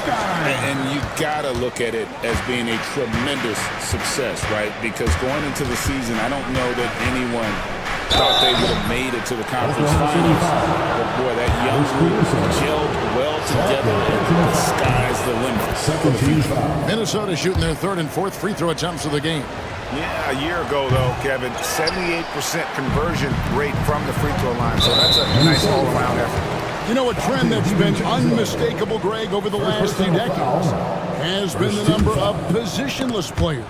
And you got to look at it as being a tremendous success, right? Because going into the season, I don't know that anyone thought they would have made it to the conference finals. But boy, that young group gelled well together, and the sky's the limit. Minnesota shooting their 3rd and 4th free throw attempts of the game. Yeah, a year ago, though, Kevin, 78% conversion rate from the free throw line. So that's a nice all-around effort. You know, a trend that's been unmistakable, Greg, over the last few decades has been the number of positionless players.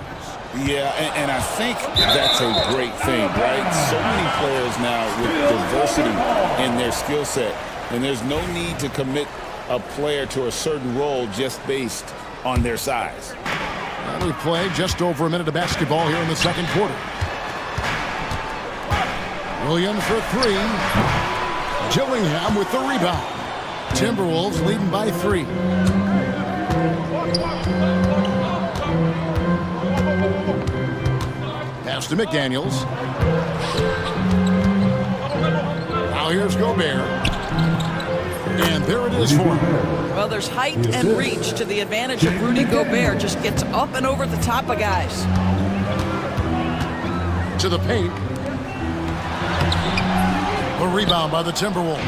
Yeah, and I think that's a great thing, right? So many players now with diversity in their skill set, and there's no need to commit a player to a certain role just based on their size. Now we play just over a minute of basketball here in the second quarter. Williams for 3. Dillingham with the rebound. Timberwolves leading by 3. Pass to McDaniels. Now here's Gobert. And there it is for him. Well, there's height and reach to the advantage of Rudy Gobert. Just gets up and over the top of guys. To the paint. A rebound by the Timberwolves.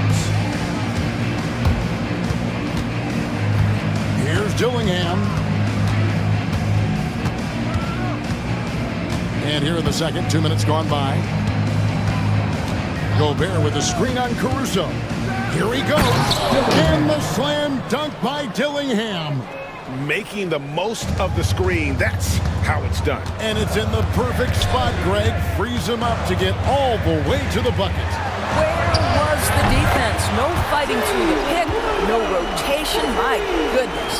Here's Dillingham. And here in the second, 2 minutes gone by. Gobert with a screen on Caruso. Here he goes. And the slam dunk by Dillingham. Making the most of the screen. That's how it's done. And it's in the perfect spot, Greg. Frees him up to get all the way to the bucket. Where was the defense? No fighting through the pick, no rotation. My goodness.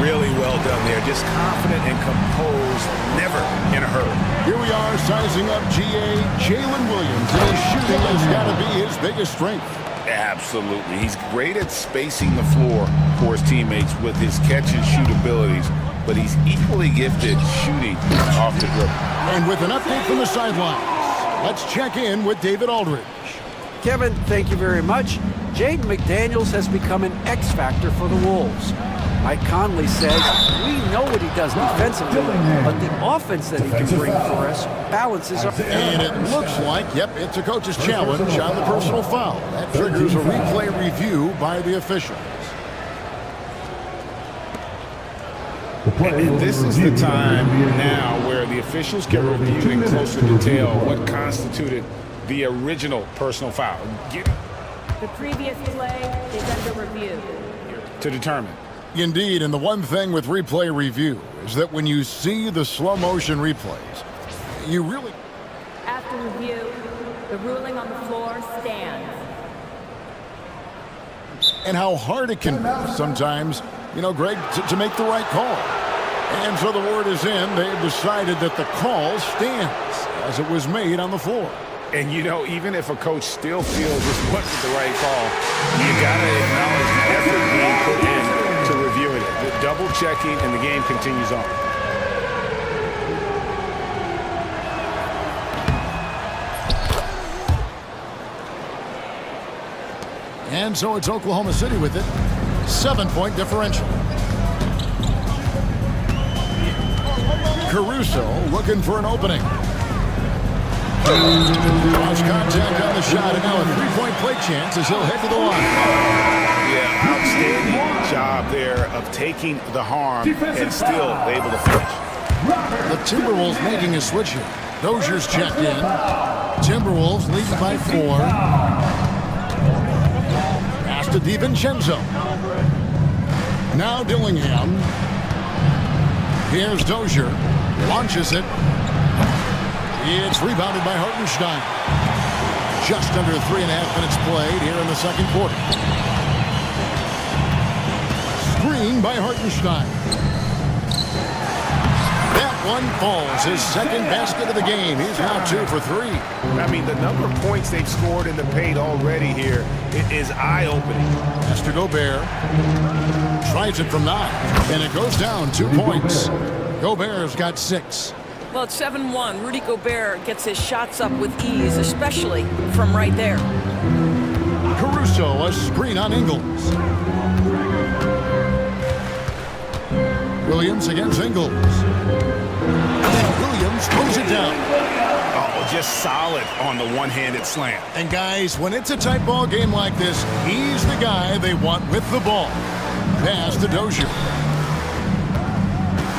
Really well done there. Just confident and composed, never in a hurry. Here we are sizing up Jalen Williams, and his shooting has got to be his biggest strength. Absolutely. He's great at spacing the floor for his teammates with his catch and shoot abilities, but he's equally gifted shooting off the dribble. And with an update from the sidelines, let's check in with David Aldridge. Kevin, thank you very much. Jaden McDaniels has become an X factor for the Wolves. Mike Conley says, we know what he does defensively, but the offense that he can bring for us balances our... And it looks like, yep, it's a coach's challenge on the personal foul. That triggers a replay review by the officials. And this is the time now where the officials can review in closer detail what constituted the original personal foul. The previous play is under review. To determine. Indeed, and the one thing with replay review is that when you see the slow motion replays, you really... After review, the ruling on the floor stands. And how hard it can be sometimes, you know, Greg, to make the right call. And so the word is in, they've decided that the call stands as it was made on the floor. And, you know, even if a coach still feels this wasn't the right call, you got to acknowledge the effort being put in to reviewing it. The double checking, and the game continues on. And so it's Oklahoma City with it. 7-point differential. Caruso looking for an opening. Cross contact on the shot, and now a three-point play chance as he'll head to the line. Yeah, outstanding job there of taking the harm and still able to finish. The Timberwolves making a switch here. Dozier's checked in. Timberwolves leading by 4. Pass to DiVincenzo. Now Dillingham. Here's Dozier. Launches it. It's rebounded by Hartenstein. Just under 3.5 minutes played here in the second quarter. Screen by Hartenstein. That one falls. His second basket of the game. He's now 2 for 3. I mean, the number of points they've scored in the paint already here is eye-opening. Pass to Gobert. Tries it from 9. And it goes down 2 points. Gobert's got 6. Well, it's 7-1. Rudy Gobert gets his shots up with ease, especially from right there. Caruso, a screen on Ingles. Williams against Ingles. And Williams throws it down. Oh, just solid on the one-handed slam. And guys, when it's a tight ball game like this, he's the guy they want with the ball. Pass to Dozier.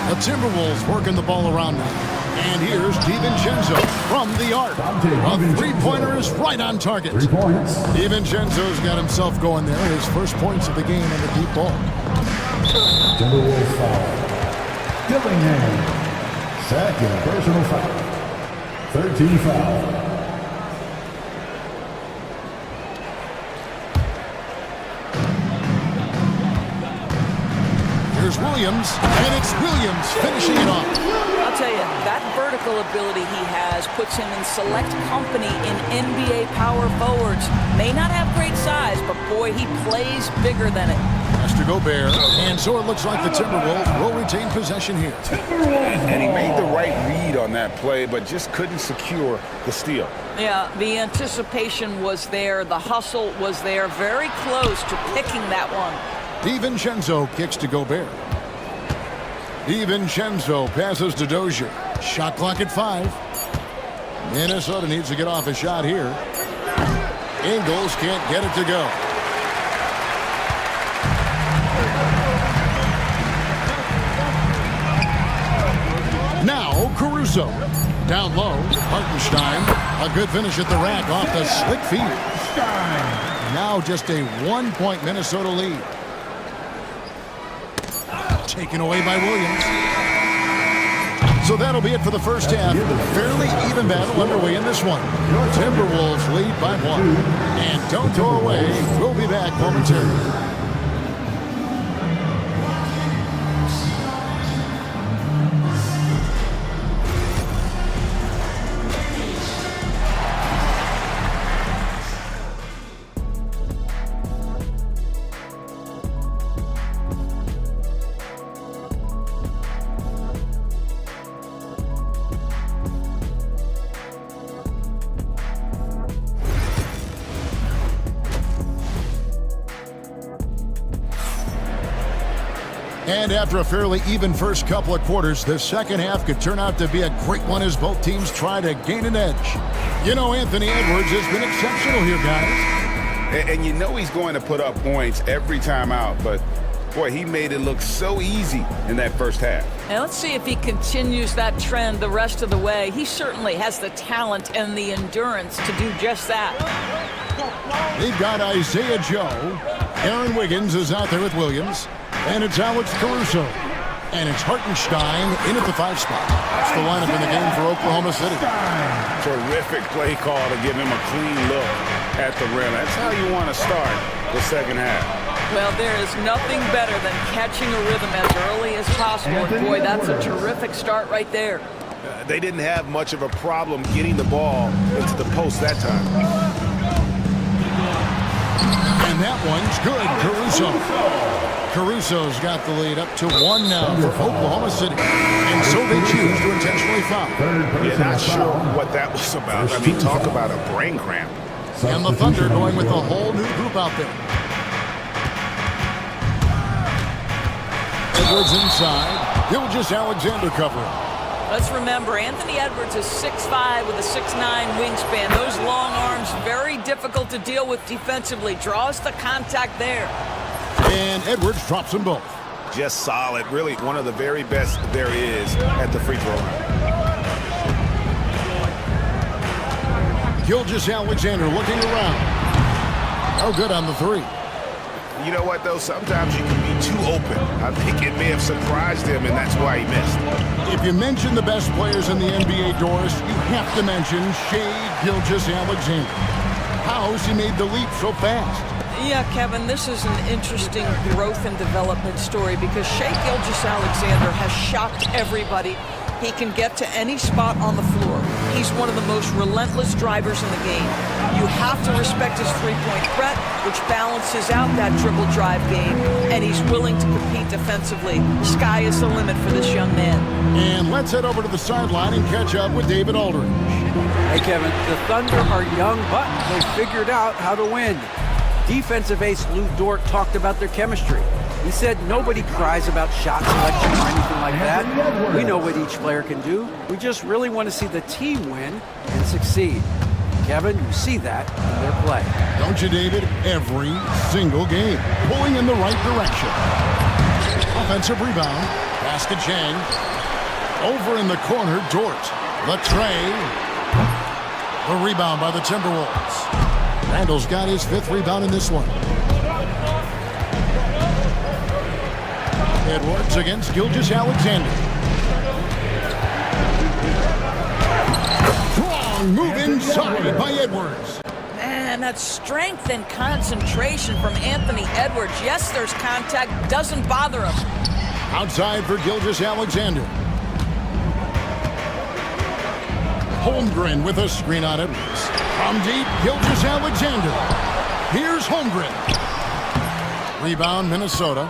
The Timberwolves working the ball around now. And here's DiVincenzo from the arc. A three-pointer is right on target. 3 points. DiVincenzo's got himself going there. His first points of the game on the deep ball. Timberwolves foul. Dillingham. Second personal foul. 13 foul. Here's Williams, and it's Williams finishing it off. I'll tell you, that vertical ability he has puts him in select company in NBA power forwards. May not have great size, but boy, he plays bigger than it. Pass to Gobert, and so it looks like the Timberwolves will retain possession here. And he made the right read on that play, but just couldn't secure the steal. Yeah, the anticipation was there. The hustle was there. Very close to picking that one. DiVincenzo kicks to Gobert. DiVincenzo passes to Dozier. Shot clock at 5. Minnesota needs to get off a shot here. Ingles can't get it to go. Now Caruso. Down low. Hartenstein. A good finish at the rack off the slick feed. Now just a 1-point Minnesota lead. Taken away by Williams. So that'll be it for the first half. Fairly even battle underway in this one. Timberwolves lead by 1. And don't go away. We'll be back momentarily. And after a fairly even first couple of quarters, the second half could turn out to be a great one as both teams try to gain an edge. You know, Anthony Edwards has been exceptional here, guys. And you know he's going to put up points every time out, but boy, he made it look so easy in that first half. And let's see if he continues that trend the rest of the way. He certainly has the talent and the endurance to do just that. They've got Isaiah Joe. Aaron Wiggins is out there with Williams. And it's Alex Caruso. And it's Hartenstein in at the 5 spot. That's the lineup in the game for Oklahoma City. Terrific play call to give him a clean look at the rim. That's how you want to start the second half. Well, there is nothing better than catching a rhythm as early as possible. And boy, that's a terrific start right there. They didn't have much of a problem getting the ball into the post that time. And that one's good, Caruso. Caruso's got the lead up to 1 now for Oklahoma City. And so they choose to intentionally foul. Yeah, not sure what that was about. I mean, talk about a brain cramp. And the Thunder going with a whole new group out there. Edwards inside. Gilgeous-Alexander covering. Let's remember, Anthony Edwards is 6'5" with a 6'9" wingspan. Those long arms, very difficult to deal with defensively. Draws the contact there. And Edwards drops them both. Just solid. Really one of the very best there is at the free throw line. Gilgeous-Alexander looking around. Oh, good on the 3. You know what, though? Sometimes you can be too open. I think it may have surprised him, and that's why he missed. If you mention the best players in the NBA, Doris, you have to mention Shai Gilgeous-Alexander. How's he made the leap so fast? Yeah, Kevin, this is an interesting growth and development story because Shai Gilgeous-Alexander has shocked everybody. He can get to any spot on the floor. He's one of the most relentless drivers in the game. You have to respect his three-point threat, which balances out that dribble drive game, and he's willing to compete defensively. Sky is the limit for this young man. And let's head over to the sideline and catch up with David Aldridge. Hey, Kevin, the Thunder are young, but they figured out how to win. Defensive ace Lou Dort talked about their chemistry. He said nobody cries about shot selection or anything like that. We know what each player can do. We just really want to see the team win and succeed. Kevin, you see that in their play. Don't you, David? Every single game. Pulling in the right direction. Offensive rebound. Basket Chang. Over in the corner, Dort. Latrey. The rebound by the Timberwolves. Randall's got his 5th rebound in this one. Edwards against Gilgeous-Alexander. Strong move inside by Edwards. Man, that's strength and concentration from Anthony Edwards. Yes, there's contact. Doesn't bother him. Outside for Gilgeous-Alexander. Holmgren with a screen on Edwards. From deep, Gilgeous-Alexander. Here's Holmgren. Rebound, Minnesota.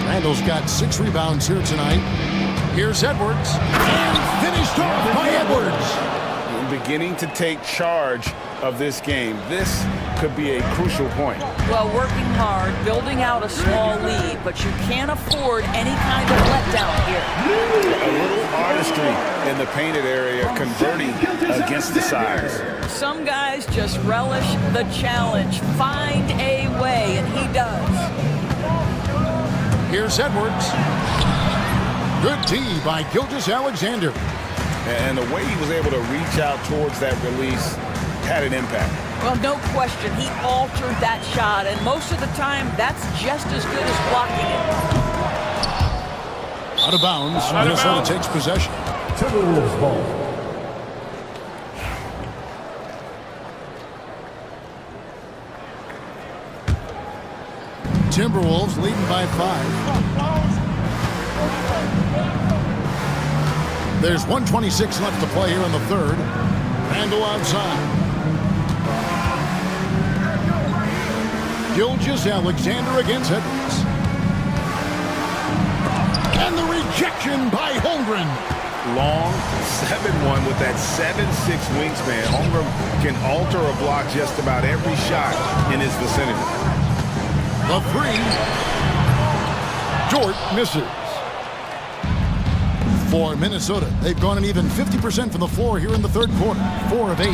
Randall's got 6 rebounds here tonight. Here's Edwards. And finished off by Edwards. Beginning to take charge of this game. This could be a crucial point. Well, working hard, building out a small lead, but you can't afford any kind of letdown here. A little artistry in the painted area, converting against the size. Some guys just relish the challenge. Find a way, and he does. Here's Edwards. Good D by Gilgeous-Alexander. And the way he was able to reach out towards that release had an impact. Well, no question. He altered that shot, and most of the time, that's just as good as blocking it. Out of bounds. Minnesota takes possession. Timberwolves ball. Timberwolves leading by 5. There's 1:26 left to play here in the 3rd. Randall outside. Gilgeous-Alexander against Edwards. And the rejection by Holmgren. Long 7-1 with that 7'6" wingspan. Holmgren can alter or block just about every shot in his vicinity. The 3. Dort misses. For Minnesota, they've gone an even 50% from the floor here in the third quarter. 4 of 8.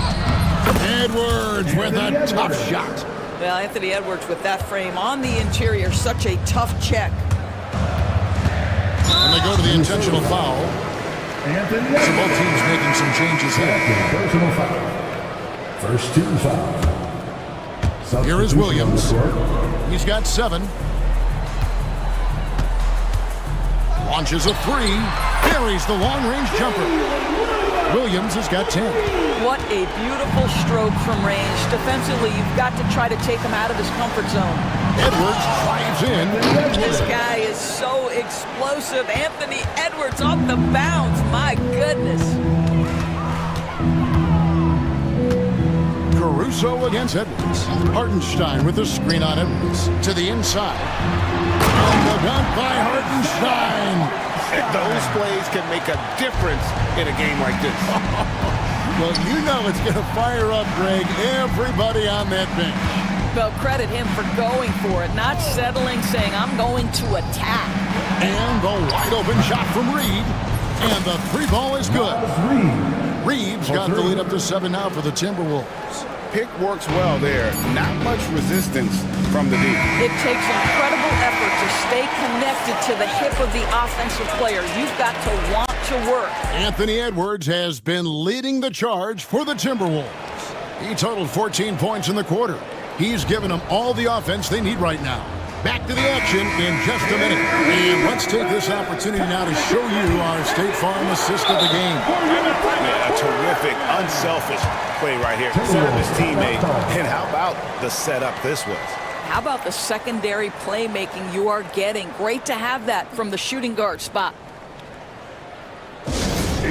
Edwards with a tough shot. Well, Anthony Edwards with that frame on the interior, such a tough check. And they go to the intentional foul. So both teams making some changes here. Personal foul. First team foul. Here is Williams. He's got 7. Launches a 3. Carries the long-range jumper. Williams has got 10. What a beautiful stroke from range. Defensively, you've got to try to take him out of his comfort zone. Edwards drives in. This guy is so explosive. Anthony Edwards off the bounce. My goodness. Caruso against Edwards. Hartenstein with the screen on Edwards. To the inside. And the dunk by Hartenstein. Those plays can make a difference in a game like this. Well, you know it's going to fire up, Greg, everybody on that bench. Well, credit him for going for it, not settling, saying, I'm going to attack. And the wide open shot from Reed. And the 3 ball is good. Reed's got the lead up to 7 now for the Timberwolves. Pick works well there. Not much resistance from the D. It takes incredible effort to stay connected to the hip of the offensive player. You've got to want to work. Anthony Edwards has been leading the charge for the Timberwolves. He totaled 14 points in the quarter. He's given them all the offense they need right now. Back to the action in just a minute. And let's take this opportunity now to show you our State Farm assist of the game. Yeah, a terrific, unselfish play right here. Serve his teammate. And how about the setup this was? How about the secondary playmaking you are getting? Great to have that from the shooting guard spot.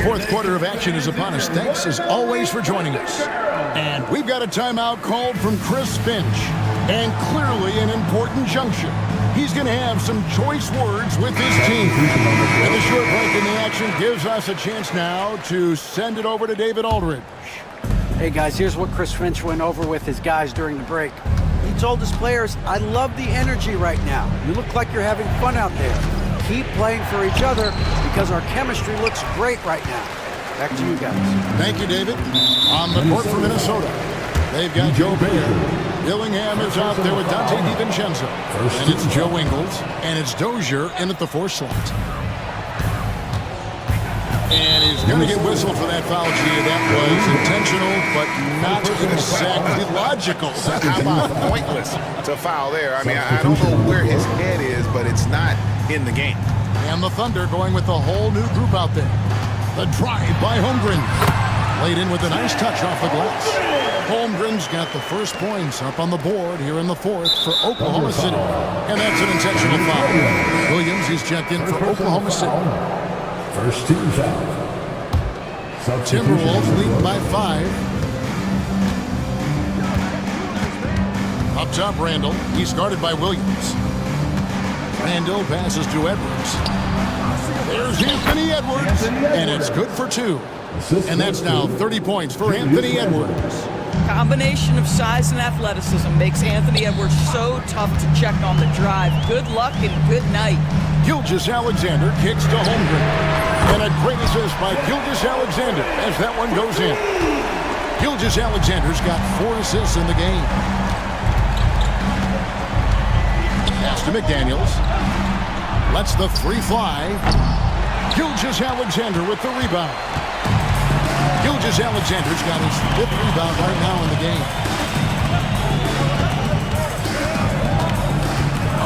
Fourth quarter of action is upon us. Thanks as always for joining us. And we've got a timeout called from Chris Finch. And clearly an important juncture. He's going to have some choice words with his team. And the short break in the action gives us a chance now to send it over to David Aldridge. Hey guys, here's what Chris Finch went over with his guys during the break. He told his players, I love the energy right now. You look like you're having fun out there. Keep playing for each other because our chemistry looks great right now. Back to you guys. Thank you, David. On the court for Minnesota, they've got Joe Baer. Dillingham is out there with Dante DiVincenzo. And it's Joe Ingles. And it's Dozier in at the 4 slot. And he's going to get whistled for that foul, G. That was intentional, but not exactly logical. How about pointless to foul there? I mean, I don't know where his head is, but it's not in the game. And the Thunder going with a whole new group out there. The drive by Holmgren. Laid in with a nice touch off the glass. Holmgren's got the first points up on the board here in the 4th for Oklahoma City. And that's an intentional foul. Williams, he's checked in for Oklahoma City. First team foul. Timberwolves lead by 5. Up top, Randall. He's guarded by Williams. Randall passes to Edwards. There's Anthony Edwards. And it's good for 2. And that's now 30 points for Anthony Edwards. Combination of size and athleticism makes Anthony Edwards so tough to check on the drive. Good luck and good night. Gilgeous-Alexander kicks to Holmgren. And a great assist by Gilgeous-Alexander as that one goes in. Gilgeous-Alexander's got 4 assists in the game. Pass to McDaniels. Lets the 3 fly. Gilgeous-Alexander with the rebound. Gilgeous-Alexander's got his 5th rebound right now in the game.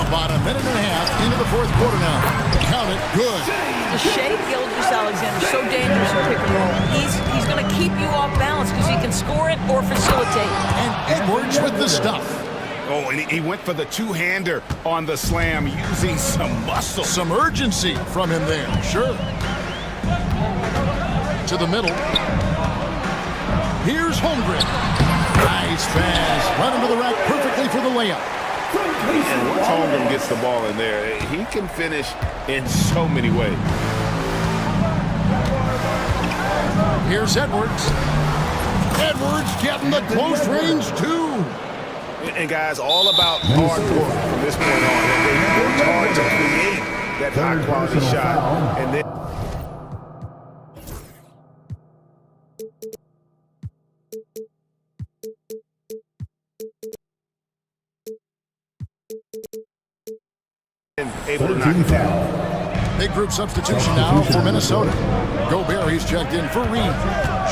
About a minute and a half into the 4th quarter now. Count it, good. Shea Gilgeous-Alexander, so dangerous in pick and roll. He's going to keep you off balance because he can score it or facilitate. And Edwards with the stuff. Oh, and he went for the 2-hander on the slam using some muscle. Some urgency from him there, sure. To the middle. Here's Holmgren. Nice pass. Run into the rack perfectly for the layup. And once Holmgren gets the ball in there, he can finish in so many ways. Here's Edwards. Edwards getting the close range, too. And guys, all about hard work from this point on. They worked hard to create that high-quality shot. And then able to knock it down. Big group substitution now for Minnesota. Gobert, he's checked in for Reed.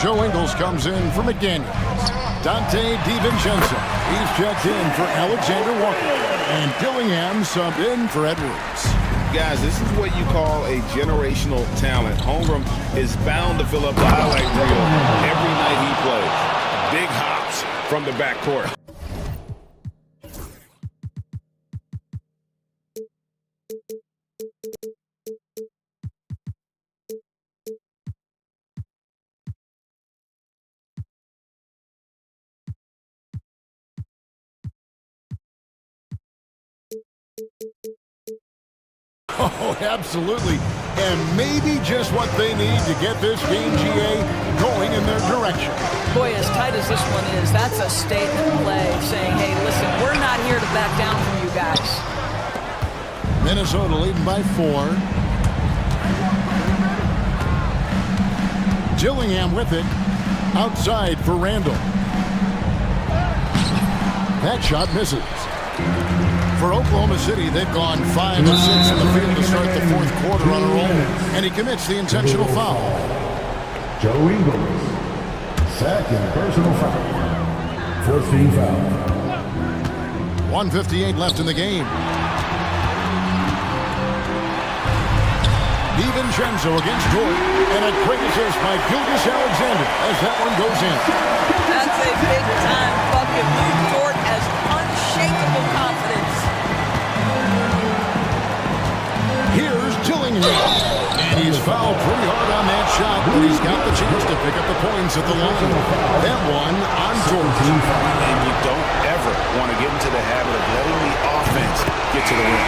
Joe Ingles comes in for McDaniels. Dante DiVincenzo, he's checked in for Alexander Walker. And Dillingham subbed in for Edwards. Guys, this is what you call a generational talent. Holmgren is bound to fill up the highlight reel every night he plays. Big hops from the backcourt. Oh, absolutely. And maybe just what they need to get this game, GA, going in their direction. Boy, as tight as this one is, that's a statement play saying, hey, listen, we're not here to back down from you guys. Minnesota leading by 4. Dillingham with it. Outside for Randall. That shot misses. For Oklahoma City, they've gone 5 of 6 in the field to start the fourth quarter on a roll, and he commits the intentional foul. Joe Ingles, second personal foul. First team foul. 1:58 left in the game. DiVincenzo against Dort, and a great assist by Gilgeous Alexander as that one goes in. That's a big-time bucket. Dort has unshakable confidence. Here's Dillingham, and he's fouled pretty hard on that shot, but he's got the chance to pick up the points at the line. That one on Dort. And you don't ever want to get into the habit of letting the offense get to the rim.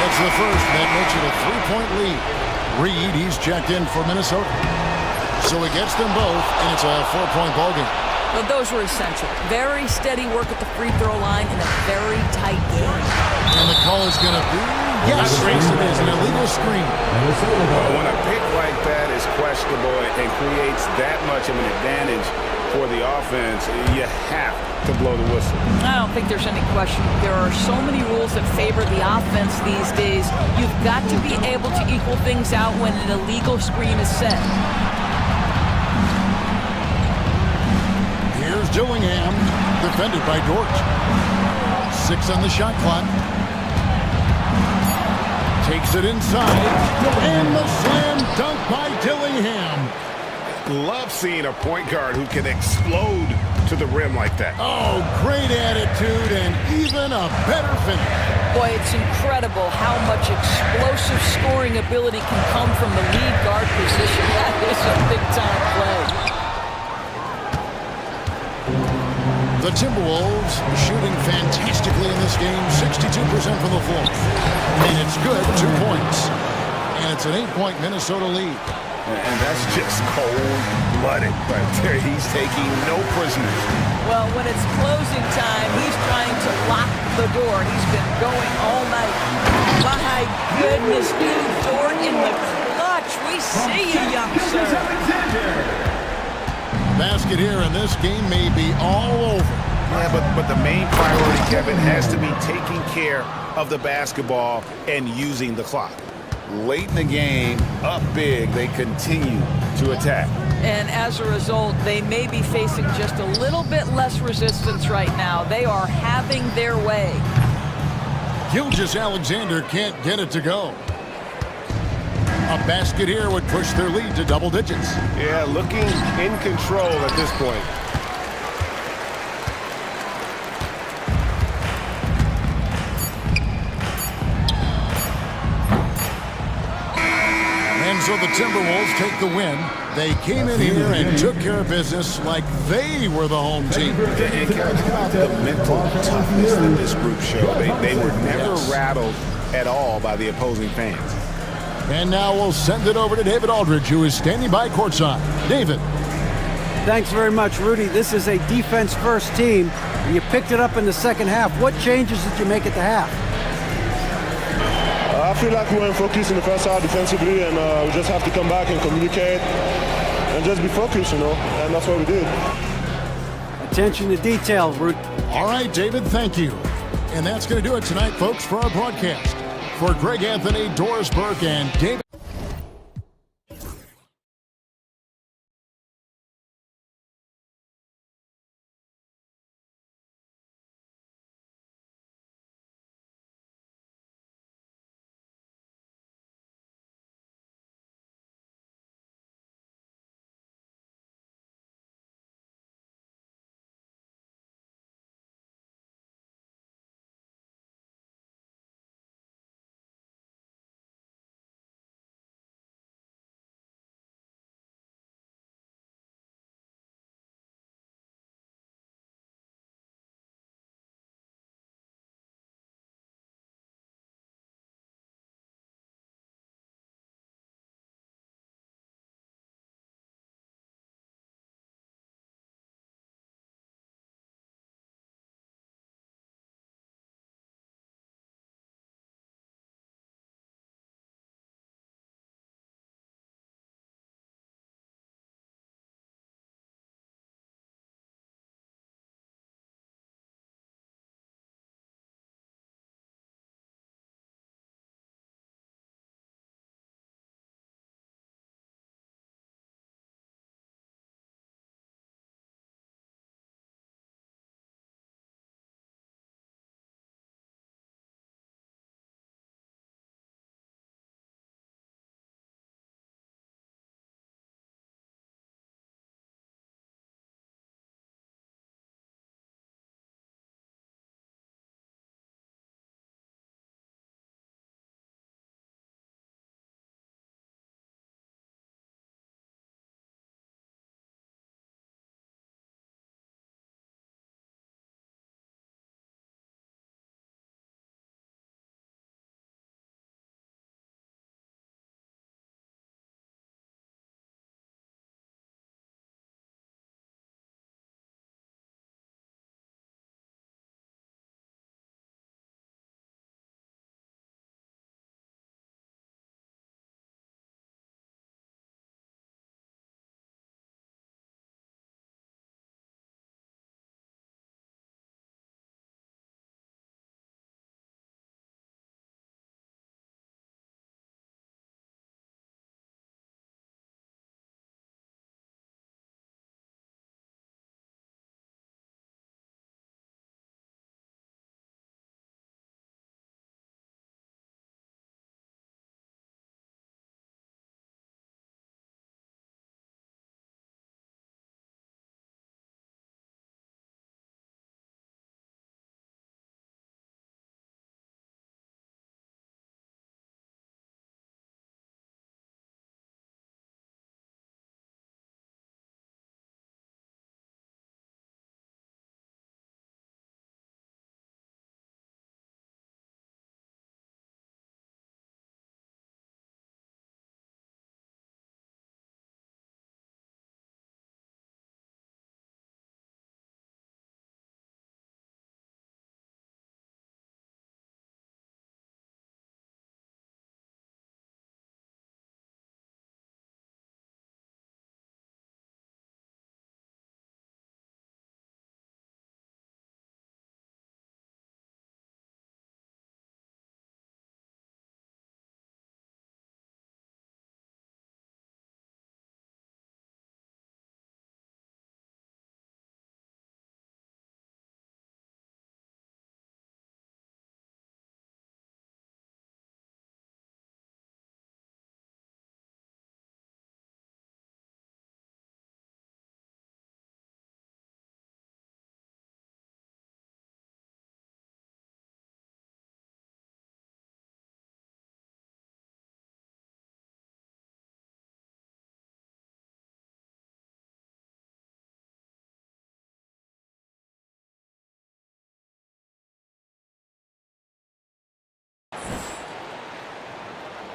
That's the first, and that makes it a 3-point lead. Reed, he's checked in for Minnesota. So he gets them both, and it's a 4-point ballgame. Well, those were essential. Very steady work at the free throw line in a very tight game. And the call is going to be, yes, it is an illegal screen. When a pick like that is questionable and creates that much of an advantage for the offense, you have to blow the whistle. I don't think there's any question. There are so many rules that favor the offense these days. You've got to be able to equal things out when an illegal screen is set. Here's Dillingham, defended by Dort. 6 on the shot clock. Takes it inside, and the slam dunk by Dillingham. Love seeing a point guard who can explode to the rim like that. Oh, great attitude and even a better finish. Boy, it's incredible how much explosive scoring ability can come from the lead guard position. That is a big-time play. The Timberwolves shooting fantastically in this game, 62% from the floor. And it's good, 2 points. And it's an 8-point Minnesota lead. And that's just cold-blooded right there. He's taking no prisoners. Well, when it's closing time, he's trying to lock the door. He's been going all night. My goodness, dude, Dort in the clutch. We see you, young sir. Basket here, and this game may be all over. Yeah, but the main priority, Kevin, has to be taking care of the basketball and using the clock. Late in the game, up big, they continue to attack. And as a result, they may be facing just a little bit less resistance right now. They are having their way. Gilgeous Alexander can't get it to go. A basket here would push their lead to double digits. Yeah, looking in control at this point. And so the Timberwolves take the win. They came in here and took care of business like they were the home team. And Kevin, think about the mental toughness that this group showed. They were never rattled at all by the opposing fans. And now we'll send it over to David Aldridge, who is standing by courtside. David. Thanks very much, Rudy. This is a defense-first team. You picked it up in the second half. What changes did you make at the half? I feel like we weren't focused in the first half defensively, and we just have to come back and communicate and just be focused, and that's what we did. Attention to detail, Root. All right, David, thank you. And that's going to do it tonight, folks, for our broadcast. For Greg Anthony, Doris Burke, and David.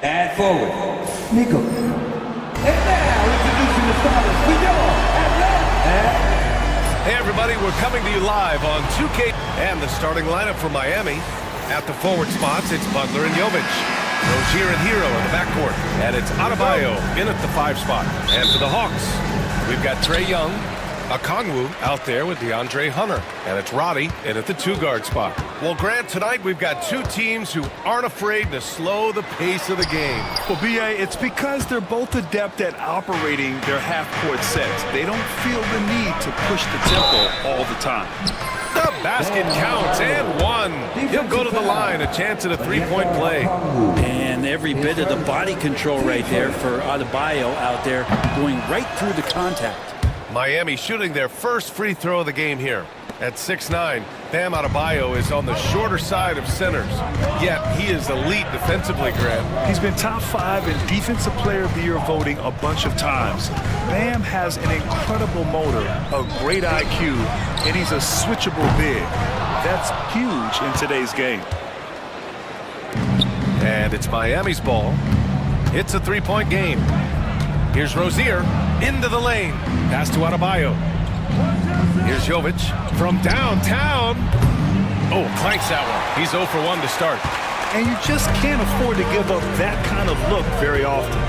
And forward, Nico. And now, introducing the starters, we go at left. Hey everybody, we're coming to you live on 2K. And the starting lineup for Miami. At the forward spots, it's Butler and Jovic. Rozier and Hero in the backcourt. And it's Adebayo in at the 5 spot. And for the Hawks, we've got Trae Young, Okongwu out there with DeAndre Hunter. And it's Roddy in at the 2-guard spot. Well, Grant, tonight we've got two teams who aren't afraid to slow the pace of the game. Well, B.A., it's because they're both adept at operating their half-court sets. They don't feel the need to push the tempo all the time. The basket counts, and one. He'll go to the line, a chance at a 3-point play. And every bit of the body control right there for Adebayo out there, going right through the contact. Miami shooting their first free throw of the game here. At 6'9", Bam Adebayo is on the shorter side of centers. Yet he is elite defensively, Grant. He's been top 5 in Defensive Player of the Year voting a bunch of times. Bam has an incredible motor, a great IQ, and he's a switchable big. That's huge in today's game. And it's Miami's ball. It's a 3-point game. Here's Rozier into the lane. Pass to Adebayo. Here's Jovic from downtown. Oh, clanks that one. He's 0 for 1 to start. And you just can't afford to give up that kind of look very often.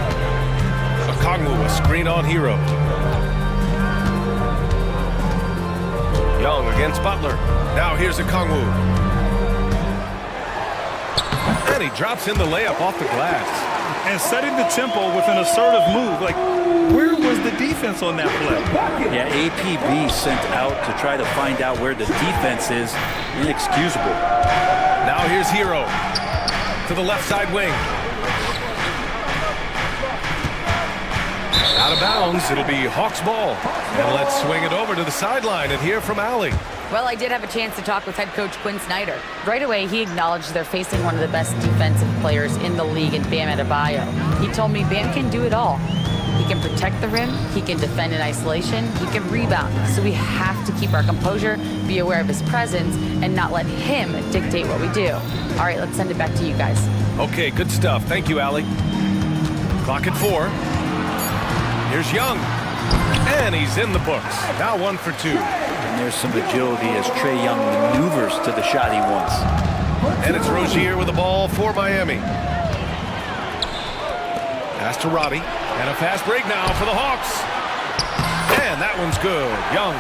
Okongwu, a screen on Hero. Young against Butler. Now here's Okongwu. And he drops in the layup off the glass. And setting the tempo with an assertive move. Like, where was the defense on that play? Yeah, APB sent out to try to find out where the defense is. Inexcusable. Now here's Hero to the left side wing. Out of bounds, it'll be Hawks ball. And let's swing it over to the sideline and hear from Allie. Well, I did have a chance to talk with head coach Quinn Snyder. Right away, he acknowledged they're facing one of the best defensive players in the league in Bam Adebayo. He told me Bam can do it all. He can protect the rim, he can defend in isolation, he can rebound. So we have to keep our composure, be aware of his presence, and not let him dictate what we do. All right, let's send it back to you guys. Okay, good stuff. Thank you, Allie. Clock at 4. Here's Young. And he's in the books. Now 1 for 2. And there's some agility as Trae Young maneuvers to the shot he wants. And it's Rozier with the ball for Miami. Pass to Roddy. And a fast break now for the Hawks. And that one's good. Young.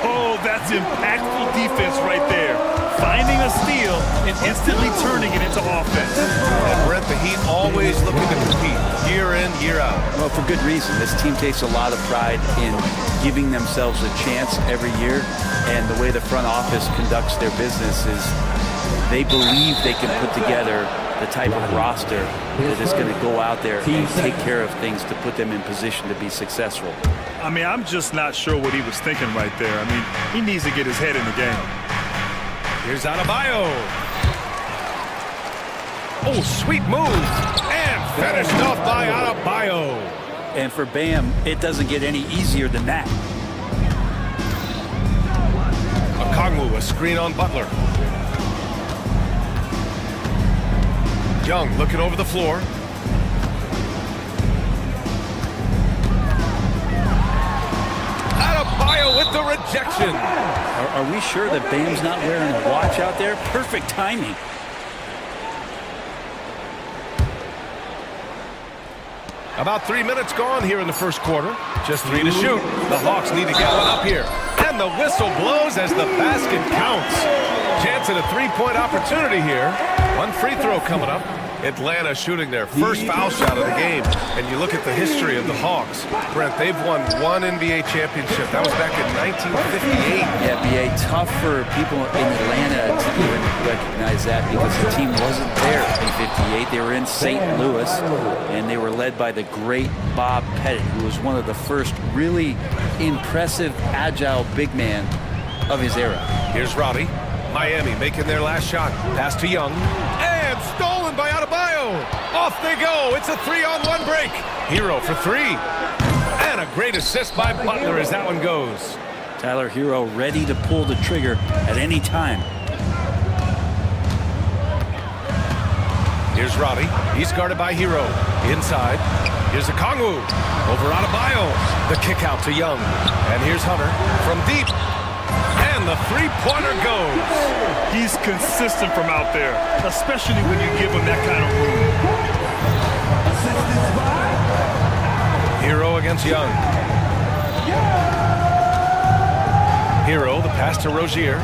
Oh, that's impactful defense right there. Finding a steal and instantly turning it into offense. And Brent, the Heat always looking to compete year in, year out. Well, for good reason. This team takes a lot of pride in giving themselves a chance every year. And the way the front office conducts their business is they believe they can put together the type of roster that is going to go out there and take care of things to put them in position to be successful. I mean, I'm just not sure what he was thinking right there. I mean, he needs to get his head in the game. Here's Adebayo. Oh, sweet move. And finished off by Adebayo. And for Bam, it doesn't get any easier than that. Okongwu, a screen on Butler. Young looking over the floor. Adebayo with the rejection. Are we sure that Bam's not wearing a watch out there? Perfect timing. About 3 minutes gone here in the first quarter. Just 3 to shoot. The Hawks need to get one up here. And the whistle blows as the basket counts. Chance at a 3-point opportunity here. One free throw coming up. Atlanta shooting their first foul shot of the game. And you look at the history of the Hawks. Brent, they've won 1 NBA championship. That was back in 1958. Yeah, BA, tough for people in Atlanta to even recognize that because the team wasn't there in 58. They were in St. Louis, and they were led by the great Bob Pettit, who was one of the first really impressive, agile big man of his era. Here's Roddy. Miami making their last shot. Pass to Young. And stolen by Adebayo. Off they go. It's a 3-on-1 break. Hero for 3. And a great assist by Butler as that one goes. Tyler Hero ready to pull the trigger at any time. Here's Roddy. He's guarded by Hero. Inside. Here's Okongwu. Over Adebayo. The kick out to Young. And here's Hunter from deep. And the three-pointer goes. He's consistent from out there, especially when you give him that kind of room. Hero against Young. Hero, the pass to Rozier.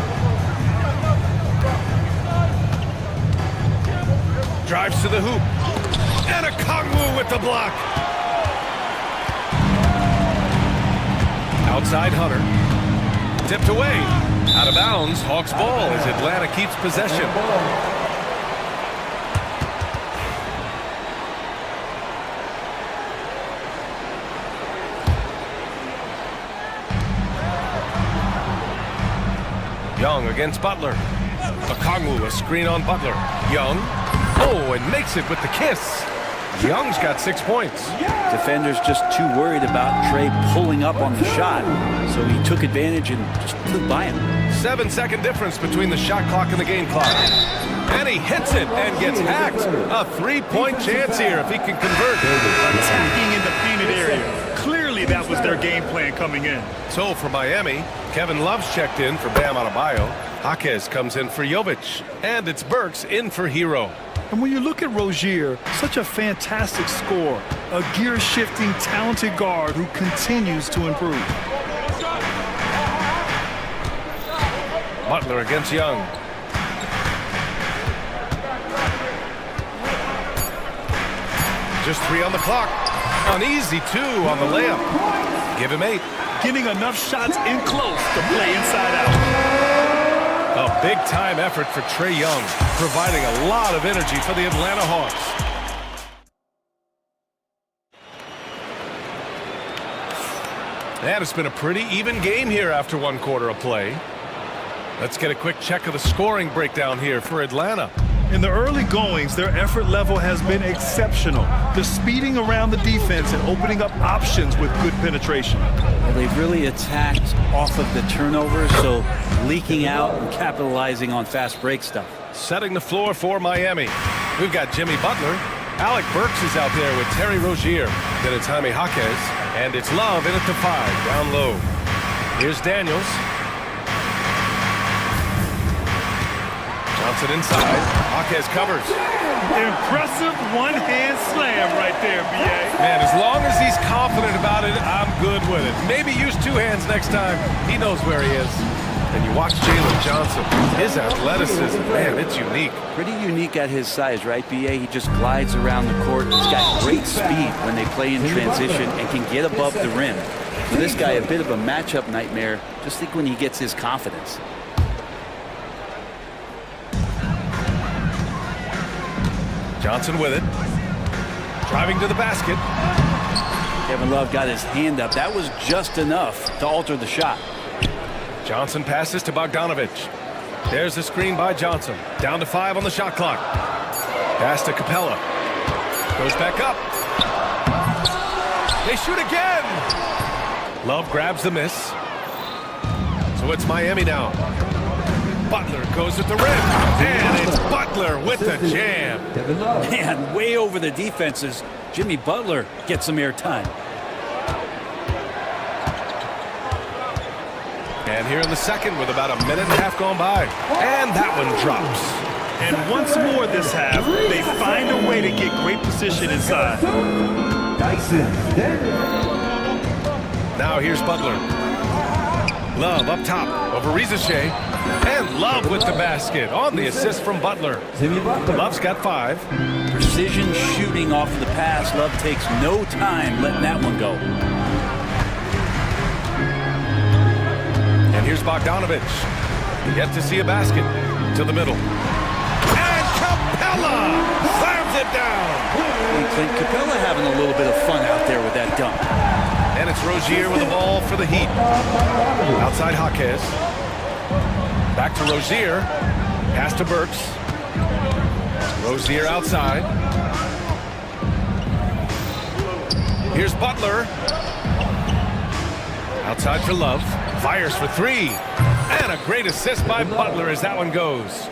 Drives to the hoop. And a Kongwu with the block. Outside Hunter. Tipped away. Out of bounds. Hawks ball as Atlanta keeps possession. Young against Butler. Okongwu, a screen on Butler. Young. Oh, and makes it with the kiss. Young's got 6 points. Defender's just too worried about Trey pulling up on the shot, so he took advantage and just flew by him. 7-second difference between the shot clock and the game clock. And he hits it and gets hacked. A 3-point chance here if he can convert. Attacking in the painted area. Clearly that was their game plan coming in. So for Miami, Kevin Love's checked in for Bam Adebayo. Jaquez comes in for Jovic. And it's Burks in for Hero. And when you look at Rozier, such a fantastic scorer, a gear-shifting, talented guard who continues to improve. Butler against Young. Just 3 on the clock. An easy 2 on the layup. Give him 8. Getting enough shots in close to play inside out. A big-time effort for Trey Young, providing a lot of energy for the Atlanta Hawks. And it's been a pretty even game here after 1 quarter of play. Let's get a quick check of the scoring breakdown here for Atlanta. In the early goings, their effort level has been exceptional. They're speeding around the defense and opening up options with good penetration. Well, they've really attacked off of the turnovers, so leaking out and capitalizing on fast break stuff. Setting the floor for Miami. We've got Jimmy Butler. Alec Burks is out there with Terry Rozier. Then it's Jaime Jaquez. And it's Love in at the 5, down low. Here's Daniels. Johnson inside. Jaquez covers. Impressive one-hand slam right there, B.A. Man, as long as he's confident about it, I'm good with it. Maybe use 2 hands next time. He knows where he is. And you watch Jalen Johnson. His athleticism, man, it's unique. Pretty unique at his size, right, B.A.? He just glides around the court. He's got great speed when they play in transition and can get above the rim. For this guy, a bit of a matchup nightmare. Just think when he gets his confidence. Johnson with it. Driving to the basket. Kevin Love got his hand up. That was just enough to alter the shot. Johnson passes to Bogdanovic. There's the screen by Johnson. Down to 5 on the shot clock. Pass to Capella. Goes back up. They shoot again. Love grabs the miss. So it's Miami now. Butler goes at the rim. And it's Butler with the jam. Man, way over the defenses. Jimmy Butler gets some airtime. And here in the second with about 1.5 minutes gone by. And that one drops. And once more this half, they find a way to get great position inside. Now here's Butler. Love up top over Rizachet. And Love with the basket on the assist from Butler. Love's got 5. Precision shooting off of the pass. Love takes no time letting that one go. And here's Bogdanovic. Yet to see a basket. To the middle. And Capella slams it down. Clint Capella having a little bit of fun out there with that dunk. And it's Rozier with the ball for the Heat. Outside Jaquez. Back to Rozier. Pass to Burks. Rozier outside. Here's Butler. Outside for Love. Fires for 3. And a great assist by Butler as that one goes.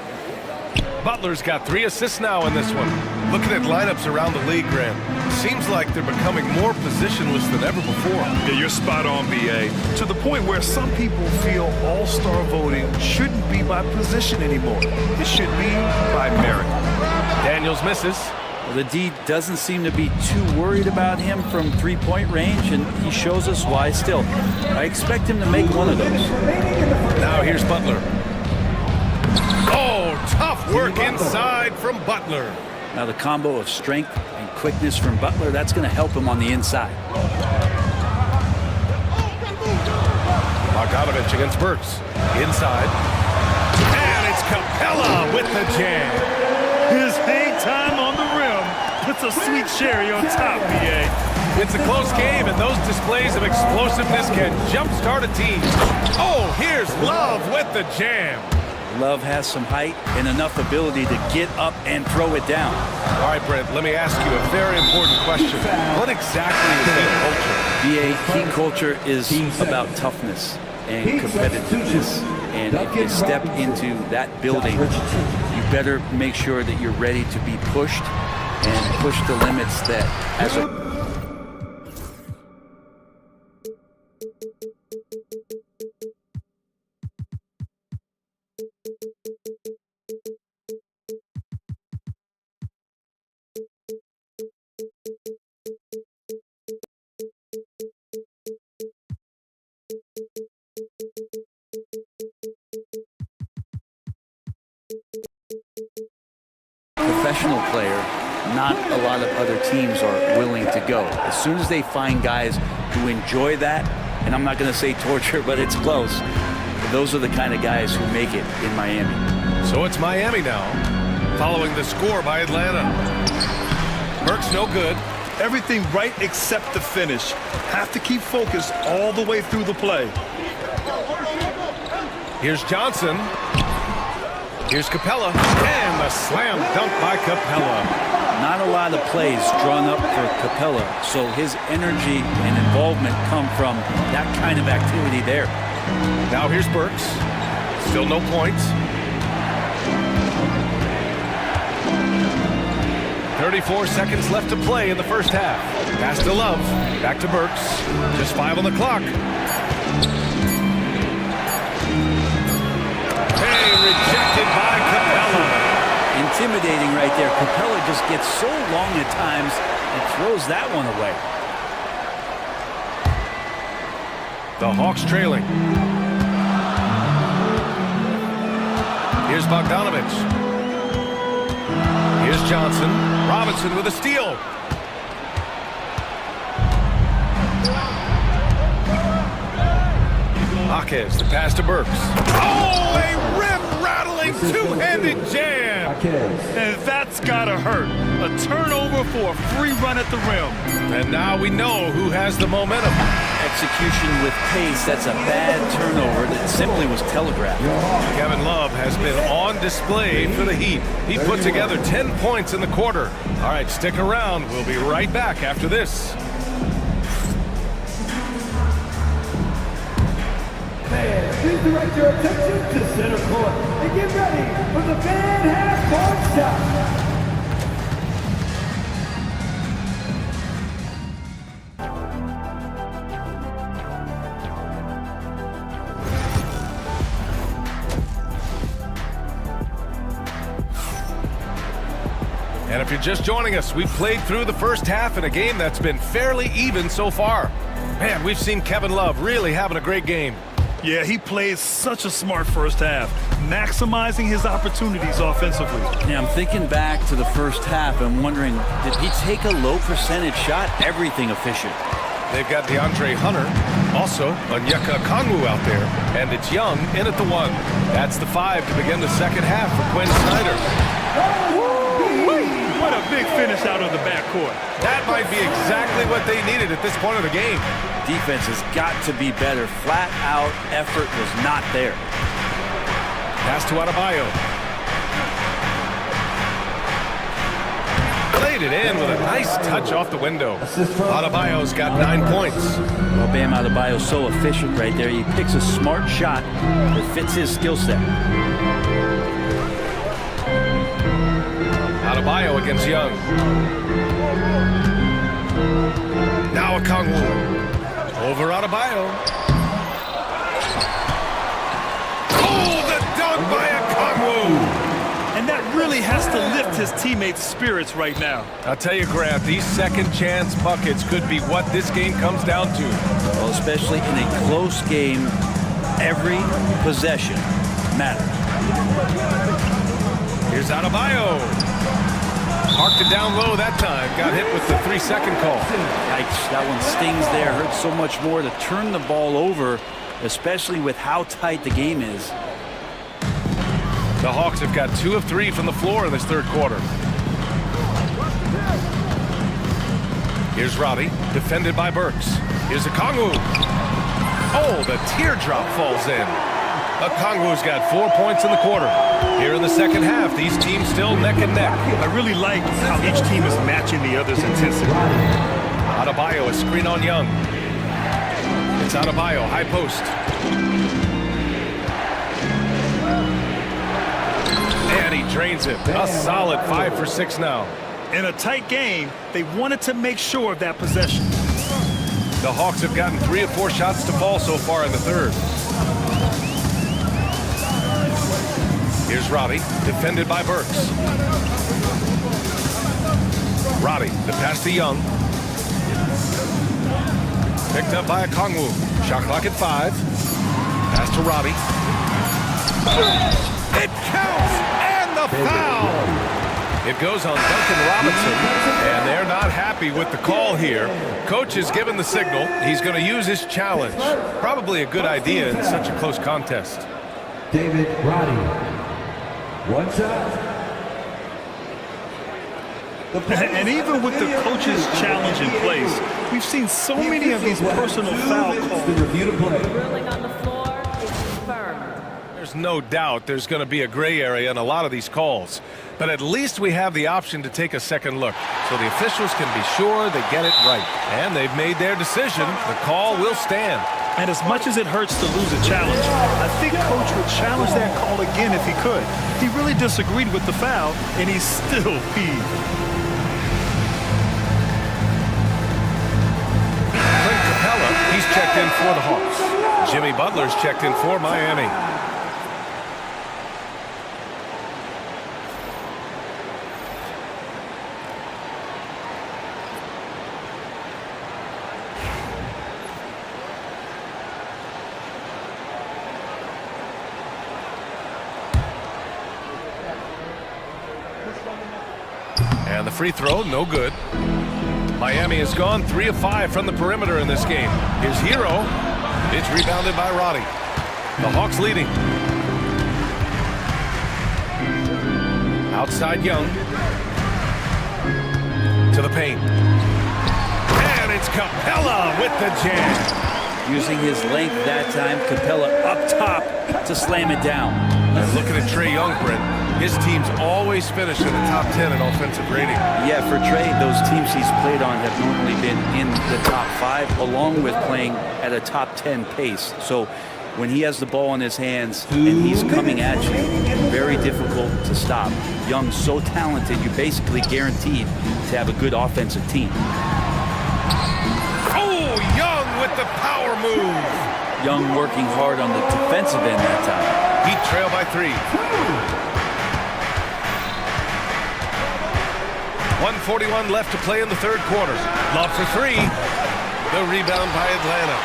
Butler's got 3 assists now in this one. Looking at lineups around the league, Graham. Seems like they're becoming more positionless than ever before. Yeah, you're spot on, B.A. To the point where some people feel all-star voting shouldn't be by position anymore. It should be by merit. Daniels misses. Well, the D doesn't seem to be too worried about him from three-point range, and he shows us why still. I expect him to make one of those. Now here's Butler. Oh, tough work inside from Butler. Now the combo of strength and quickness from Butler, that's going to help him on the inside. Bogdanovich against Burks. Inside. And it's Capella with the jam. His hang time on the rim puts a sweet cherry on top, BA. It's a close game, and those displays of explosiveness can jumpstart a team. Oh, here's Love with the jam. Love has some height and enough ability to get up and throw it down. All right, Brent, let me ask you a very important question. What exactly is team culture? BA, team culture is about toughness and competitiveness. And if you step into that building, you better make sure that you're ready to be pushed and push the limits that as a professional player, not a lot of other teams are willing to go. As soon as they find guys who enjoy that, and I'm not going to say torture, but it's close, those are the kind of guys who make it in Miami. So it's Miami now, following the score by Atlanta. Burks no good. Everything right except the finish. Have to keep focused all the way through the play. Here's Johnson. Here's Capella. And the slam dunk by Capella. Not a lot of plays drawn up for Capella, so his energy and involvement come from that kind of activity there. Now here's Burks. Still no points. 34 seconds left to play in the first half. Pass to Love. Back to Burks. Just 5 on the clock. Hey, rejected by Capella. Intimidating right there. Capella just gets so long at times and throws that one away. The Hawks trailing. Here's Bogdanovich. Here's Johnson. Robinson with a steal. Marquez, the pass to Burks. Oh, a rim-rattling two-handed jam. And that's gotta hurt. A turnover for a free run at the rim. And now we know who has the momentum. Execution with pace, that's a bad turnover that simply was telegraphed. Kevin Love has been on display for the Heat. He put together 10 points in the quarter. All right, stick around. We'll be right back after this. Please direct your attention to center court and get ready for the fan half-court shot. And if you're just joining us, we've played through the first half in a game that's been fairly even so far. Man, we've seen Kevin Love really having a great game. Yeah, he played such a smart first half, maximizing his opportunities offensively. Yeah, I'm thinking back to the first half and wondering, did he take a low percentage shot? Everything efficient. They've got DeAndre Hunter, also Onyeka Okongwu out there, and it's Young in at the 1. That's the 5 to begin the second half for Quinn Snyder. What a big finish out of the backcourt. That might be exactly what they needed at this point of the game. Defense has got to be better. Flat out effort was not there. Pass to Adebayo. Played it in with a nice touch off the window. Adebayo's got 9 points. Well, Bam Adebayo's so efficient right there. He picks a smart shot that fits his skill set. Adebayo against Young. Now Okongwu. Over Adebayo. Oh, the dunk by Okongwu. And that really has to lift his teammates' spirits right now. I'll tell you, Grant, these second chance buckets could be what this game comes down to. Well, especially in a close game, every possession matters. Here's Adebayo. Parked it down low that time. Got hit with the 3-second call. Yikes, that one stings there. Hurts so much more to turn the ball over, especially with how tight the game is. The Hawks have got 2 of 3 from the floor in this third quarter. Here's Robbie, defended by Burks. Here's Okongwu. Oh, the teardrop falls in. Okongwu's got 4 points in the quarter. Here in the second half, these teams still neck and neck. I really like how each team is matching the other's intensity. Adebayo, a screen on Young. It's Adebayo, high post. And he drains it. A solid 5 for 6 now. In a tight game, they wanted to make sure of that possession. The Hawks have gotten 3 of 4 shots to fall so far in the third. Here's Robbie, defended by Burks. Robbie, the pass to Young. Picked up by Okongwu. Shot clock at 5. Pass to Robbie. It counts! And the foul! It goes on Duncan Robinson, and they're not happy with the call here. Coach has given the signal. He's going to use his challenge. Probably a good idea in such a close contest. David Roddy. 1 shot. And even with the coach's challenge in place, we've seen so many of these personal foul calls. Ruling on the floor is confirmed. There's no doubt there's going to be a gray area in a lot of these calls. But at least we have the option to take a second look, so the officials can be sure they get it right. And they've made their decision. The call will stand. And as much as it hurts to lose a challenge, I think Coach would challenge that call again if he could. He really disagreed with the foul, and he's still peeved. Clint Capella, he's checked in for the Hawks. Jimmy Butler's checked in for Miami. And the free throw, no good. Miami has gone 3 of 5 from the perimeter in this game. Here's Hero. It's rebounded by Roddy. The Hawks leading. Outside Young. To the paint. And it's Capella with the jam. Using his length that time, Capella up top to slam it down. And looking at Trae Young, Brent, his teams always finish in the top 10 in offensive rating. Yeah, for Trae, those teams he's played on have normally been in the top 5, along with playing at a top 10 pace. So when he has the ball in his hands and he's coming at you, very difficult to stop. Young's so talented, you're basically guaranteed to have a good offensive team. Oh, Young with the power move. Young working hard on the defensive end that time. Heat trail by 3. 1:41 left to play in the third quarter. Love for 3. The rebound by Atlanta.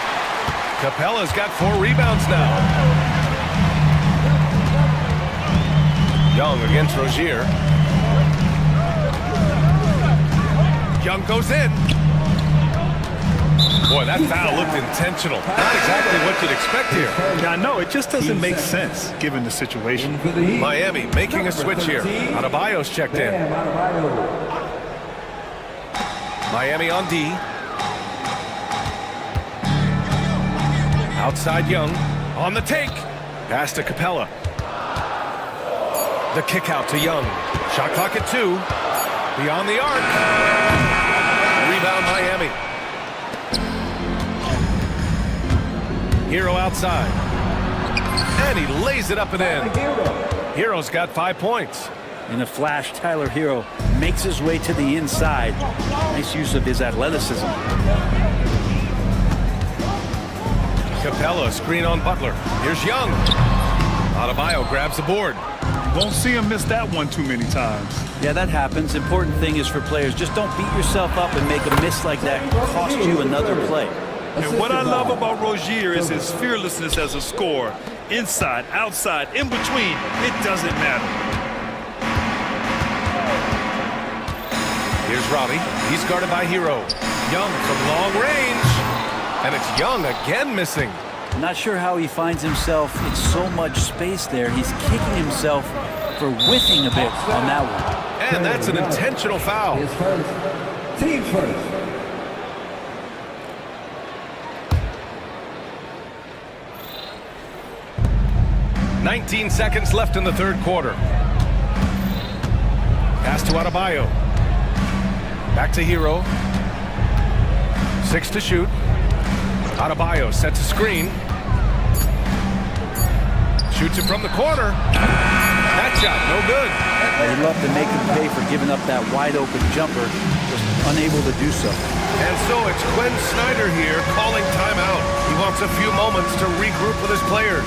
Capella's got 4 rebounds now. Young against Rozier. Young goes in. Boy, that foul looked intentional. Not exactly what you'd expect here. Yeah, I know. It just doesn't make sense given the situation. Miami making a switch here. Adebayo's checked in. Miami on D. Outside Young. On the take. Pass to Capella. The kick out to Young. Shot clock at 2. Beyond the arc. Rebound Miami. Hero outside. And he lays it up and in. Hero's got 5 points. In a flash, Tyler Hero makes his way to the inside. Nice use of his athleticism. Capella, screen on Butler. Here's Young. Adebayo grabs the board. Won't see him miss that one too many times. Yeah, that happens. Important thing is for players, just don't beat yourself up and make a miss like that cost you another play. And what I love about Rozier is his fearlessness as a scorer. Inside, outside, in between, it doesn't matter. Here's Robbie. He's guarded by Hero. Young from long range. And it's Young again missing. Not sure how he finds himself in so much space there. He's kicking himself for whiffing a bit on that one. And that's an intentional foul. His first. Team first. "19 seconds left in the third quarter. Pass to Adebayo. Back to Hero. 6 to shoot. Adebayo sets a screen. Shoots it from the corner. That shot, no good. He'd love to make him pay for giving up that wide-open jumper. Was unable to do so. And so it's Quinn Snyder here calling timeout. He wants a few moments to regroup with his players.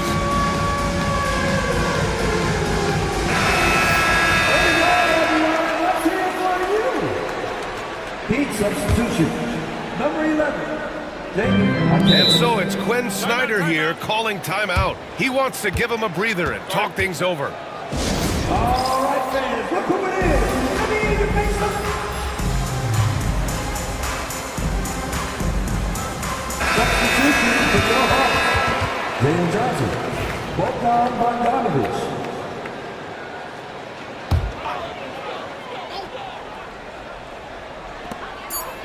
Heat substitution. Number 11. And so it's Quinn Snyder here calling timeout. He wants to give him a breather and talk things over. All right, fans, look who it is. I mean, it makes them. Substitution for your heart. Jalen Johnson. Bogdanovich.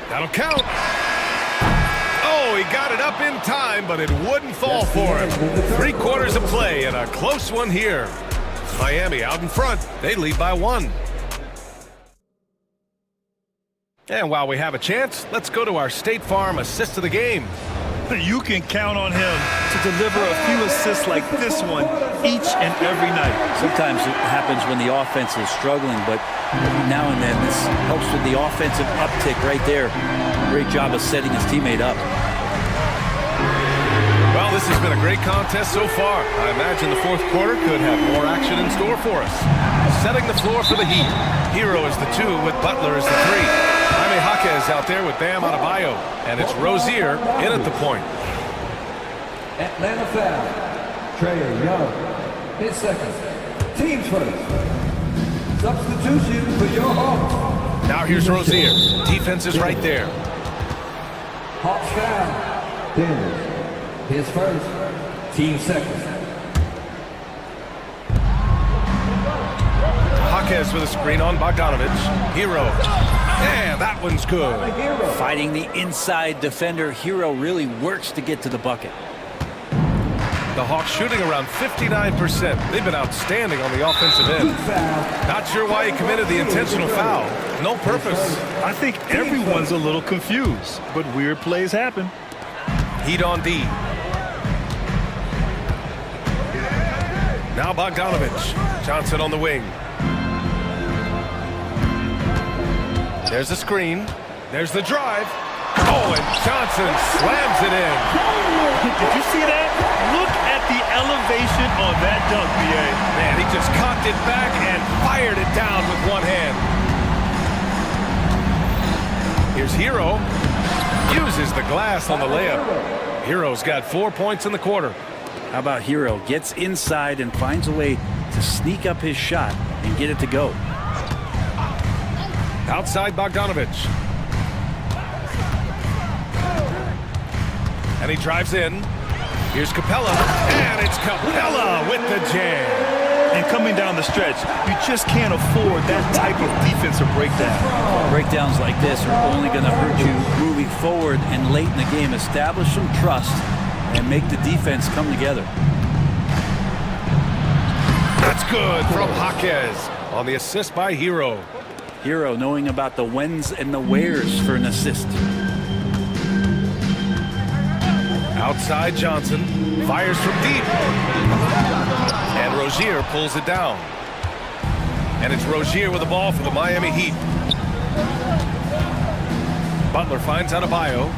That'll count. Oh, he got it up in time, but it wouldn't fall for him. 3 quarters of play and a close one here. Miami out in front. They lead by 1. And while we have a chance, let's go to our State Farm assist of the game. You can count on him to deliver a few assists like this one each and every night. Sometimes it happens when the offense is struggling, but now and then this helps with the offensive uptick right there. Great job of setting his teammate up. Well, this has been a great contest so far. I imagine the fourth quarter could have more action in store for us. Setting the floor for the Heat. Hero is the 2 with Butler as the 3. Jaime Jaquez out there with Bam Adebayo. And it's Rozier in at the point. Atlanta foul. Trae Young. His second. Team first. Substitution for your Hawks. Now here's Rozier. Defense is right there. Hawks foul. Daniels. His first. Team second. Jaquez with a screen on Bogdanovich. Hero. And that one's good. Fighting the inside defender, Hero really works to get to the bucket. The Hawks shooting around 59%. They've been outstanding on the offensive end. Not sure why he committed the intentional foul. No purpose. I think everyone's a little confused, but weird plays happen. Heat on D. Now Bogdanovich. Johnson on the wing. There's the screen. There's the drive. Oh, and Johnson slams it in. Did you see that? Look at the elevation on that dunk, B.A. Man, he just cocked it back and fired it down with one hand. Here's Hero. Uses the glass on the layup. Hero's got 4 points in the quarter. How about Hero? Gets inside and finds a way to sneak up his shot and get it to go. Outside Bogdanovich. And he drives in. Here's Capella. And it's Capella with the jam. And coming down the stretch, you just can't afford that type of defensive breakdown. Breakdowns like this are only going to hurt you moving forward and late in the game. Establish some trust and make the defense come together. That's good from Jaquez on the assist by Hero. Hero knowing about the whens and the wheres for an assist. Outside Johnson. Fires from deep. And Rozier pulls it down. And it's Rozier with the ball for the Miami Heat. Butler finds Adebayo.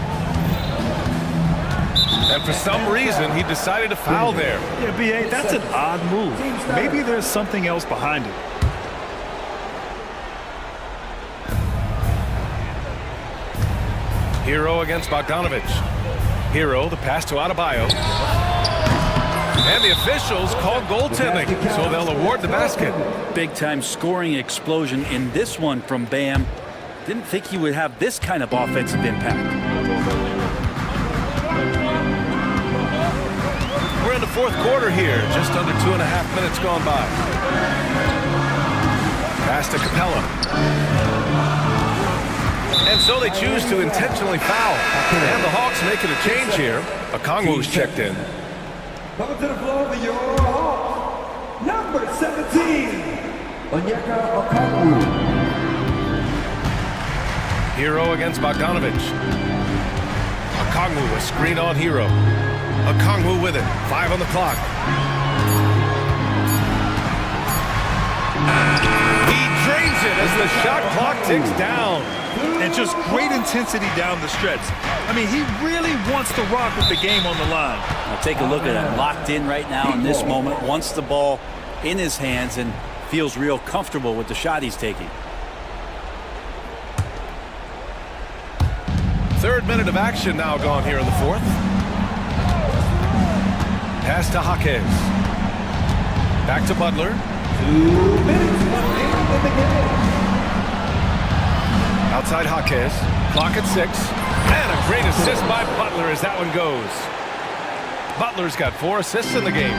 And for some reason, he decided to foul there. Yeah, B.A., that's an odd move. Maybe there's something else behind it. Hero against Bogdanovic. Hero, the pass to Adebayo. And the officials call goaltending, so they'll award the basket. Big-time scoring explosion in this one from Bam. Didn't think he would have this kind of offensive impact. We're in the fourth quarter here, just under 2.5 minutes gone by. Pass to Capella. And so they choose to intentionally foul. And the Hawks making a change here. Okongwu's checked in. Coming to the floor for your Hawks, number 17, Okongwu. Hero against Bogdanovic. Okongwu, a screen on Hero. Okongwu with it. 5 on the clock. He drains it as the shot clock ticks down. And just great intensity down the stretch. I mean, he really wants to rock with the game on the line. Now take a look at him, locked in right now in this moment, wants the ball in his hands and feels real comfortable with the shot he's taking. Third minute of action now gone here in the fourth. Pass to Jaquez. Back to Butler. 2 minutes remaining in the game. Outside Jaquez. Clock at 6. And a great assist by Butler as that one goes. Butler's got 4 assists in the game.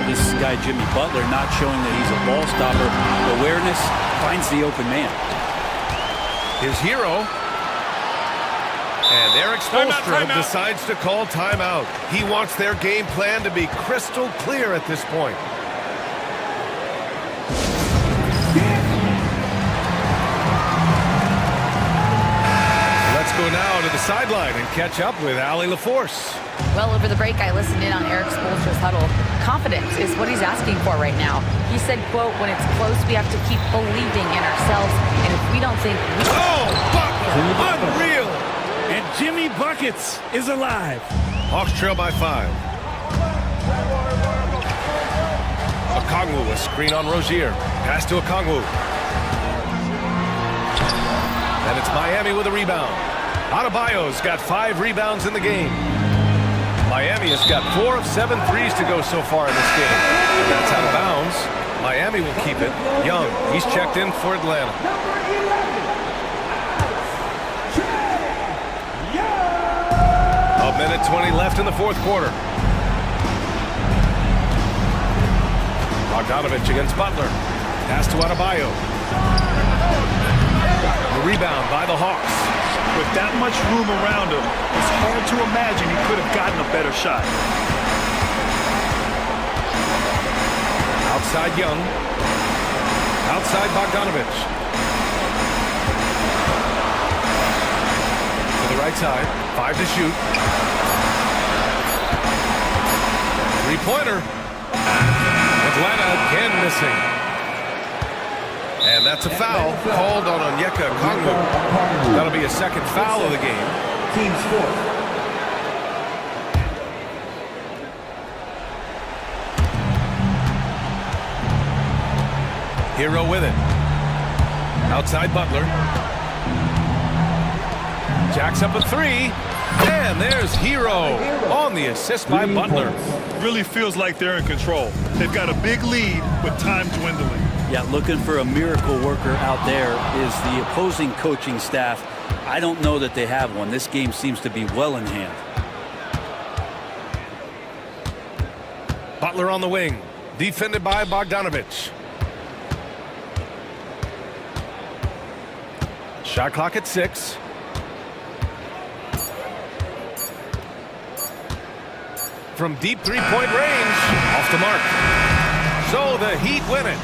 This guy, Jimmy Butler, not showing that he's a ball stopper. Awareness, finds the open man. His Hero. And Eric Spoelstra decides to call timeout. He wants their game plan to be crystal clear at this point. Let's go now to the sideline and catch up with Allie LaForce. Well, over the break, I listened in on Eric Spoelstra's huddle. Confidence is what he's asking for right now. He said, quote, when it's close, we have to keep believing in ourselves. And if we don't think we... Oh, Butler! Unreal! And Jimmy Buckets is alive. Hawks trail by 5. Okongwu, a screen on Rozier. Pass to Okongwu. And it's Miami with a rebound. Adebayo's got 5 rebounds in the game. Miami has got 4 of 7 threes to go so far in this game. And that's out of bounds. Miami will keep it. Young, he's checked in for Atlanta. A minute 20 left in the fourth quarter. Bogdanovic against Butler. Pass to Adebayo. The rebound by the Hawks. With that much room around him, it's hard to imagine he could have gotten a better shot. Outside Young. Outside Bogdanovic. To the right side. 5 to shoot. 3-pointer. Atlanta again missing. And that's a foul called on Onyeka Okongwu. That'll be a second foul of the game. Team sport. Hero with it. Outside Butler. Jacks up a 3. And there's Hero on the assist by Butler. Really feels like they're in control. They've got a big lead with time dwindling. Yeah, looking for a miracle worker out there is the opposing coaching staff. I don't know that they have one. This game seems to be well in hand. Butler on the wing. Defended by Bogdanovic. Shot clock at 6. From deep three-point range. Off the mark. So the Heat win it.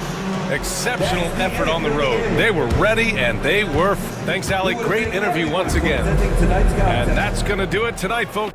Exceptional effort on the road. They were ready and they were. Thanks, Allie. Great interview once again. And that's going to do it tonight, folks.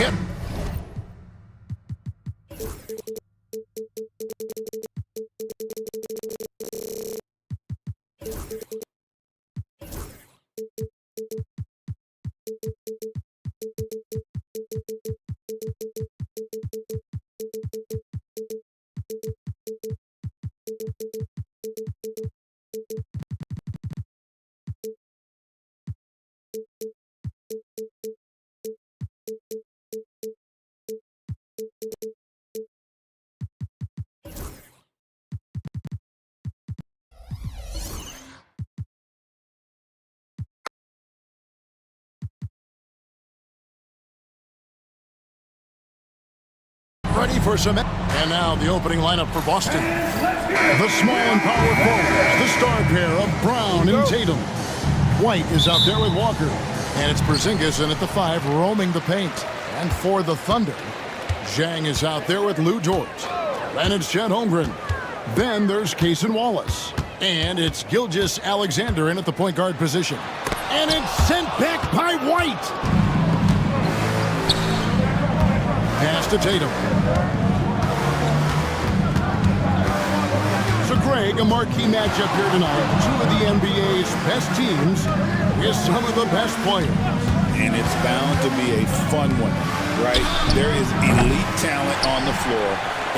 hit. Ready for some. And now the opening lineup for Boston. The small and power forwards, the star pair of Brown and Tatum. White is out there with Walker. And it's Porzingis in at the 5, roaming the paint. And for the Thunder, Zhang is out there with Lou Dort. And it's Chet Holmgren. Then there's Cason Wallace. And it's Gilgeous-Alexander in at the point guard position. And it's sent back by White. Pass to Tatum. So Greg, a marquee matchup here tonight. Two of the NBA's best teams with some of the best players. And it's bound to be a fun one, right? There is elite talent on the floor.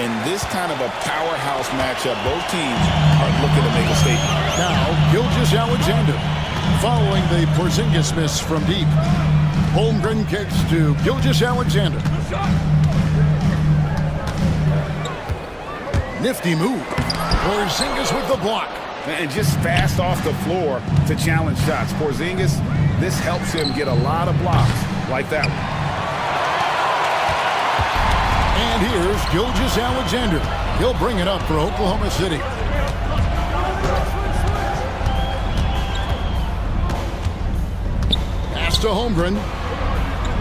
In this kind of a powerhouse matchup, both teams are looking to make a statement. Now, Gilgeous-Alexander, following the Porzingis miss from deep. Holmgren kicks to Gilgeous-Alexander. Nifty move. Porzingis with the block. And just fast off the floor to challenge shots. Porzingis, this helps him get a lot of blocks like that one. And here's Gilgeous-Alexander. He'll bring it up for Oklahoma City. Pass to Holmgren.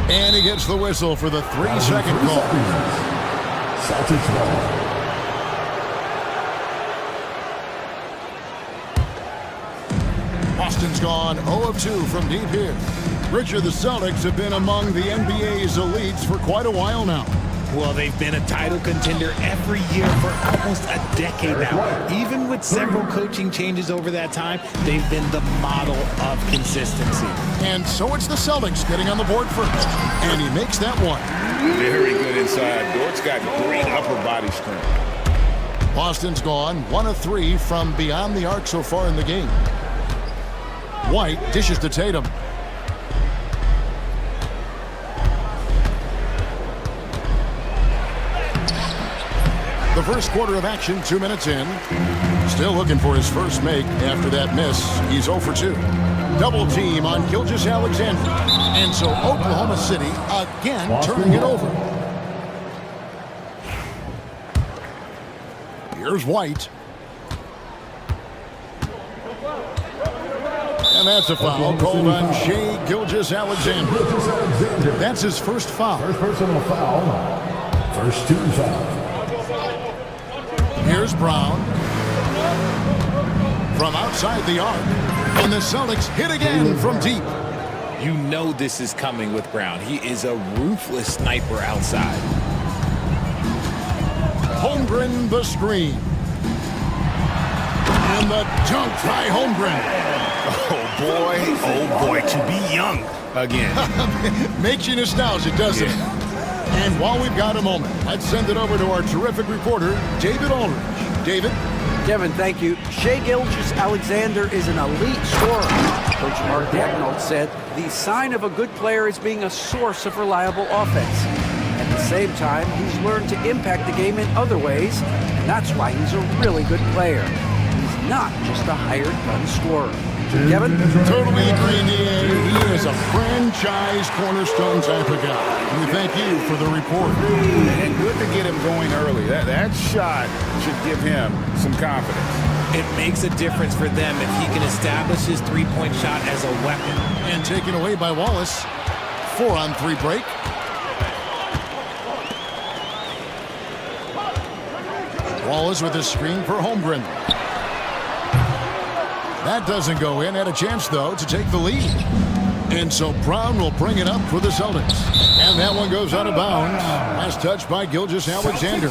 And he gets the whistle for the 3-second call. Celtics ball. Boston's gone 0 of 2 from deep here. Richard, the Celtics have been among the NBA's elites for quite a while now. Well, they've been a title contender every year for almost a decade now. Even with several coaching changes over that time, they've been the model of consistency. And so it's the Celtics getting on the board first. And he makes that one. Very good inside. Dort's got great upper body strength. Boston's gone 1 of 3 from beyond the arc so far in the game. White dishes to Tatum. The first quarter of action, 2 minutes in. Still looking for his first make after that miss. He's 0 for 2. Double team on Gilgeous-Alexander. And so Oklahoma City again turning it over. Here's White. And that's a foul called on Shai Gilgeous-Alexander. That's his first foul. First personal foul. First 2 fouls. Here's Brown. From outside the arc. And the Celtics hit again from deep. You know this is coming with Brown. He is a ruthless sniper outside. Holmgren the screen. And the dunk by Holmgren. Oh boy, to be young again. Makes you nostalgic, doesn't it? And while we've got a moment, let's send it over to our terrific reporter, David Aldridge. David? Kevin, thank you. Shai Gilgeous-Alexander is an elite scorer. Coach Mark Daigneault said the sign of a good player is being a source of reliable offense. At the same time, he's learned to impact the game in other ways, and that's why he's a really good player. He's not just a hired gun scorer. Kevin? Totally agree, Nia. He is a franchise cornerstone type of guy. We thank you for the report. And good to get him going early. That shot should give him some confidence. It makes a difference for them if he can establish his three-point shot as a weapon. And taken away by Wallace. 4-on-3 break. Wallace with a screen for Holmgren. That doesn't go in. Had a chance, though, to take the lead. And so Brown will bring it up for the Celtics. And that one goes out of bounds. Last touch by Gilgeous-Alexander.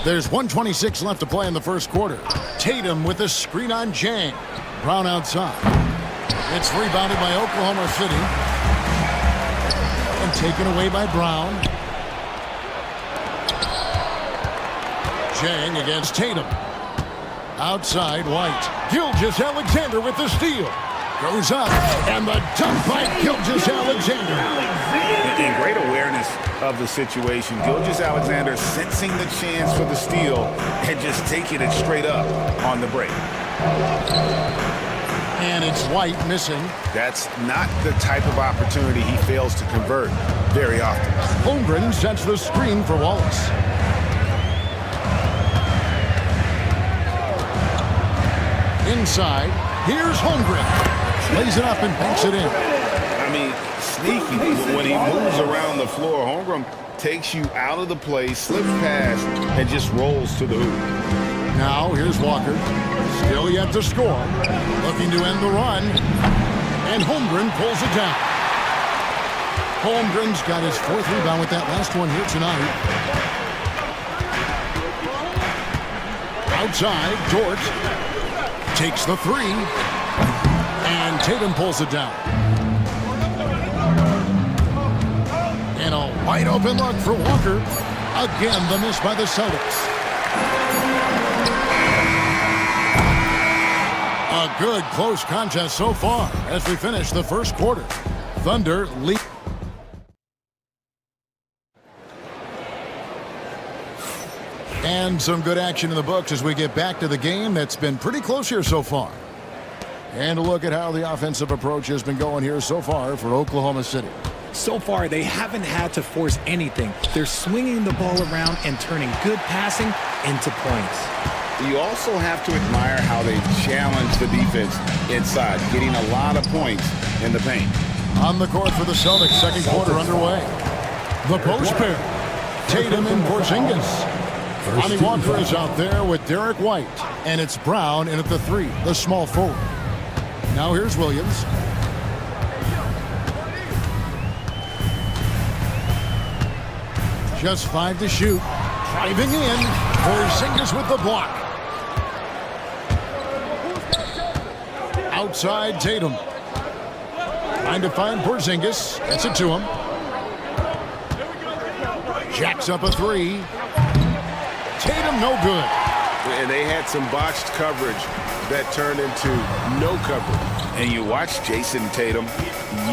There's 1:26 left to play in the first quarter. Tatum with a screen on Jang. Brown outside. It's rebounded by Oklahoma City. And taken away by Brown. Jang against Tatum. Outside White. Gilgeous-Alexander with the steal. Goes up. And the dunk by Gilgeous-Alexander. And great awareness of the situation. Gilgeous-Alexander sensing the chance for the steal and just taking it straight up on the break. And it's White missing. That's not the type of opportunity he fails to convert very often. Holmgren sets the screen for Wallace. Inside, here's Holmgren. Lays it up and banks it in. I mean, sneaky. When he moves around the floor, Holmgren takes you out of the play, slips past, and just rolls to the hoop. Now, here's Walker. Still yet to score. Looking to end the run. And Holmgren pulls it down. Holmgren's got his fourth rebound with that last one here tonight. Outside, Dort takes the three. And Tatum pulls it down. And a wide open look for Walker. Again, the miss by the Celtics. A good close contest so far as we finish the first quarter. Thunder lead. And some good action in the books as we get back to the game that's been pretty close here so far. And a look at how the offensive approach has been going here so far for Oklahoma City. So far, they haven't had to force anything. They're swinging the ball around and turning good passing into points. You also have to admire how they challenge the defense inside, getting a lot of points in the paint. On the court for the Celtics, second quarter underway. The post pair, Tatum and Porzingis. Lonnie Walker is out there with Derek White, and it's Brown in at the three, the small forward. Now here's Williams. Just 5 to shoot. Driving in. Porzingis with the block. Outside Tatum. Trying to find Porzingis. Gets it to him. Jacks up a three. Tatum no good. And they had some botched coverage that turned into no coverage. And you watch Jason Tatum,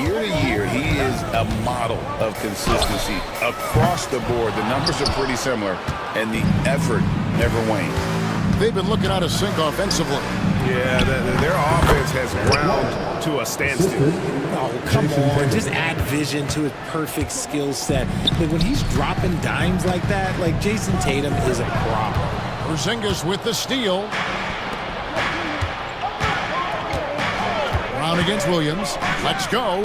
year to year, he is a model of consistency across the board. The numbers are pretty similar, and the effort never wanes. They've been looking out of sync offensively. Yeah, their offense has ground to a standstill. Oh, come on. Just add vision to his perfect skill set. Like, when he's dropping dimes like that, like, Jason Tatum is a problem. Porzingis with the steal. Brown against Williams. Let's go.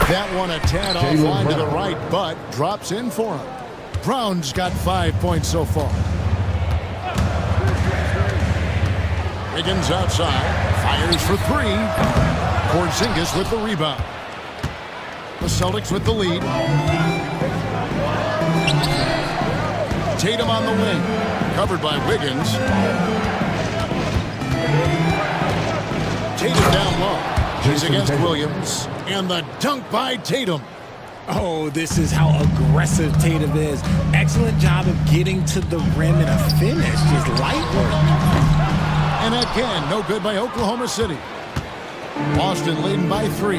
That one a tad offline to the right, but drops in for him. Brown's got 5 points so far. Higgins outside. Fires for three. Porzingis with the rebound. The Celtics with the lead. Tatum on the wing. Covered by Wiggins. Tatum down low. He's against Williams. And the dunk by Tatum. Oh, this is how aggressive Tatum is. Excellent job of getting to the rim in a finish. Just light work. And again, no good by Oklahoma City. Boston leading by 3.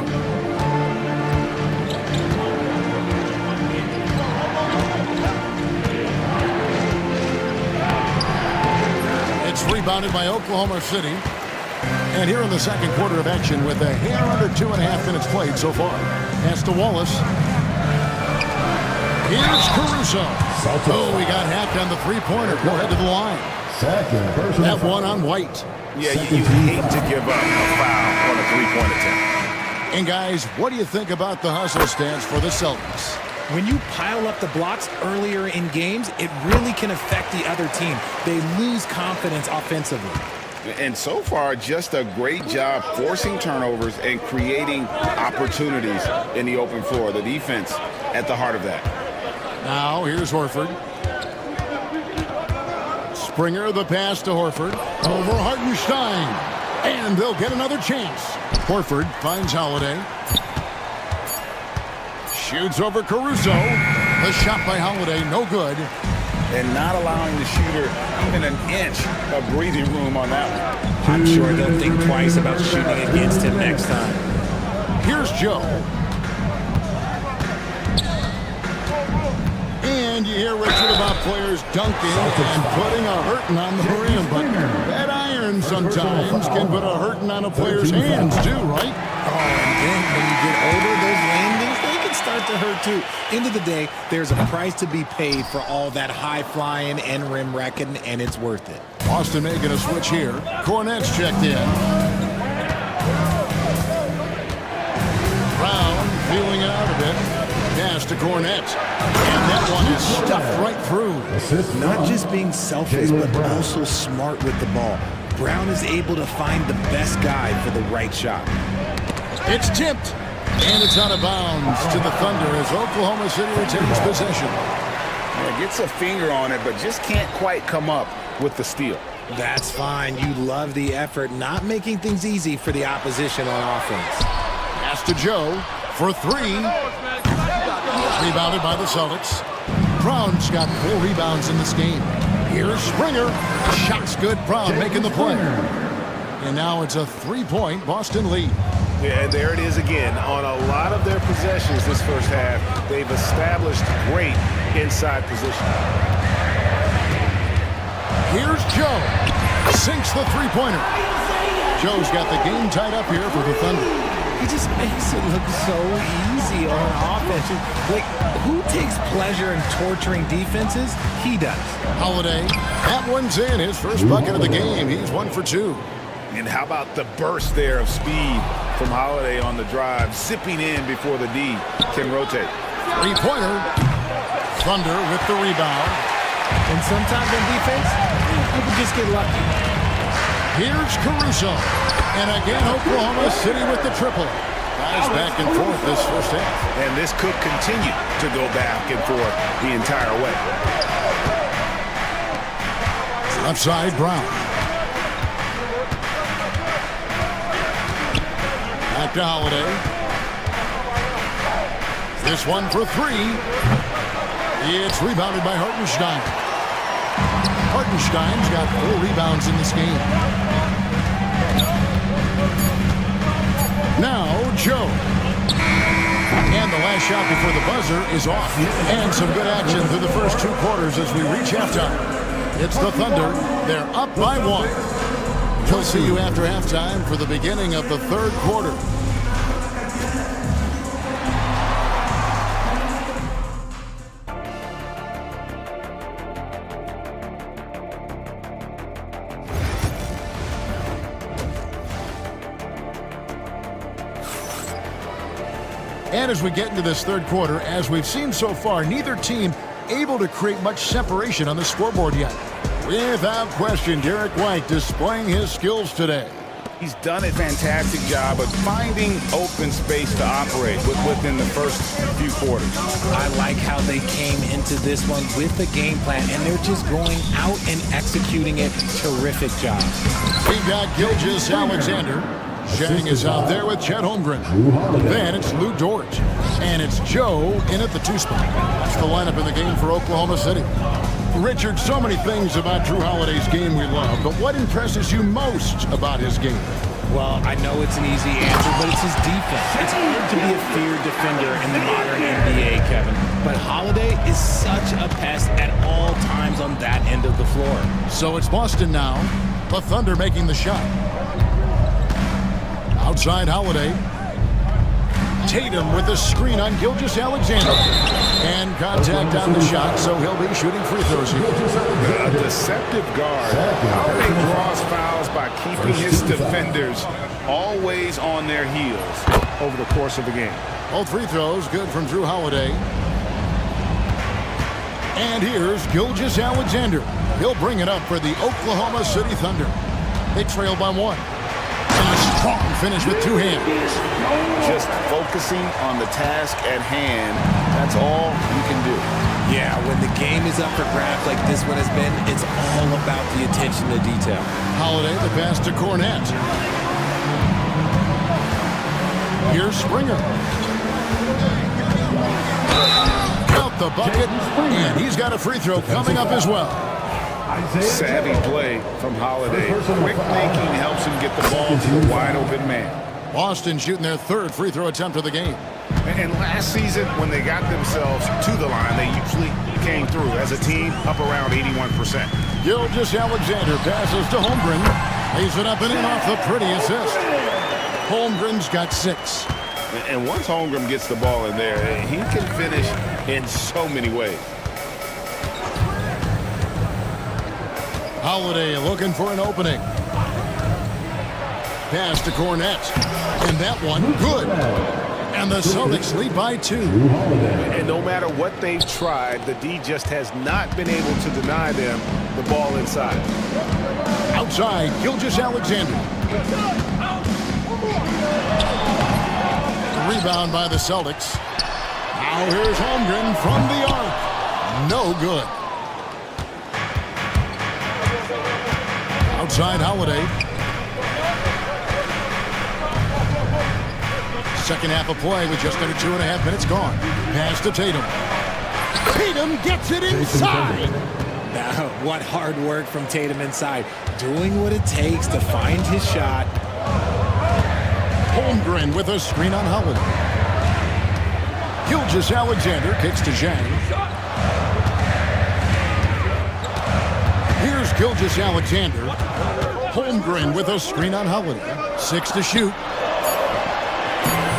It's rebounded by Oklahoma City. And here in the second quarter of action with a hair under 2.5 minutes played so far. Pass to Wallace. Here's Caruso. Oh, he got hacked on the three-pointer. Go ahead to the line. That one on White. Yeah, you hate to give up a foul on a three-point attempt. And guys, what do you think about the hustle stance for the Celtics? When you pile up the blocks earlier in games, it really can affect the other team. They lose confidence offensively. And so far, just a great job forcing turnovers and creating opportunities in the open floor. The defense at the heart of that. Now, here's Horford. Springer, the pass to Horford. Over Hartenstein. And they'll get another chance. Horford finds Holiday. Shoots over Caruso. The shot by Holiday, no good. And not allowing the shooter even an inch of breathing room on that one. I'm sure they'll think twice about shooting against him next time. Here's Joe. And you hear, Richard, about players dunking and putting a hurting on the rim. But that iron sometimes can put a hurting on a player's hands, too, right? Oh, and then when you get older, those landings, they can start to hurt, too. End of the day, there's a price to be paid for all that high-flying and rim wrecking, and it's worth it. Boston making a switch here. Cornette's checked in. Brown feeling it out a bit. Pass to Cornette. And that one is stuffed right through. Not just being selfish, but also smart with the ball. Brown is able to find the best guy for the right shot. It's tipped. And it's out of bounds to the Thunder as Oklahoma City retains possession. Yeah, gets a finger on it, but just can't quite come up with the steal. That's fine. You love the effort, not making things easy for the opposition on offense. Pass to Joe for three. Rebounded by the Celtics. Brown's got 4 rebounds in this game. Here's Springer. Shot's good. Brown making the play. And now it's a 3-point Boston lead. Yeah, and there it is again. On a lot of their possessions this first half, they've established great inside position. Here's Joe. Sinks the three-pointer. Joe's got the game tied up here for the Thunder. He just makes it look so easy on offense. Like, who takes pleasure in torturing defenses? He does. Holiday, that one's in. His first bucket of the game. He's 1 for 2. And how about the burst there of speed from Holiday on the drive, zipping in before the D can rotate. Three-pointer. Thunder with the rebound. And sometimes on defense, people just get lucky. Here's Caruso. And again, Oklahoma City with the triple. Guys back and forth this first half. And this could continue to go back and forth the entire way. Left side, Brown. Back to Holiday. This one for 3. It's rebounded by Hartenstein. Hartenstein's got 4 rebounds in this game. Now, Joe. And the last shot before the buzzer is off. And some good action through the first 2 quarters as we reach halftime. It's the Thunder. They're up by 1. We'll see you after halftime for the beginning of the 3rd quarter. And as we get into this 3rd quarter, as we've seen so far, neither team able to create much separation on the scoreboard yet. Without question, Derek White displaying his skills today. He's done a fantastic job of finding open space to operate within the first few quarters. I like how they came into this one with a game plan, and they're just going out and executing it. Terrific job. We've got Gilgeous Alexander. Shang is out there with Chet Holmgren. Then it's Lou Dort. And it's Joe in at the 2 spot. That's the lineup in the game for Oklahoma City. Richard, so many things about Drew Holiday's game we love, but what impresses you most about his game? Well, I know it's an easy answer, but it's his defense. It's hard to be a feared defender in the modern NBA, Kevin. But Holiday is such a pest at all times on that end of the floor. So it's Boston now. The Thunder making the shot. Outside Holiday. Tatum with the screen on Gilgeous-Alexander. And contact on the shot, so he'll be shooting free throws here. A deceptive guard. Holiday draws fouls by keeping his defenders always on their heels over the course of the game. Both free throws good from Drew Holiday. And here's Gilgeous-Alexander. He'll bring it up for the Oklahoma City Thunder. They trail by 1. And a strong finish with 2 hands. Just focusing on the task at hand, that's all you can do. Yeah, when the game is up for grabs like this one has been, it's all about the attention to detail. Holiday, the pass to Cornett. Here's Springer. Out the bucket, and he's got a free throw coming up as well. Savvy play from Holiday. Quick thinking helps him get the ball to the wide-open man. Boston shooting their 3rd free throw attempt of the game. And last season, when they got themselves to the line, they usually came through as a team up around 81%. Gilgeous-Alexander passes to Holmgren. Lays it up and in off the pretty assist. Holmgren's got 6. And once Holmgren gets the ball in there, he can finish in so many ways. Holiday looking for an opening. Pass to Cornett. And that one, good. And the Celtics lead by 2. And no matter what they've tried, the D just has not been able to deny them the ball inside. Outside, Gilgeous-Alexander. Rebound by the Celtics. Now here's Holmgren from the arc. No good. Outside Holiday. Second half of play with just under 2.5 minutes gone. Pass to Tatum. Tatum gets it inside. Now, what hard work from Tatum inside. Doing what it takes to find his shot. Holmgren with a screen on Holiday. Gilgeous-Alexander kicks to Zhang. Here's Gilgeous-Alexander. Holmgren with a screen on Holiday. 6 to shoot.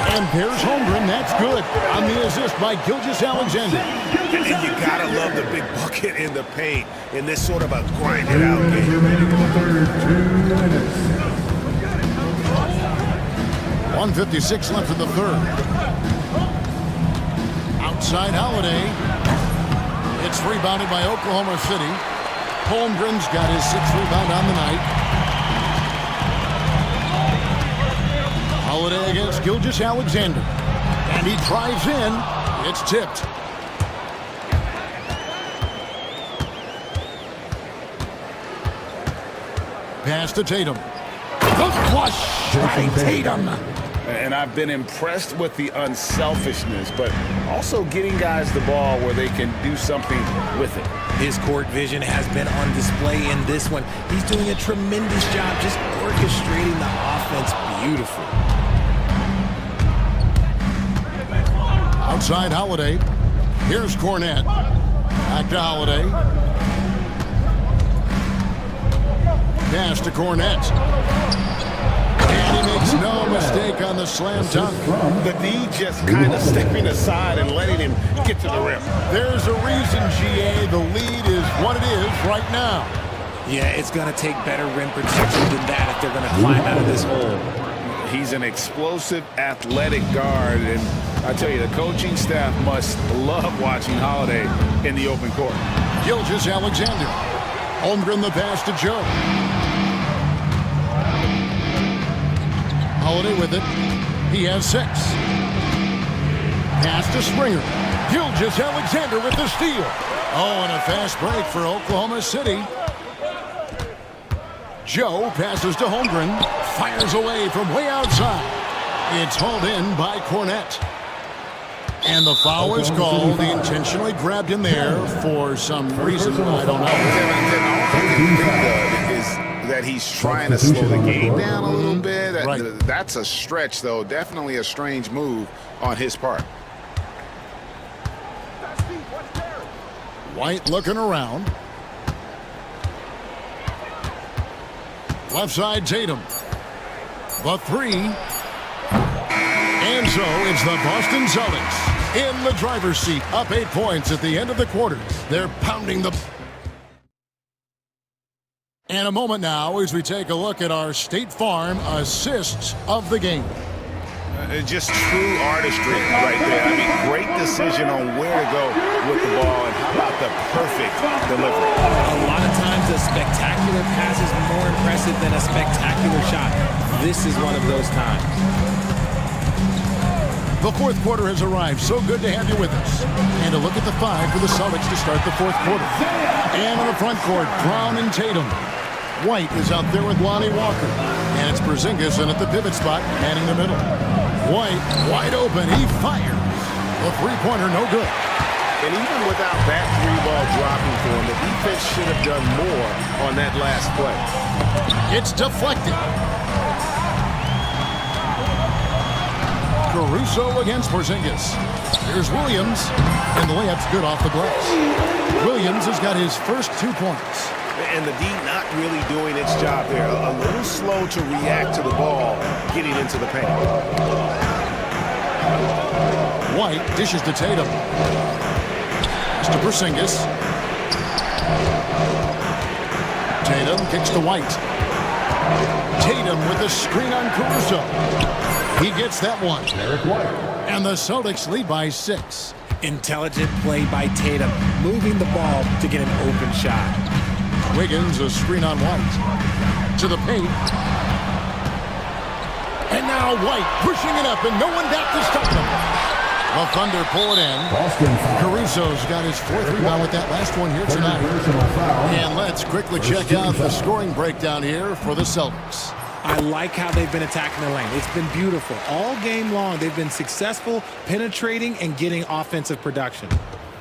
And there's Holmgren. That's good on the assist by Gilgeous-Alexander. And you gotta love the big bucket in the paint in this sort of a grinded out game. 1:56 left in the 3rd. Outside Holiday. It's rebounded by Oklahoma City. Holmgren's got his 6th rebound on the night. Holiday against Gilgeous-Alexander. And he drives in. It's tipped. Pass to Tatum. The flush by Tatum. And I've been impressed with the unselfishness, but also getting guys the ball where they can do something with it. His court vision has been on display in this one. He's doing a tremendous job just orchestrating the offense beautifully. Outside Holiday. Here's Cornett. Back to Holiday. Pass to Cornett. And he makes no mistake on the slam dunk. The D just kind of stepping aside and letting him get to the rim. There's a reason, GA, the lead is what it is right now. Yeah, it's going to take better rim protection than that if they're going to climb out of this hole. He's an explosive, athletic guard, and I tell you, the coaching staff must love watching Holiday in the open court. Gilgeous-Alexander. Holmgren the pass to Joe. Holiday with it. He has 6. Pass to Springer. Gilgeous-Alexander with the steal. Oh, and a fast break for Oklahoma City. Joe passes to Holmgren. Fires away from way outside. It's hauled in by Cornett. And the foul is called. He intentionally grabbed him there for some reason. I don't know. That he's trying to slow the game down a little bit. Right. That's a stretch, though. Definitely a strange move on his part. White looking around. Left side Tatum. The 3. And So it's the Boston Celtics in the driver's seat, up 8 points at the end of the quarter. They're pounding the... And a moment now as we take a look at our State Farm assists of the game. Just true artistry right there. I mean, great decision on where to go with the ball, and how about the perfect delivery? A lot of times a spectacular pass is more impressive than a spectacular shot. This is one of those times. The fourth quarter has arrived. So good to have you with us. And a look at the 5 for the Celtics to start the fourth quarter. And on the front court, Brown and Tatum. White is out there with Lonnie Walker. And it's Porzingis in at the pivot spot, manning the middle. White, wide open, he fires. The three-pointer, no good. And even without that three ball dropping for him, the defense should have done more on that last play. It's deflected. Caruso against Porzingis. Here's Williams, and the layup's good off the glass. Williams has got his first 2 points. And the D not really doing its job there. A little slow to react to the ball getting into the paint. White dishes to Tatum. It's to Porzingis. Tatum kicks to White. Tatum with the screen on Caruso. He gets that one. And the Celtics lead by 6. Intelligent play by Tatum, moving the ball to get an open shot. Wiggins, a screen on White. To the paint. And now White pushing it up, and no one back to stop him. The Thunder pull it in. Caruso's got his 4th rebound with that last one here tonight. And let's quickly check out the scoring breakdown here for the Celtics. I like how they've been attacking the lane. It's been beautiful. All game long, they've been successful penetrating and getting offensive production.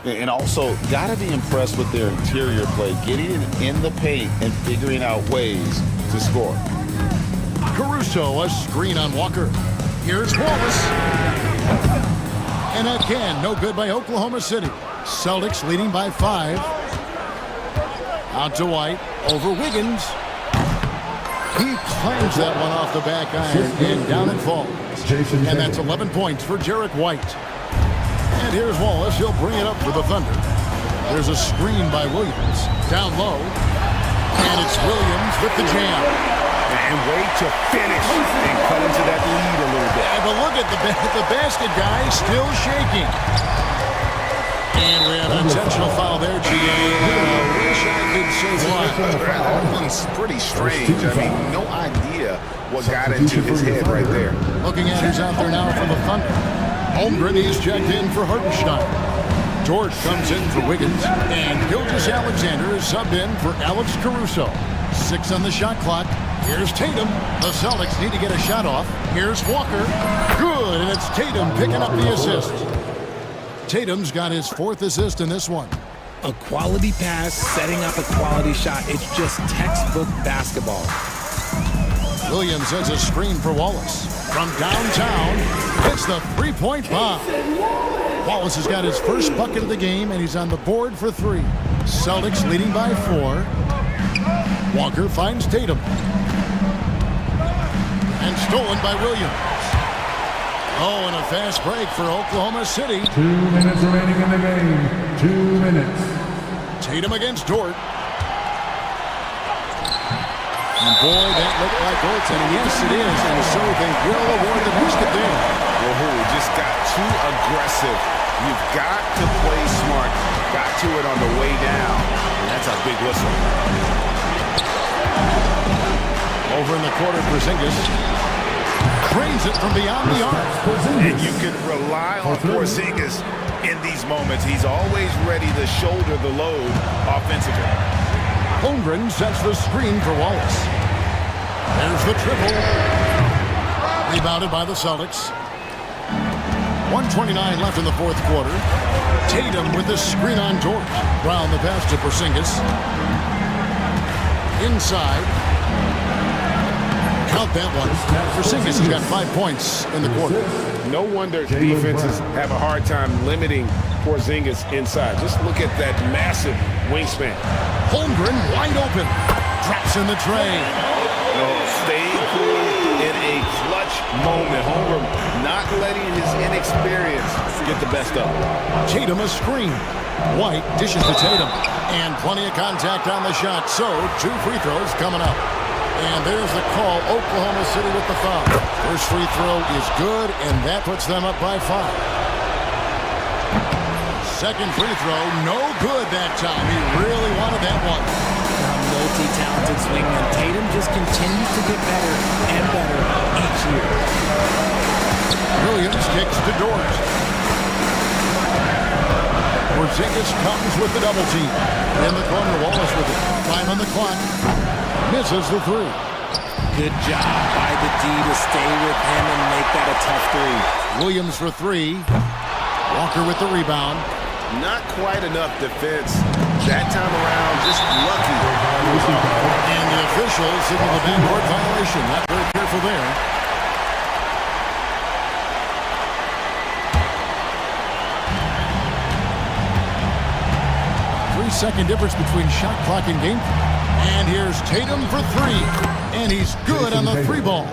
And also, got to be impressed with their interior play, getting it in the paint and figuring out ways to score. Caruso, a screen on Walker. Here's Wallace. And again, no good by Oklahoma City. Celtics leading by 5. Out to White, over Wiggins. He claims that one off the back iron, and down it falls. And that's 11 points for Jarek White. And here's Wallace. He'll bring it up for the Thunder. There's a screen by Williams. Down low. And it's Williams with the jam. And wait to finish and cut into that lead a little bit. Yeah, but look at the basket guy still shaking. And we have an intentional foul there, GA. I wish I could say why. That one's pretty strange. I mean, no idea what got into his head right there. Looking at who's out there now for the Thunder. Holmgren, he's checked in for Hartenstein. George comes in for Wiggins. And Gilgeous Alexander is subbed in for Alex Caruso. 6 on the shot clock. Here's Tatum. The Celtics need to get a shot off. Here's Walker. Good, and it's Tatum picking up the assist. Tatum's got his 4th assist in this one. A quality pass, setting up a quality shot. It's just textbook basketball. Williams has a screen for Wallace. From downtown, it's the 3-point bomb. Wallace has got his first bucket of the game, and he's on the board for 3. Celtics leading by 4. Walker finds Tatum. And stolen by Williams. Oh, and a fast break for Oklahoma City. 2 minutes remaining in the game. 2 minutes. Tatum against Dort. And boy, that looked like Dort's, and yes, it is. And so they will award the basket there. Whoa, just got too aggressive. You've got to play smart. Got to it on the way down. And that's a big whistle. Over in the quarter, Porzingis cranes it from beyond the arc. And you can rely on Porzingis in these moments. He's always ready to shoulder the load offensively. Holmgren sets the screen for Wallace. There's the triple. Rebounded by the Celtics. 1:29 left in the fourth quarter. Tatum with the screen on George. Brown the pass to Porzingis. Inside. Count that one. Porzingis has got 5 points in the quarter. No wonder defenses have a hard time limiting Porzingis inside. Just look at that massive wingspan. Holmgren wide open. Drops in the tray. Staying cool in a clutch clutch moment. Holmgren not letting his inexperience get the best of him. Tatum a screen. White dishes to Tatum. And plenty of contact on the shot. So 2 free throws coming up. And there's the call. Oklahoma City with the foul. First free throw is good, and that puts them up by 5. Second free throw, no good that time. He really wanted that one. A multi-talented swingman. Tatum just continues to get better and better each year. Williams kicks to Dort. Porzingis comes with the double team. In the corner, Wallace with it. Time on the clock. Misses the 3. Good job by the D to stay with him and make that a tough 3. Williams for 3. Walker with the rebound. Not quite enough defense that time around, just lucky. And the officials signal the backcourt violation. Not very careful there. Three-second difference between shot clock and game. And here's Tatum for 3. And he's good on the 3 ball.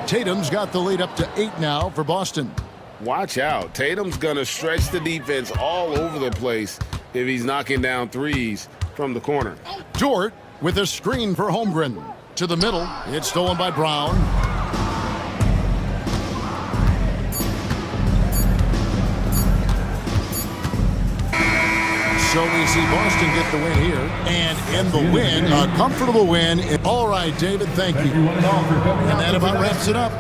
Tatum's got the lead up to 8 now for Boston. Watch out. Tatum's going to stretch the defense all over the place if he's knocking down threes from the corner. Dort with a screen for Holmgren. To the middle. It's stolen by Brown. So we see Boston get the win here. And in the win, a comfortable win. All right, David, thank you. And that about wraps it up.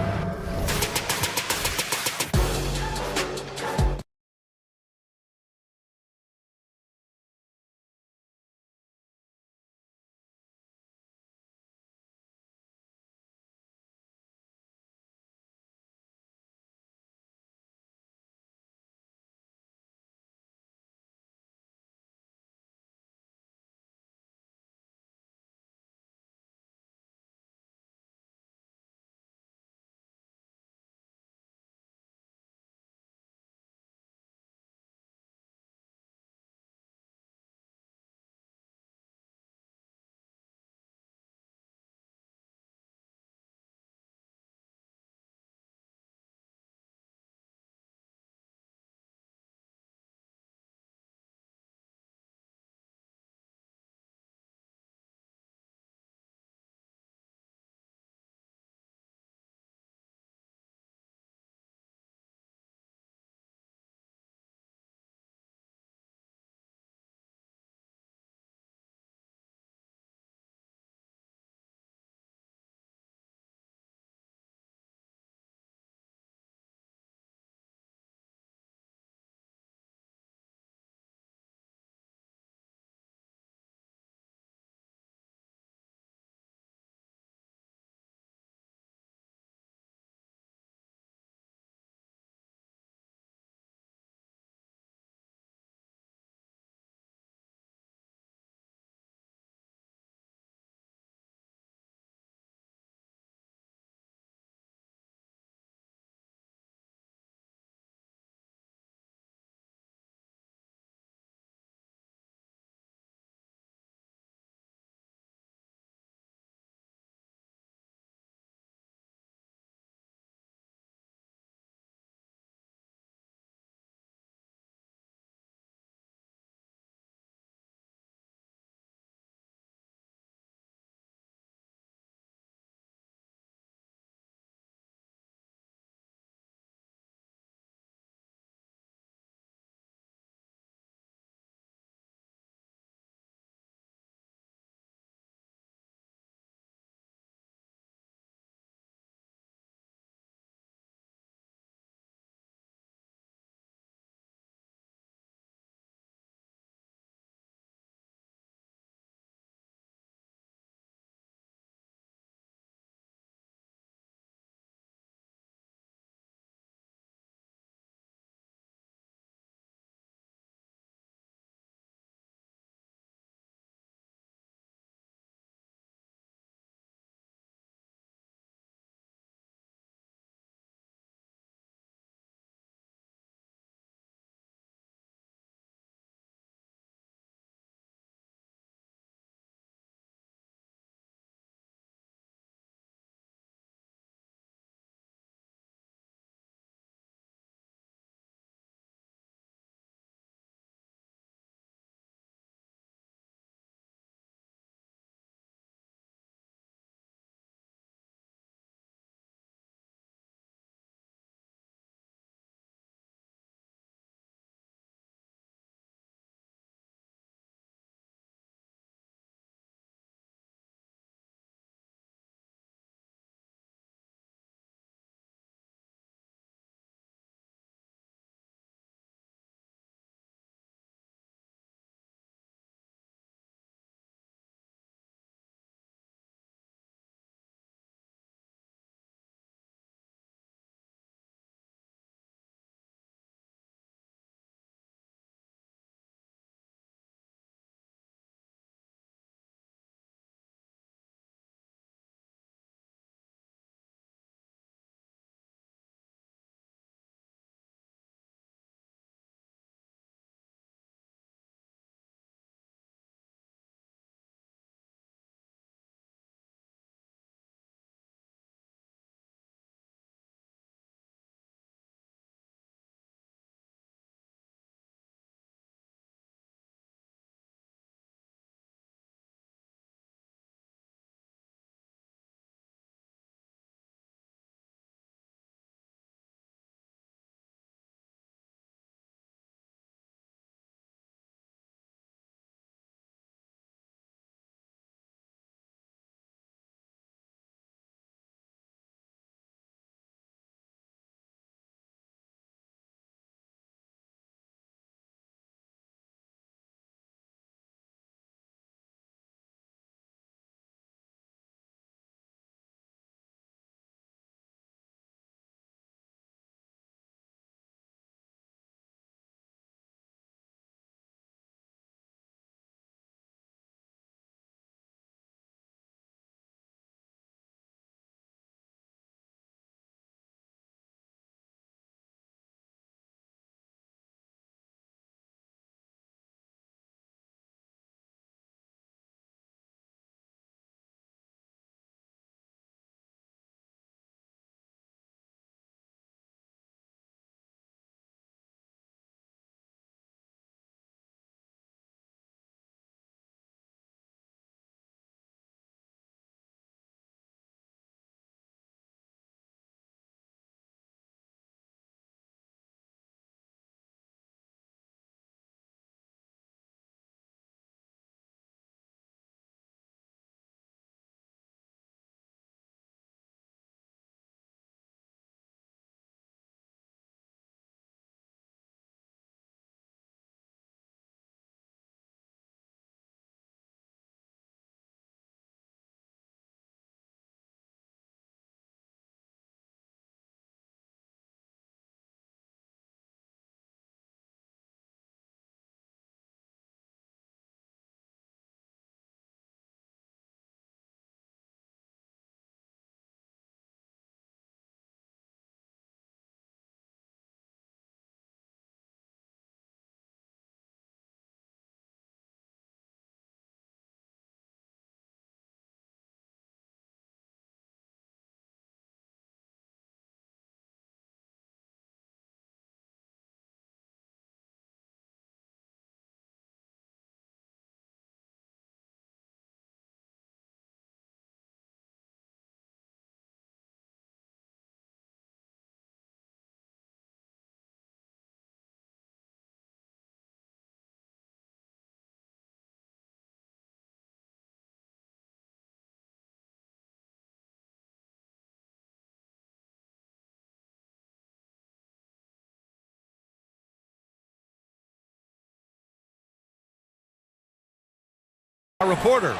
Our reporter.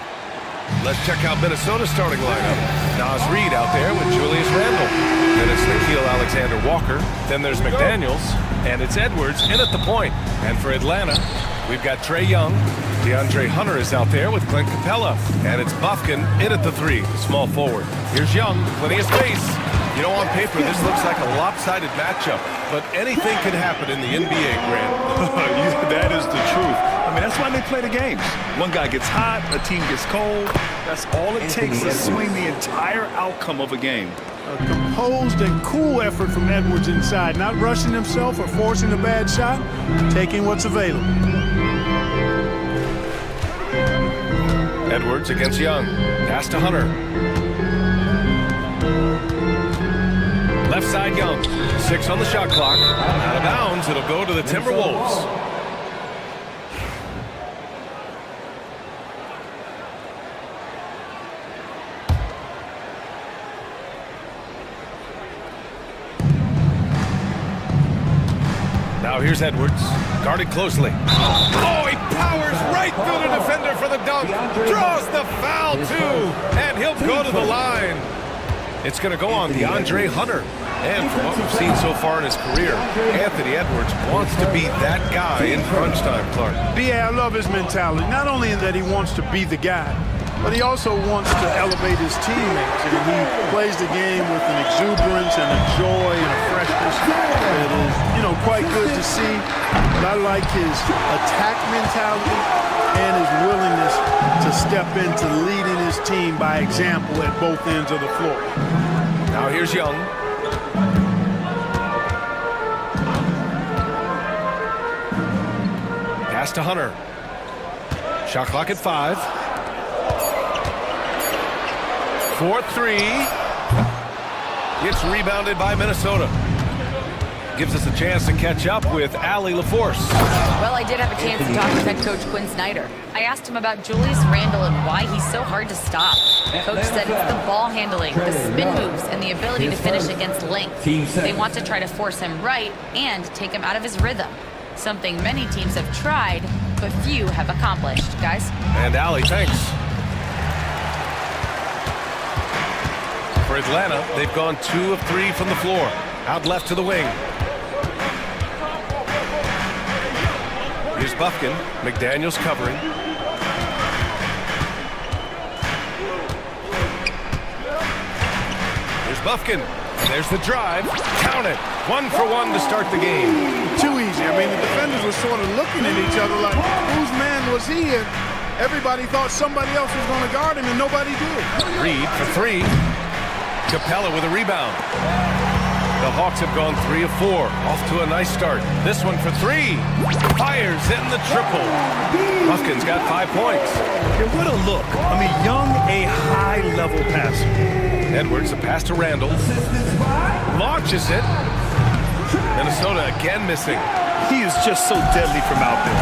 Let's check out Minnesota's starting lineup. Nas Reed out there with Julius Randle. Then it's Nickeil Alexander-Walker. Then there's McDaniels. And it's Edwards in at the point. And for Atlanta, we've got Trae Young. DeAndre Hunter is out there with Clint Capella. And it's Bufkin in at the 3, small forward. Here's Young, plenty of space. You know, on paper, this looks like a lopsided matchup, but anything can happen in the NBA, Grant. That is the truth. I mean, that's why they play the games. One guy gets hot, a team gets cold. That's all it takes to swing the entire outcome of a game. A composed and cool effort from Edwards inside, not rushing himself or forcing a bad shot, taking what's available. Edwards against Young. Pass to Hunter. Left side Young. 6 on the shot clock. Out of bounds. It'll go to the Timberwolves. Now here's Edwards. Guarded closely. Oh, he powers right through the defender for the dunk. Draws the foul, too. And he'll go to the line. It's going to go on DeAndre Hunter. And from what we've seen so far in his career, Anthony Edwards wants to be that guy in crunch time, Clark. B.A., I love his mentality. Not only in that he wants to be the guy, but he also wants to elevate his teammates. And he plays the game with an exuberance and a joy and a freshness that is, you know, quite good to see. But I like his attack mentality and his willingness to step into leading his team by example at both ends of the floor. Now here's Young. Pass to Hunter. Shot clock at 5. 4-3. It's rebounded by Minnesota. Gives us a chance to catch up with Allie LaForce. Well, I did have a chance to talk with head coach Quinn Snyder. I asked him about Julius Randle and why he's so hard to stop. Coach said it's the ball handling, the spin moves, and the ability to finish against length. They want to try to force him right and take him out of his rhythm. Something many teams have tried, but few have accomplished. Guys? And Allie, thanks. For Atlanta, they've gone 2 of 3 from the floor. Out left to the wing. Here's Bufkin. McDaniels covering. Here's Bufkin. There's the drive. Count it. 1 for 1 to start the game. Too easy. I mean, the defenders were sort of looking at each other like, whose man was he? And everybody thought somebody else was going to guard him, and nobody did. Reed for 3. Capella with a rebound. The Hawks have gone 3 of 4. Off to a nice start. This one for 3. Fires in the triple. Bufkin's got 5 points. Yeah, what a look. I mean, Young, a high-level passer. Edwards, a pass to Randle. Launches it. Minnesota again missing. He is just so deadly from out there.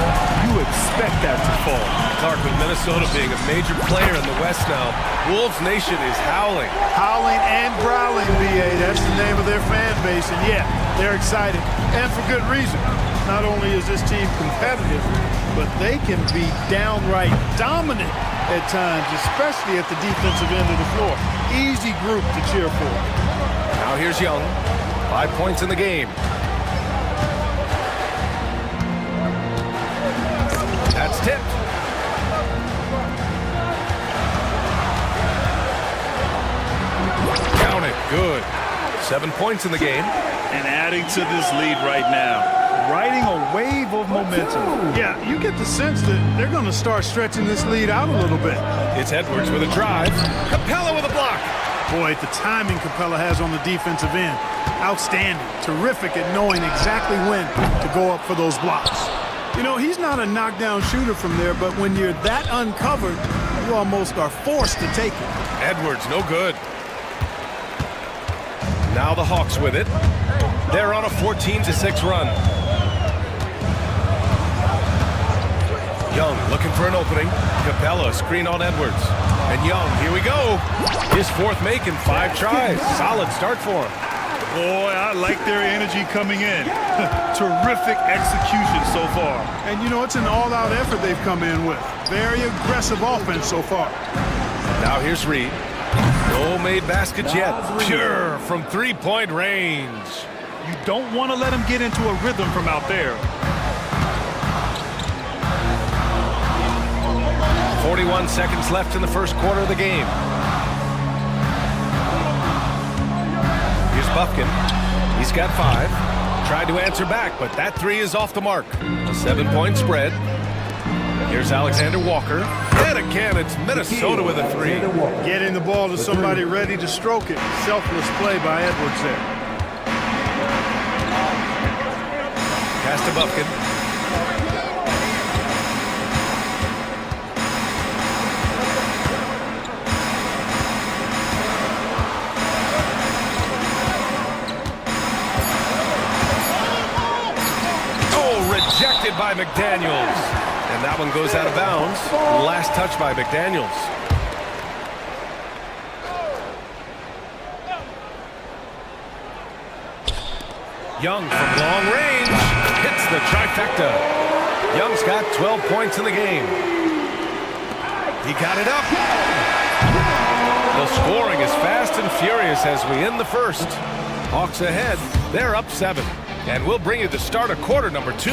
You expect that to fall. Clark, with Minnesota being a major player in the West now, Wolves Nation is howling. Howling and growling, B.A. That's the name of their fan base. And yeah, they're excited. And for good reason. Not only is this team competitive, but they can be downright dominant at times, especially at the defensive end of the floor. Easy group to cheer for. Now here's Young. 5 points in the game. That's tipped. Count it. Good. 7 points in the game. And adding to this lead right now. Riding a wave of momentum. Yeah, you get the sense that they're going to start stretching this lead out a little bit. It's Edwards with a drive. Capella with a block. Boy, the timing Capella has on the defensive end. Outstanding. Terrific at knowing exactly when to go up for those blocks. You know, he's not a knockdown shooter from there, but when you're that uncovered, you almost are forced to take it. Edwards, no good. Now the Hawks with it. They're on a 14-6 run. Young looking for an opening. Capella screen on Edwards. And Young, here we go. His 4th make in 5 tries. Solid start for him. Boy, I like their energy coming in. Terrific execution so far. And, you know, it's an all-out effort they've come in with. Very aggressive offense so far. Now here's Reed. No made baskets yet. Pure from three-point range. You don't want to let him get into a rhythm from out there. 41 seconds left in the first quarter of the game. Here's Buffkin. He's got 5. Tried to answer back, but that 3 is off the mark. A 7-point spread. Here's Alexander Walker. And again, it's Minnesota with a 3. Getting the ball to somebody ready to stroke it. Selfless play by Edwards there. Pass to Buffkin. Rejected by McDaniels. And that one goes out of bounds. Last touch by McDaniels. Young from long range. Hits the trifecta. Young's got 12 points in the game. He got it up. The scoring is fast and furious as we end the first. Hawks ahead. They're up 7. And we'll bring you the start of quarter number 2.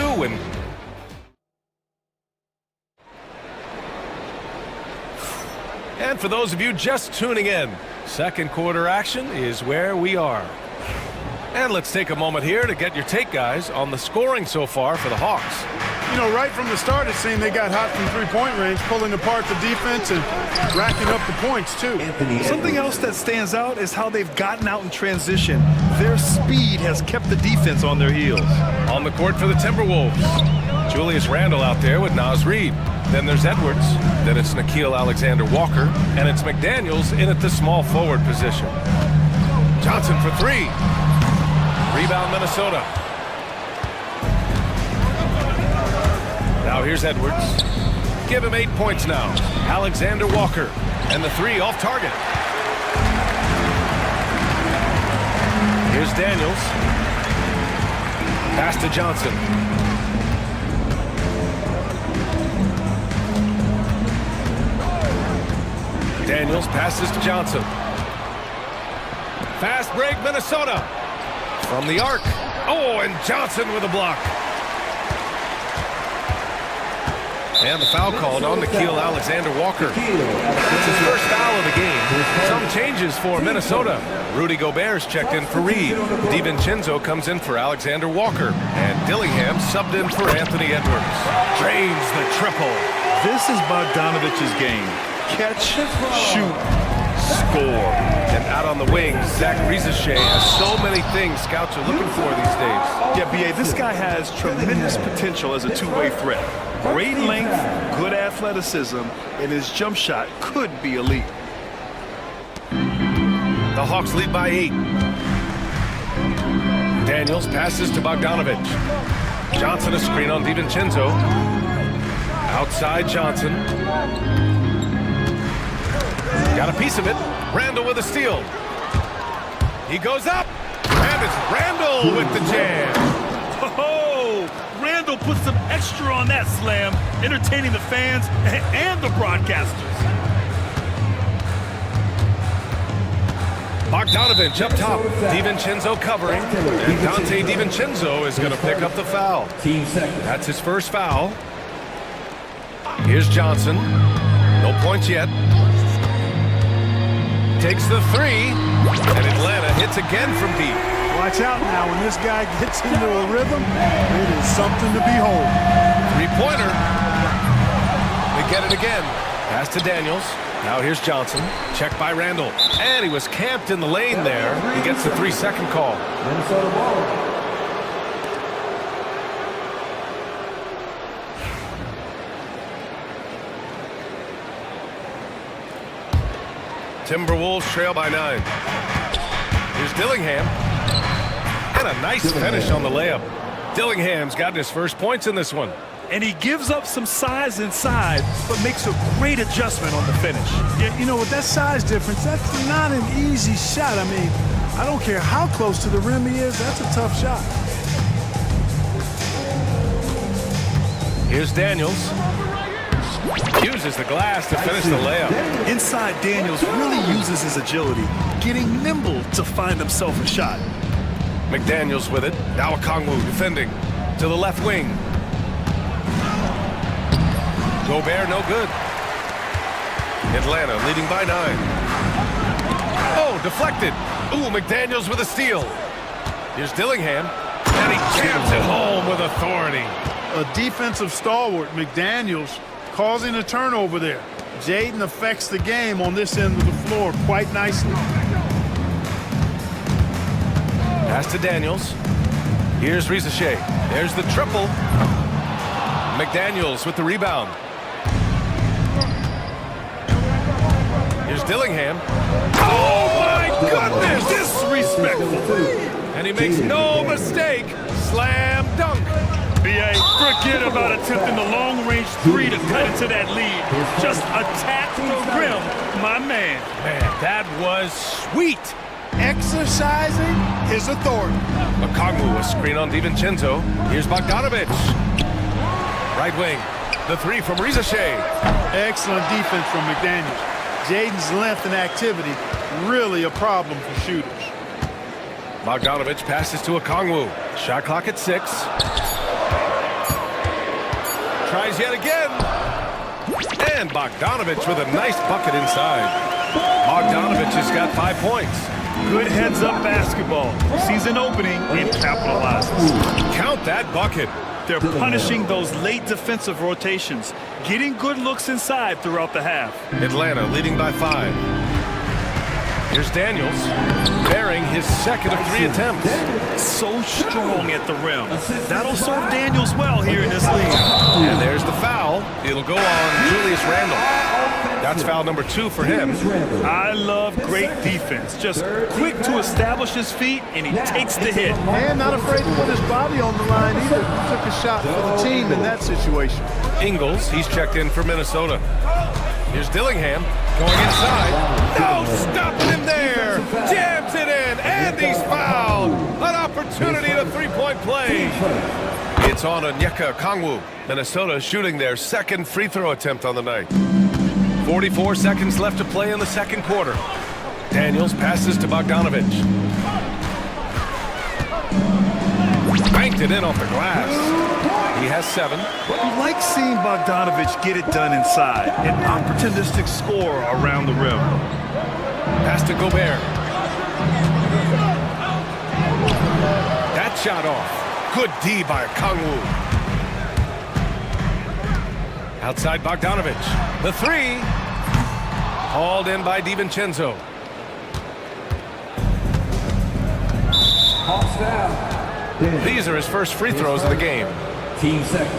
And for those of you just tuning in, second quarter action is where we are. And let's take a moment here to get your take, guys, on the scoring so far for the Hawks. You know, right from the start, it seemed they got hot from three-point range, pulling apart the defense and racking up the points, too. Something else that stands out is how they've gotten out in transition. Their speed has kept the defense on their heels. On the court for the Timberwolves, Julius Randle out there with Naz Reid. Then there's Edwards. Then it's Nickeil Alexander-Walker. And it's McDaniels in at the small forward position. Johnson for 3. Rebound, Minnesota. Now here's Edwards. Give him 8 points now. Alexander Walker. And the 3 off target. Here's Daniels. Pass to Johnson. Daniels passes to Johnson. Fast break, Minnesota. From the arc. Oh, and Johnson with a block. And the foul called on Nickeil Alexander-Walker. It's his first foul of the game. Some changes for Minnesota. Rudy Gobert's checked in for Reed. DiVincenzo comes in for Alexander-Walker. And Dillingham subbed in for Anthony Edwards. Drains the triple. This is Bogdanovich's game. Catch, shoot, score. And out on the wing, Zach Rizachet has so many things scouts are looking for these days. Yeah, B.A., this guy has tremendous potential as a two-way threat. Great length, good athleticism, and his jump shot could be elite. The Hawks lead by 8. Daniels passes to Bogdanovich. Johnson a screen on DiVincenzo. Outside Johnson. Got a piece of it. Randle with a steal. He goes up. And it's Randle with the jam. Oh, Randle put some extra on that slam, entertaining the fans and the broadcasters. Bogdanovich up top. DiVincenzo covering. And Dante DiVincenzo is going to pick up the foul. That's his first foul. Here's Johnson. No points yet. Takes the 3. And Atlanta hits again from deep. Watch out now. When this guy gets into a rhythm, it is something to behold. 3-pointer. They get it again. Pass to Daniels. Now here's Johnson. Checked by Randle. And he was camped in the lane there. He gets the 3-second call. Minnesota ball. Timberwolves trail by 9. Here's Dillingham. And a nice finish on the layup. Dillingham's gotten his first points in this one. And he gives up some size inside, but makes a great adjustment on the finish. Yeah, you know, with that size difference, that's not an easy shot. I mean, I don't care how close to the rim he is, that's a tough shot. Here's Daniels. Uses the glass to finish the layup. Inside, Daniels really uses his agility, getting nimble to find himself a shot. McDaniels with it. Now Okongwu defending to the left wing. Gobert, no good. Atlanta leading by 9. Oh, deflected. Ooh, McDaniels with a steal. Here's Dillingham, and he jams it home with authority. A defensive stalwart, McDaniels, causing a turnover there. Jaden affects the game on this end of the floor quite nicely. Pass to Daniels. Here's Rizachet. There's the triple. McDaniels with the rebound. Here's Dillingham. Oh my goodness! Disrespectful. And he makes no mistake. Slam dunk. B.A., forget about attempting the long-range 3 to cut into that lead. Just attack the rim, my man. Man, that was sweet. Exercising his authority. Okongwu, a screen on DiVincenzo. Here's Bogdanovic. Right wing. The 3 from Rizachet. Excellent defense from McDaniels. Jaden's length and activity, really a problem for shooters. Bogdanovic passes to Okongwu. Shot clock at 6. Tries yet again. And Bogdanovic with a nice bucket inside. Bogdanovic has got 5 points. Good heads-up basketball. Sees an opening and capitalizes. Count that bucket. They're punishing those late defensive rotations, getting good looks inside throughout the half. Atlanta leading by 5. Here's Daniels, bearing his second of 3 attempts. So strong at the rim. That'll serve Daniels well here in this league. And there's the foul. It'll go on Julius Randle. That's foul number 2 for him. I love great defense. Just quick to establish his feet, and he takes the hit. And not afraid to put his body on the line either. Took a shot for the team in that situation. Ingles, he's checked in for Minnesota. Here's Dillingham going inside. No, stopping him there. Jams it in, and he's fouled. An opportunity to 3-point play. It's on Onyeka Okongwu. Minnesota shooting their second free throw attempt on the night. 44 seconds left to play in the second quarter. Daniels passes to Bogdanovic. Banked it in off the glass. He has 7. You like seeing Bogdanovic get it done inside. An opportunistic score around the rim. Pass to Gobert. That shot off. Good D by Okongwu. Outside Bogdanovic. The 3. Hauled in by DiVincenzo. These are his first free throws of the game. 15 seconds.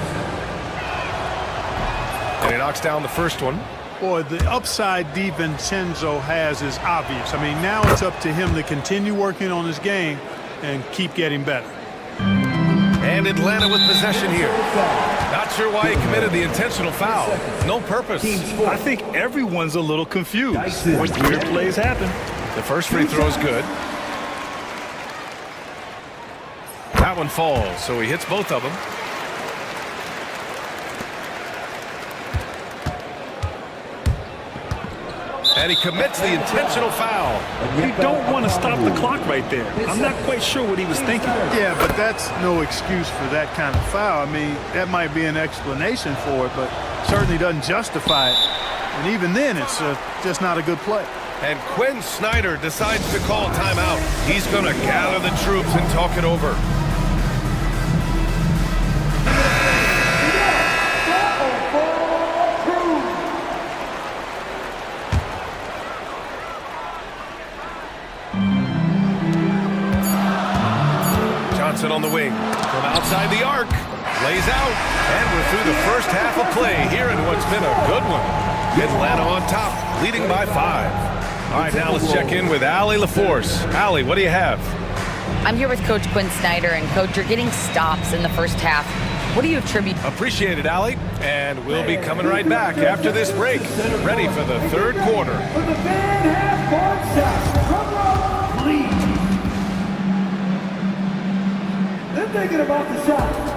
And he knocks down the first one. Boy, the upside DiVincenzo has is obvious. I mean, now it's up to him to continue working on his game and keep getting better. And Atlanta with possession here. Not sure why he committed the intentional foul. No purpose. I think everyone's a little confused when weird plays happen. The first free throw is good. That one falls, so he hits both of them. And he commits the intentional foul. You don't want to stop the clock right there. I'm not quite sure what he was thinking. Yeah, but that's no excuse for that kind of foul. I mean, that might be an explanation for it, but certainly doesn't justify it. And even then, it's just not a good play. And Quinn Snyder decides to call timeout. He's going to gather the troops and talk it over. Johnson on the wing from outside the arc, lays out, and we're through the first half of play here in what's been a good one. Atlanta on top, leading by 5. All right, now let's check in with Allie LaForce. Allie, what do you have? I'm here with Coach Quinn Snyder, and Coach, you're getting stops in the first half. What do you attribute? Appreciate it, Allie. And we'll be coming right back after this break, ready for the third quarter. For the fan half court shots, drum roll, please. thinking about the shot.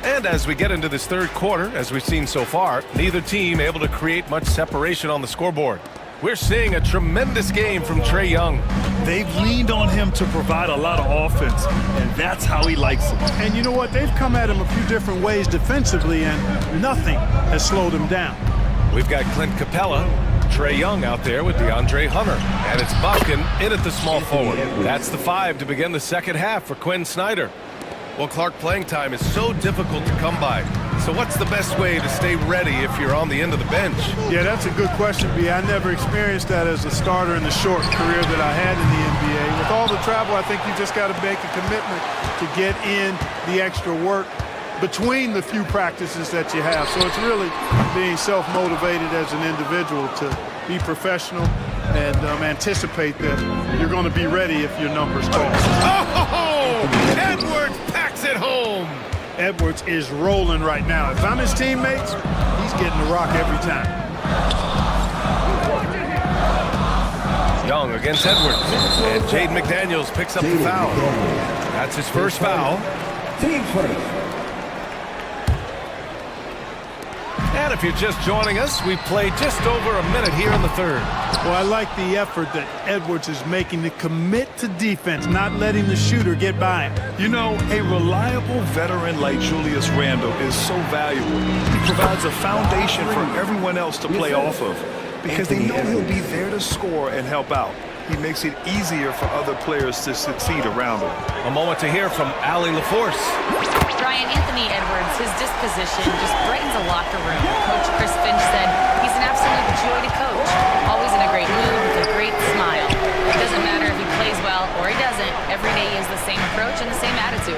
And as we get into this third quarter, as we've seen so far, neither team able to create much separation on the scoreboard. We're seeing a tremendous game from Trae Young. They've leaned on him to provide a lot of offense, and that's how he likes it. And you know what? They've come at him a few different ways defensively, and nothing has slowed him down. We've got Clint Capella, Trae Young out there with DeAndre Hunter, and it's Boskin in at the small forward. That's the 5 to begin the second half for Quinn Snyder. Well, Clark, playing time is so difficult to come by. So what's the best way to stay ready if you're on the end of the bench? Yeah, that's a good question, B. I never experienced that as a starter in the short career that I had in the NBA. With all the travel, I think you just got to make a commitment to get in the extra work between the few practices that you have. So it's really being self-motivated as an individual to be professional and anticipate that you're going to be ready if your numbers call. Oh, Edwards packs it home. Edwards is rolling right now. If I'm his teammates, he's getting the rock every time. Young against Edwards. And Jaden McDaniels picks up the foul. That's his first foul. Team first. And if you're just joining us, we've played just over a minute here in the third. Well, I like the effort that Edwards is making to commit to defense, not letting the shooter get by him. You know, a reliable veteran like Julius Randle is so valuable. He provides a foundation for everyone else to play off of because they know he'll be there to score and help out. He makes it easier for other players to succeed around him. A moment to hear from Allie LaForce. Brian, Anthony Edwards, his disposition just brightens a locker room. Coach Chris Finch said he's an absolute joy to coach. Always in a great mood with a great smile. It doesn't matter if he plays well or he doesn't. Every day he has the same approach and the same attitude.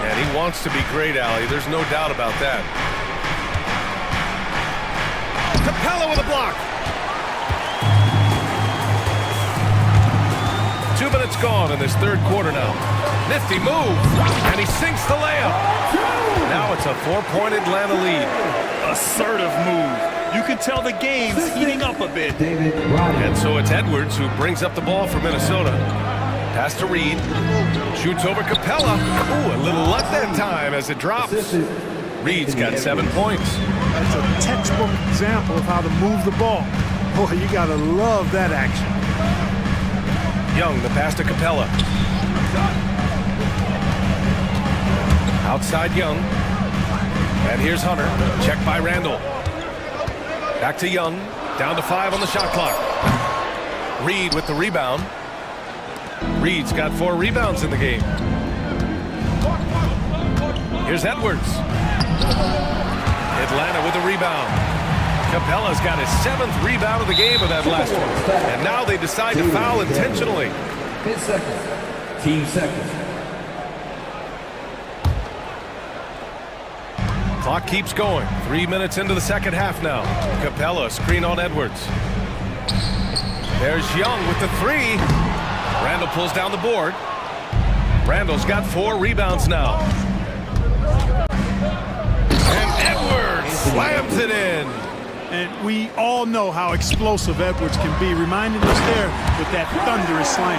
And he wants to be great, Allie. There's no doubt about that. Capella with a block. 2 minutes gone in this third quarter now. Nifty move, and he sinks the layup. Now it's a 4-point Atlanta lead. Assertive move. You can tell the game's heating up a bit. And so it's Edwards who brings up the ball for Minnesota. Pass to Reed. Shoots over Capella. Ooh, a little luck that time as it drops. Reed's got 7 points. That's a textbook example of how to move the ball. Boy, you gotta love that action. Young, the pass to Capella. Outside Young. And here's Hunter. Checked by Randall. Back to Young. Down to 5 on the shot clock. Reed with the rebound. Reed's got 4 rebounds in the game. Here's Edwards. Atlanta with a rebound. Capella's got his 7th rebound of the game with that last one. And now they decide to foul intentionally. 10 seconds. Team second. Clock keeps going. 3 minutes into the second half now. Capella screen on Edwards. There's Young with the 3. Randall pulls down the board. Randall's got 4 rebounds now. And Edwards slams it in. And we all know how explosive Edwards can be, reminding us there with that thunderous slam.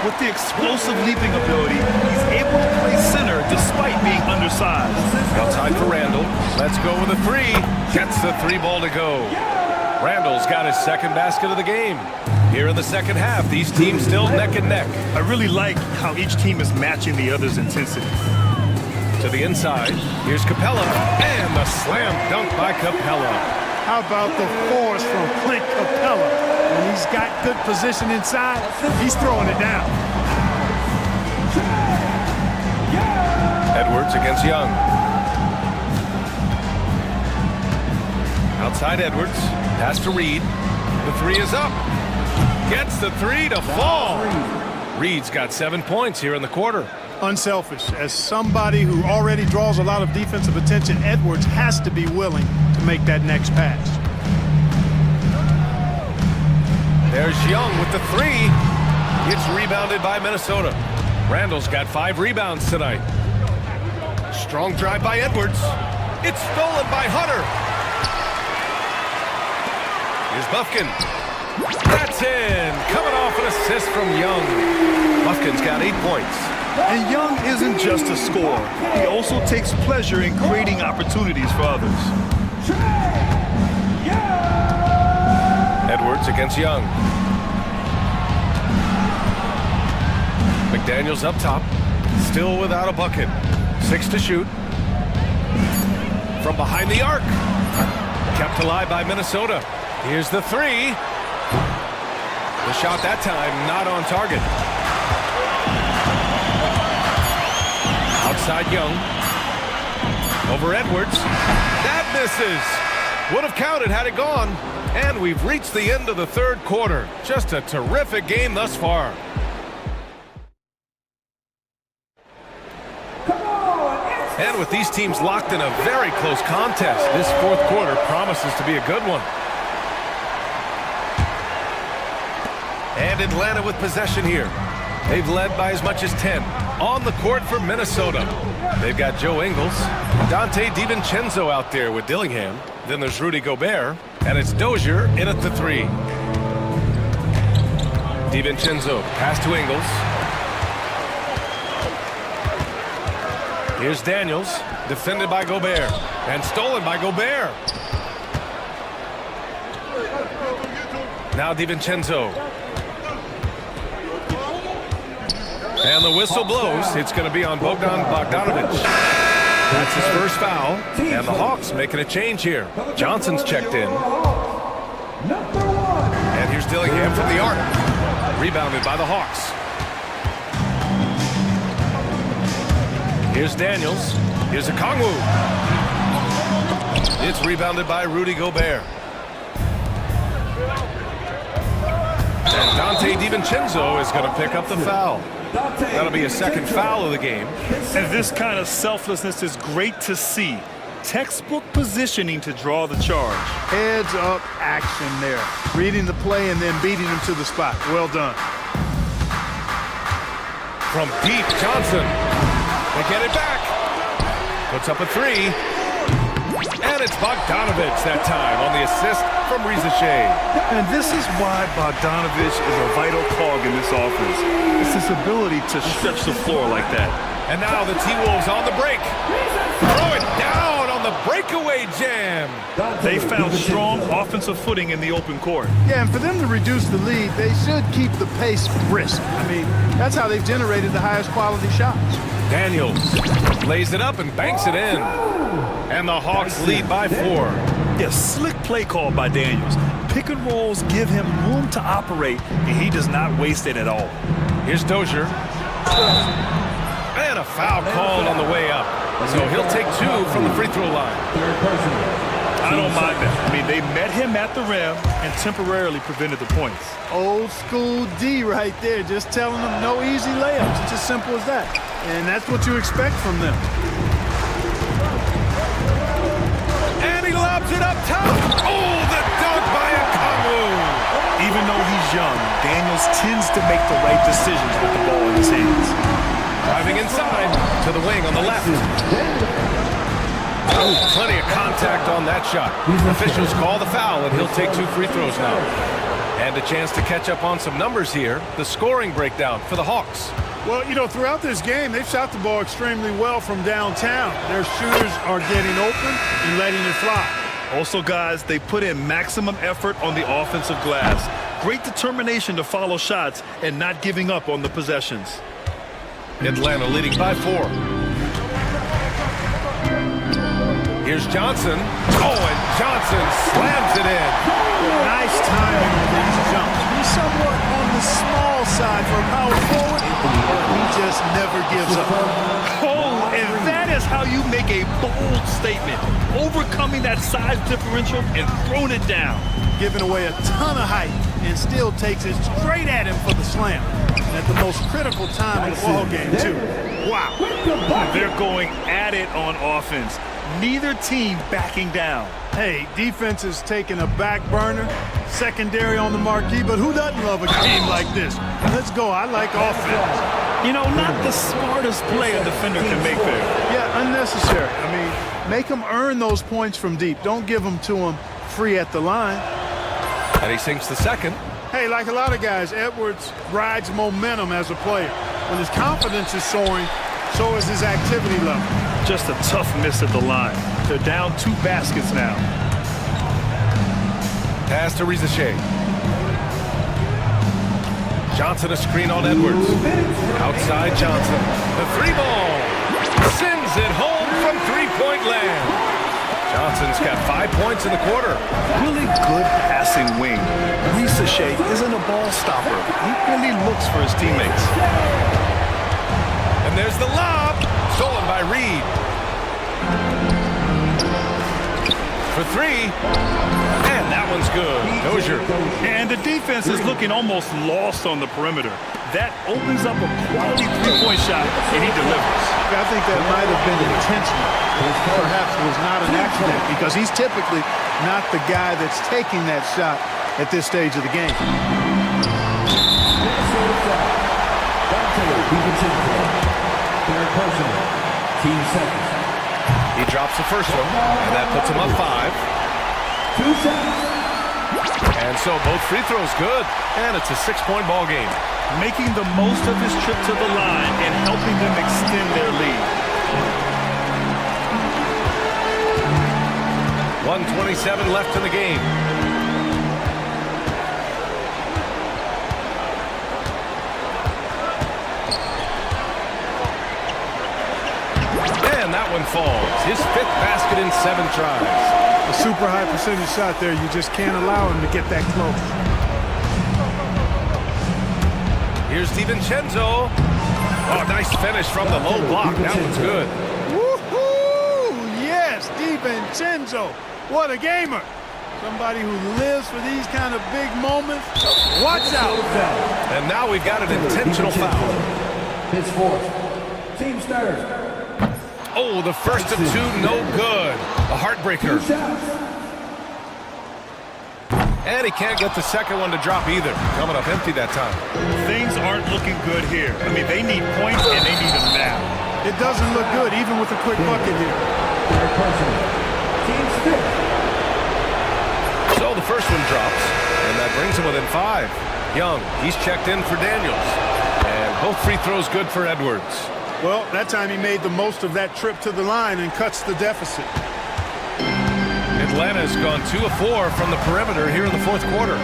With the explosive leaping ability, he's able to play center despite being undersized. Outside for Randall. Let's go with a 3. Gets the 3 ball to go. Randall's got his 2nd basket of the game. Here in the second half, these teams still neck and neck. I really like how each team is matching the other's intensity. To the inside, here's Capella, and the slam dunk by Capella. How about the force from Clint Capella? When he's got good position inside, he's throwing it down. Edwards against Young. Outside Edwards. Pass to Reed. The 3 is up. Gets the 3 to fall. Reed's got 7 points here in the quarter. Unselfish. As somebody who already draws a lot of defensive attention, Edwards has to be willing to make that next pass. There's Young with the 3. It's rebounded by Minnesota. Randall's got 5 rebounds tonight. Strong drive by Edwards. It's stolen by Hunter. Here's Buffkin. That's in. Coming off an assist from Young. Buffkin's got 8 points. And Young isn't just a scorer. He also takes pleasure in creating opportunities for others. Edwards against Young. McDaniels up top. Still without a bucket. 6 to shoot. From behind the arc. Kept alive by Minnesota. Here's the 3. The shot that time not on target. Outside Young. Over Edwards. That misses. Would have counted had it gone. And we've reached the end of the third quarter. Just a terrific game thus far. And with these teams locked in a very close contest, this fourth quarter promises to be a good one. And Atlanta with possession here. They've led by as much as 10. On the court for Minnesota. They've got Joe Ingles, Dante DiVincenzo out there with Dillingham. Then there's Rudy Gobert, and it's Dozier in at the 3. DiVincenzo, pass to Ingles. Here's Daniels, defended by Gobert, and stolen by Gobert. Now DiVincenzo. And the whistle blows. It's going to be on Bogdan Bogdanovic. That's his first foul. And the Hawks making a change here. Johnson's checked in. And here's Dillingham from the arc. Rebounded by the Hawks. Here's Daniels. Here's Okongwu. It's rebounded by Rudy Gobert. And Dante DiVincenzo is going to pick up the foul. That'll be a second foul of the game. And this kind of selflessness is great to see. Textbook positioning to draw the charge. Heads up action there. Reading the play and then beating him to the spot. Well done. From deep, Johnson. They get it back. Puts up a 3. And it's Bogdanovic that time on the assist from Rizachet. And this is why Bogdanovic is a vital cog in this offense. It's his ability to stretch the floor like that. And now the T-Wolves on the break. Throw it down on the breakaway jam. They found strong offensive footing in the open court. Yeah, and for them to reduce the lead, they should keep the pace brisk. I mean, that's how they've generated the highest quality shots. Daniels lays it up and banks it in. And the Hawks lead by 4. Yeah, slick play call by Daniels. Pick and rolls give him room to operate, and he does not waste it at all. Here's Dozier. And a foul called on the way up. So he'll take 2 from the free throw line. I don't mind that. I mean, they met him at the rim and temporarily prevented the points. Old school D right there, just telling them no easy layups. It's as simple as that. And that's what you expect from them. And he lobs it up top. Oh, the dunk by Okongwu. Even though he's young, Daniels tends to make the right decisions with the ball in his hands. Driving inside to the wing on the left. Oh, plenty of contact on that shot. Officials call the foul, and he'll take 2 free throws now. And a chance to catch up on some numbers here. The scoring breakdown for the Hawks. Well, you know, throughout this game, they've shot the ball extremely well from downtown. Their shooters are getting open and letting it fly. Also, guys, they put in maximum effort on the offensive glass. Great determination to follow shots and not giving up on the possessions. Atlanta leading by 4. Here's Johnson. Oh, and Johnson slams it in. Nice timing on these jumps. He's somewhat on the small side for a power forward, but he just never gives up. Oh, and that is how you make a bold statement. Overcoming that size differential and throwing it down. Giving away a ton of height and still takes it straight at him for the slam. And at the most critical time in the ball game, too. Wow. They're going at it on offense. Neither team backing down. Hey, defense is taking a back burner, secondary on the marquee, but who doesn't love a game like this? Let's go. I like offense. You know, not the smartest play a defender can make there. Yeah, unnecessary. I mean, Make them earn those points from deep. Don't give them to them free at the line. And he sinks the second. Hey, like a lot of guys, Edwards rides momentum as a player. When his confidence is soaring, so is his activity level. Just a tough miss at the line. They're down 2 baskets now. Pass to Rizachet. Johnson a screen on Edwards. Outside Johnson. The 3-ball. Sends it home from 3-point land. Johnson's got 5 points in the quarter. Really good passing wing. Rizachet isn't a ball stopper. He really looks for his teammates. And there's the lob. Stolen by Reed. For 3. And that one's good. Dozier. And the defense is looking almost lost on the perimeter. That opens up a quality 3-point shot, and he delivers. I think that might have been intentional. Perhaps it was not an accident because he's typically not the guy that's taking that shot at this stage of the game. He drops the first one, and that puts him up 5. 2 seconds. And so both free throws good, and it's a 6-point ball game. Making the most of his trip to the line and helping them extend their lead. 1:27 left in the game. And that one falls. His 5th basket in 7 tries. A super high percentage shot there. You just can't allow him to get that close. Here's DiVincenzo. Oh, nice finish from the low block. That one's good. Woohoo! Yes, DiVincenzo. What a gamer. Somebody who lives for these kind of big moments. Watch out. And now we've got an intentional foul. His 4th. Team's 3rd. Oh, the first of 2, no good. A heartbreaker. And he can't get the second one to drop either. Coming up empty that time. Things aren't looking good here. I mean, they need points, and they need them now. It doesn't look good, even with a quick bucket here. Team's 5th. So the first one drops, and that brings him within 5. Young, he's checked in for Daniels. And both free throws good for Edwards. Well, that time he made the most of that trip to the line and cuts the deficit. Atlanta's gone 2 of 4 from the perimeter here in the 4th quarter.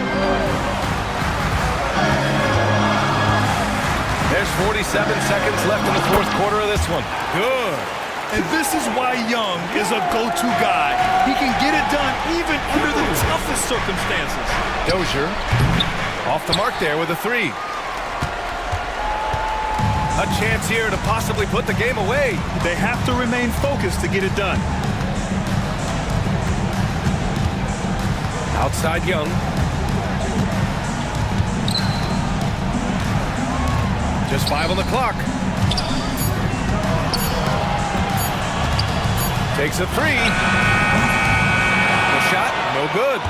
There's 47 seconds left in the 4th quarter of this one. Good. And this is why Young is a go-to guy. He can get it done even under the toughest circumstances. Dozier off the mark there with a 3. A chance here to possibly put the game away. They have to remain focused to get it done. Outside Young. Just 5 on the clock. Takes a 3. The shot, no good.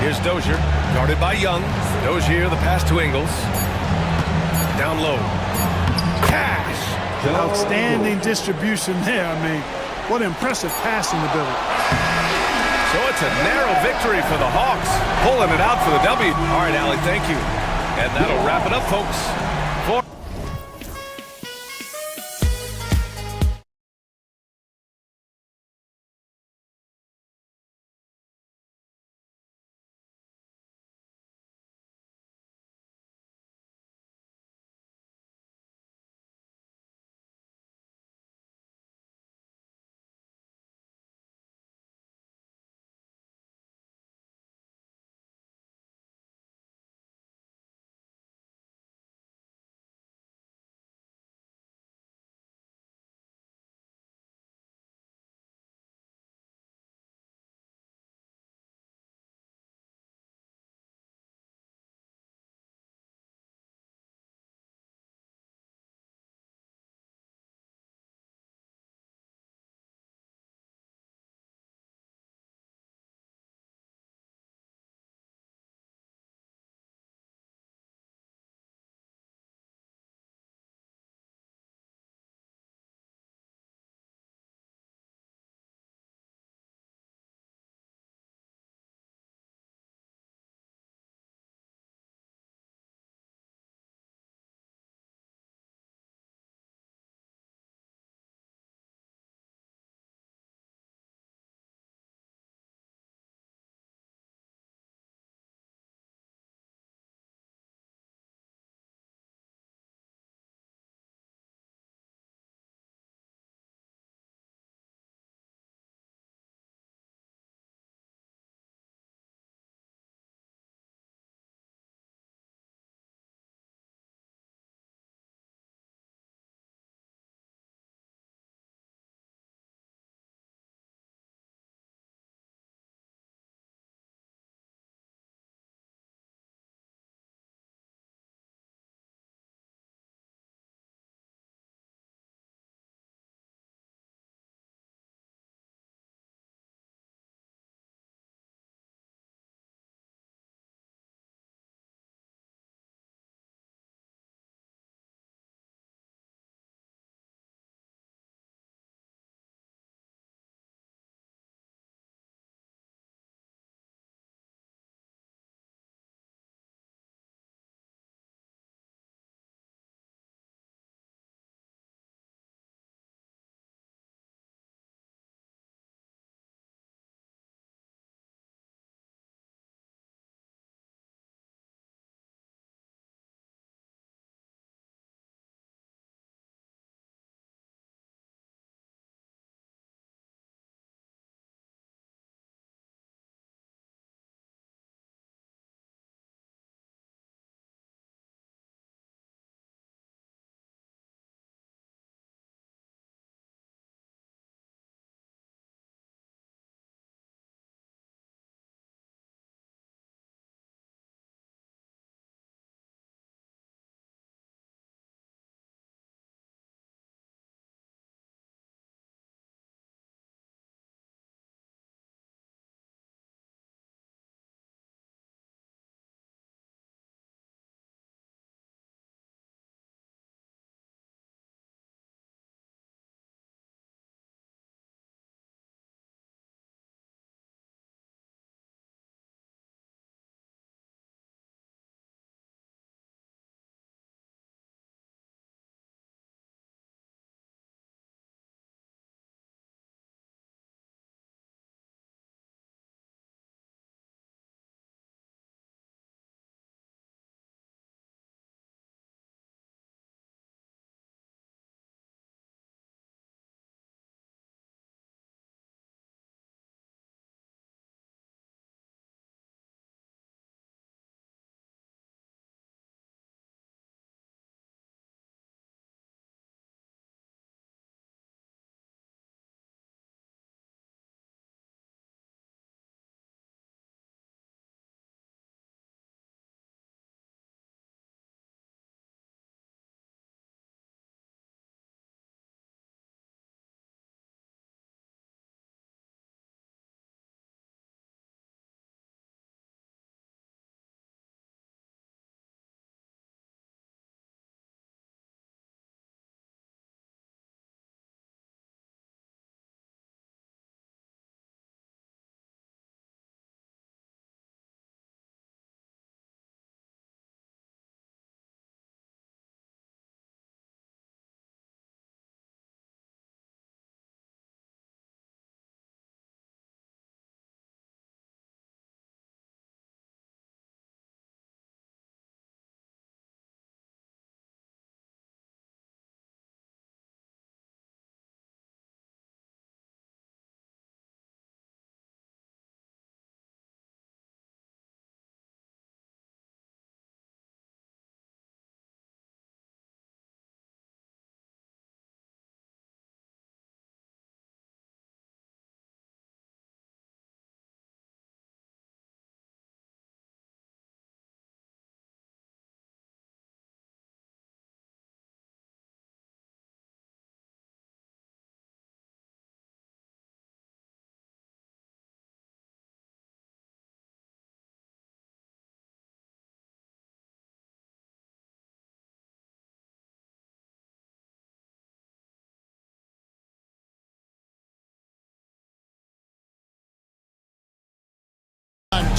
Here's Dozier, guarded by Young. Dozier, the pass to Ingles. Down low. Cash. Outstanding distribution there. I mean, what impressive passing ability. So it's a narrow victory for the Hawks, pulling it out for the W. All right, Allie, thank you. And that'll wrap it up, folks.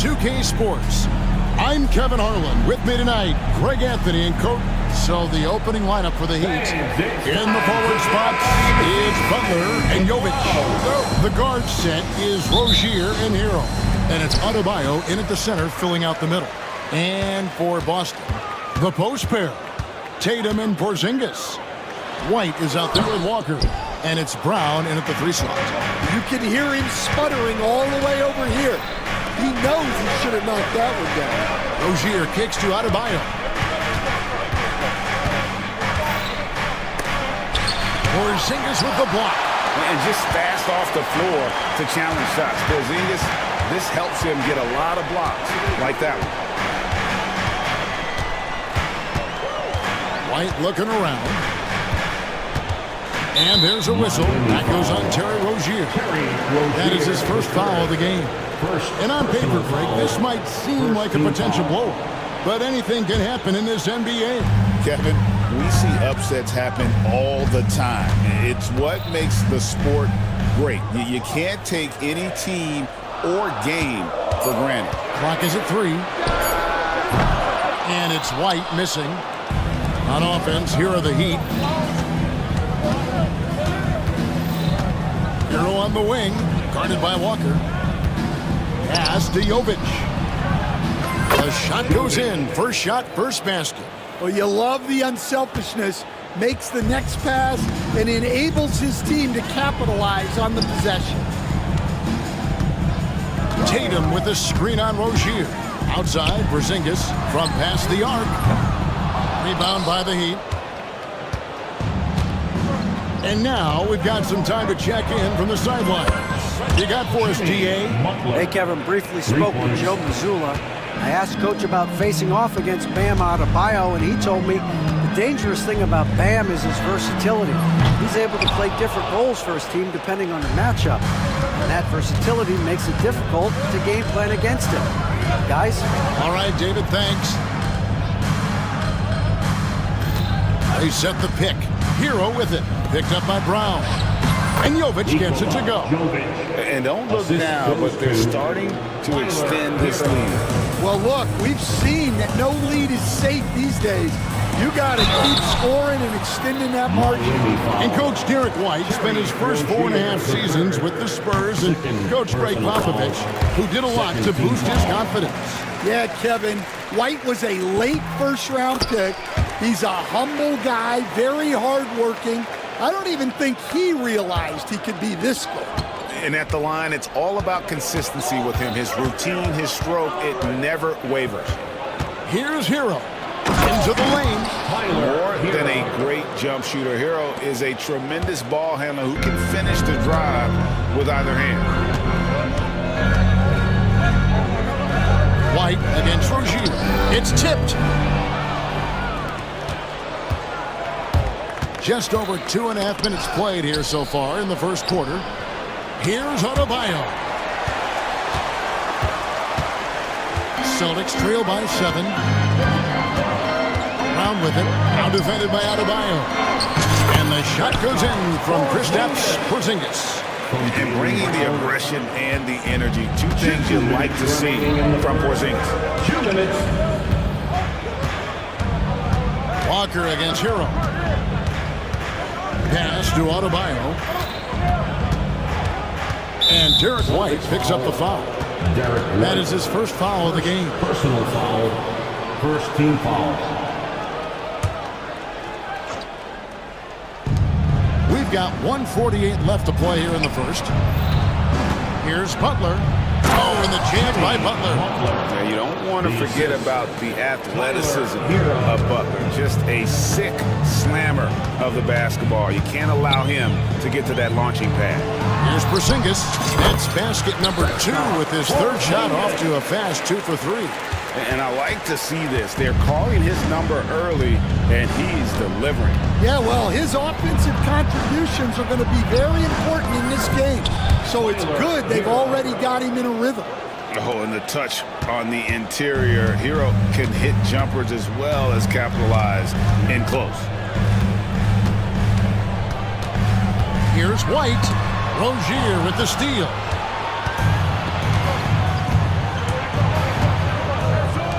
2K Sports. I'm Kevin Harlan. With me tonight, Greg Anthony and Coach. So the opening lineup for the Heat. In the forward spots is Butler and Jovic. The guard set is Rozier and Hero. And it's Adebayo in at the center, filling out the middle. And for Boston, the post pair, Tatum and Porzingis. White is out there with Walker. And it's Brown in at the 3 slot. You can hear him sputtering all the way over here. He knows he should have knocked that one down. Rozier kicks to Adebayo. Porzingis with the block. And just fast off the floor to challenge shots. Porzingis, this helps him get a lot of blocks like that one. White looking around. And there's a whistle. That goes on Terry Rozier. That is his first foul of the game. And on paper, Frank, this might seem like a potential blow, but anything can happen in this NBA. Kevin, we see upsets happen all the time. It's what makes the sport great. You can't take any team or game for granted. Clock is at 3. And it's White missing. On offense, here are the Heat. Hero on the wing, guarded by Walker. Pass to Jovic. The shot goes in. First shot, first basket. Well, you love the unselfishness. Makes the next pass and enables his team to capitalize on the possession. Tatum with a screen on Rozier. Outside, Porzingis from past the arc. Rebound by the Heat. And now we've got some time to check in from the sideline. You got for us, DA? Hey, Kevin, briefly spoke with Joe Mazzulla. I asked Coach about facing off against Bam Adebayo, and he told me the dangerous thing about Bam is his versatility. He's able to play different roles for his team depending on the matchup. And that versatility makes it difficult to game plan against him. Guys? All right, David, thanks. They set the pick. Hero with it. Picked up by Brown. And Jovic gets it to go. And don't look now, but they're starting to extend this lead. Well, look, we've seen that no lead is safe these days. You got to keep scoring and extending that margin. And Coach Derek White spent his first 4.5 seasons with the Spurs and Coach Greg Popovich, who did a lot to boost his confidence. Yeah, Kevin, White was a late first-round pick. He's a humble guy, very hardworking. I don't even think he realized he could be this good. And at the line, it's all about consistency with him. His routine, his stroke, it never wavers. Here's Hero. Into the lane. More than a great jump shooter, Hero is a tremendous ball handler who can finish the drive with either hand. White against Rozier. It's tipped. Just over 2.5 minutes played here so far in the first quarter. Here's Adebayo. Celtics trail by 7. Brown with it. Now defended by Adebayo. And the shot goes in from Kristaps Porzingis. And bringing the aggression and the energy. 2 things you'd like to see from Porzingis. 2 minutes. Walker against Hero. Pass to Adebayo. And Derek White picks up the foul. That is his first foul of the game. Personal foul. First team foul. We've got 1:48 left to play here in the first. Here's Butler. Oh, and the jam by Butler. Now, you don't want to forget about the athleticism of Butler. Just a sick slammer of the basketball. You can't allow him to get to that launching pad. Here's Porzingis. That's basket number 2 with his third shot off to a fast 2 for 3. And I like to see this. They're calling his number early, and he's delivering. Yeah, well, his offensive contributions are going to be very important in this game. So it's good they've already got him in a rhythm. Oh, and the touch on the interior. Hero can hit jumpers as well as capitalize in close. Here's White. Rozier with the steal.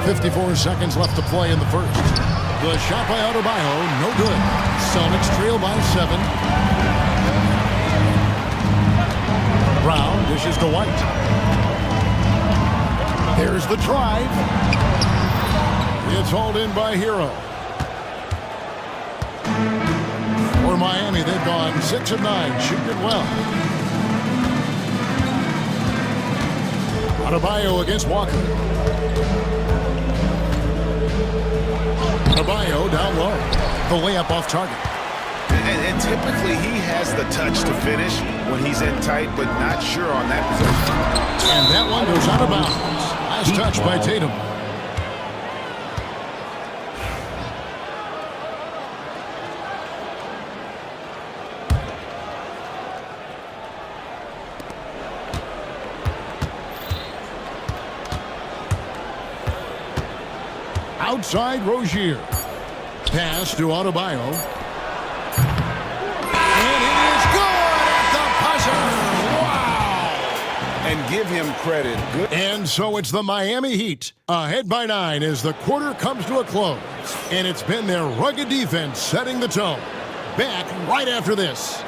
54 seconds left to play in the first. The shot by Adebayo, no good. Celtics trail by 7. Brown dishes to White. There's the drive. It's hauled in by Hero. For Miami, they've gone 6 of 9, shooting it well. Adebayo against Walker. Adebayo down low. The layup off target. And typically he has the touch to finish when he's in tight, but not sure on that position. And that one goes out of bounds. Nice touch by Tatum. Outside Rozier. Pass to Adebayo. And it is good at the buzzer. Wow! And give him credit. Good. And so it's the Miami Heat, ahead by 9 as the quarter comes to a close. And it's been their rugged defense setting the tone. Back right after this.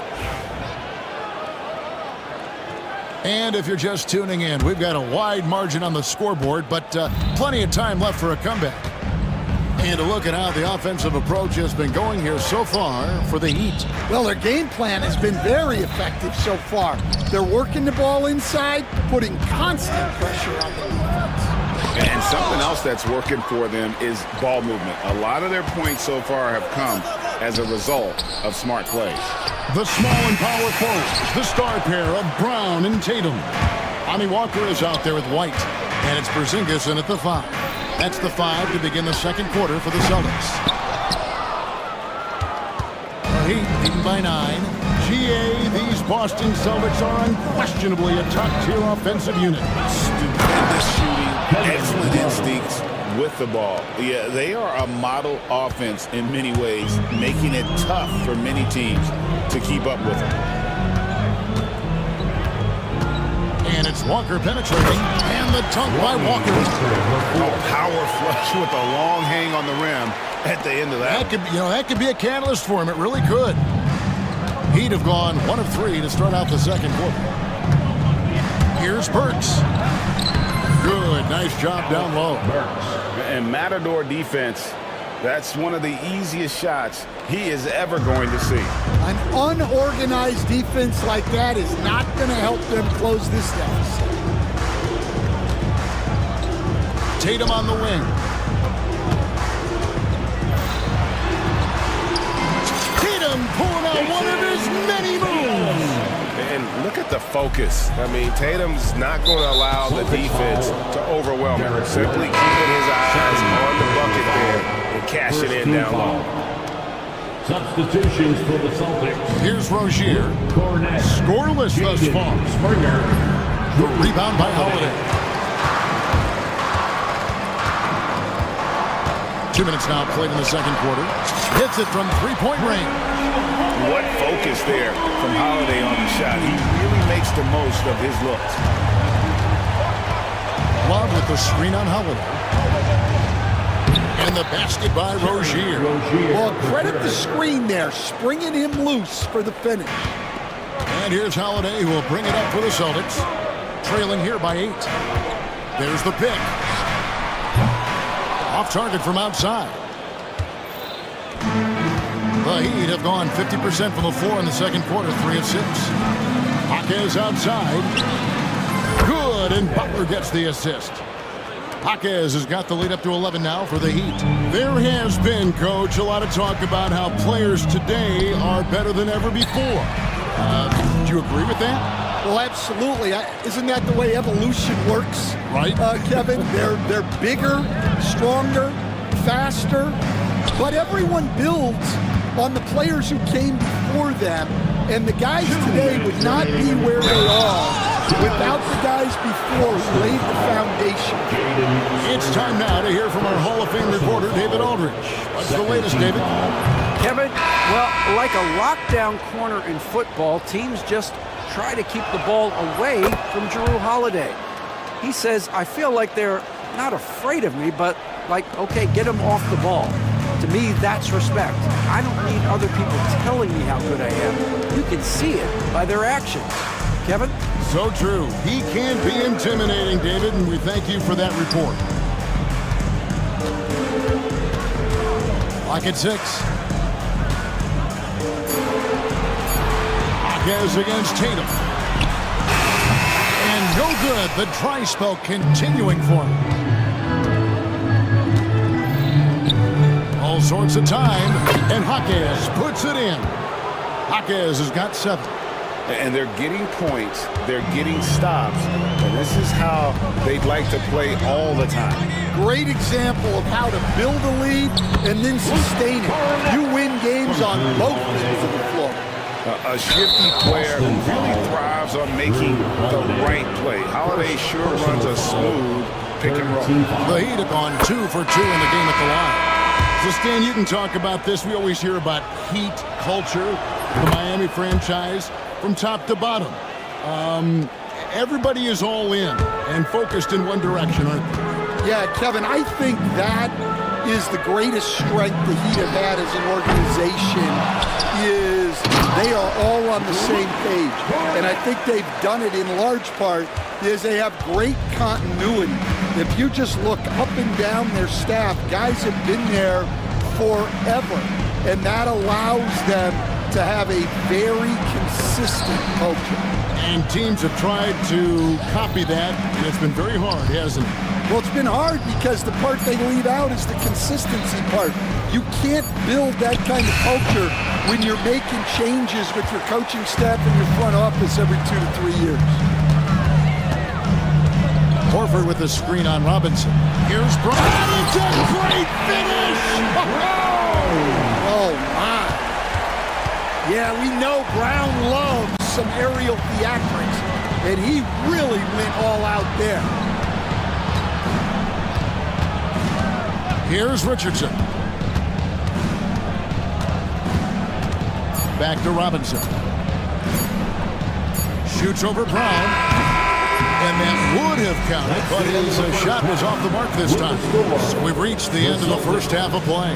And if you're just tuning in, we've got a wide margin on the scoreboard, but plenty of time left for a comeback. And to look at how the offensive approach has been going here so far for the Heat. Well, their game plan has been very effective so far. They're working the ball inside, putting constant pressure on the defense. And something else that's working for them is ball movement. A lot of their points so far have come as a result of smart plays. The small and power forwards, the star pair of Brown and Tatum. Lonnie Walker is out there with White, and it's Porzingis in at the 5. That's the 5 to begin the second quarter for the Celtics. The Heat leading by 9. GA, these Boston Celtics are unquestionably a top-tier offensive unit. Stupendous shooting, excellent instincts with the ball. Yeah, they are a model offense in many ways, making it tough for many teams to keep up with them. And it's Walker penetrating, and the dunk by Walker. A power flush with a long hang on the rim at the end of that. That could be a catalyst for him. It really could. Heat have gone 1 of 3 to start out the second quarter. Here's Burks. Good, nice job down low. And Matador defense, that's one of the easiest shots he is ever going to see. An unorganized defense like that is not going to help them close this deficit. Tatum on the wing. Tatum pulling out one of his many moves. And look at the focus. I mean, Tatum's not going to allow the defense to overwhelm him. Simply keeping his eyes on the bucket there and cashing in down low. Substitutions for the Celtics. Here's Rozier. Scoreless thus far. The rebound by Holiday. 2 minutes now played in the second quarter. Hits it from three-point range. What focus there from Holiday on the shot. He really makes the most of his looks. Love with the screen on Holiday. And the basket by Rozier. Well, credit the screen there, springing him loose for the finish. And here's Holiday, who will bring it up for the Celtics. Trailing here by 8. There's the pick. Off target from outside. The Heat have gone 50% from the floor in the second quarter, 3 of 6. Jaquez outside. Good, and Butler gets the assist. Jaquez has got the lead up to 11 now for the Heat. There has been, Coach, a lot of talk about how players today are better than ever before. Do you agree with that? Well, absolutely. Isn't that the way evolution works? Right. Kevin, they're bigger, stronger, faster, but everyone builds on the players who came before them, and the guys today would not be where they are without the guys before who laid the foundation. It's time now to hear from our Hall of Fame reporter, David Aldridge. What's the latest, David? Kevin, well, like a lockdown corner in football, teams just try to keep the ball away from Jrue Holiday. He says, I feel like they're not afraid of me, but like, okay, get him off the ball. To me, that's respect. I don't need other people telling me how good I am. You can see it by their actions. Kevin? So true. He can be intimidating, David, and we thank you for that report. Lock at 6. Hawkes against Tatum. And no good. The dry spell continuing for him. All sorts of time, and Hawkes puts it in. Hawkes has got 7. And they're getting points, they're getting stops, and this is how they'd like to play all the time. Great example of how to build a lead and then sustain it. You win games on both ends of the floor. A shifty player who really thrives on making the right play. Holiday sure runs a smooth pick and roll. The Heat have gone 2 for 2 in the game at the line. So, Stan, you can talk about this. We always hear about Heat culture, the Miami franchise, from top to bottom. Everybody is all in and focused in one direction, aren't they? Yeah, Kevin, I think that is the greatest strength the Heat have had as an organization, is they are all on the same page. And I think they've done it in large part because they have great continuity. If you just look up and down their staff, guys have been there forever. And that allows them to have a very consistent culture. And teams have tried to copy that, and it's been very hard, hasn't it? Well, it's been hard because the part they leave out is the consistency part. You can't build that kind of culture when you're making changes with your coaching staff and your front office every 2 to 3 years. Horford with the screen on Robinson. Here's Brown. It's a great finish! Oh, my. Yeah, we know Brown loves some aerial theatrics, and he really went all out there. Here's Richardson. Back to Robinson. Shoots over Brown. And that would have counted, but his shot was off the mark this time. So we've reached the end of the first half of play.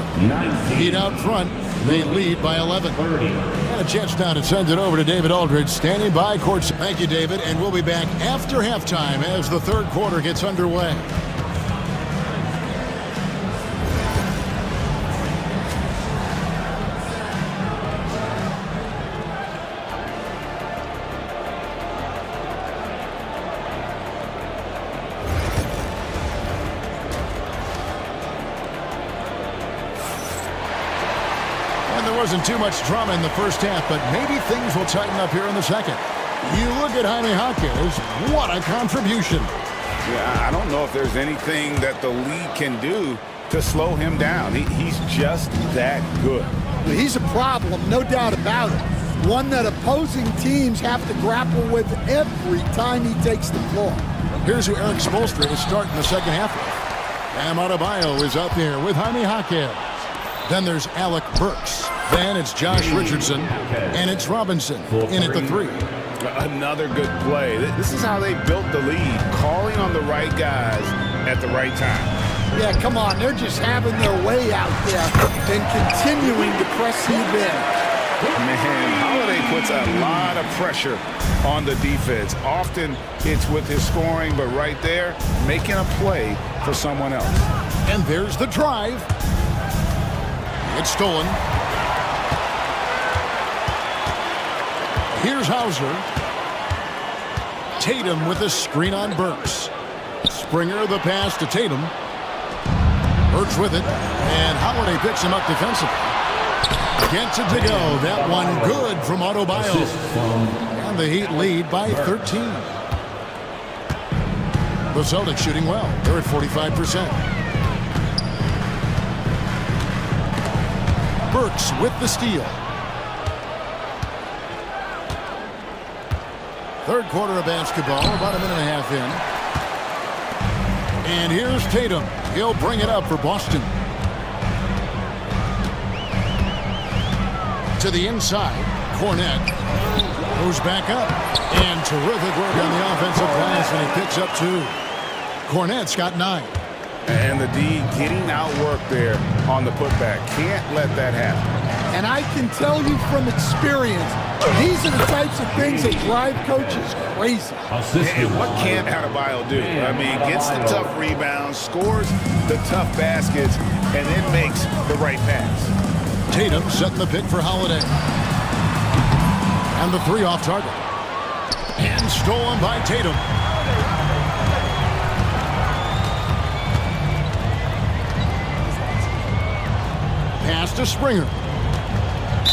Heat out front. They lead by 11. And a chance now to send it over to David Aldridge, standing by court. Thank you, David, and we'll be back after halftime as the third quarter gets underway. Wasn't too much drama in the first half, but maybe things will tighten up here in the second. You look at Jaime Hawkes, what a contribution. Yeah, I don't know if there's anything that the league can do to slow him down. He's just that good. He's a problem, no doubt about it. One that opposing teams have to grapple with every time he takes the floor. Here's who Eric Spoelstra is starting the second half with. Bam Adebayo is out there with Jaime Hawkes. Then there's Alec Burks. Then it's Josh Richardson, and it's Robinson in at the 3. Another good play. This is how they built the lead, calling on the right guys at the right time. Yeah, come on. They're just having their way out there and continuing to press you in. Man, Holiday puts a lot of pressure on the defense. Often it's with his scoring, but right there, making a play for someone else. And there's the drive. It's stolen. Here's Hauser. Tatum with a screen on Burks. Springer the pass to Tatum. Burks with it. And Holiday picks him up defensively. Gets it to go. That one good from Adebayo. And the Heat lead by 13. The Celtics shooting well. They're at 45%. Burks with the steal. Third quarter of basketball, about a minute and a half in. And here's Tatum. He'll bring it up for Boston. To the inside, Cornet goes back up. And terrific work on the offensive glass, and he picks up 2. Cornet's got 9. And the D getting outworked there on the putback. Can't let that happen. And I can tell you from experience, these are the types of things that drive coaches crazy. And what can't Adebayo do? I mean, gets the tough rebounds, scores the tough baskets, and then makes the right pass. Tatum setting the pick for Holiday. And the three off target. And stolen by Tatum. Pass to Springer.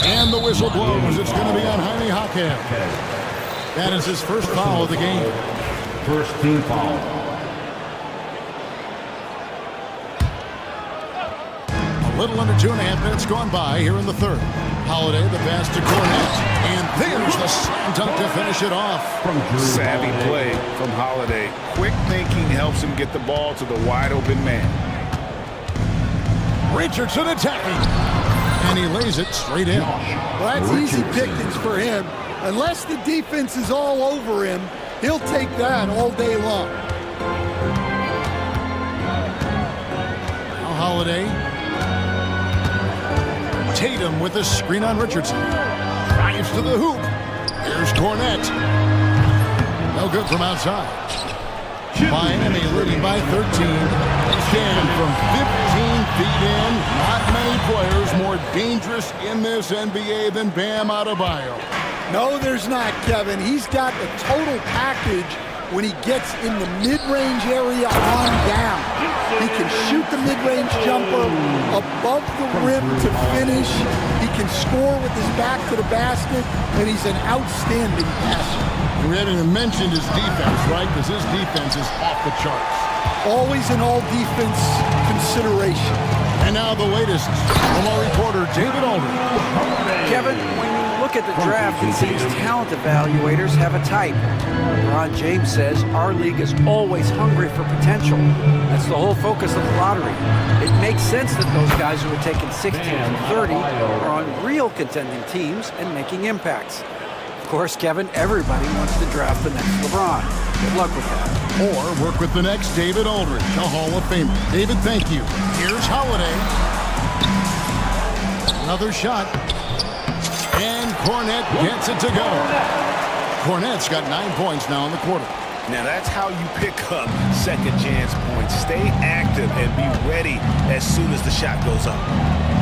And the whistle blows. It's going to be on Jaime Jaquez. That is his first foul of the game. First team foul. A little under 2.5 minutes gone by here in the third. Holiday, the pass to Cornette. And there's the slam dunk to finish it off. Savvy play from Holiday. Quick thinking helps him get the ball to the wide open man. Richardson attacking. And he lays it straight in. Well, that's easy pickings for him. Unless the defense is all over him, he'll take that all day long. Now Holiday. Tatum with a screen on Richardson. Drives to the hoop. Here's Cornette. No good from outside. Miami leading by 13. Again from 15 feet in. Not many players more dangerous in this NBA than Bam Adebayo. No, there's not, Kevin. He's got the total package when he gets in the mid-range area on down. He can shoot the mid-range jumper above the rim to finish. He can score with his back to the basket, and he's an outstanding passer. We haven't even mentioned his defense, right? Because his defense is off the charts. Always an all-defense consideration. And now the latest from our reporter, David Aldridge. Kevin, when you look at the draft, it seems talent evaluators have a type. LeBron James says our league is always hungry for potential. That's the whole focus of the lottery. It makes sense that those guys who are taken 16 and 30 are on real contending teams and making impacts. Of course, Kevin, everybody wants to draft the next LeBron. Good luck with that. Or work with the next David Aldridge, a Hall of Famer. David, thank you. Here's Holiday. Another shot. And Cornette gets it to go. Cornette's got 9 points now in the quarter. Now that's how you pick up second chance points. Stay active and be ready as soon as the shot goes up.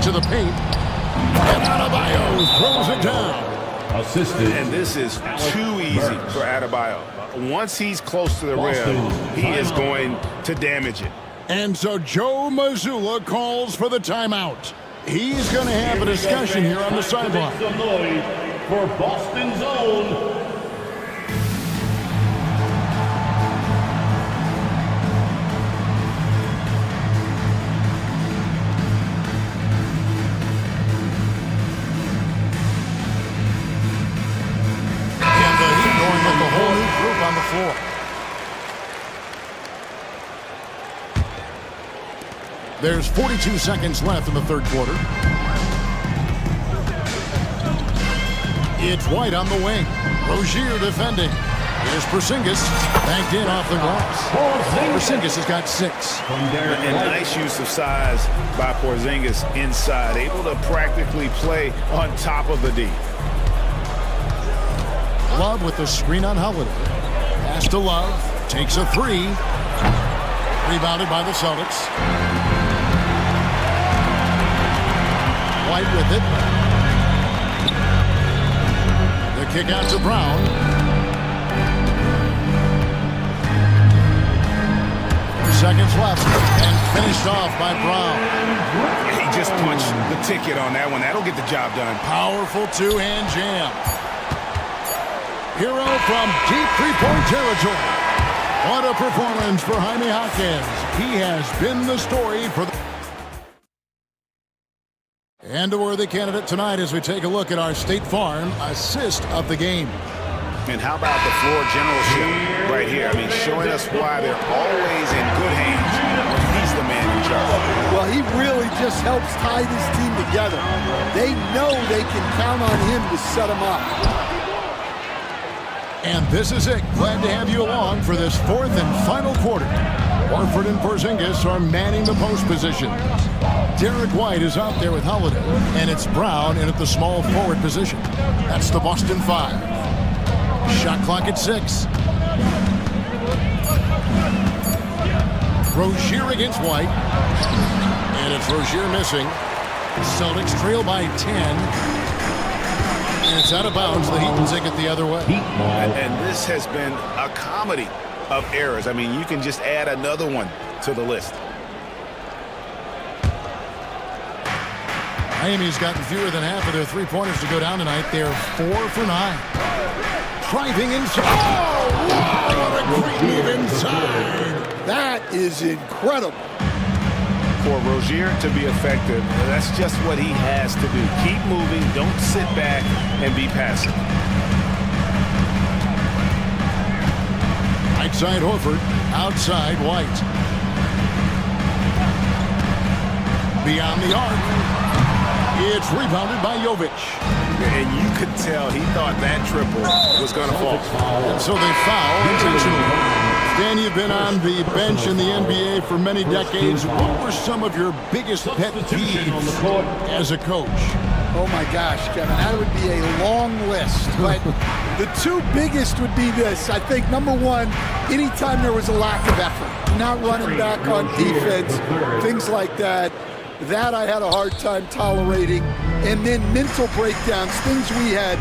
To the paint. And Adebayo throws it down. Assisted. And this is too easy for Adebayo. Once he's close to the rim, he is going to damage it. And so Joe Mazzulla calls for the timeout. He's going to have a discussion here on the sideline. For Boston's own. On the floor. There's 42 seconds left in the third quarter. It's White on the wing. Rozier defending. Here's Porzingis. Banked in off the glass. Porzingis has got 6. And nice use of size by Porzingis inside. Able to practically play on top of the D. Love with the screen on Holiday. Pass to Love. Takes a 3. Rebounded by the Celtics. White with it. The kick out to Brown. Seconds left. And finished off by Brown. He just punched the ticket on that one. That'll get the job done. Powerful two-hand jam. Hero from deep three-point territory. What a performance for Jaime Jaquez. He has been the story for the... And a worthy candidate tonight as we take a look at our State Farm assist of the game. And how about the floor generalship right here? I mean, showing us why they're always in good hands when he's the man in charge. Well, he really just helps tie this team together. They know they can count on him to set them up. And this is it. Glad to have you along for this fourth and final quarter. Horford and Porzingis are manning the post position. Derek White is out there with Holiday, and it's Brown in at the small forward position. That's the Boston 5. Shot clock at 6. Rozier against White. And it's Rozier missing. Celtics trail by 10. And it's out of bounds. The Heat will take it the other way. And this has been a comedy of errors. I mean, you can just add another one to the list. Miami's gotten fewer than half of their three-pointers to go down tonight. They're 4 for 9. Driving inside. Oh, wow, what a great move inside. That is incredible. For Rozier to be effective, that's just what he has to do. Keep moving, don't sit back and be passive. Right side Horford, outside White. Beyond the arc. It's rebounded by Jovic. And you could tell he thought that triple was going to fall. And so they foul intentionally. Dan, you've been on the bench in the NBA for many decades. What were some of your biggest pet peeves as a coach? Oh my gosh, Kevin, that would be a long list. But the two biggest would be this. I think number one, anytime there was a lack of effort, not running back on defense, things like that. That I had a hard time tolerating. And then mental breakdowns, things we had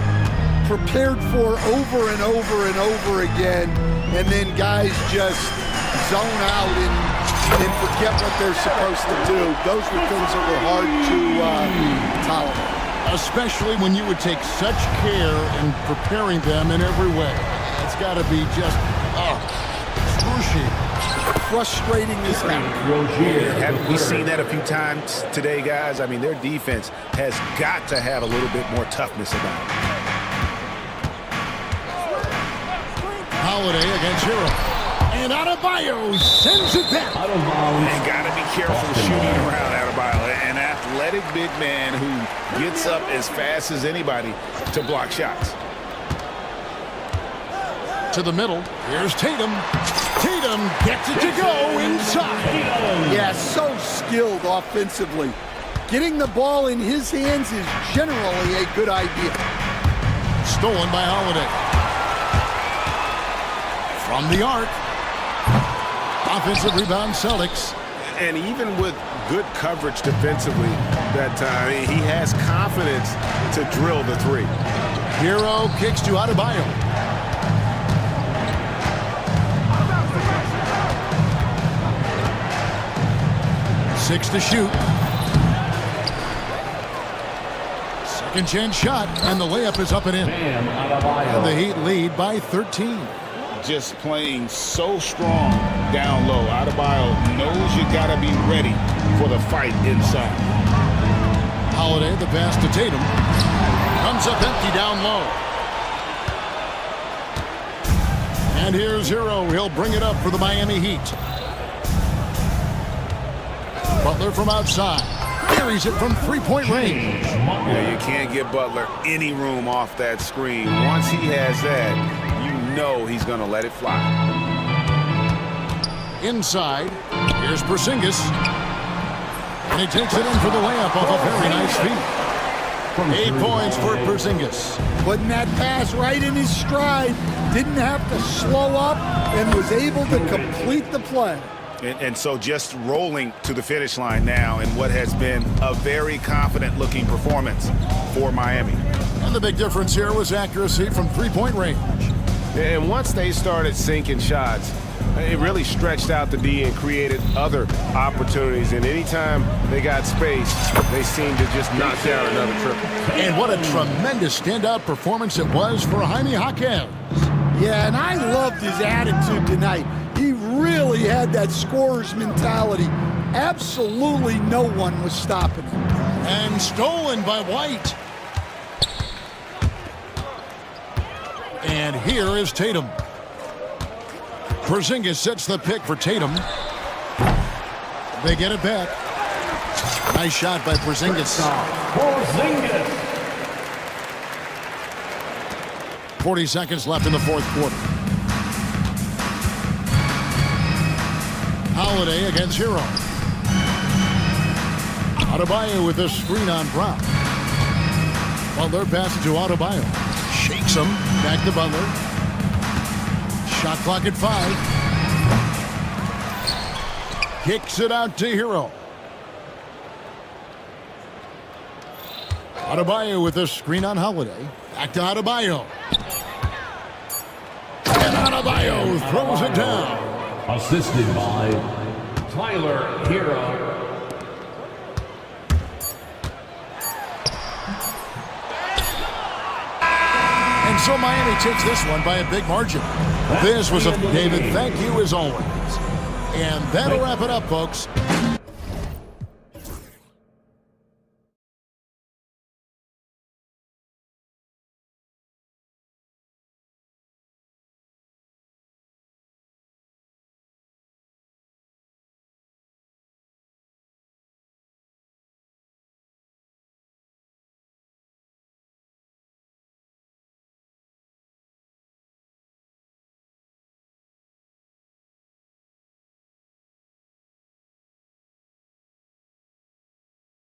prepared for over and over and over again. And then guys just zone out and forget what they're supposed to do. Those were things that were hard to tolerate. Especially when you would take such care in preparing them in every way. It's got to be just, excruciating. Frustrating as hell. Haven't we seen that a few times today, guys? I mean, their defense has got to have a little bit more toughness about it. Holiday against Hero. And Adebayo sends it back. And got to be careful shooting around Adebayo. An athletic big man who gets up as fast as anybody to block shots. To the middle. Here's Tatum. Tatum gets it to go inside. Yeah, so skilled offensively. Getting the ball in his hands is generally a good idea. Stolen by Holiday. From the arc. Offensive rebound, Celtics. And even with good coverage defensively that time, he has confidence to drill the three. Hero kicks to Adebayo. Six to shoot. Second chance shot, and the layup is up and in. And the Heat lead by 13. Just playing so strong down low. Adebayo knows you got to be ready for the fight inside. Holiday, the pass to Tatum. Comes up empty down low. And here's Hero. He'll bring it up for the Miami Heat. Butler from outside. Carries it from three-point range. Yeah, you can't give Butler any room off that screen. Once he has that, you know he's going to let it fly. Inside, here's Porzingis. And he takes it in for the layup off a very nice feed. 8 points for Porzingis. Putting that pass right in his stride. Didn't have to slow up and was able to complete the play. And so just rolling to the finish line now in what has been a very confident-looking performance for Miami. And the big difference here was accuracy from three-point range. And once they started sinking shots, it really stretched out the D and created other opportunities. And anytime they got space, they seemed to just knock down another triple. And what a tremendous standout performance it was for Jaime Jaquez. Yeah, and I loved his attitude tonight. He really had that scorer's mentality. Absolutely no one was stopping him. And stolen by White. And here is Tatum. Porzingis sets the pick for Tatum. They get it back. Nice shot by Porzingis. 40 seconds left in the fourth quarter. Holiday against Hero. Adebayo with a screen on Brown. Butler passes to Adebayo. Shakes him. Back to Butler. Shot clock at 5. Kicks it out to Hero. Adebayo with a screen on Holiday. Back to Adebayo. And Adebayo throws it down. Assisted by Tyler Hero. And so Miami takes this one by a big margin. This was a David, thank you as always. And that'll wrap it up, folks.